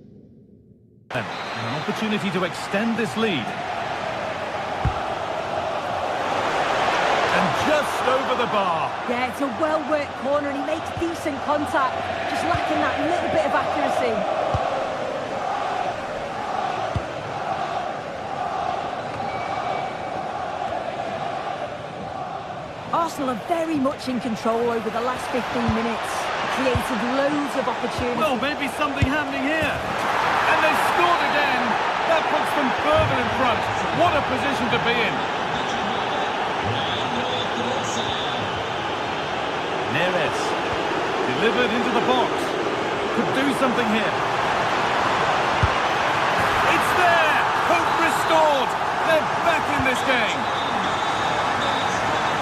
then. An opportunity to extend this lead. And just over the bar. Yeah, it's a well-worked corner and he makes decent contact. Just lacking that little bit of accuracy. Arsenal are very much in control over the last 15 minutes. Created loads of opportunities. Well, maybe something happening here. And they scored again. That puts them further in front. What a position to be in. Neres. Delivered into the box. Could do something here. It's there! Hope restored! They're back in this game.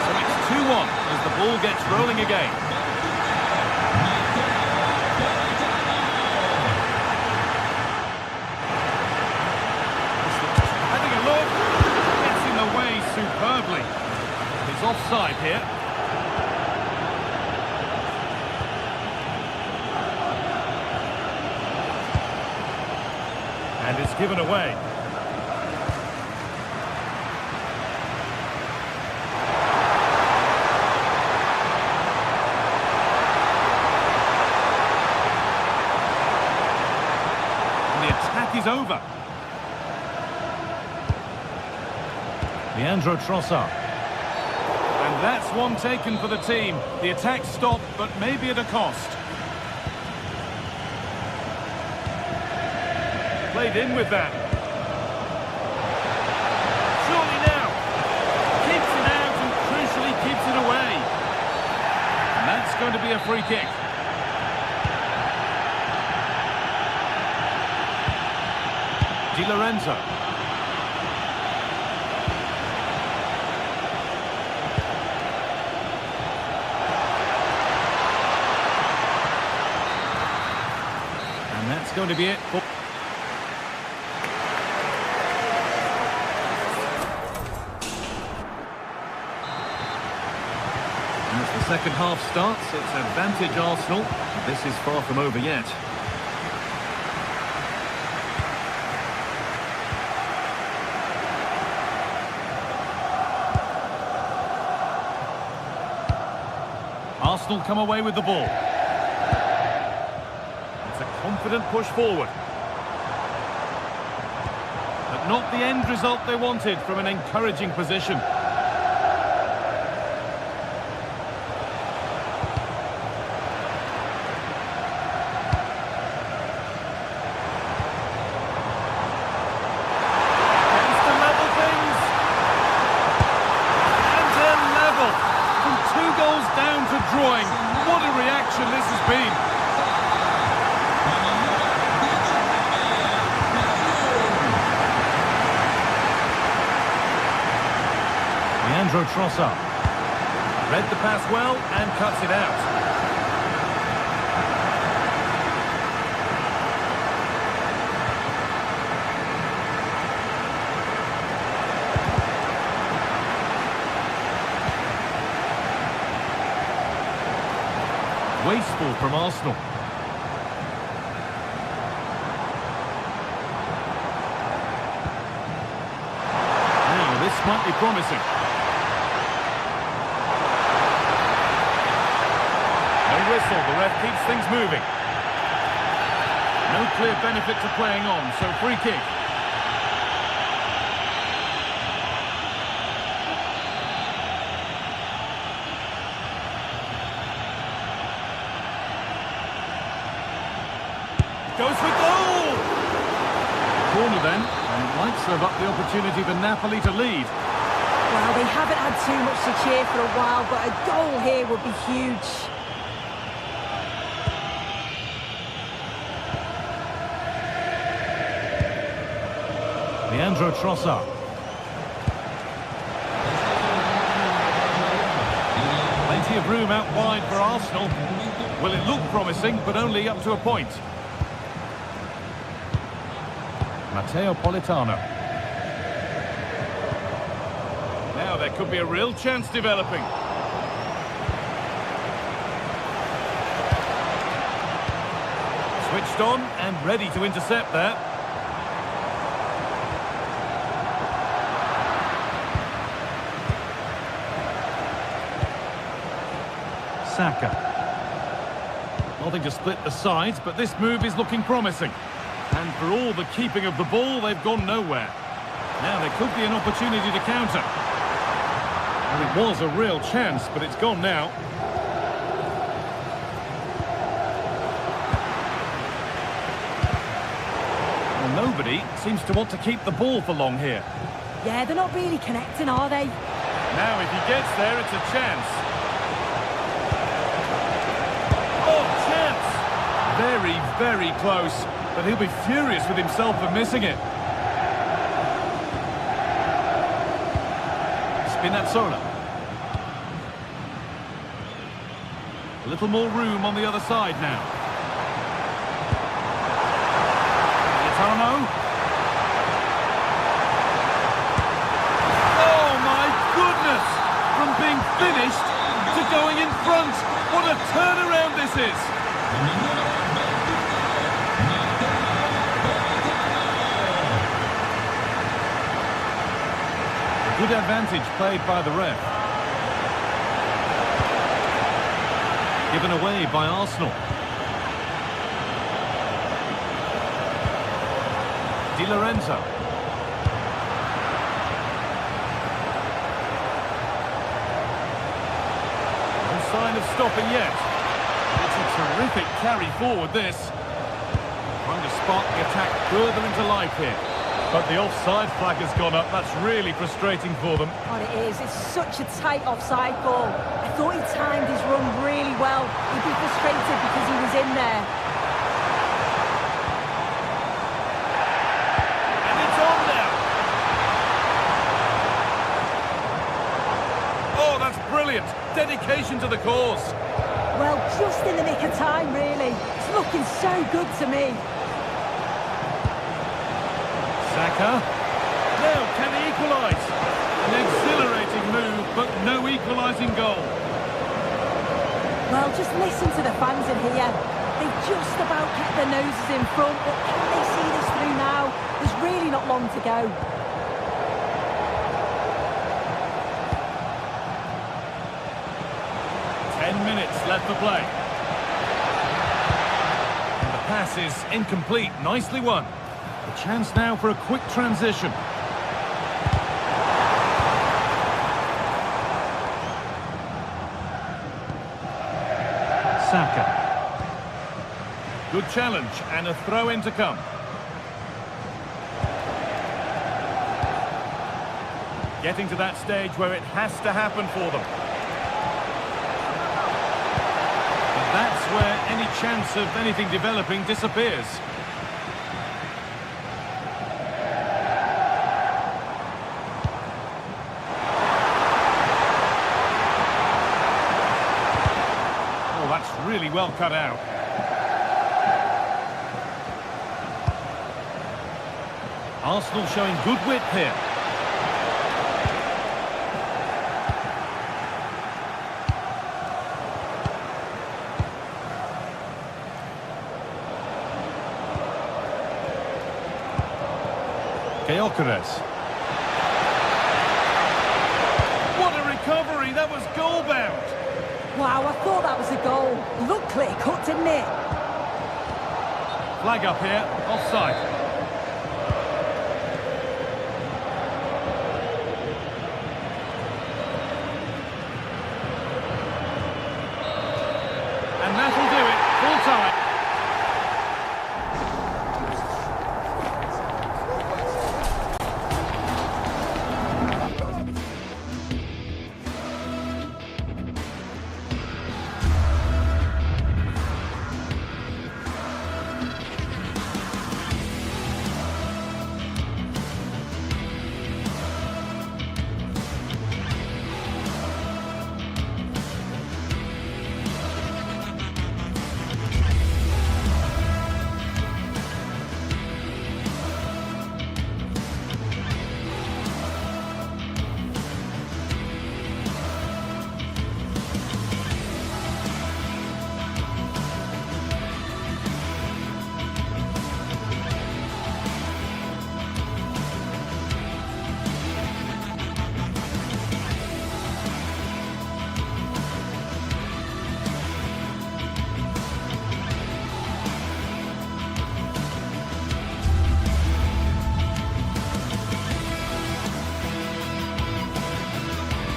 So it's 2-1 as the ball gets rolling again. Having a look. Gets in the way superbly. He's offside here. And it's given away. And the attack is over. Leandro Trossard. And that's one taken for the team. The attack stopped, but maybe at a cost. Played in with that. Surely now. Keeps it out and crucially keeps it away. And that's going to be a free kick. Di Lorenzo. And that's going to be it. As the second half starts, it's advantage Arsenal. This is far from over yet. Arsenal come away with the ball. It's a confident push forward. But not the end result they wanted from an encouraging position. Drawing. What a reaction this has been. Leandro Trossard. Read the pass well and cuts it out. Wasteful from Arsenal. Now this might be promising. No whistle, the ref keeps things moving. No clear benefit to playing on, so free kick. Goes for goal! Corner then, and it might serve up the opportunity for Napoli to lead. Well, they haven't had too much to cheer for a while, but a goal here would be huge. Leandro Trossard. Plenty of room out wide for Arsenal. Well, it looked promising, but only up to a point. Matteo Politano. Now there could be a real chance developing. Switched on and ready to intercept that. Saka. Nothing to split the sides, but this move is looking promising. And for all the keeping of the ball, they've gone nowhere. Now there could be an opportunity to counter. And it was a real chance, but it's gone now. Well, nobody seems to want to keep the ball for long here. Yeah, they're not really connecting, are they? Now if he gets there, it's a chance. Oh, chance! Very, very close. But he'll be furious with himself for missing it. Spinazzola. A little more room on the other side now. Politano. Oh my goodness! From being finished to going in front. What a turnaround this is! Good advantage played by the ref. Given away by Arsenal. Di Lorenzo. No sign of stopping yet. It's a terrific carry forward, this. Trying to spark the attack further into life here. But the offside flag has gone up. That's really frustrating for them. Oh, it is. It's such a tight offside ball. I thought he timed his run really well. He'd be frustrated because he was in there. And it's on now. Oh, that's brilliant. Dedication to the cause. Well, just in the nick of time, really. It's looking so good to me. Saka. Now, can he equalise? An exhilarating move, but no equalising goal. Well, just listen to the fans in here. They've just about kept their noses in front, but can they see this through now? There's really not long to go. Minutes left for play. And the pass is incomplete. Nicely won. A chance now for a quick transition. Saka. Good challenge and a throw in to come. Getting to that stage where it has to happen for them. That's where any chance of anything developing disappears. Oh, that's really well cut out. Arsenal showing good width here. Gyökeres. What a recovery! That was goal-bound! Wow, I thought that was a goal. Looked clear-cut, didn't it? Flag up here, offside. And that'll do it, full time.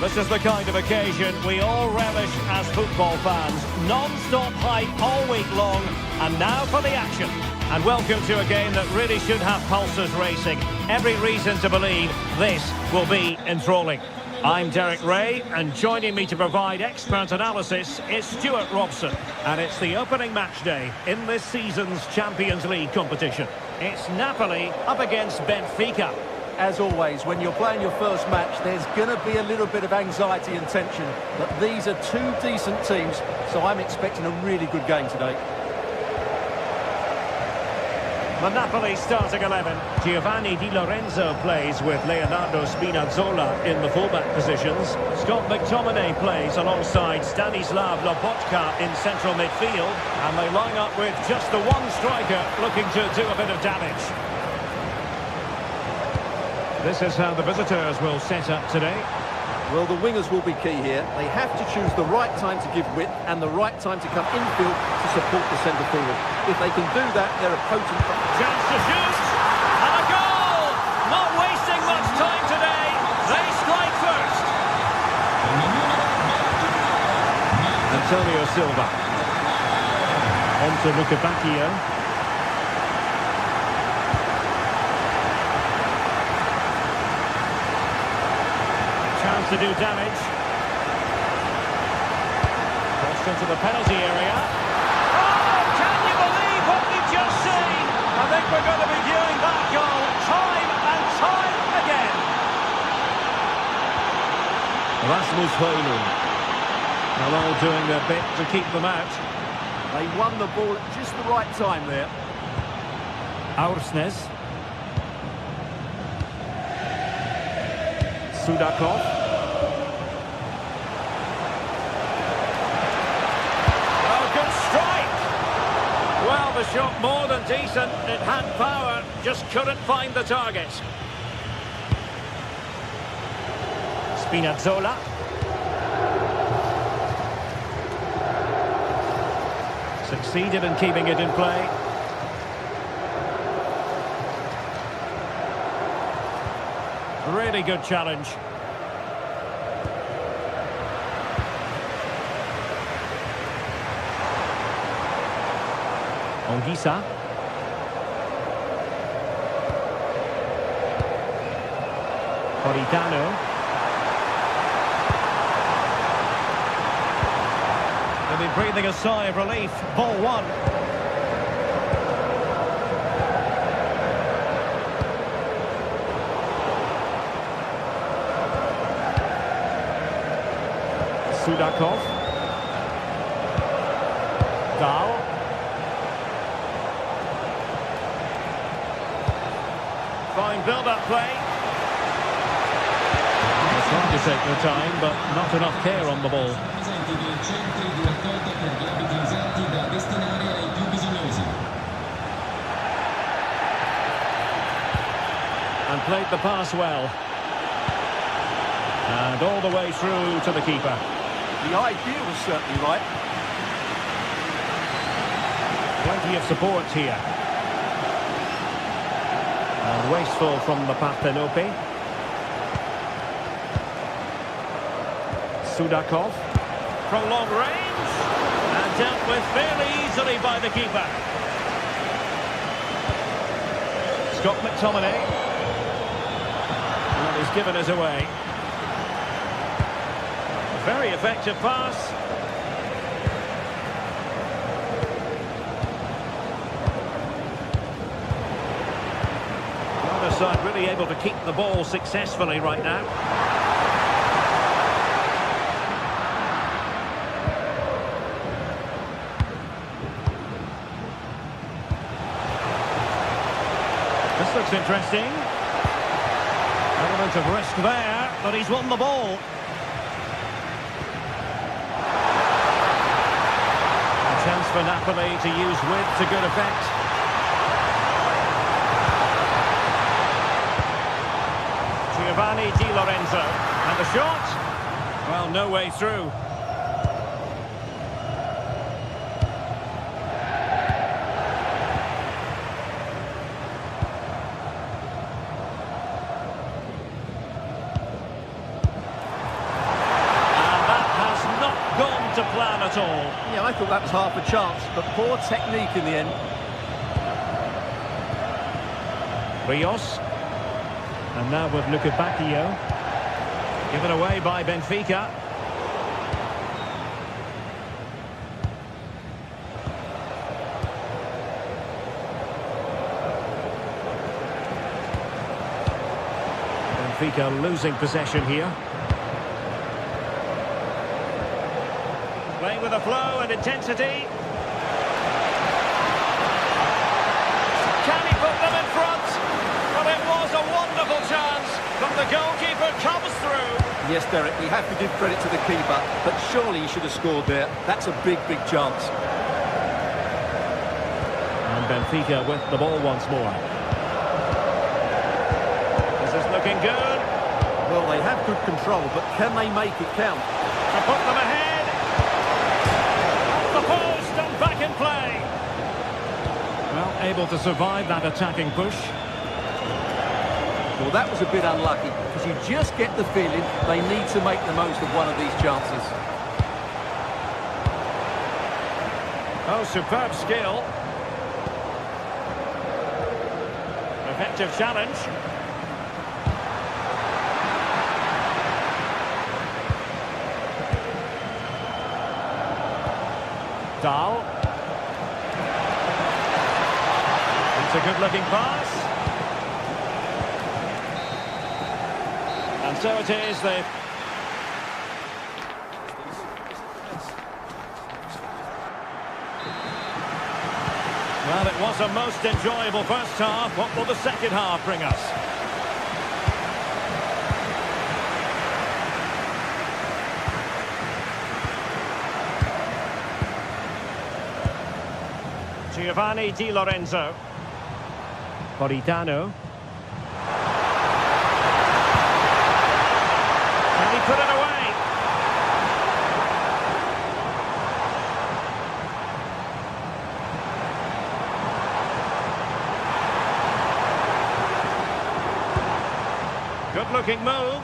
This is the kind of occasion we all relish as football fans. Non-stop hype all week long, and now for the action. And welcome to a game that really should have pulses racing. Every reason to believe this will be enthralling. I'm Derek Ray, and joining me to provide expert analysis is Stuart Robson. And it's the opening match day in this season's Champions League competition. It's Napoli up against Benfica. As always, when you're playing your first match, there's going to be a little bit of anxiety and tension. But these are two decent teams, so I'm expecting a really good game today. The Napoli starting 11. Giovanni Di Lorenzo plays with Leonardo Spinazzola in the fullback positions. Scott McTominay plays alongside Stanislav Lobotka in central midfield. And they line up with just the one striker looking to do a bit of damage. This is how the visitors will set up today. Well, the wingers will be key here. They have to choose the right time to give width and the right time to come infield to support the centre forward. If they can do that, they're a potent... Chance to shoot! And a goal! Not wasting much time today. They strike first. Antonio Silva. On to Lukebakio. Chance to do damage. Crossed into the penalty area. Oh, can you believe what we've just seen? I think we're going to be viewing that goal time and time again. Rasmus Højlund. They're all doing their bit to keep them out. They won the ball at just the right time there. Aursnes. Sudakov. Oh, good strike! Well, the shot more than decent. It had power, just couldn't find the target. Spinazzola. Succeeded in keeping it in play. Really good challenge. Ongisa. Politano. They'll be breathing a sigh of relief. Ball one. Sudakov. Dahl. Fine build-up play. It's hard to take their time, but not enough care on the ball. And played the pass well. And all the way through to the keeper. The idea was certainly right. Plenty of support here. And wasteful from the Parthenope. Sudakov. From long range. And dealt with fairly easily by the keeper. Scott McTominay. Well, he's given us away. Very effective pass. The other side really able to keep the ball successfully right now. This looks interesting. Element of risk there, but he's won the ball. Chance for Napoli to use width to good effect. Giovanni Di Lorenzo. And the shot? Well, no way through. To plan at all. Yeah, I thought that was half a chance, but poor technique in the end. Rios. And now with Lukebakio. Given away by Benfica. Benfica losing possession here. Playing with a flow and intensity. Can he put them in front? Well, it was a wonderful chance, but the goalkeeper comes through. Yes, Derek, we have to give credit to the keeper, but surely he should have scored there. That's a big, big chance. And Benfica with the ball once more. This is looking good. Well, they have good control, but can they make it count? To put them ahead. Off the post and back in play. Well, able to survive that attacking push. Well, that was a bit unlucky, because you just get the feeling they need to make the most of one of these chances. Oh, superb skill. Effective challenge. Dahl. It's a good-looking pass. And so it is, well, it was a most enjoyable first half. What will the second half bring us? Giovanni Di Lorenzo. Politano. And he put it away. Good-looking move.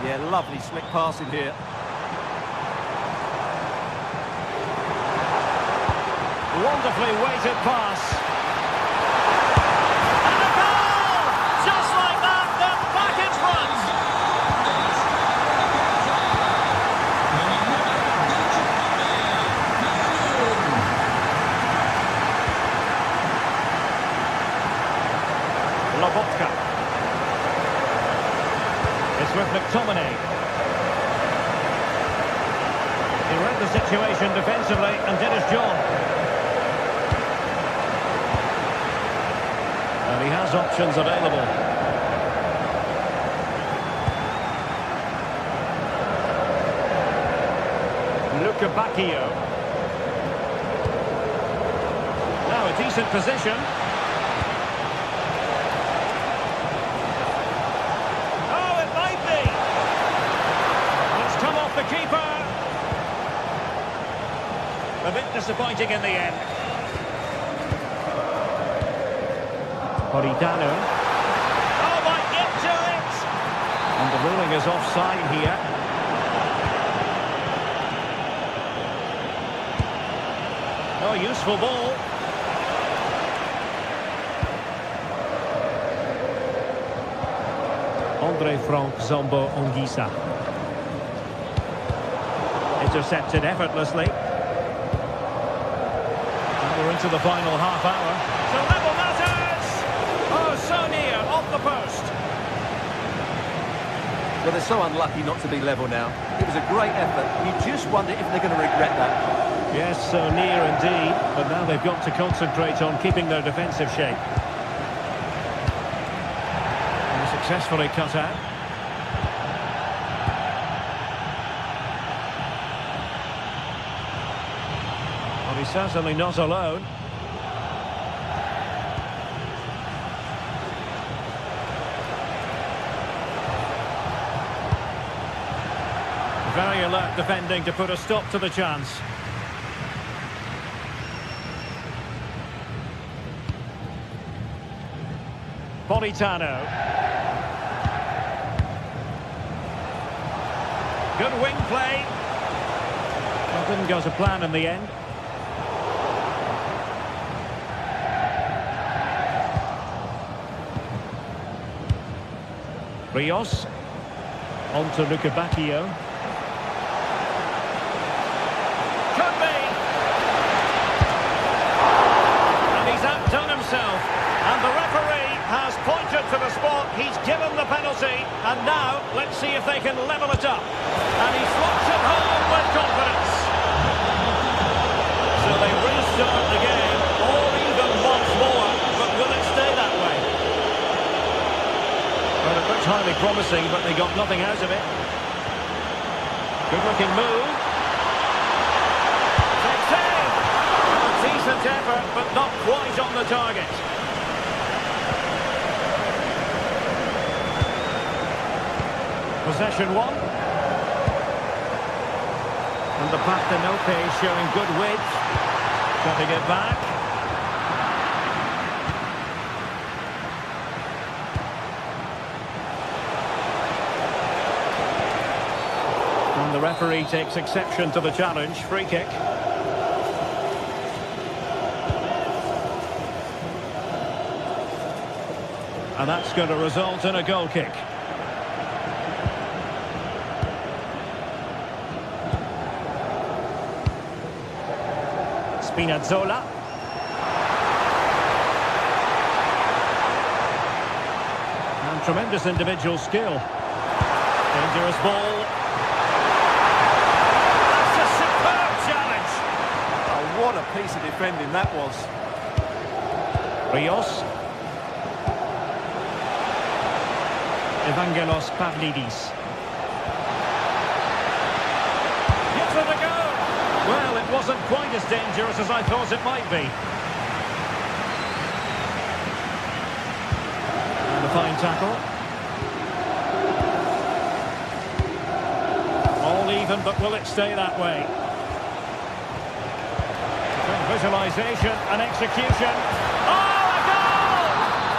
Yeah, lovely slick passing here. Wonderfully weighted pass. And a goal! Just like that, they're back in front. Lobotka. It's with McTominay. He read the situation defensively and did his job. And he has options available. Luca Bacchio. Now a decent position. Oh, it might be. It's come off the keeper. A bit disappointing in the end. Politano. Oh, might get to it! And the ruling is offside here. Oh, useful ball. Andre Frank Zombo Ongisa. Intercepted effortlessly. And we're into the final half hour. So level matters! Oh, so near, off the post. Well, they're so unlucky not to be level now. It was a great effort. You just wonder if they're going to regret that. Yes, so near indeed, but now they've got to concentrate on keeping their defensive shape. And successfully cut out. Well, he's certainly not alone. Very alert defending to put a stop to the chance. Politano. Good wing play. Well, didn't go to plan in the end. Rios. On to Luca Bacchio. Could be. And he's outdone himself. And the referee has pointed to the spot. He's given the penalty. And now, let's see if they can level it up. And he slots it home with confidence. So they restart the game, or even once more. But will it stay that way? Well, it looks highly promising, but they got nothing out of it. Good-looking move. Takes aim. A decent effort, but not quite on the target. possession one. And the Partenope showing good width. Cutting it back. And the referee takes exception to the challenge. Free kick. And that's going to result in a goal kick. Spinazzola. And tremendous individual skill. Dangerous ball. That's a superb challenge. Oh, what a piece of defending that was. Rios. Evangelos Pavlidis. Gives it a go. Well, it wasn't quite as dangerous as I thought it might be. And a fine tackle. All even, but will it stay that way? Visualisation and execution. Oh, a goal!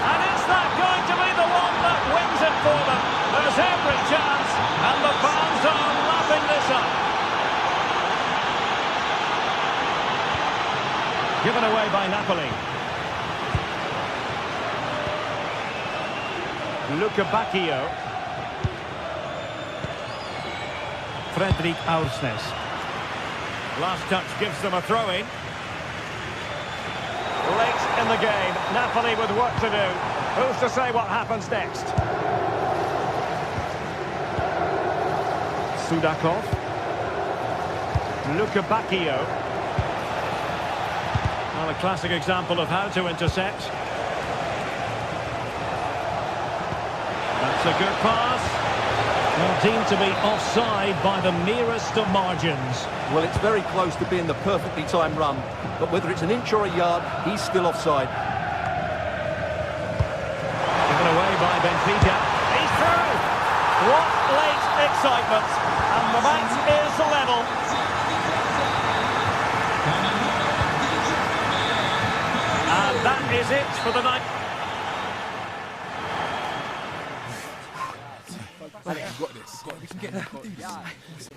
And is that going to be the one that wins it for them? There's every chance, and the fans are lapping this up. Given away by Napoli. Luca Bacchio. Fredrik Aursnes. Last touch gives them a throw-in. Late in the game, Napoli with work to do. Who's to say what happens next? Sudakov. Luca Bacchio. Well, a classic example of how to intercept. That's a good pass. Well, deemed to be offside by the merest of margins. Well, it's very close to being the perfectly timed run, but whether it's an inch or a yard, he's still offside. Given away by Benfica. He's through! What late excitement! And the match is level. And that is it for the night. Alex, we've got this. We can get this.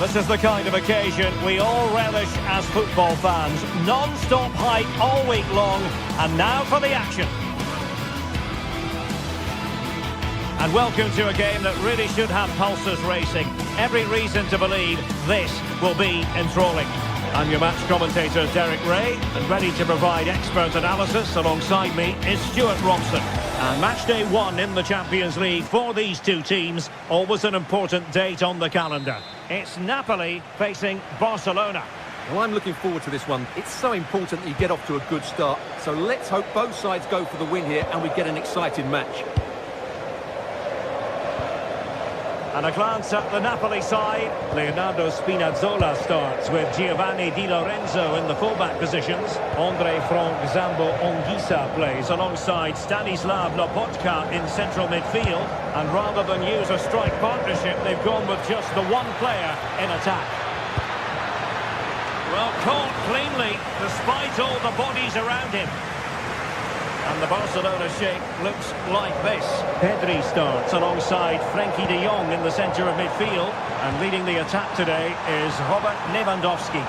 This is the kind of occasion we all relish as football fans. Non-stop hype all week long, and now for the action. And welcome to a game that really should have pulses racing. Every reason to believe this will be enthralling. I'm your match commentator, Derek Ray, and ready to provide expert analysis alongside me is Stuart Robson. And match day one in the Champions League for these two teams, always an important date on the calendar. It's Napoli facing Barcelona. Well, I'm looking forward to this one. It's so important that you get off to a good start. So let's hope both sides go for the win here and we get an exciting match. And a glance at the Napoli side. Leonardo Spinazzola starts with Giovanni Di Lorenzo in the fullback positions. Andre Frank Zambo Anguissa plays alongside Stanislav Lobotka in central midfield. And rather than use a strike partnership, they've gone with just the one player in attack. Well, caught cleanly, despite all the bodies around him. And the Barcelona shape looks like this. Pedri starts alongside Frenkie de Jong in the centre of midfield. And leading the attack today is Robert Lewandowski.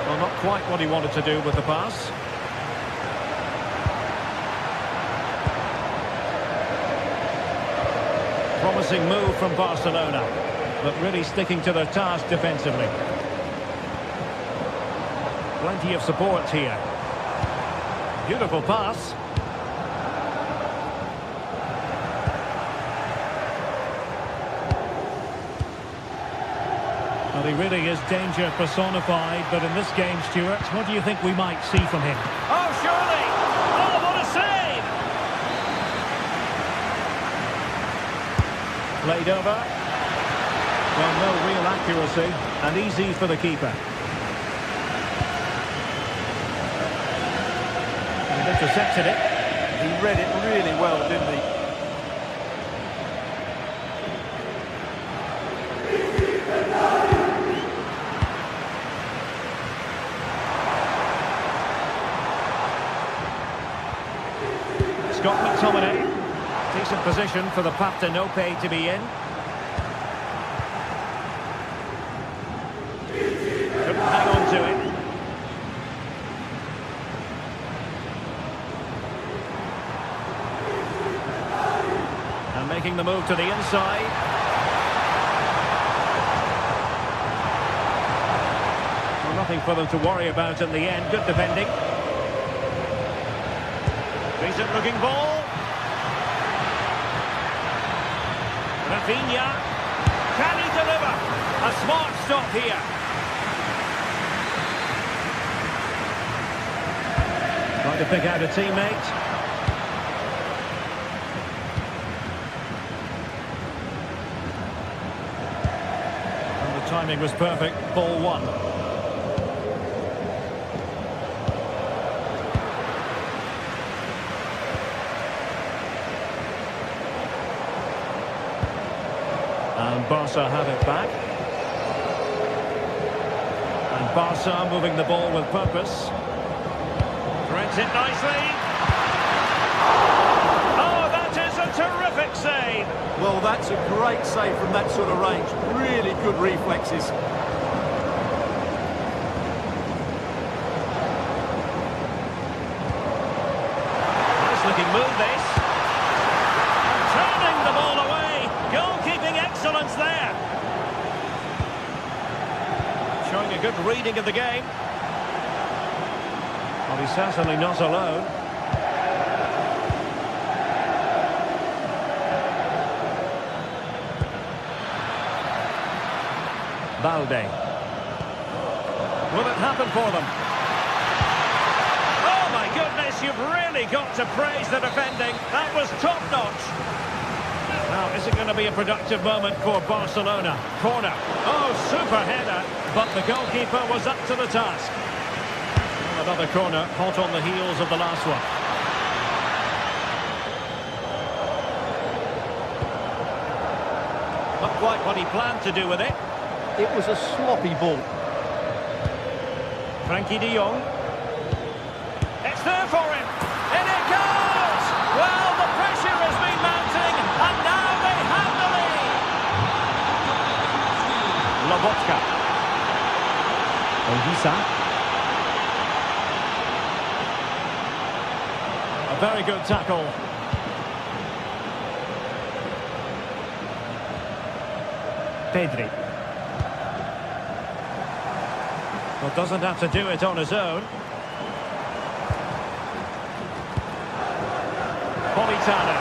Well, not quite what he wanted to do with the pass. Promising move from Barcelona, but really sticking to their task defensively. Plenty of support here. Beautiful pass. Well, he really is danger personified, but in this game, Stuart, what do you think we might see from him? Oh, surely! Oh, what a save! Played over. Well, no real accuracy, and easy for the keeper. He intercepted it. He read it really well, didn't he? Scott McTominay. Decent position for the Partenope to be in. Couldn't hang on to it. And making the move to the inside. Well, nothing for them to worry about in the end. Good defending. Decent looking ball. Rafinha. Can he deliver? A smart stop here. Trying to pick out a teammate. And the timing was perfect. Ball one. And Barca have it back. And Barca moving the ball with purpose. Threads it nicely. Oh, that is a terrific save. Well, that's a great save from that sort of range. Really good reflexes. Nice looking move, this. Turning the ball away. Goalkeeping excellence there. Showing a good reading of the game. Well, he's certainly not alone. Balde. Will it happen for them? Oh my goodness, you've really got to praise the defending. That was top-notch. Now, is it going to be a productive moment for Barcelona? Corner. Oh, super header, but the goalkeeper was up to the task. Another corner, hot on the heels of the last one. Not quite what he planned to do with it. It was a sloppy ball. Frenkie de Jong. It's there for him. In it goes! Well, the pressure has been mounting, and now they have the lead. Lobotka. Olisa. A very good tackle. Pedri. Well, doesn't have to do it on his own. Politano.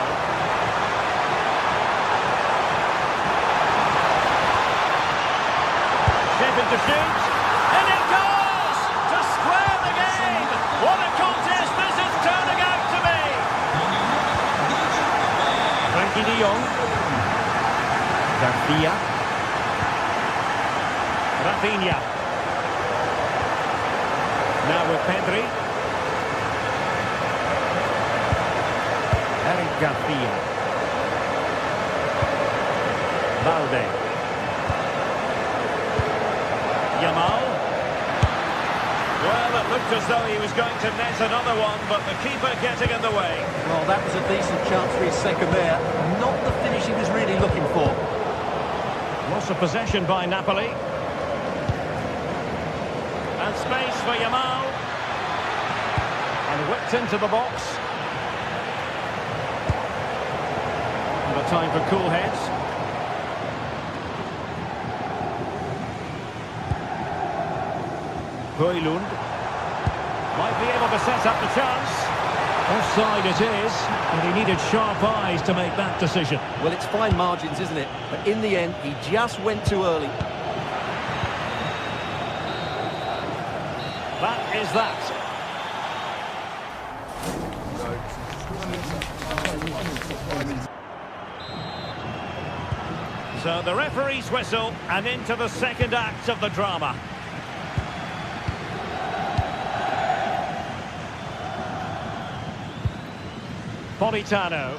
Shaping to shoot. And it goes! To square the game! What a contest this is turning out to be! Frenkie de Jong. Garcia. Rafinha. Now with Pedri. Eric Garcia. Valde. Yamal. Well, it looked as though he was going to net another one, but the keeper getting in the way. Well, that was a decent chance for his second there. Not the finish he was really looking for. Loss of possession by Napoli. And space for Yamal. And whipped into the box. And a time for cool heads. Højlund might be able to set up the chance. Offside it is, but he needed sharp eyes to make that decision. Well, it's fine margins, isn't it? But in the end, he just went too early. That is that. So the referee's whistle, and into the second act of the drama. Politano.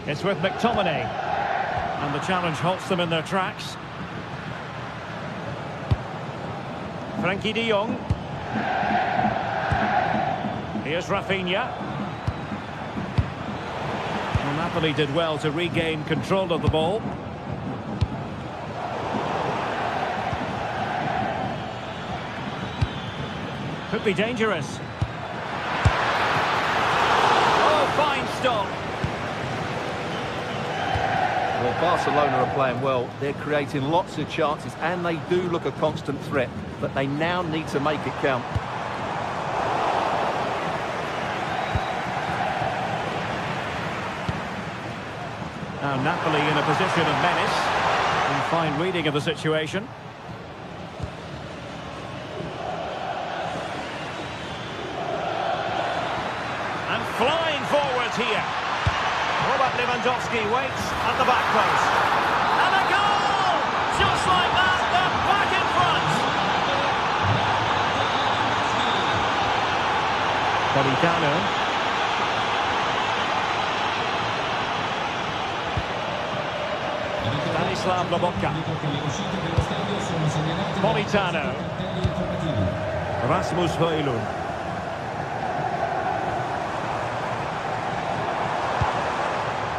It's with McTominay. And the challenge halts them in their tracks. Frankie de Jong. Here's Rafinha. Well, Napoli did well to regain control of the ball. Could be dangerous. Fine stop. Well, Barcelona are playing well. They're creating lots of chances, and they do look a constant threat. But they now need to make it count. Now Napoli in a position of menace. And fine reading of the situation. And flying forward here. Robert Lewandowski waits at the back post. And a goal! Just like that, they're back in front. Politano. Stanislav Lobotka. Politano. Rasmus Højlund.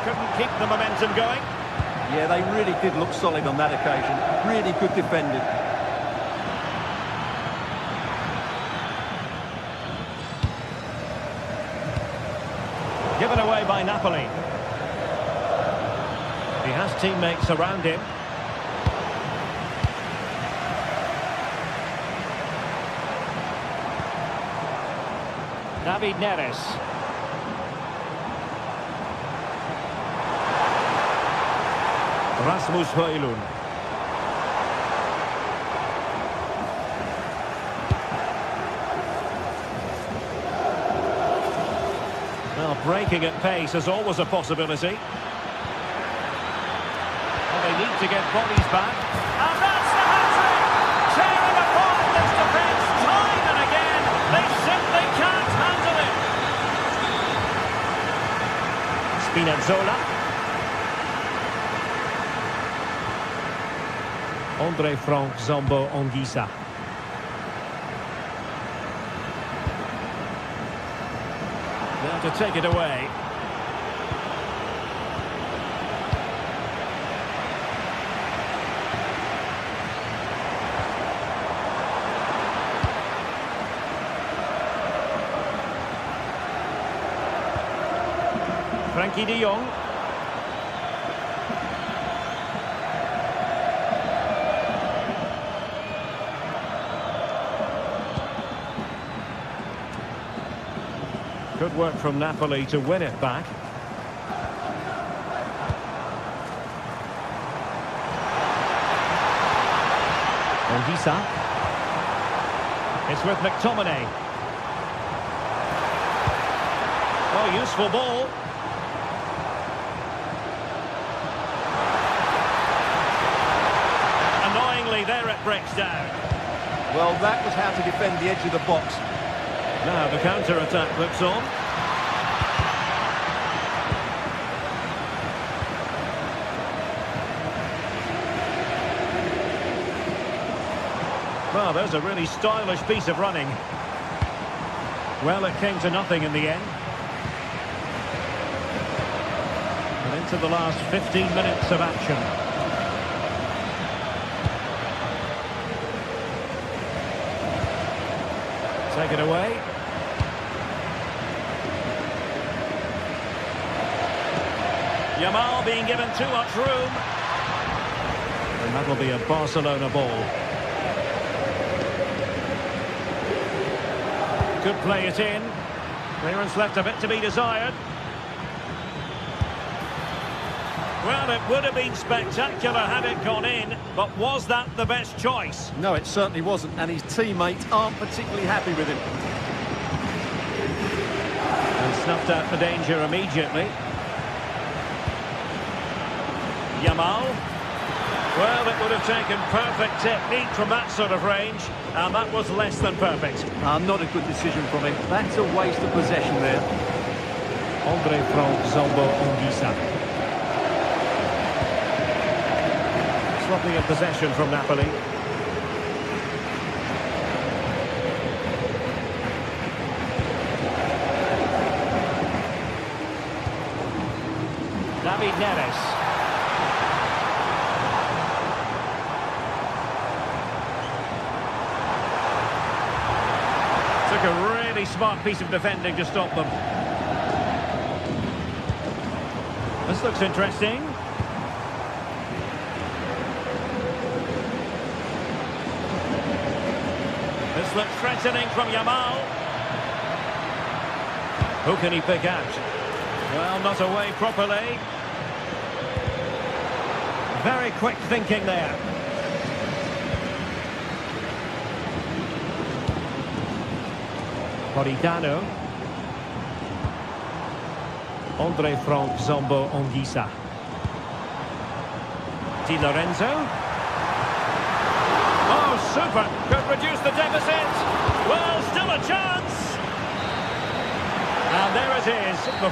Couldn't keep the momentum going. Yeah, they really did look solid on that occasion. Really good defending. Given away by Napoli. He has teammates around him. David Neres. Rasmus Højlund. Well, breaking at pace is always a possibility. Well, they need to get bodies back. And that's the hat-trick! Tearing apart this defence time and again. They simply can't handle it. Spinazzola. Andre Frank Zambo Anguissa. Now to take it away. Frankie de Jong. Good work from Napoli to win it back. Anguissa. It's with McTominay. Oh, useful ball. Annoyingly, there it breaks down. Well, that was how to defend the edge of the box. Now the counter-attack looks on. Well, there's a really stylish piece of running. Well, it came to nothing in the end. And into the last 15 minutes of action. Take it away. Yamal being given too much room. And that'll be a Barcelona ball. Could play it in. Clearance left a bit to be desired. Well, it would have been spectacular had it gone in, but was that the best choice? No, it certainly wasn't, and his teammates aren't particularly happy with him. And snuffed out the danger immediately. Yamal. Well, it would have taken perfect technique from that sort of range, and that was less than perfect. Not a good decision from him. That's a waste of possession there. Andre Frank Zombo Anguissa. Sloppy in possession from Napoli. David Neres. Took a really smart piece of defending to stop them. This looks interesting. This looks threatening from Yamal. Who can he pick out? Well, not away properly. Very quick thinking there. Politano. Andre Frank Zombo Anguissa. Di Lorenzo. Oh, super! Could reduce the deficit. Well, still a chance. And there it is. The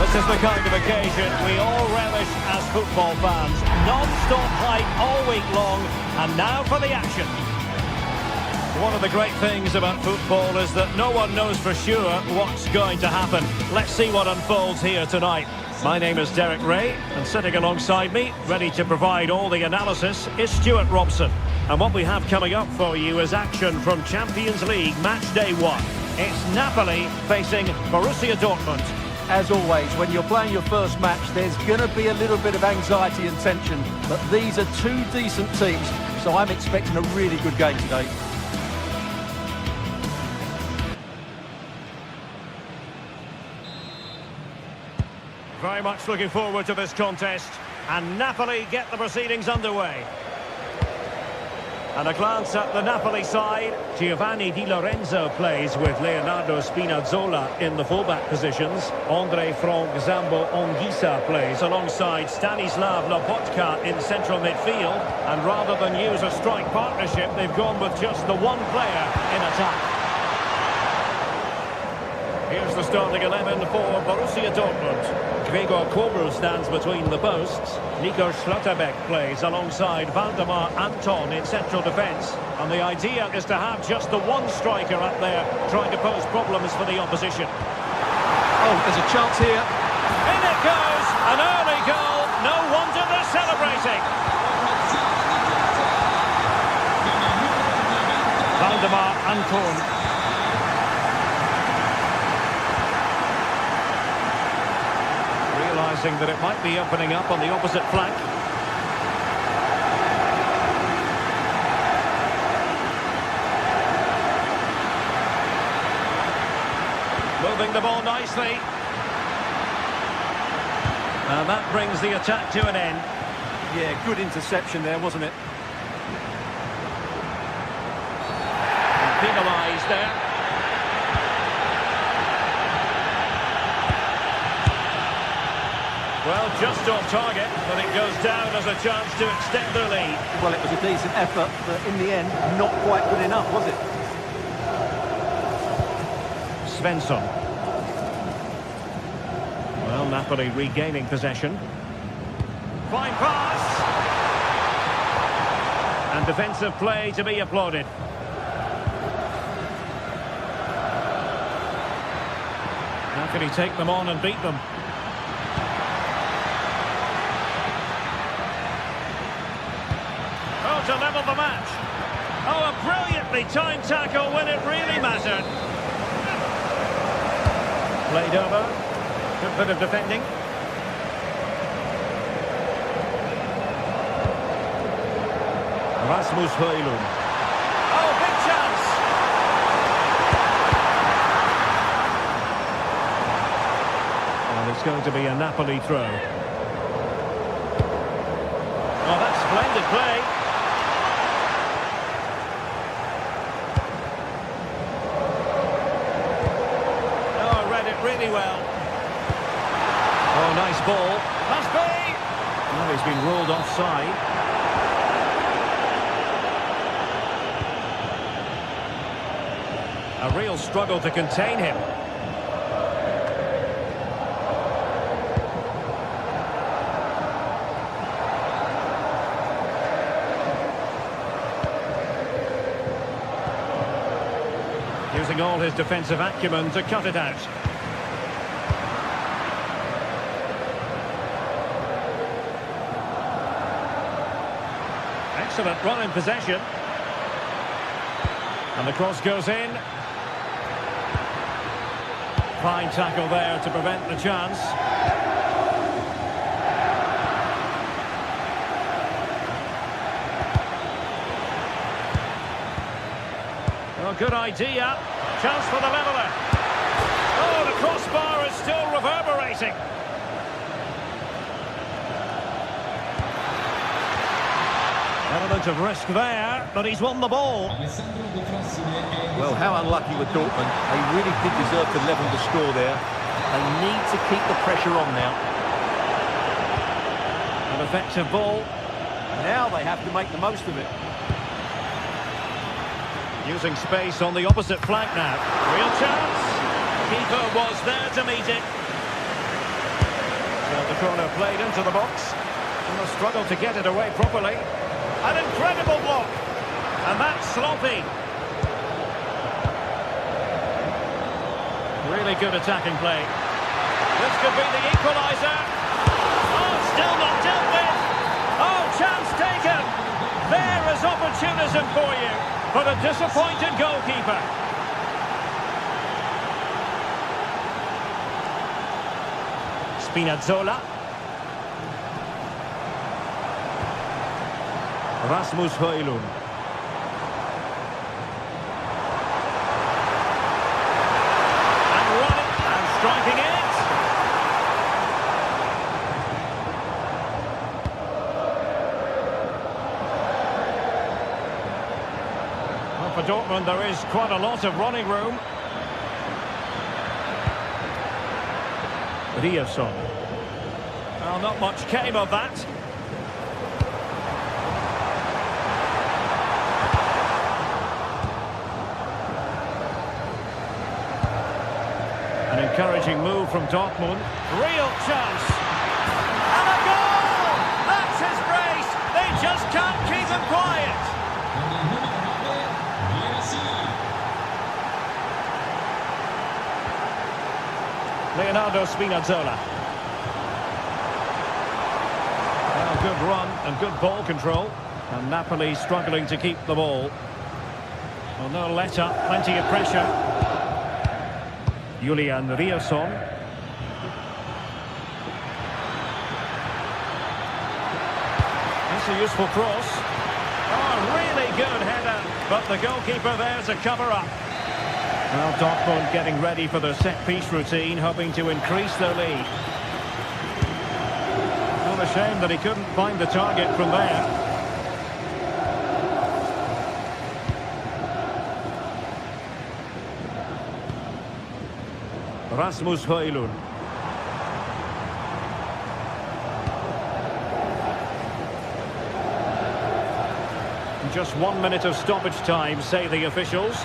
This is the kind of occasion we all relish as football fans. Non-stop hype all week long, and now for the action. One of the great things about football is that no one knows for sure what's going to happen. Let's see what unfolds here tonight. My name is Derek Ray, and sitting alongside me, ready to provide all the analysis, is Stuart Robson. And what we have coming up for you is action from Champions League Match Day 1. It's Napoli facing Borussia Dortmund. As always, when you're playing your first match, there's going to be a little bit of anxiety and tension. But these are two decent teams, so I'm expecting a really good game today. Very much looking forward to this contest. And Napoli get the proceedings underway. And a glance at the Napoli side. Giovanni Di Lorenzo plays with Leonardo Spinazzola in the fullback positions. Andre Frank Zombo Anguissa plays alongside Stanislav Lobotka in central midfield. And rather than use a strike partnership, they've gone with just the one player in attack. Here's the starting 11 for Borussia Dortmund. Gregor Kobel stands between the posts. Nico Schlotterbeck plays alongside Valdemar Anton in central defence. And the idea is to have just the one striker up there trying to pose problems for the opposition. Oh, there's a chance here. In it goes! An early goal. No wonder they're celebrating. Valdemar Anton. Realising that it might be opening up on the opposite flank. Moving the ball nicely. And that brings the attack to an end. Yeah, good interception there, wasn't it? Penalised there. Well, just off target, but it goes down as a chance to extend their lead. Well, it was a decent effort, but in the end, not quite good enough, was it? Svensson. Well, Napoli regaining possession. Fine pass! And defensive play to be applauded. How can he take them on and beat them? Oh, to level the match. Oh, a brilliantly timed tackle when it really mattered. Played over. Good bit of defending. Rasmus Højlund. Oh, big chance! And it's going to be a Napoli throw. Oh, that's splendid play. Oh, read it really well. Oh, nice ball. Must be! Oh, he's been ruled offside. A real struggle to contain him. Using all his defensive acumen to cut it out. Excellent run in possession. And the cross goes in. Fine tackle there to prevent the chance. Oh, good idea. Chance for the leveller. Oh, the crossbar is still reverberating. Element of risk there, but he's won the ball. Well, how unlucky with Dortmund. They really did deserve to level the score there. They need to keep the pressure on now. An effective ball. Now they have to make the most of it. Using space on the opposite flank now. Real chance. Keeper was there to meet it. So the corner played into the box. And the struggle to get it away properly. An incredible block. And that's sloppy. Really good attacking play. This could be the equaliser. Oh, still not dealt with. Oh, chance taken. There is opportunism for you, but a disappointed goalkeeper. Spinazzola. Rasmus Højlund. Striking it. Well, for Dortmund, there is quite a lot of running room. Riasson. Well, not much came of that. encouraging move from Dortmund. Real chance. And a goal! That's his brace. They just can't keep him quiet. Leonardo Spinazzola. Well, good run and good ball control. And Napoli struggling to keep the ball. Well, no let-up, plenty of pressure. Julian Rierson. That's a useful cross. Oh, really good header. But the goalkeeper there to cover up. Well, Dortmund getting ready for their set-piece routine, hoping to increase their lead. Well, a shame that he couldn't find the target from there. Rasmus Højlund. Just 1 minute of stoppage time, say the officials.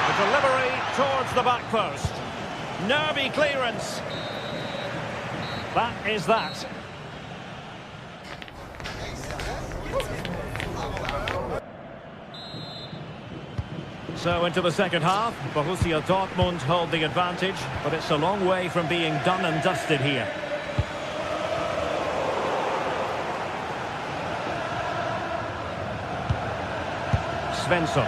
The delivery towards the back post. Nervy clearance. That is that. So into the second half, Borussia Dortmund hold the advantage, but it's a long way from being done and dusted here. Svensson.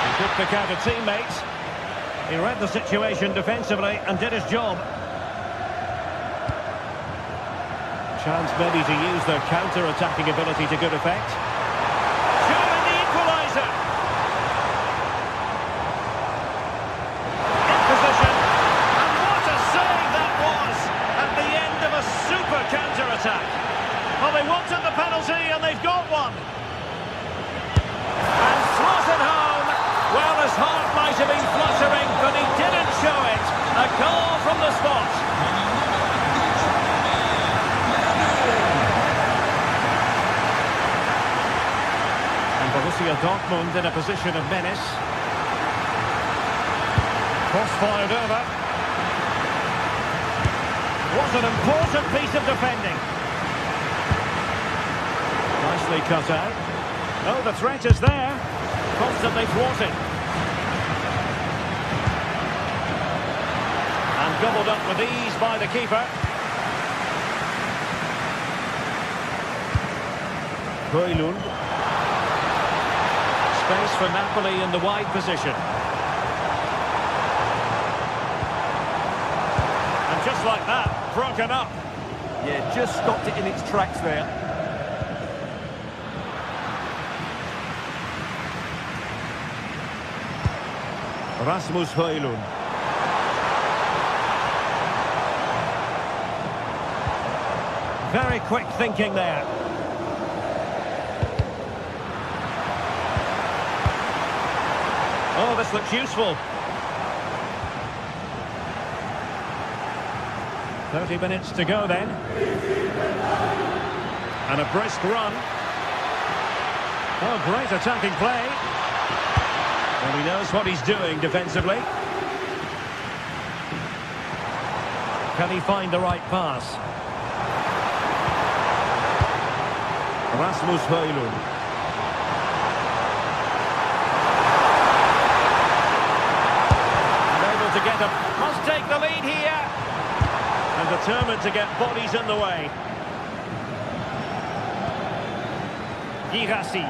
He took the counter teammates. He read the situation defensively and did his job. Chance maybe to use their counter-attacking ability to good effect. Showing the equaliser. In position. And what a save that was at the end of a super counter-attack. Well, they wanted the penalty and they've got one. And slotted home. Well, his heart might have been fluttering, but he didn't show it. A goal from the spot. Borussia Dortmund in a position of menace. Cross fired over. What an important piece of defending. Nicely cut out. Oh, the threat is there. Constantly thwarted. And gobbled up with ease by the keeper. Højlund. Space for Napoli in the wide position. And just like that, broken up. Yeah, just stopped it in its tracks there. Rasmus Højlund. Very quick thinking there. Oh, this looks useful. 30 minutes to go then. And a brisk run. Oh, great attacking play. Well, he knows what he's doing defensively. Can he find the right pass? Rasmus Højlund. To get him, must take the lead here, and determined to get bodies in the way. Girassi.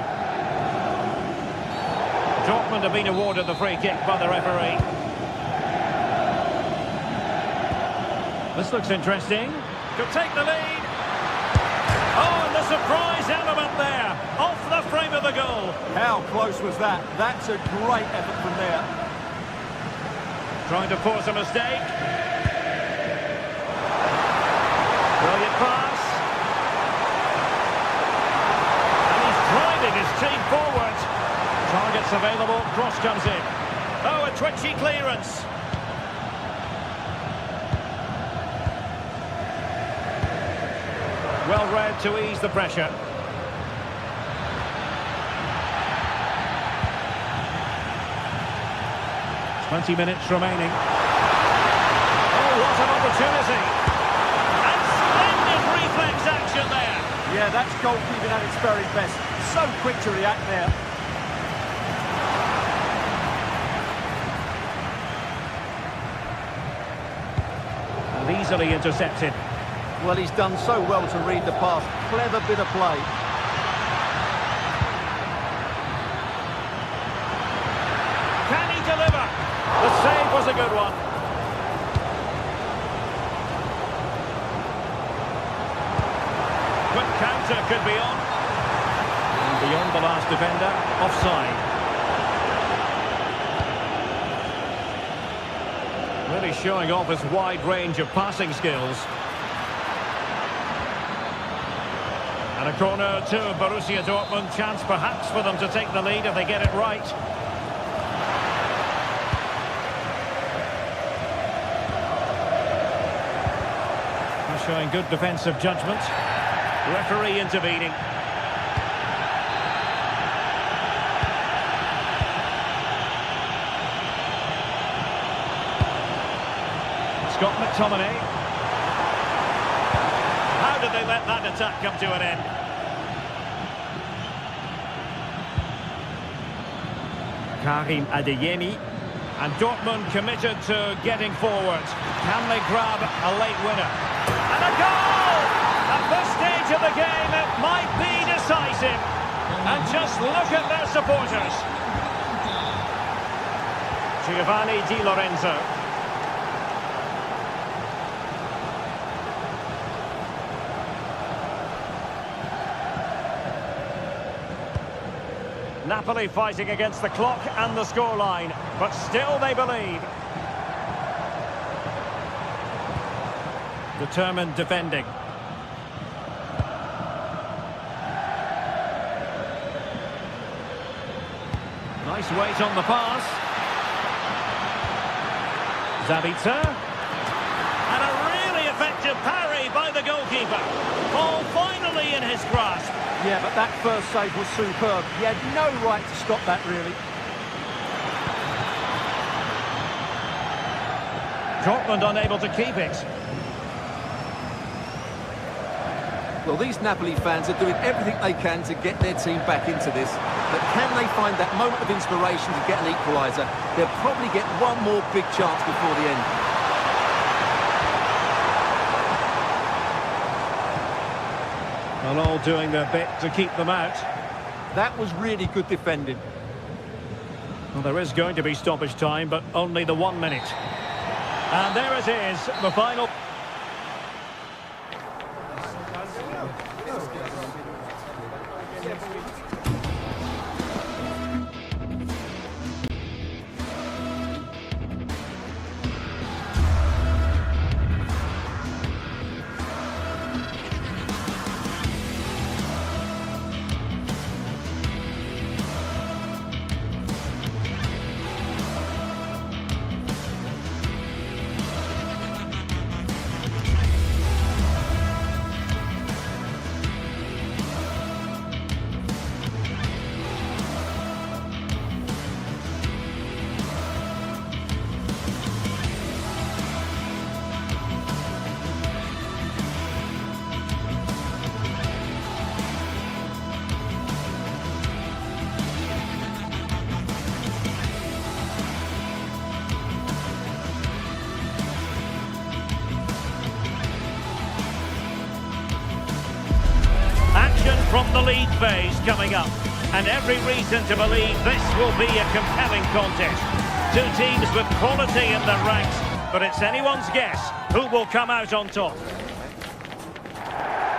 Dortmund have been awarded the free kick by the referee. This looks interesting. Could take the lead. Oh, and the surprise element there, off the frame of the goal. How close was that? That's a great effort from there. Trying to force a mistake. Brilliant pass. And he's driving his team forward. Targets available, cross comes in. Oh, a twitchy clearance. Well read to ease the pressure. "20 minutes remaining. Oh, what an opportunity. And splendid reflex action there. Yeah, that's goalkeeping at its very best. So quick to react there. And easily intercepted. Well, he's done so well to read the pass. Clever bit of play. Can he deliver? The save was a good one. Quick counter could be on. And beyond the last defender, offside. Really showing off his wide range of passing skills. And a corner to Borussia Dortmund. Chance perhaps for them to take the lead if they get it right. They're showing good defensive judgment. Referee intervening. Scott McTominay. How did they let that attack come to an end? Karim Adeyemi. And Dortmund committed to getting forward. Can they grab a late winner? And a goal! At this stage of the game, it might be decisive. And just look at their supporters. Giovanni Di Lorenzo. Napoli fighting against the clock and the scoreline, but still they believe. Determined defending. Nice weight on the pass. Zabitzer. And a really effective parry by the goalkeeper. Ball finally in his grasp. Yeah, but that first save was superb. He had no right to stop that, really. Dortmund unable to keep it. Well, these Napoli fans are doing everything they can to get their team back into this. But can they find that moment of inspiration to get an equaliser? They'll probably get one more big chance before the end. Well, all doing their bit to keep them out. That was really good defending. Well, there is going to be stoppage time, but only the 1 minute. And there it is, the final. From the league phase coming up, and every reason to believe this will be a compelling contest. Two teams with quality in their ranks, but it's anyone's guess who will come out on top.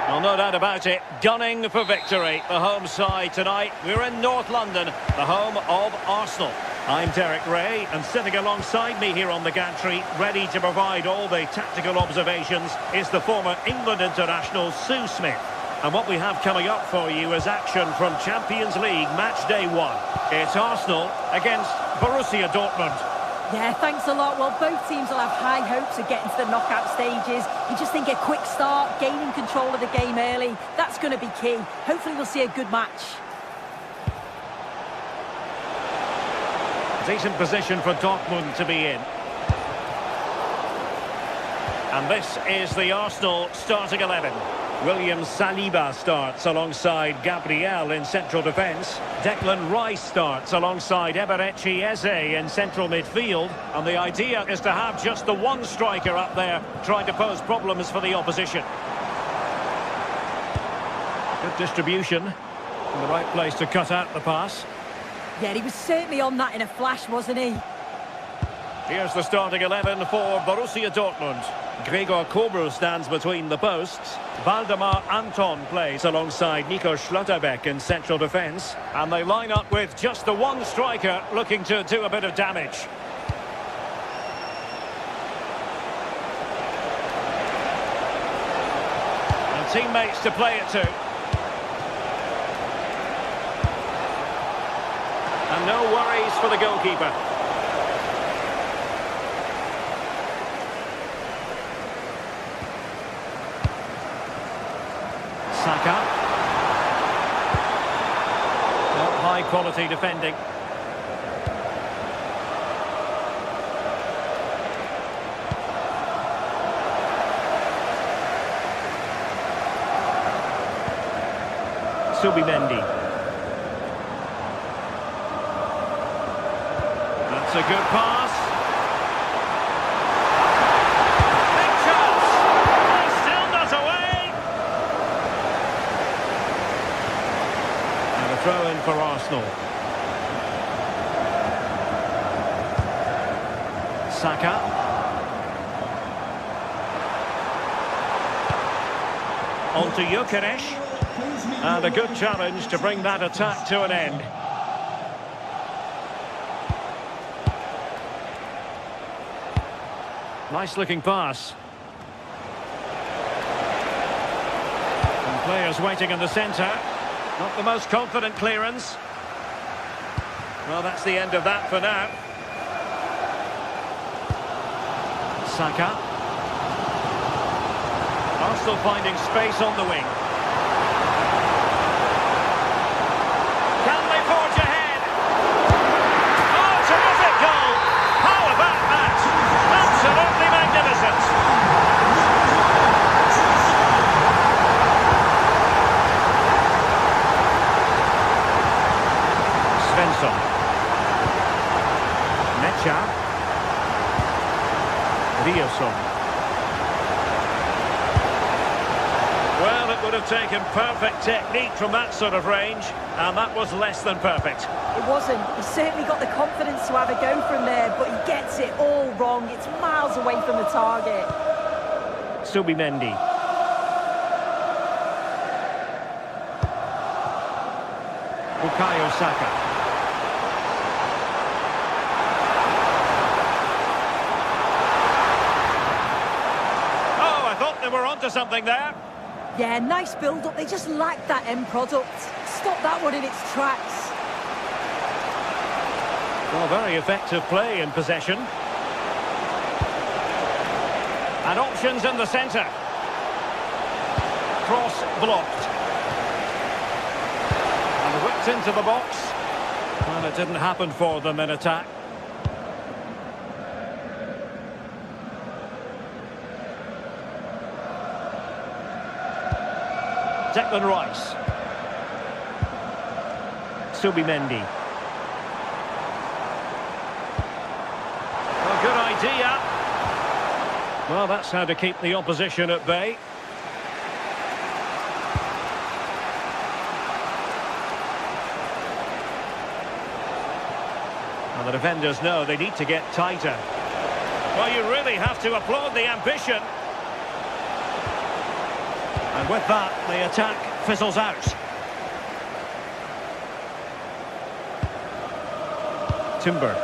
Well, no doubt about it, gunning for victory. The home side tonight. We're in North London, the home of Arsenal. I'm Derek Ray, and sitting alongside me here on the gantry, ready to provide all the tactical observations, is the former England international Sue Smith. And what we have coming up for you is action from Champions League match day 1. It's Arsenal against Borussia Dortmund. Yeah, thanks a lot. Well, both teams will have high hopes of getting to the knockout stages. You just think a quick start, gaining control of the game early, that's going to be key. Hopefully we'll see a good match. Decent position for Dortmund to be in. And this is the Arsenal starting 11. William Saliba starts alongside Gabriel in central defence. Declan Rice starts alongside Eberechi Eze in central midfield. And the idea is to have just the one striker up there trying to pose problems for the opposition. Good distribution. In the right place to cut out the pass. Yeah, he was certainly on that in a flash, wasn't he? Here's the starting 11 for Borussia Dortmund. Gregor Kobel stands between the posts. Waldemar Anton plays alongside Nico Schlotterbeck in central defence. And they line up with just the one striker looking to do a bit of damage. And teammates to play it to. And no worries for the goalkeeper. Saka. Not high quality defending. Subimendi. That's a good pass. Big chance. Oh, still not away. And a throw in for Arsenal. Saka. On to Gyökeres. And a good challenge to bring that attack to an end. Nice looking pass. And players waiting in the centre. Not the most confident clearance. Well, that's the end of that for now. Saka. Arsenal finding space on the wing. Can they forge ahead? Oh, terrific goal! How about that? Absolutely magnificent! Svensson. Mecha. Riosson. Well, it would have taken perfect technique from that sort of range, and that was less than perfect. It wasn't. He certainly got the confidence to have a go from there, but he gets it all wrong. It's miles away from the target. Subimendi. Bukayo Saka. Oh, I thought they were onto something there. Yeah, nice build-up. They just lacked that end product. Stop that one in its tracks. Well, very effective play in possession. And options in the centre. Cross blocked. And whipped into the box. And it didn't happen for them in attack. Declan Rice. Subimendi. Well, good idea. Well, that's how to keep the opposition at bay. And the defenders know they need to get tighter. Well, you really have to applaud the ambition. And with that, the attack fizzles out. Timber.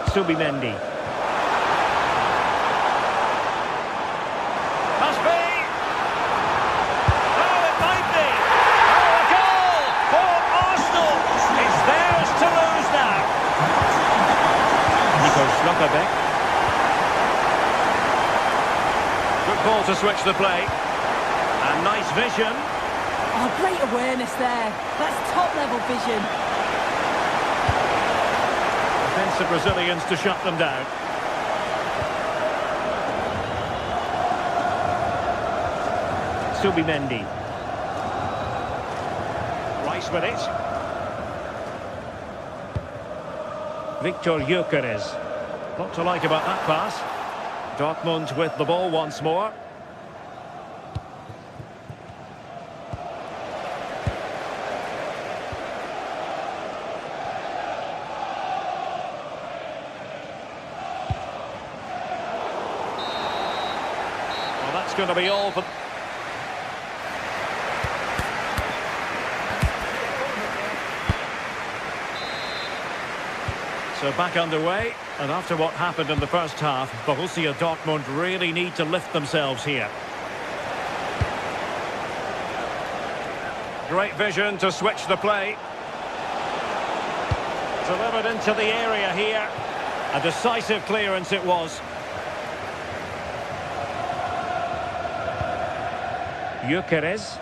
Subimendi. Must be! Oh, it might be! football to switch the play. And nice vision. Oh, great awareness there. That's top-level vision. Defensive Brazilians to shut them down. Subimendi. Rice with it. Victor Gyökeres. Lot to like about that pass. Dortmund with the ball once more. Well, that's going to be all for... So back underway, and after what happened in the first half, Borussia Dortmund really need to lift themselves here. Great vision to switch the play. Delivered into the area here. A decisive clearance it was. Gyökeres.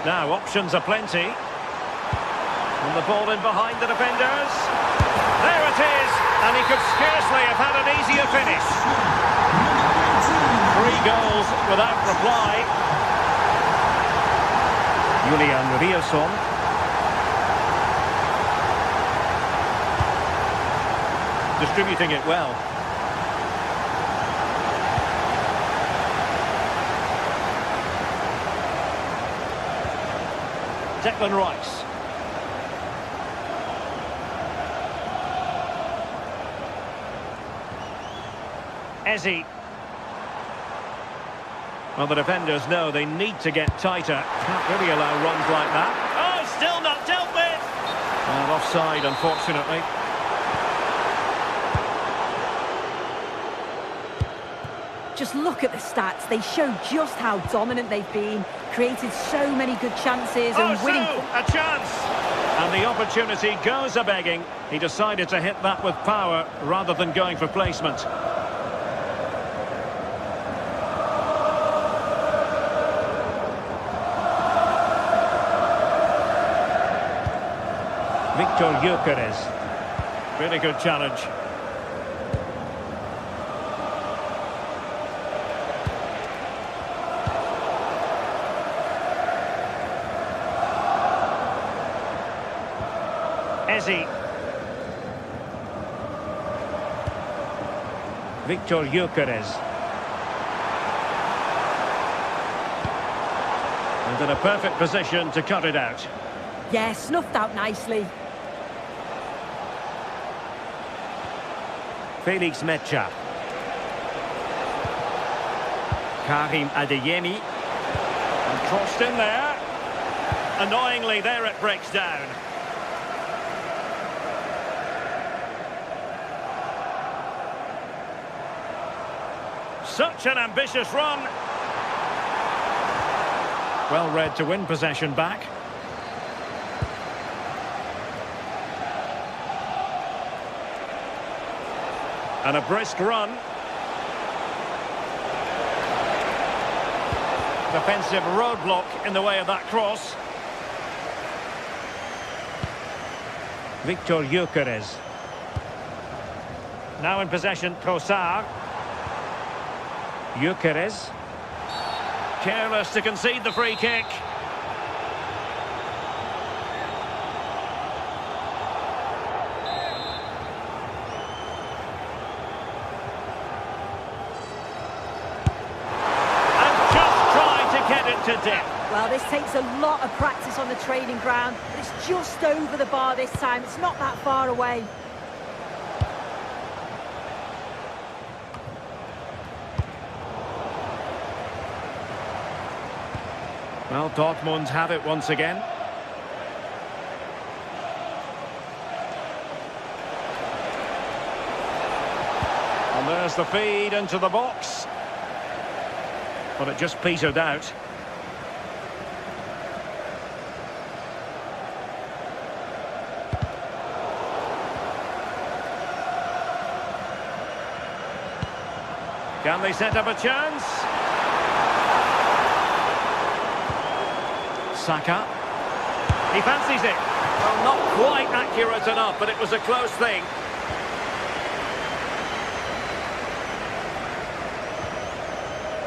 Now options are plenty. And the ball in behind the defenders. There it is, and he could scarcely have had an easier finish. 3 goals without reply. Julian Riasson. Distributing it well. Declan Rice. Ezzy. Well, the defenders know they need to get tighter. Can't really allow runs like that. Oh, still not dealt with! And offside, unfortunately. Just look at the stats. They show just how dominant they've been. Created so many good chances and winning... A chance! And the opportunity goes a-begging. He decided to hit that with power rather than going for placement. Victor Gyökeres. Really good challenge. Ezzy. Victor Gyökeres. And in a perfect position to cut it out. Yeah, snuffed out nicely. Felix Mecha. Karim Adeyemi. And crossed in there. Annoyingly, there it breaks down. Such an ambitious run. Well read to win possession back. And a brisk run. Defensive roadblock in the way of that cross. Victor Gyökeres. Now in possession, Trossard. Gyökeres. Careless to concede the free kick. To depth. Well, this takes a lot of practice on the training ground, but it's just over the bar this time. It's not that far away. Well, Dortmund have it once again. And there's the feed into the box. But it just petered out. Can they set up a chance? Saka. He fancies it. Well, not quite accurate enough, but it was a close thing.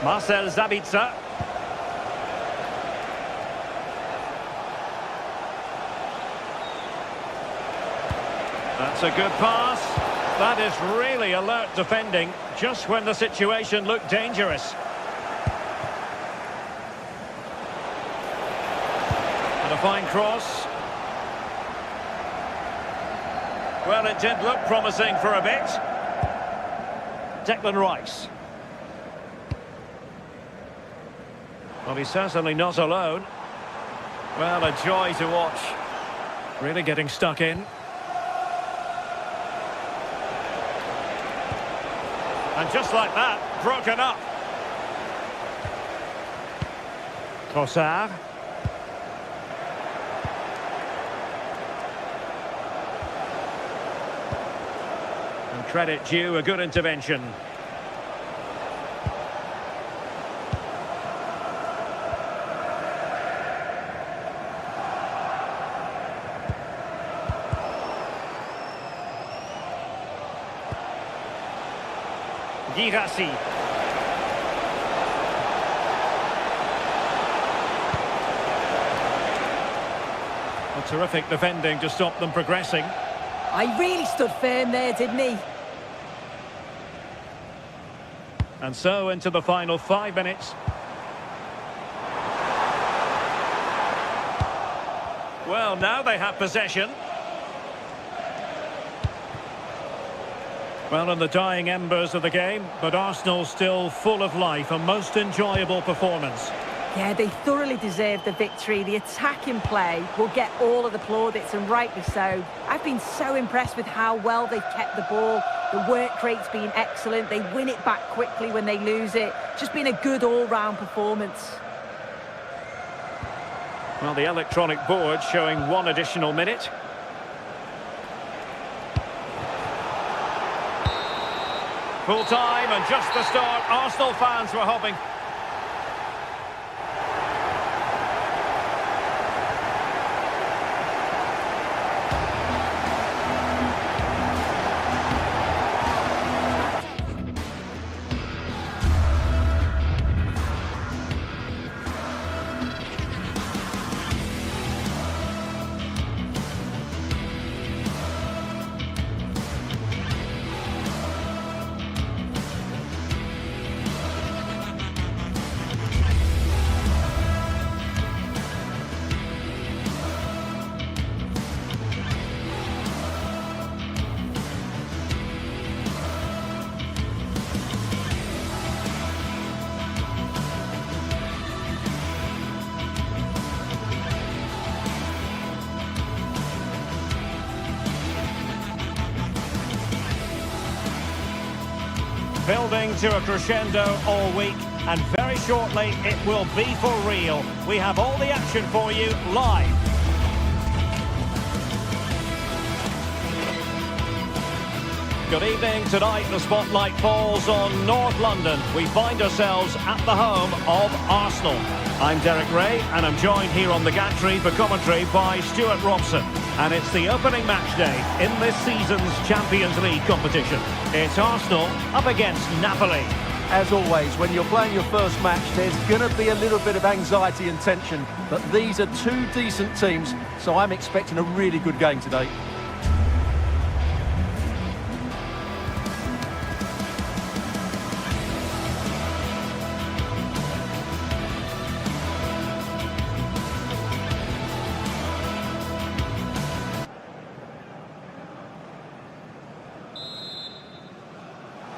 Marcel Sabitzer. That's a good pass. That is really alert defending, just when the situation looked dangerous. And a fine cross. Well, it did look promising for a bit. Declan Rice. Well, he's certainly not alone. Well, a joy to watch. Really getting stuck in. And just like that, broken up. Trossard. And credit due, a good intervention. Girassi. A terrific defending to stop them progressing. I really stood firm there, didn't he? And so into the final 5 minutes. Well, now they have possession. Well, in the dying embers of the game, but Arsenal still full of life, a most enjoyable performance. Yeah, they thoroughly deserved the victory. The attacking play will get all of the plaudits, and rightly so. I've been so impressed with how well they've kept the ball. The work rate's been excellent. They win it back quickly when they lose it. Just been a good all-round performance. Well, the electronic board showing 1 additional minute. Full time and just the start. Arsenal fans were hoping. Building to a crescendo all week, and very shortly it will be for real. We have all the action for you live. Good evening. Tonight the spotlight falls on North London. We find ourselves at the home of Arsenal. I'm Derek Ray, and I'm joined here on the gantry for commentary by Stuart Robson. And it's the opening match day in this season's Champions League competition. It's Arsenal up against Napoli. As always, when you're playing your first match, there's going to be a little bit of anxiety and tension. But these are two decent teams, so I'm expecting a really good game today.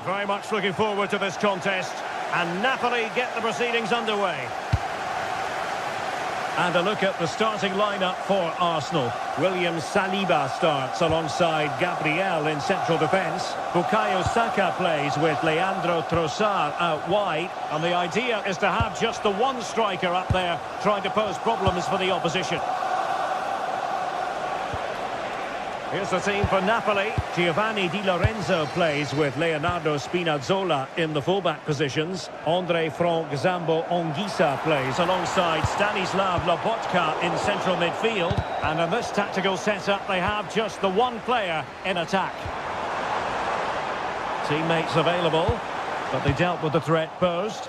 Very much looking forward to this contest, and Napoli get the proceedings underway. And a look at the starting lineup for Arsenal. William Saliba starts alongside Gabriel in central defence. Bukayo Saka plays with Leandro Trossard out wide, and the idea is to have just the one striker up there trying to pose problems for the opposition. Here's the team for Napoli. Giovanni Di Lorenzo plays with Leonardo Spinazzola in the fullback positions. Andre Frank Zambo Anguissa plays alongside Stanislav Lobotka in central midfield. And in this tactical setup, they have just the one player in attack. Teammates available, but they dealt with the threat posed.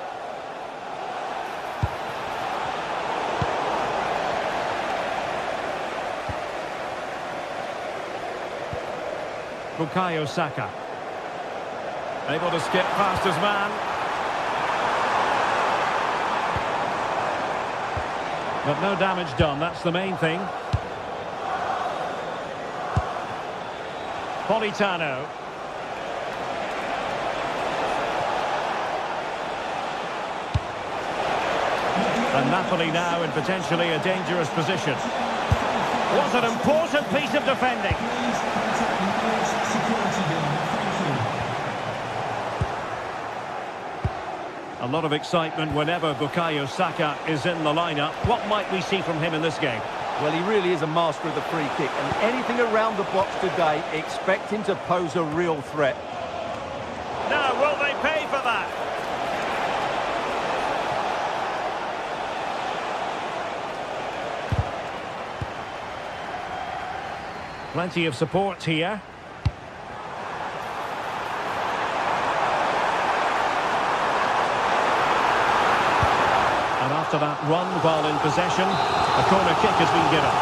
Bukayo Saka. Able to skip past his man. But no damage done, that's the main thing. Politano. And Napoli now in potentially a dangerous position. Was an important piece of defending. A lot of excitement whenever Bukayo Saka is in the lineup. What might we see from him in this game? Well, he really is a master of the free kick, and anything around the box today, expect him to pose a real threat. Now, will they pay for that? Plenty of support here. And after that run while in possession, a corner kick has been given.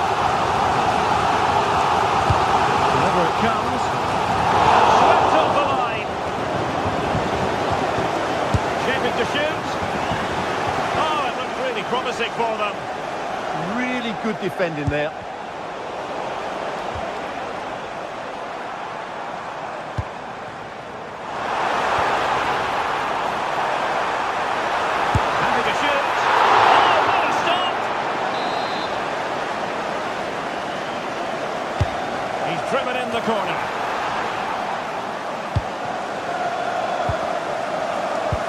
Whenever it comes, swept off the line. Shaping to shoot. Oh, it looked really promising for them. Really good defending there. Driven in the corner.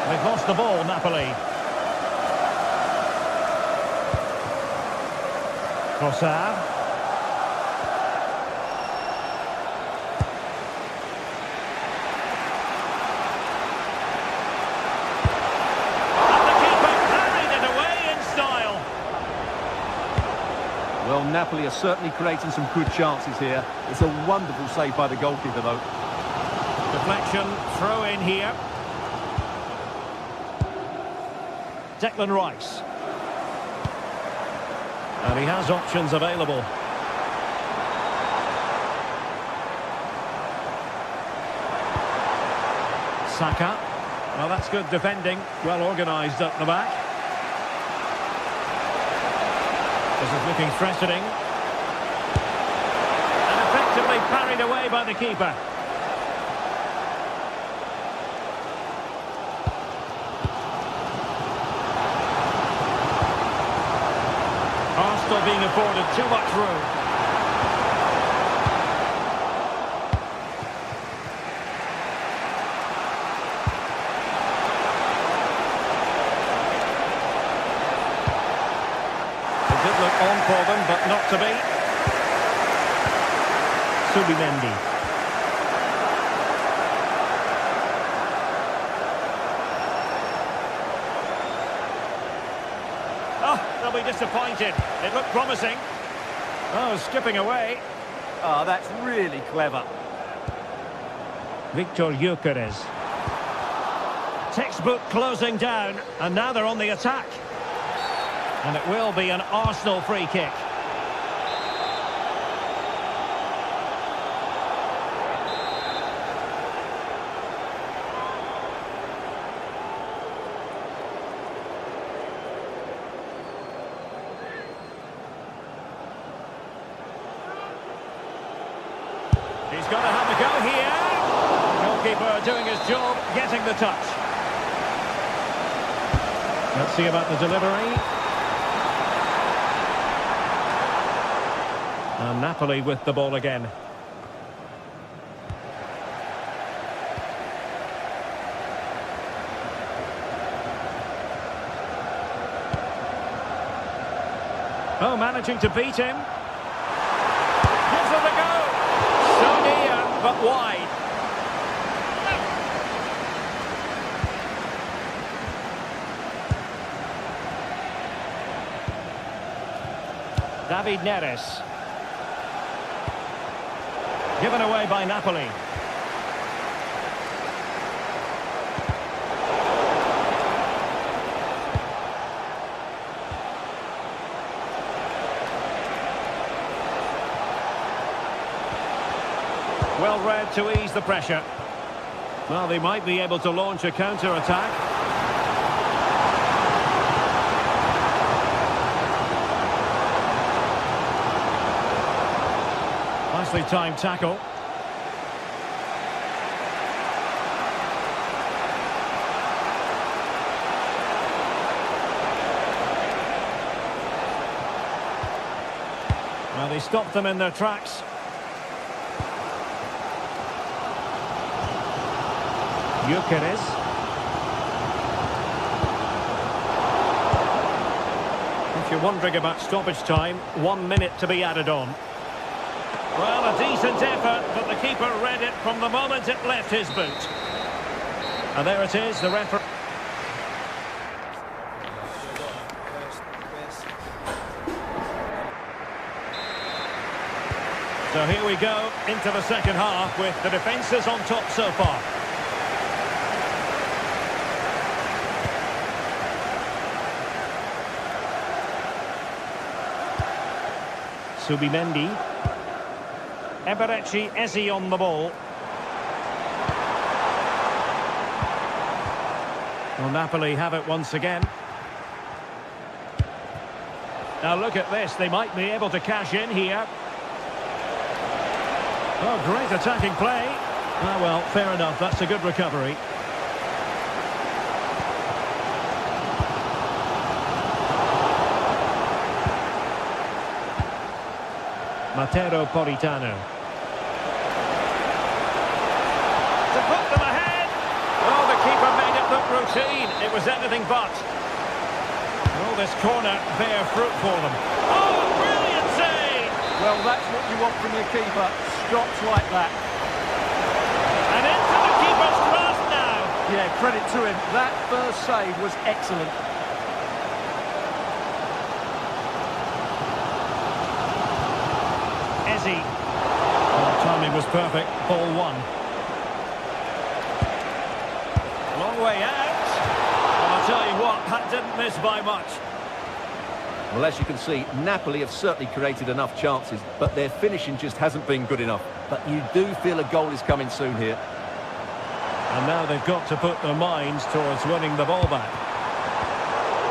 They've lost the ball, Napoli. Trossard. And the keeper carried it away in style. Well, Napoli are certainly creating some good chances here. It's a wonderful save by the goalkeeper, though. Deflection, throw in here. Declan Rice. And he has options available. Saka. Well, that's good defending. Well organised up the back. This is looking threatening. And effectively parried away by the keeper. Arsenal being afforded too much room. It did look on for them, but not to be. Subimendi. Oh, they'll be disappointed. It looked promising. Oh, skipping away. Oh, that's really clever. Victor Gyökeres. Textbook closing down, and now they're on the attack. And it will be an Arsenal free kick. He's got to have a go here. Goalkeeper doing his job, getting the touch. Let's see about the delivery. And Napoli with the ball again. Oh, managing to beat him. Gives it a go. wide. David Neres. Given away by Napoli. Well read to ease the pressure. Well, they might be able to launch a counter-attack. Nicely timed tackle. Well, they stopped them in their tracks. Gyökeres. If you're wondering about stoppage time, 1 minute to be added on. Well, a decent effort, but the keeper read it from the moment it left his boot. And there it is, the referee. So here we go into the second half with the defences on top so far. Subimendi. Eberechi Eze on the ball. Well, Napoli have it once again. Now look at this, they might be able to cash in here. Oh, great attacking play. Ah, well, fair enough, that's a good recovery. Matteo Politano. To put them ahead. Oh, the keeper made it look routine. It was anything but. Oh, this corner bear fruit for them. Oh, brilliant save! Well, that's what you want from your keeper. Stops like that. And into the keeper's grasp now. Yeah, credit to him. That first save was excellent. Well, timing was perfect. Ball one. Long way out. Well, I'll tell you what, that didn't miss by much. Well, as you can see, Napoli have certainly created enough chances, but their finishing just hasn't been good enough. But you do feel a goal is coming soon here. And now they've got to put their minds towards winning the ball back.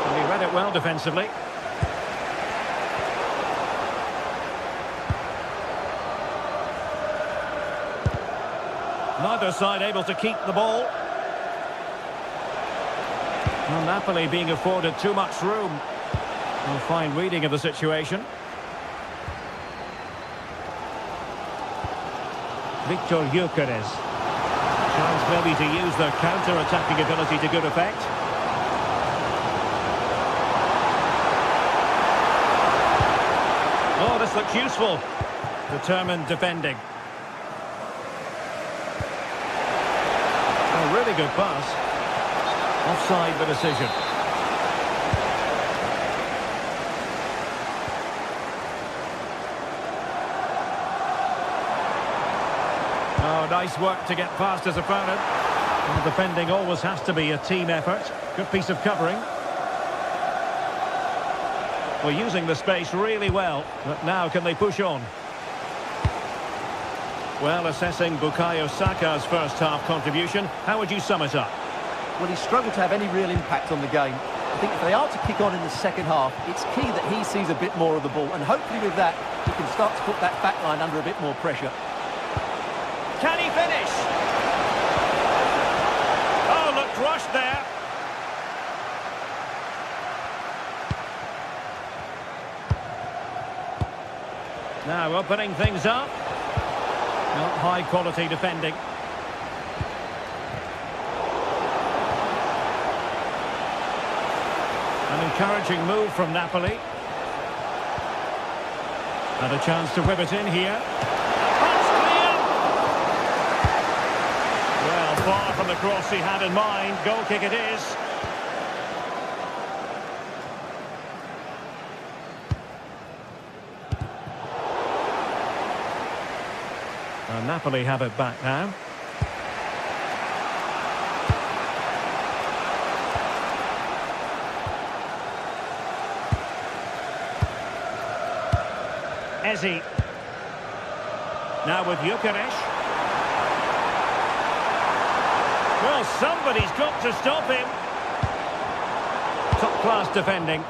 And he read it well defensively. Neither side able to keep the ball. Well, Napoli being afforded too much room. Well, fine reading of the situation. Victor Gyökeres. Chance maybe to use their counter-attacking ability to good effect. Oh, this looks useful. Determined defending. A really good pass. Offside the decision. Oh, nice work to get past his opponent. And defending always has to be a team effort. Good piece of covering. Well, using the space really well. But now can they push on? Well, assessing Bukayo Saka's first half contribution, how would you sum it up? Well, he struggled to have any real impact on the game. I think if they are to kick on in the second half, it's key that he sees a bit more of the ball. And hopefully with that, he can start to put that back line under a bit more pressure. Can he finish? Oh, looked rushed there. Now opening things up. Not high quality defending. An encouraging move from Napoli. And a chance to whip it in here. Pass clear. Far from the cross he had in mind. Goal kick it is. And Napoli have it back now. Eze. Now with Gyökeres. Well, somebody's got to stop him. Top-class defending.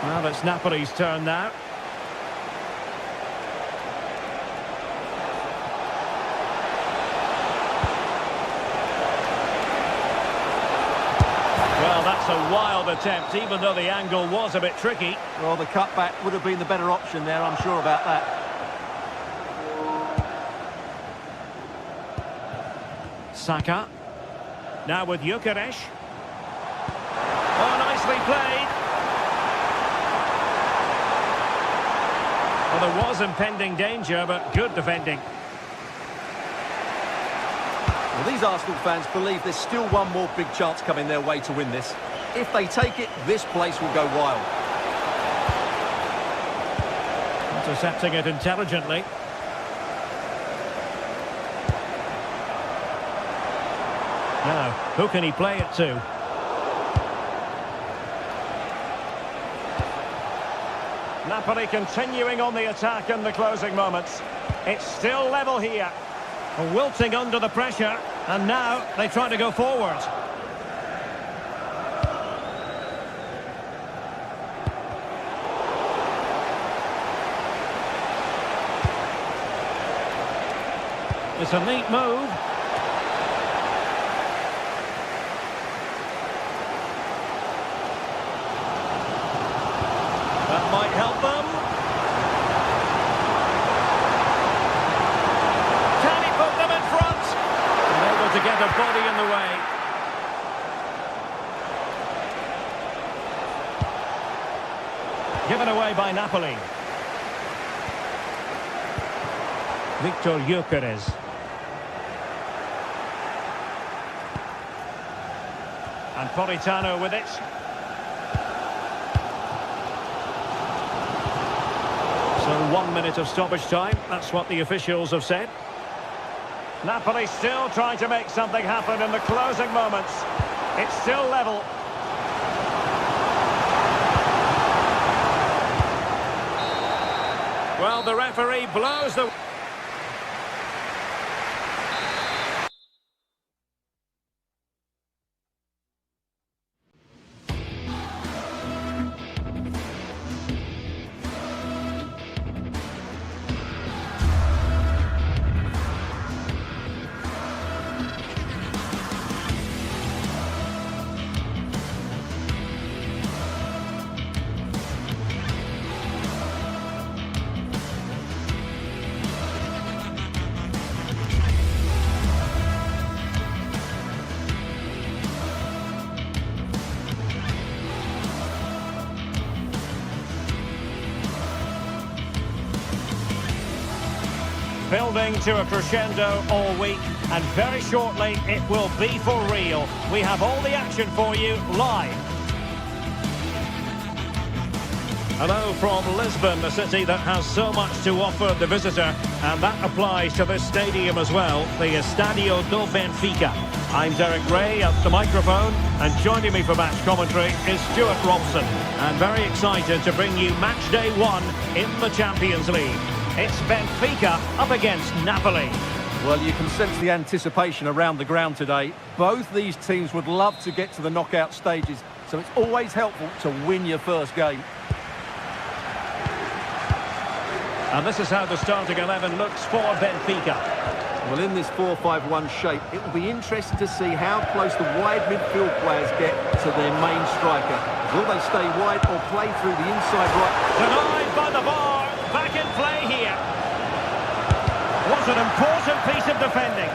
Well, it's Napoli's turn now. Well, that's a wild attempt, even though the angle was a bit tricky. Well, the cutback would have been the better option there, I'm sure about that. Saka. Now with Gyökeres. Oh, nicely played. Well, there was impending danger, but good defending. Well, these Arsenal fans believe there's still one more big chance coming their way to win this. If they take it, this place will go wild. Intercepting it intelligently. Now, who can he play it to? Napoli continuing on the attack in the closing moments. It's still level here. Wilting under the pressure, and now they try to go forward. It's a neat move. That might help them. Can he put them in front? Unable to get a body in the way. Given away by Napoli. Victor Gyökeres. And Politano with it. So 1 minute of stoppage time, that's what the officials have said. Napoli still trying to make something happen in the closing moments. It's still level. Well, the referee blows the... Building to a crescendo all week, and very shortly it will be for real. We have all the action for you live. Hello from Lisbon, the city that has so much to offer the visitor, and that applies to this stadium as well, the Estadio do Benfica. I'm Derek Ray at the microphone, and joining me for match commentary is Stuart Robson, and very excited to bring you match day 1 in the Champions League. It's Benfica up against Napoli. Well, you can sense the anticipation around the ground today. Both these teams would love to get to the knockout stages, so it's always helpful to win your first game. And this is how the starting 11 looks for Benfica. Well, in this 4-5-1 shape, it will be interesting to see how close the wide midfield players get to their main striker. Will they stay wide or play through the inside right? Denied by the bar. Back in play here. What an important piece of defending.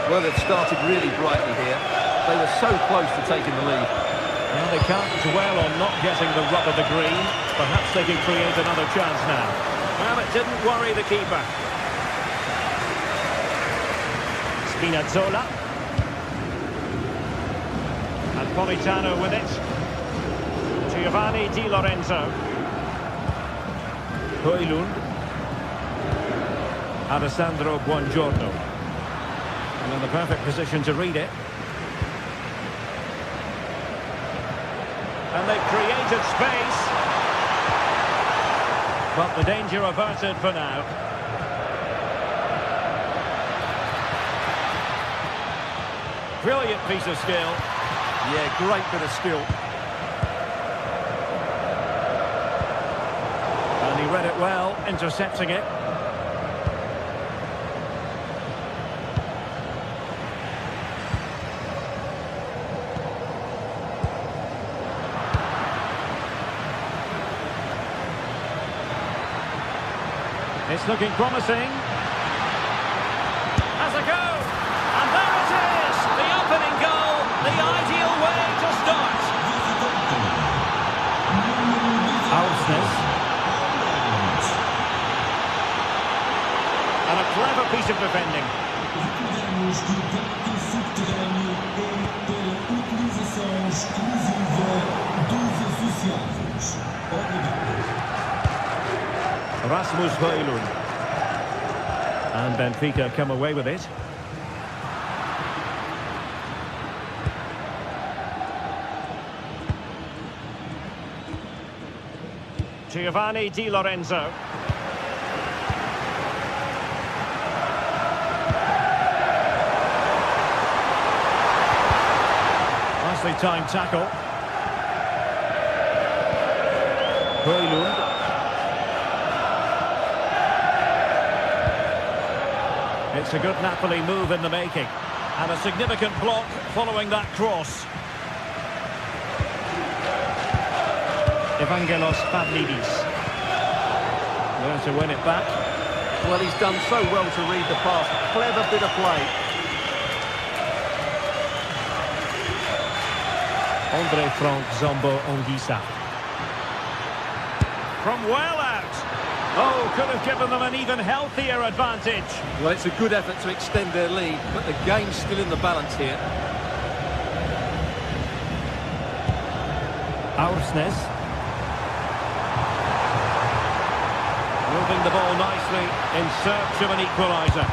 Well, they've started really brightly here. They were so close to taking the lead. Well, they can't dwell on not getting the rub of the green. Perhaps they can create another chance now. Well, it didn't worry the keeper. Spinazzola. And Politano with it. Giovanni Di Lorenzo. Højlund. Alessandro Buongiorno. And in the perfect position to read it. And they've created space. But the danger averted for now. Brilliant piece of skill. Yeah, great bit of skill. And he read it well, intercepting it. It's looking promising. Has a go. And there it is. The opening goal. The ideal way to start. Alsnes. And a clever piece of defending. Rasmus Højlund. And Benfica come away with it. Giovanni Di Lorenzo. Nicely timed tackle. Højlund. It's a good Napoli move in the making. And a significant block following that cross. Evangelos Pavlidis. There to win it back. Well, he's done so well to read the pass. Clever bit of play. Andre Frank Zombo Ongisa. From well out. Oh, could have given them an even healthier advantage. Well, it's a good effort to extend their lead, but the game's still in the balance here. Alsnes. Moving the ball nicely in search of an equaliser.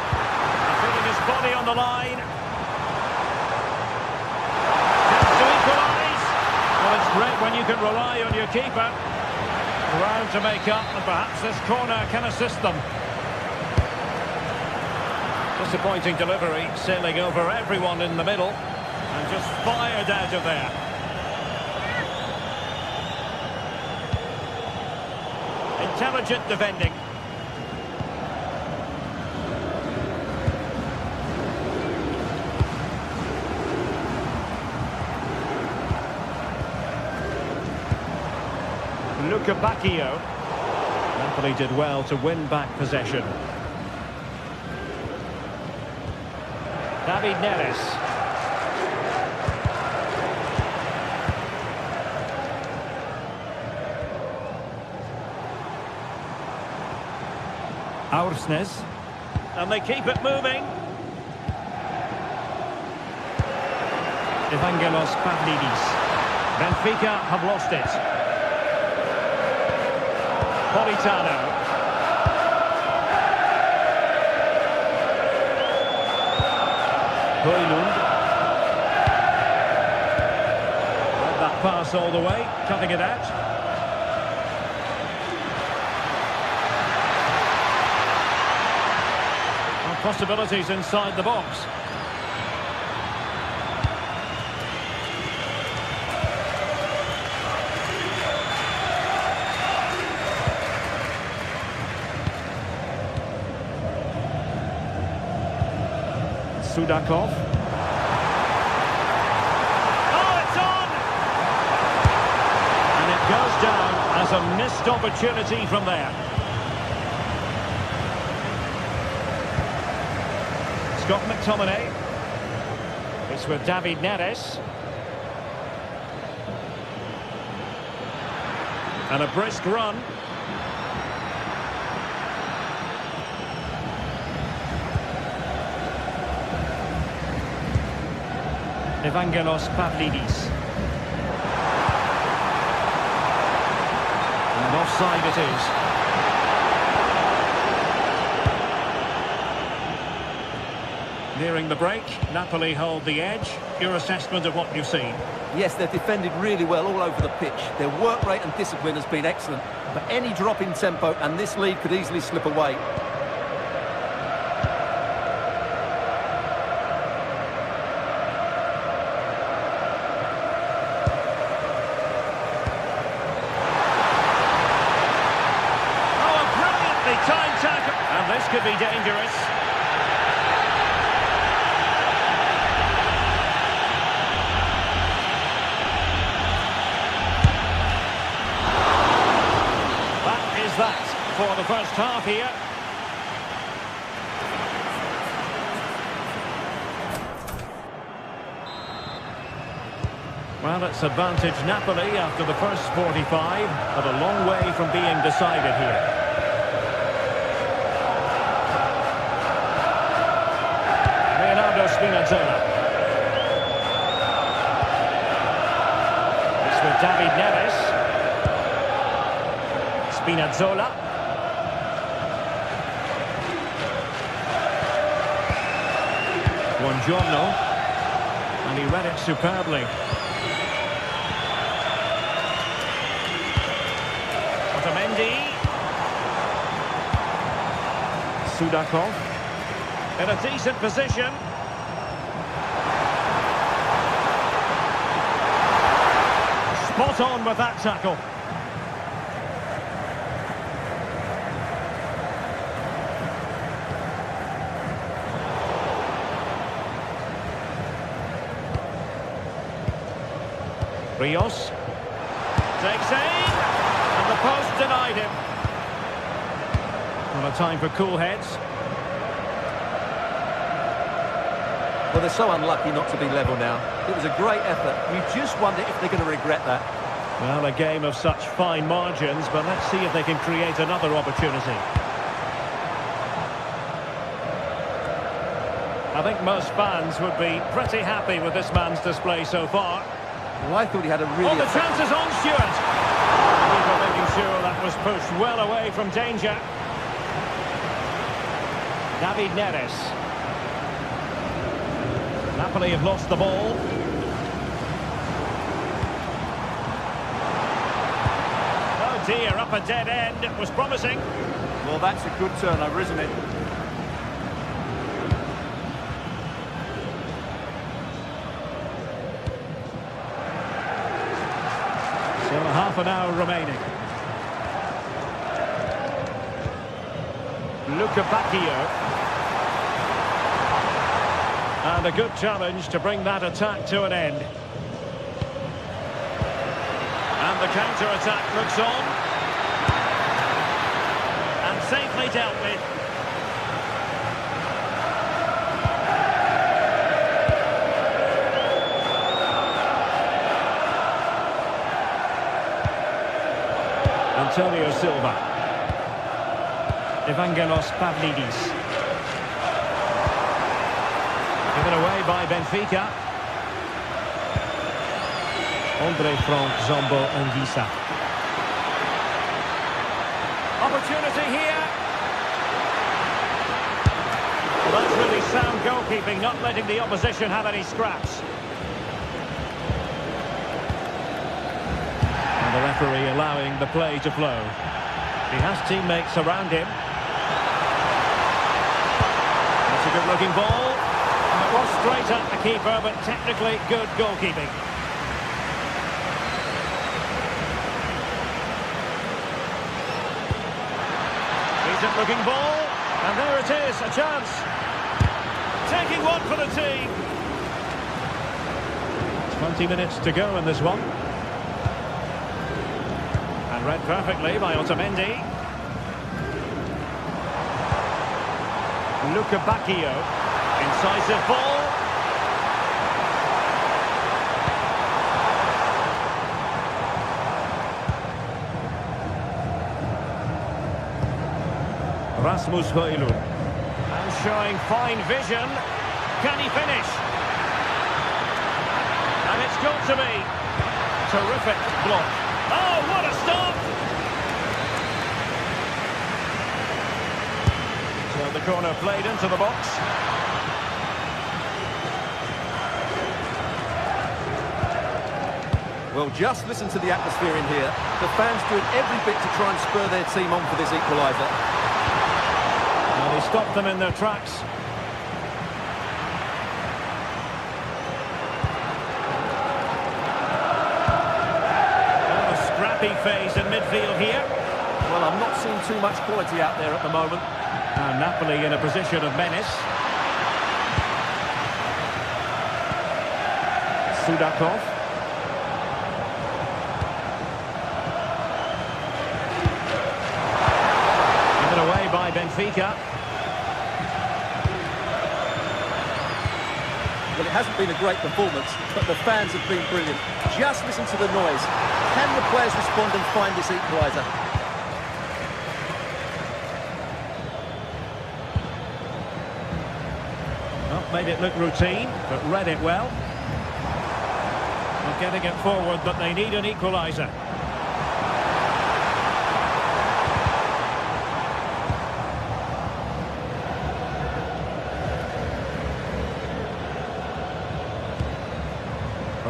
Putting his body on the line. Chance to equalise. Well, it's great when you can rely on your keeper. Ground to make up, and perhaps this corner can assist them. Disappointing delivery, sailing over everyone in the middle, and just fired out of there. Intelligent defending. Luca Bacchio. Napoli did well to win back possession. David Neres. Alsnes. And they keep it moving. Evangelos Pavlidis. Benfica have lost it. Politano. Højlund. Read that pass all the way, cutting it out. And possibilities inside the box. Sudakov. Oh, it's on! And it goes down as a missed opportunity from there. Scott McTominay. It's with David Neres. And a brisk run. Evangelos Pavlidis. And offside it is. Nearing the break, Napoli hold the edge. Your assessment of what you've seen? Yes, they've defended really well all over the pitch. Their work rate and discipline has been excellent. But any drop in tempo and this lead could easily slip away. Oh, a brilliantly timed tackle. And this could be dangerous. That for the first half here. Well, it's advantage Napoli after the first 45, but a long way from being decided here. Leonardo Spinazzola. It's with David Neres. Spinazzola. Buongiorno. And he read it superbly. Otamendi. Sudakov. In a decent position. Spot on with that tackle. Rios takes aim, and the post denied him. Well, a time for cool heads. Well, they're so unlucky not to be level now. It was a great effort. You just wonder if they're going to regret that. Well, a game of such fine margins, but let's see if they can create another opportunity. I think most fans would be pretty happy with this man's display so far. Well, I thought he had a really... Oh, the chance is on Stewart. Keeper making sure that was pushed well away from danger. David Neres. Napoli have lost the ball. Oh dear, up a dead end. It was promising. Well, that's a good turnover, isn't it? So half an hour remaining. Luca Bacchio. And a good challenge to bring that attack to an end. And the counter-attack looks on. And safely dealt with. Antonio Silva. Evangelos Pavlidis. Given away by Benfica. Andre Frank, Zambo and Gisa. Opportunity here. Well, that's really sound goalkeeping, not letting the opposition have any scraps. And the referee allowing the play to flow. He has teammates around him. That's a good-looking ball. And it was straight at the keeper, but technically good goalkeeping. Decent-looking ball. And there it is, a chance. Taking one for the team. 20 minutes to go in this one. And read perfectly by Otamendi. Luca Bacchio. Incisive ball. Rasmus Højlund. And showing fine vision. Can he finish? And it's got to be. Terrific block. Oh, what a stop! So the corner played into the box. Well, just listen to the atmosphere in here. The fans doing every bit to try and spur their team on for this equaliser. Well, he stopped them in their tracks. Oh, a scrappy phase in midfield here. Well, I'm not seeing too much quality out there at the moment. And Napoli in a position of menace. Sudakov. Given away by Benfica. Well, it hasn't been a great performance, but the fans have been brilliant. Just listen to the noise. Can the players respond and find this equaliser? Well, made it look routine, but read it well. Not getting it forward, but they need an equaliser.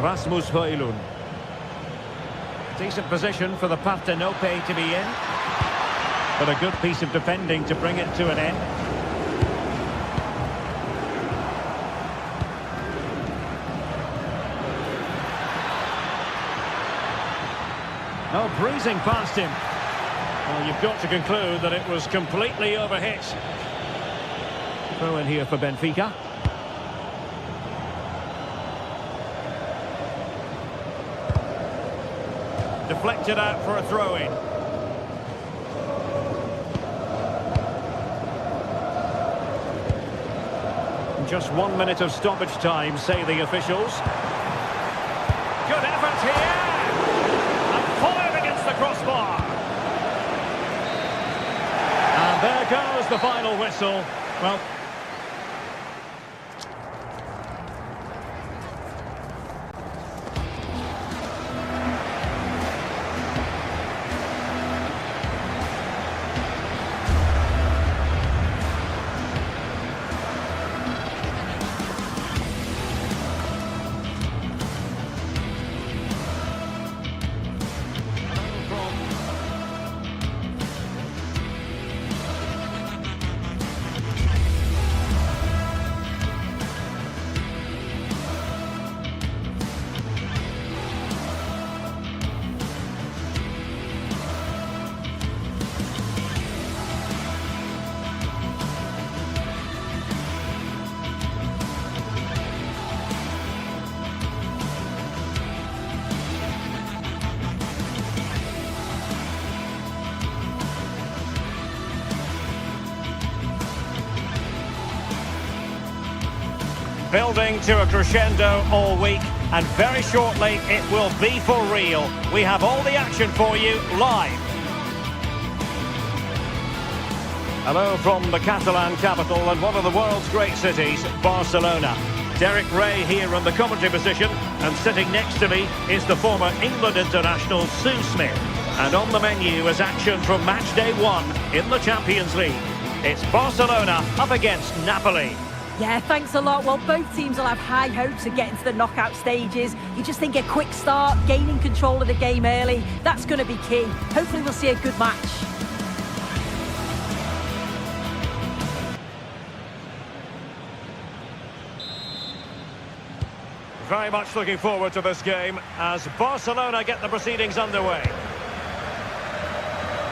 Rasmus Højlund. Decent position for the Partenope to be in. But a good piece of defending to bring it to an end. Oh, breezing past him. Well, you've got to conclude that it was completely overhit. Throw in here for Benfica. Deflected out for a throw-in. Just 1 minute of stoppage time, say the officials. Good effort here! And fired against the crossbar. And there goes the final whistle. Well, building to a crescendo all week, and very shortly it will be for real. We have all the action for you live. Hello from the Catalan capital and one of the world's great cities, Barcelona. Derek Ray here in the commentary position, and sitting next to me is the former England international Sue Smith. And on the menu is action from match day 1 in the Champions League. It's Barcelona up against Napoli. Yeah, thanks a lot. Well, both teams will have high hopes of getting to the knockout stages. You just think a quick start, gaining control of the game early, that's going to be key. Hopefully we'll see a good match. Very much looking forward to this game as Barcelona get the proceedings underway.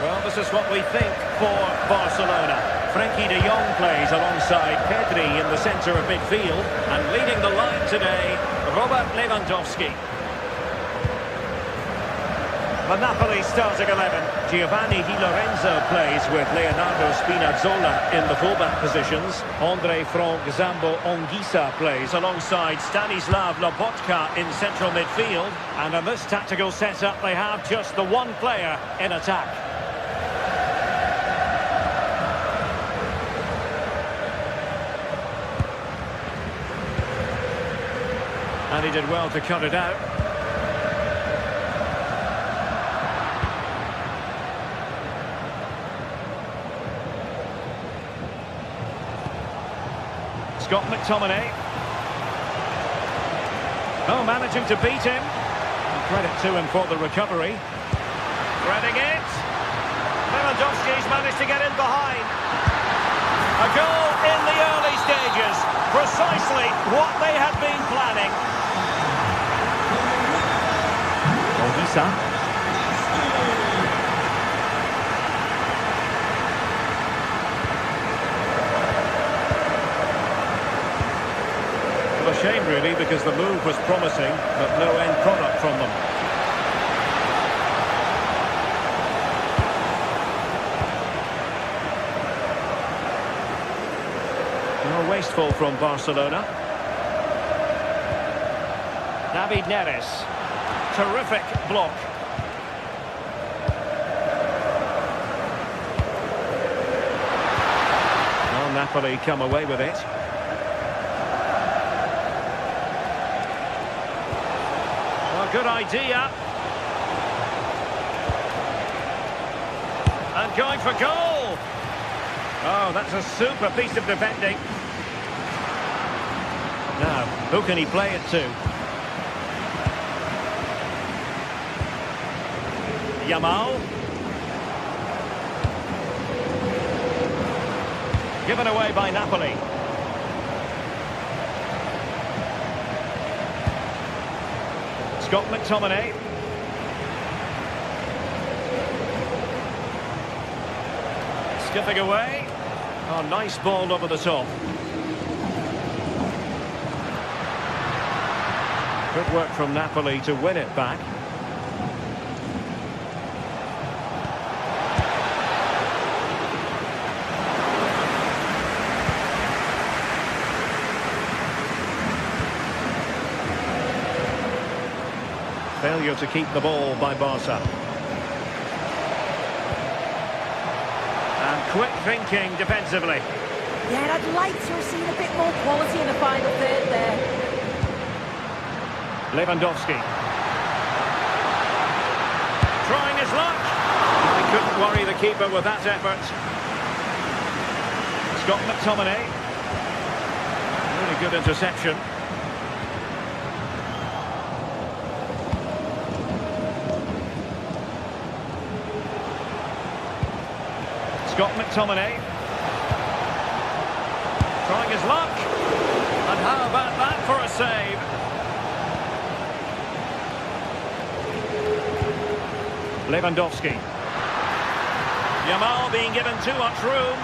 Well, this is what we think for Barcelona. Frankie de Jong plays alongside Pedri in the centre of midfield, and leading the line today, Robert Lewandowski. The Napoli starting 11. Giovanni Di Lorenzo plays with Leonardo Spinazzola in the fullback positions. Andre Frank Zambo Anguissa plays alongside Stanislav Lobotka in central midfield. And in this tactical setup, they have just the one player in attack. And he did well to cut it out. Scott McTominay. Oh, managing to beat him. And credit to him for the recovery. Threading it. Lewandowski's managed to get in behind. A goal in the early stages. Precisely what they had been planning. Olisa. A shame really, because the move was promising, but no end product from them. No, wasteful from Barcelona. David Neres. Terrific block. Well, Napoli come away with it. Good idea. And going for goal. Oh, that's a super piece of defending. Now, who can he play it to? Yamal. Given away by Napoli. Scott McTominay. Skipping away. Oh, nice ball over the top. Good work from Napoli to win it back. Failure to keep the ball by Barca. And quick thinking defensively. Yeah, I'd like to have seen a bit more quality in the final third there. Lewandowski. Trying his luck. He couldn't worry the keeper with that effort. Scott McTominay. Really good interception. Scott McTominay. Trying his luck. And how about that for a save? Lewandowski. Yamal being given too much room.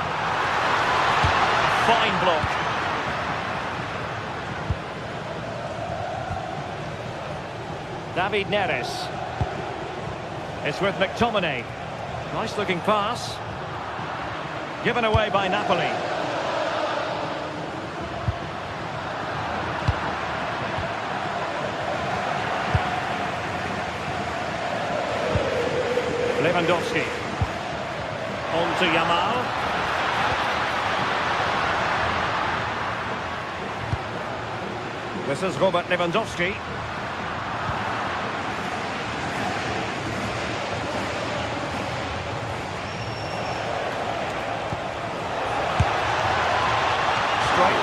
Fine block. David Neres. It's with McTominay. Nice looking pass. Given away by Napoli. Lewandowski. On to Yamal. This is Robert Lewandowski.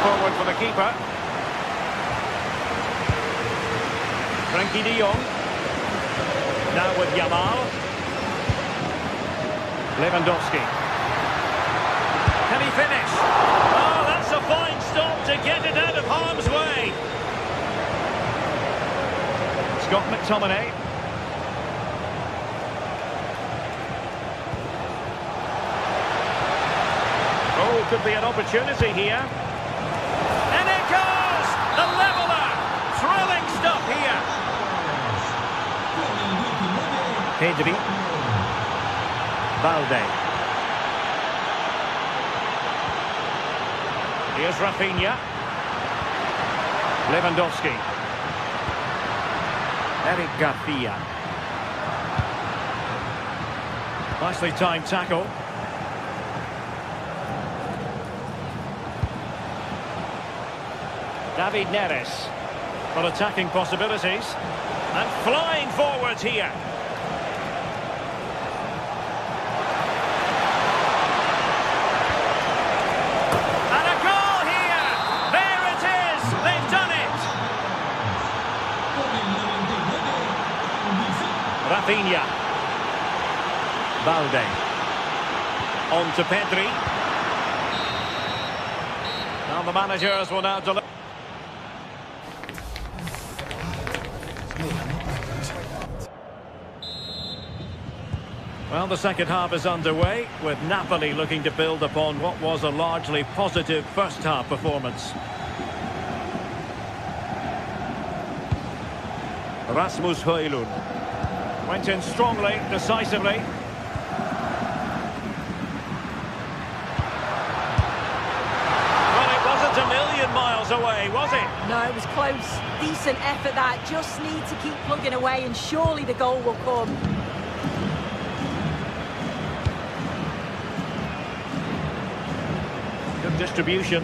Forward for the keeper. Frankie de Jong. Now with Yamal. Lewandowski. Can he finish? Oh, that's a fine stop to get it out of harm's way. Scott McTominay. Oh, could be an opportunity here. The leveller! Thrilling stuff here. Pedri. Balde. Here's Rafinha. Lewandowski. Eric Garcia. Nicely timed tackle. David Neres. Well, attacking possibilities. And flying forwards here. And a goal here! There it is! They've done it! Rafinha. Balde. On to Pedri. Now the managers will now deliver. Well, the second half is underway, with Napoli looking to build upon what was a largely positive first-half performance. Rasmus Højlund went in strongly, decisively. Well, it wasn't a million miles away, was it? No, it was close. Decent effort that. Just need to keep plugging away and surely the goal will come. Good distribution.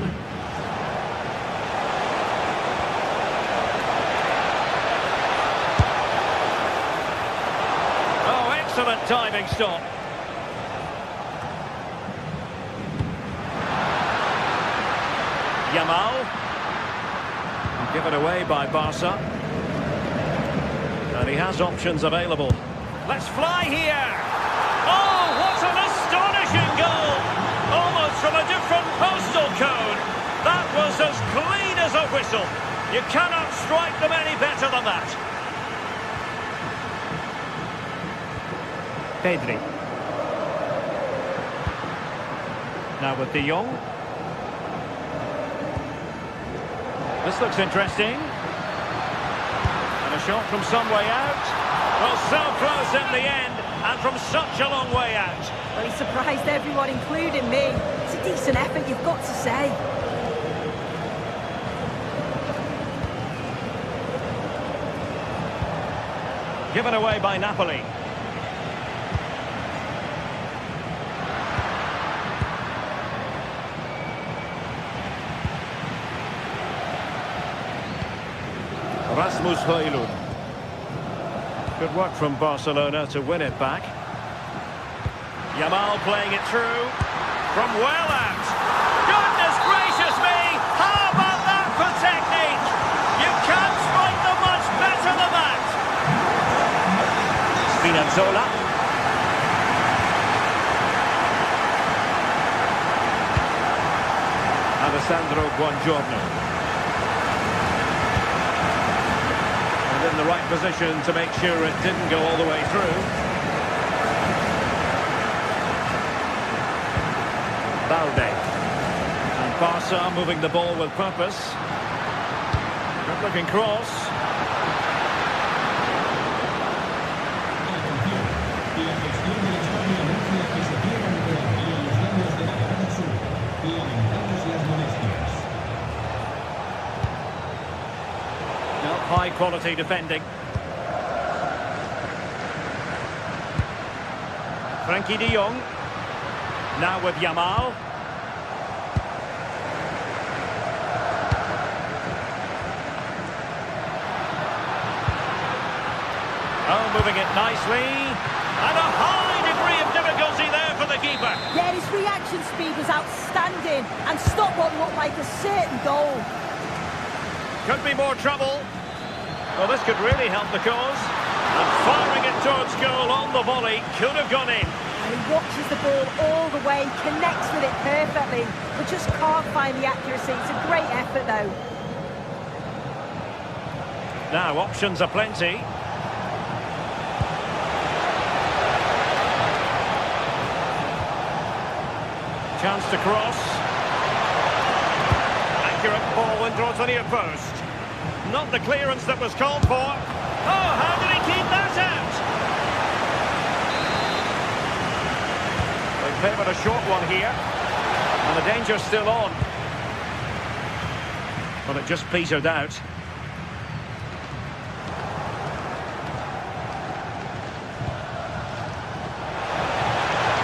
Oh, excellent timing stop. Yamal. Given away by Barca. And he has options available. Let's fly here. Oh, what an astonishing goal! Almost from a different postal code. That was as clean as a whistle. You cannot strike them any better than that. Pedri. Now with De Jong. This looks interesting. And a shot from some way out. Well, so close in the end, and from such a long way out. Well, he surprised everyone, including me. It's a decent effort, you've got to say. Given away by Napoli. Rasmus Højlund. Good work from Barcelona to win it back. Yamal playing it through from well out. Goodness gracious me! How about that for technique? You can't strike them much better than that. Spinazzola. Alessandro Buongiorno. In the right position to make sure it didn't go all the way through. Balde. And Barca moving the ball with purpose. Good looking cross. High quality defending. Frankie de Jong. Now with Yamal. Oh, moving it nicely. And a high degree of difficulty there for the keeper. Yeah, his reaction speed was outstanding and stopped what looked like a certain goal. Could be more trouble. Well, this could really help the cause. And firing it towards goal on the volley could have gone in. And he watches the ball all the way, connects with it perfectly, but just can't find the accuracy. It's a great effort, though. Now, options are plenty. Chance to cross. Accurate ball in towards the near post. Not the clearance that was called for. Oh, how did he keep that out? They favoured a short one here. And the danger's still on. But it just petered out.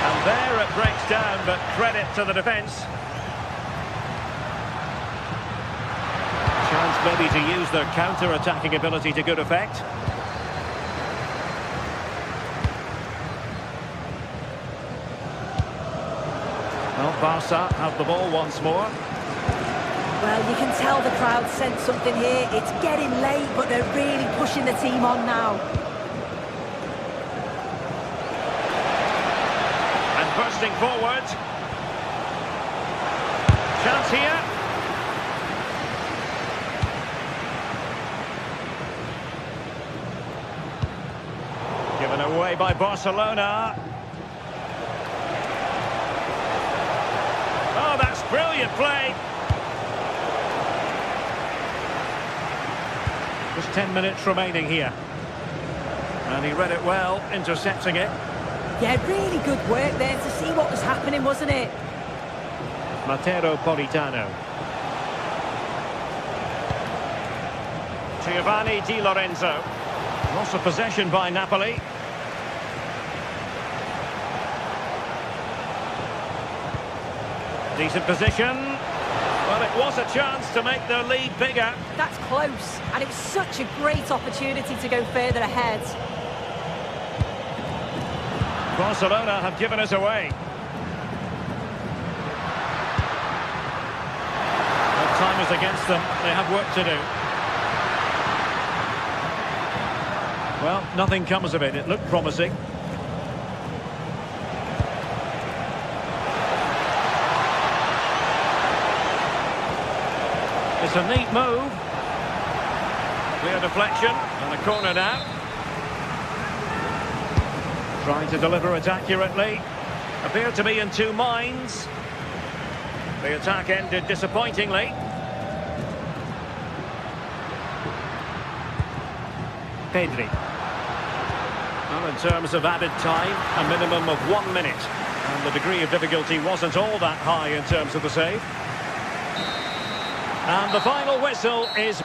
And there it breaks down, but credit to the defence. Chance maybe to use their counter-attacking ability to good effect. Well, Barca have the ball once more. Well, you can tell the crowd sense something here. It's getting late, but they're really pushing the team on now. And bursting forward. Chance here. Given away by Barcelona. Oh, that's brilliant play. Just 10 minutes remaining here. And he read it well, intercepting it. Yeah, really good work there to see what was happening, wasn't it? Matteo Politano. Giovanni Di Lorenzo. Loss of possession by Napoli. Decent position. Well, it was a chance to make their lead bigger. That's close, and it was such a great opportunity to go further ahead. Barcelona have given us away. Well, time is against them. They have work to do. Well, nothing comes of it. It looked promising. It's a neat move. Clear deflection and a corner now. Trying to deliver it accurately. Appeared to be in two minds. The attack ended disappointingly. Pedri. Well, in terms of added time, a minimum of 1 minute. And the degree of difficulty wasn't all that high in terms of the save. And the final whistle is...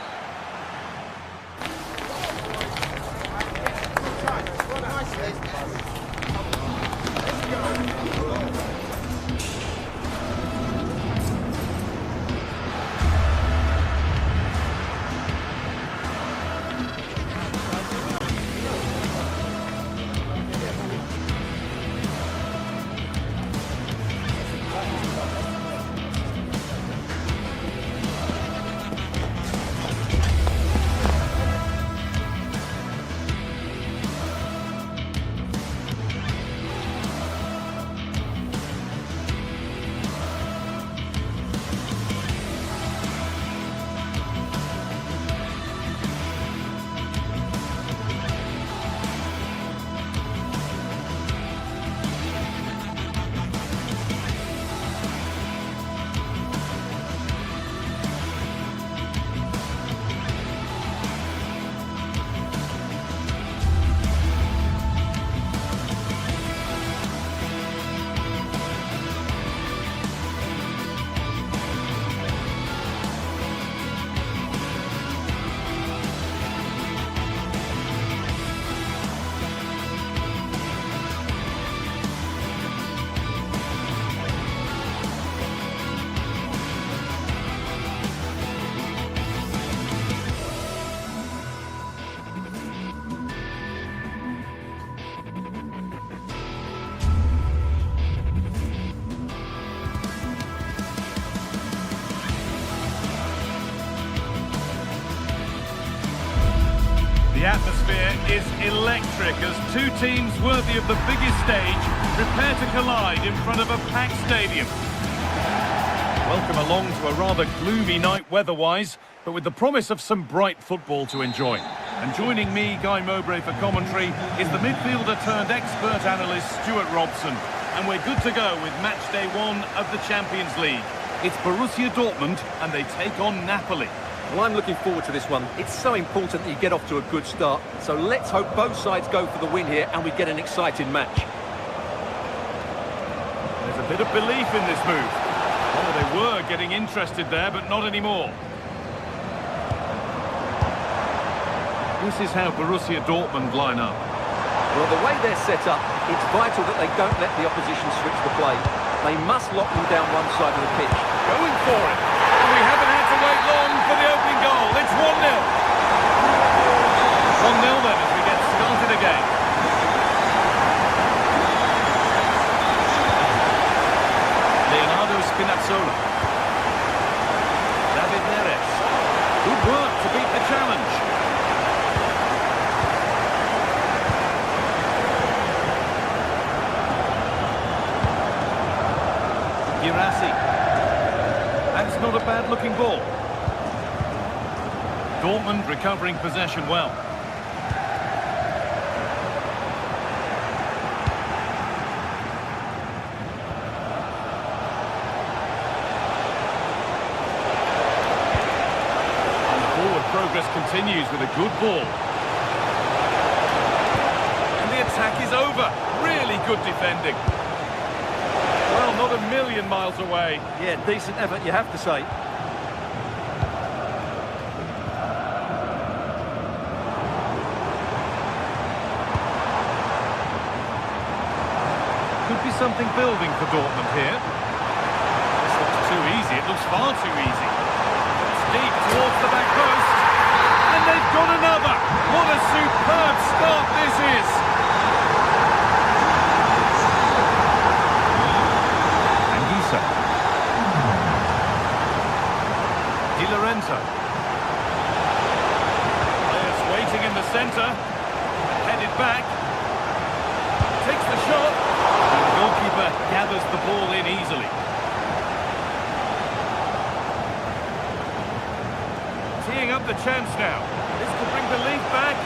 The atmosphere is electric as two teams worthy of the biggest stage prepare to collide in front of a packed stadium. Welcome along to a rather gloomy night weather-wise, but with the promise of some bright football to enjoy. And joining me, Guy Mowbray, for commentary is the midfielder-turned-expert analyst Stuart Robson. And we're good to go with match day 1 of the Champions League. It's Borussia Dortmund and they take on Napoli. Well, I'm looking forward to this one. It's so important that you get off to a good start. So let's hope both sides go for the win here and we get an exciting match. There's a bit of belief in this move. Oh, they were getting interested there, but not anymore. This is how Borussia Dortmund line up. Well, the way they're set up, it's vital that they don't let the opposition switch the play. They must lock them down one side of the pitch. Going for it. We haven't had to wait long for the opening goal. It's It's 1-0. 1-0 then as we get started again. Leonardo Spinazzola. David Neres. Good work to beat the challenge. Girassi. That's not a bad-looking ball. Dortmund recovering possession well. And the forward progress continues with a good ball. And the attack is over. Really good defending. Well, not a million miles away. Yeah, decent effort, you have to say. Could be something building for Dortmund here. This looks too easy. It looks far too easy. It's deep towards the back post. And they've got another. What a superb start this is. Anguissa. Di Lorenzo. Players waiting in the centre. Headed back. Takes the shot. And the goalkeeper gathers the ball in easily. Teeing up the chance now. This could bring belief back.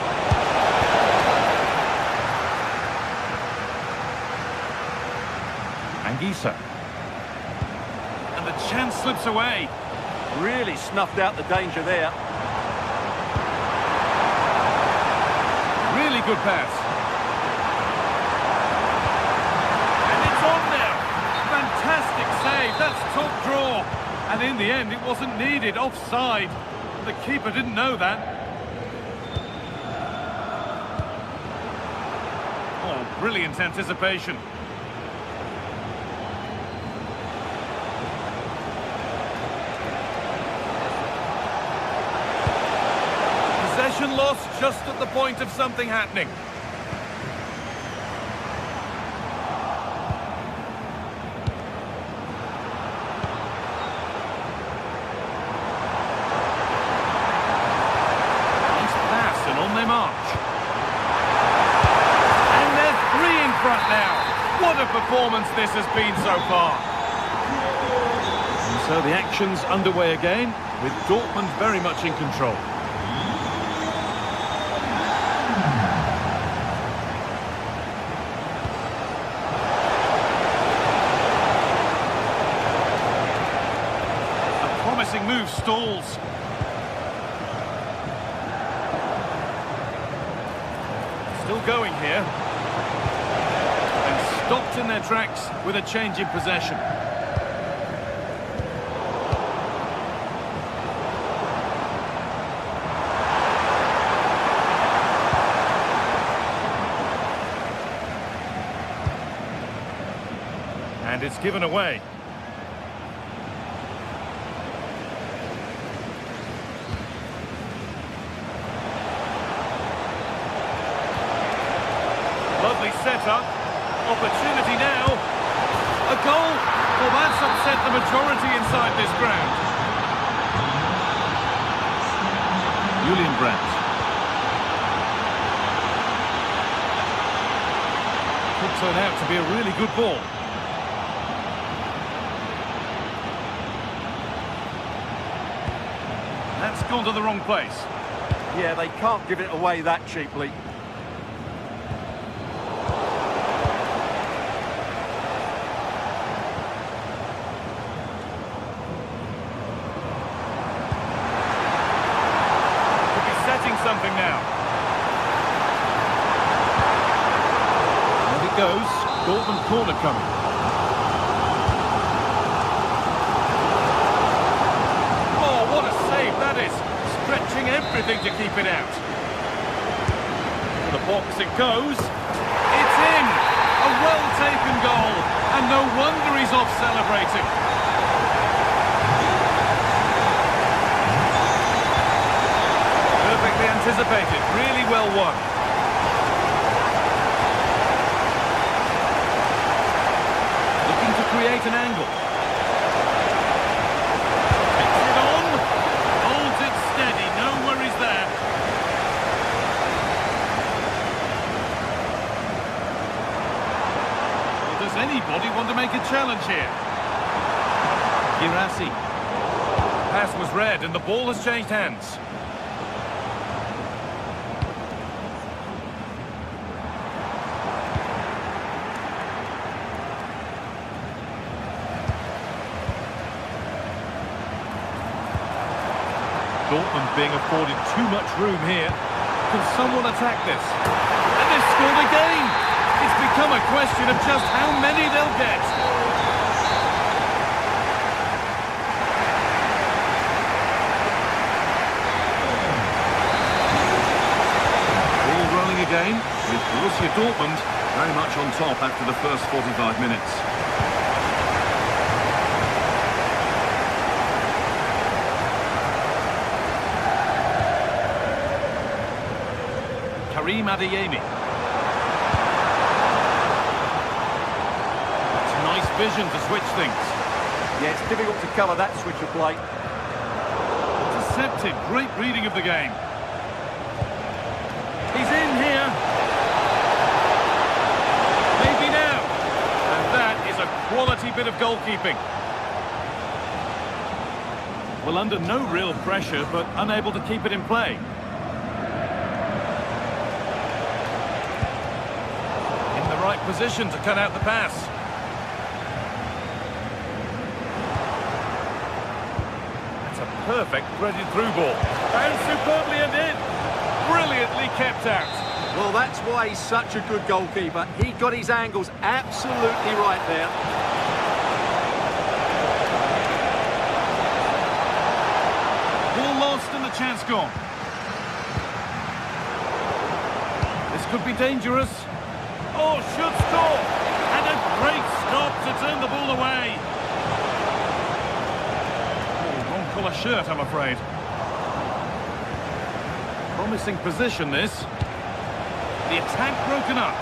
Anguissa. And the chance slips away. Really snuffed out the danger there. Really good pass. Fantastic save, that's top draw. And in the end, it wasn't needed, offside. The keeper didn't know that. Oh, brilliant anticipation. Possession lost just at the point of something happening. What a performance this has been so far. And so the action's underway again, with Dortmund very much in control. A promising move stalls. Still going here. Stopped in their tracks with a change in possession. And it's given away. Lovely setup. Opportunity now. A goal. Well, that's upset the majority inside this ground. Julian Brandt. Could turn out to be a really good ball. That's gone to the wrong place. Yeah, they can't give it away that cheaply. Something now. And it goes. Dortmund corner coming. Oh, what a save that is. Stretching everything to keep it out. To the box it goes. It's in. A well-taken goal. And no wonder he's off celebrating. anticipated, really well won. Looking to create an angle. Takes it on. Holds it steady, no worries there. Well, does anybody want to make a challenge here? Girassi. Pass was read and the ball has changed hands. Dortmund being afforded too much room here. Can someone attack this? And they've scored again! It's become a question of just how many they'll get. Ball rolling again, with Borussia Dortmund very much on top after the first 45 minutes. Karim Adeyemi. It's nice vision to switch things. Yeah, it's difficult to cover that switch of play. Intercepted, great reading of the game. He's in here. Maybe now. And that is a quality bit of goalkeeping. Well, under no real pressure, but unable to keep it in play. Right position to cut out the pass. That's a perfect threaded through ball. And superbly and in. Brilliantly kept out. Well, that's why he's such a good goalkeeper. He got his angles absolutely right there. Ball lost and the chance gone. This could be dangerous. Oh, should score! And a great stop to turn the ball away. Oh, wrong colour shirt, I'm afraid. Promising position, this. The attack broken up.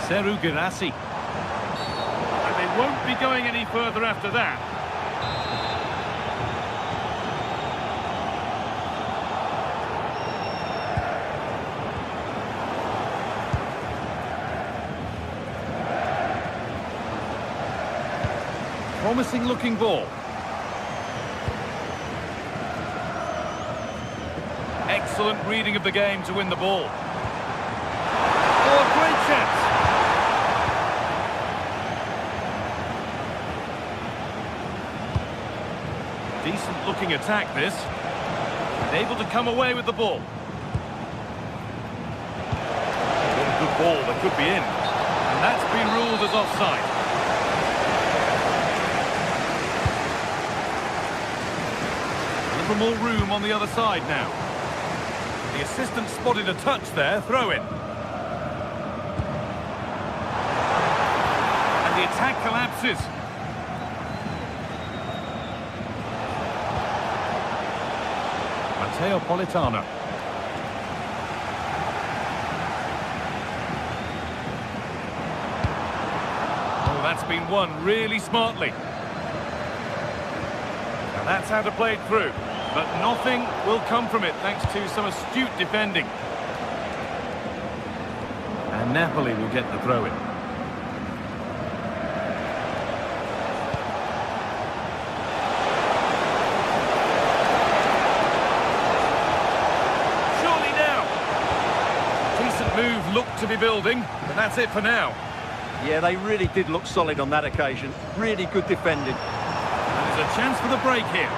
Serhou Guirassy. And they won't be going any further after that. Promising looking ball. Excellent reading of the game to win the ball. Oh, great chance. Decent looking attack this. And able to come away with the ball. What a good ball that could be in. And that's been ruled as offside. More room on the other side now. The assistant spotted a touch there, throw in. And the attack collapses. Matteo Politano. Oh, that's been won really smartly. And that's how to play it through. But nothing will come from it thanks to some astute defending. And Napoli will get the throw-in. Surely now. Decent move looked to be building, but that's it for now. Yeah, they really did look solid on that occasion. Really good defending. And there's a chance for the break here.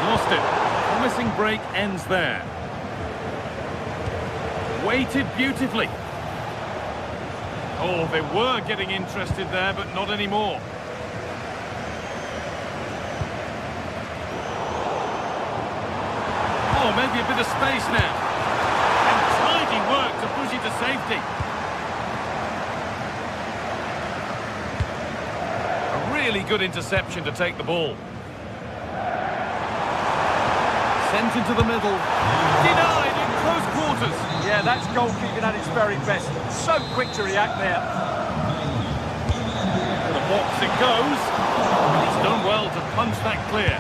Lost it. Promising break ends there. Weighted beautifully. Oh, they were getting interested there, but not anymore. Oh, maybe a bit of space now. And tidy work to push it to safety. A Really good interception to take the ball. Sent into the middle. Denied in close quarters. Yeah, that's goalkeeping at its very best. So quick to react there. To the box it goes. He's done well to punch that clear.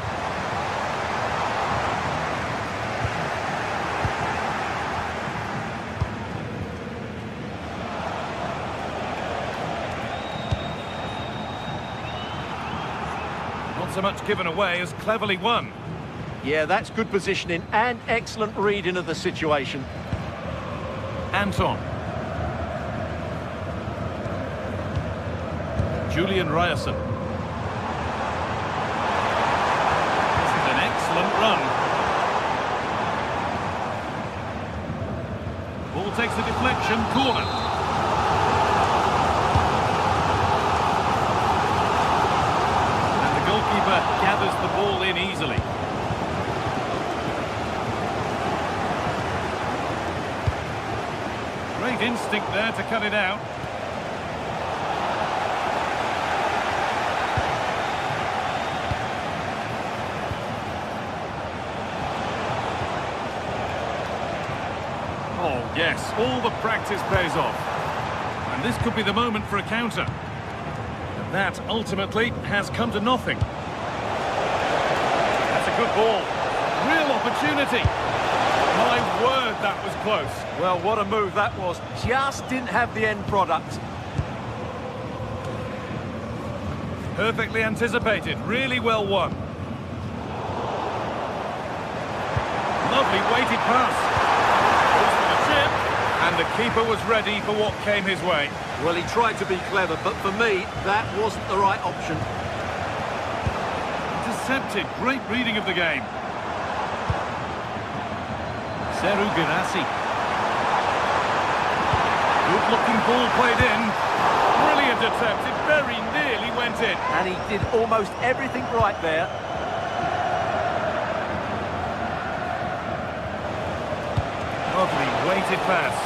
Not so much given away as cleverly won. Yeah, that's good positioning and excellent reading of the situation. Anton. Julian Ryerson. This is an excellent run. Ball takes a deflection, corner. And the goalkeeper gathers the ball in easily. Great instinct there to cut it out. Oh, yes, all the practice pays off. And this could be the moment for a counter. And that, ultimately, has come to nothing. That's a good ball. Real opportunity. My word, that was close. Well, what a move that was. Just didn't have the end product. Perfectly anticipated, really well won. Lovely weighted pass. Goes for the chip, and the keeper was ready for what came his way. Well, he tried to be clever, but for me, that wasn't the right option. Intercepted, great reading of the game. Seru Girassi. Good-looking ball played in. Brilliant attempt, it very nearly went in. And he did almost everything right there. Lovely weighted pass.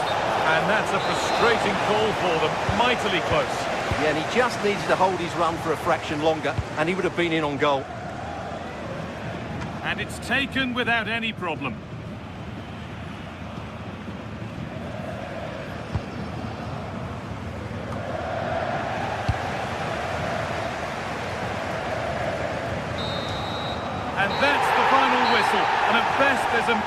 And that's a frustrating call for them, mightily close. Yeah, and he just needed to hold his run for a fraction longer, and he would have been in on goal. And it's taken without any problem. And that's the final whistle. And at best, there's a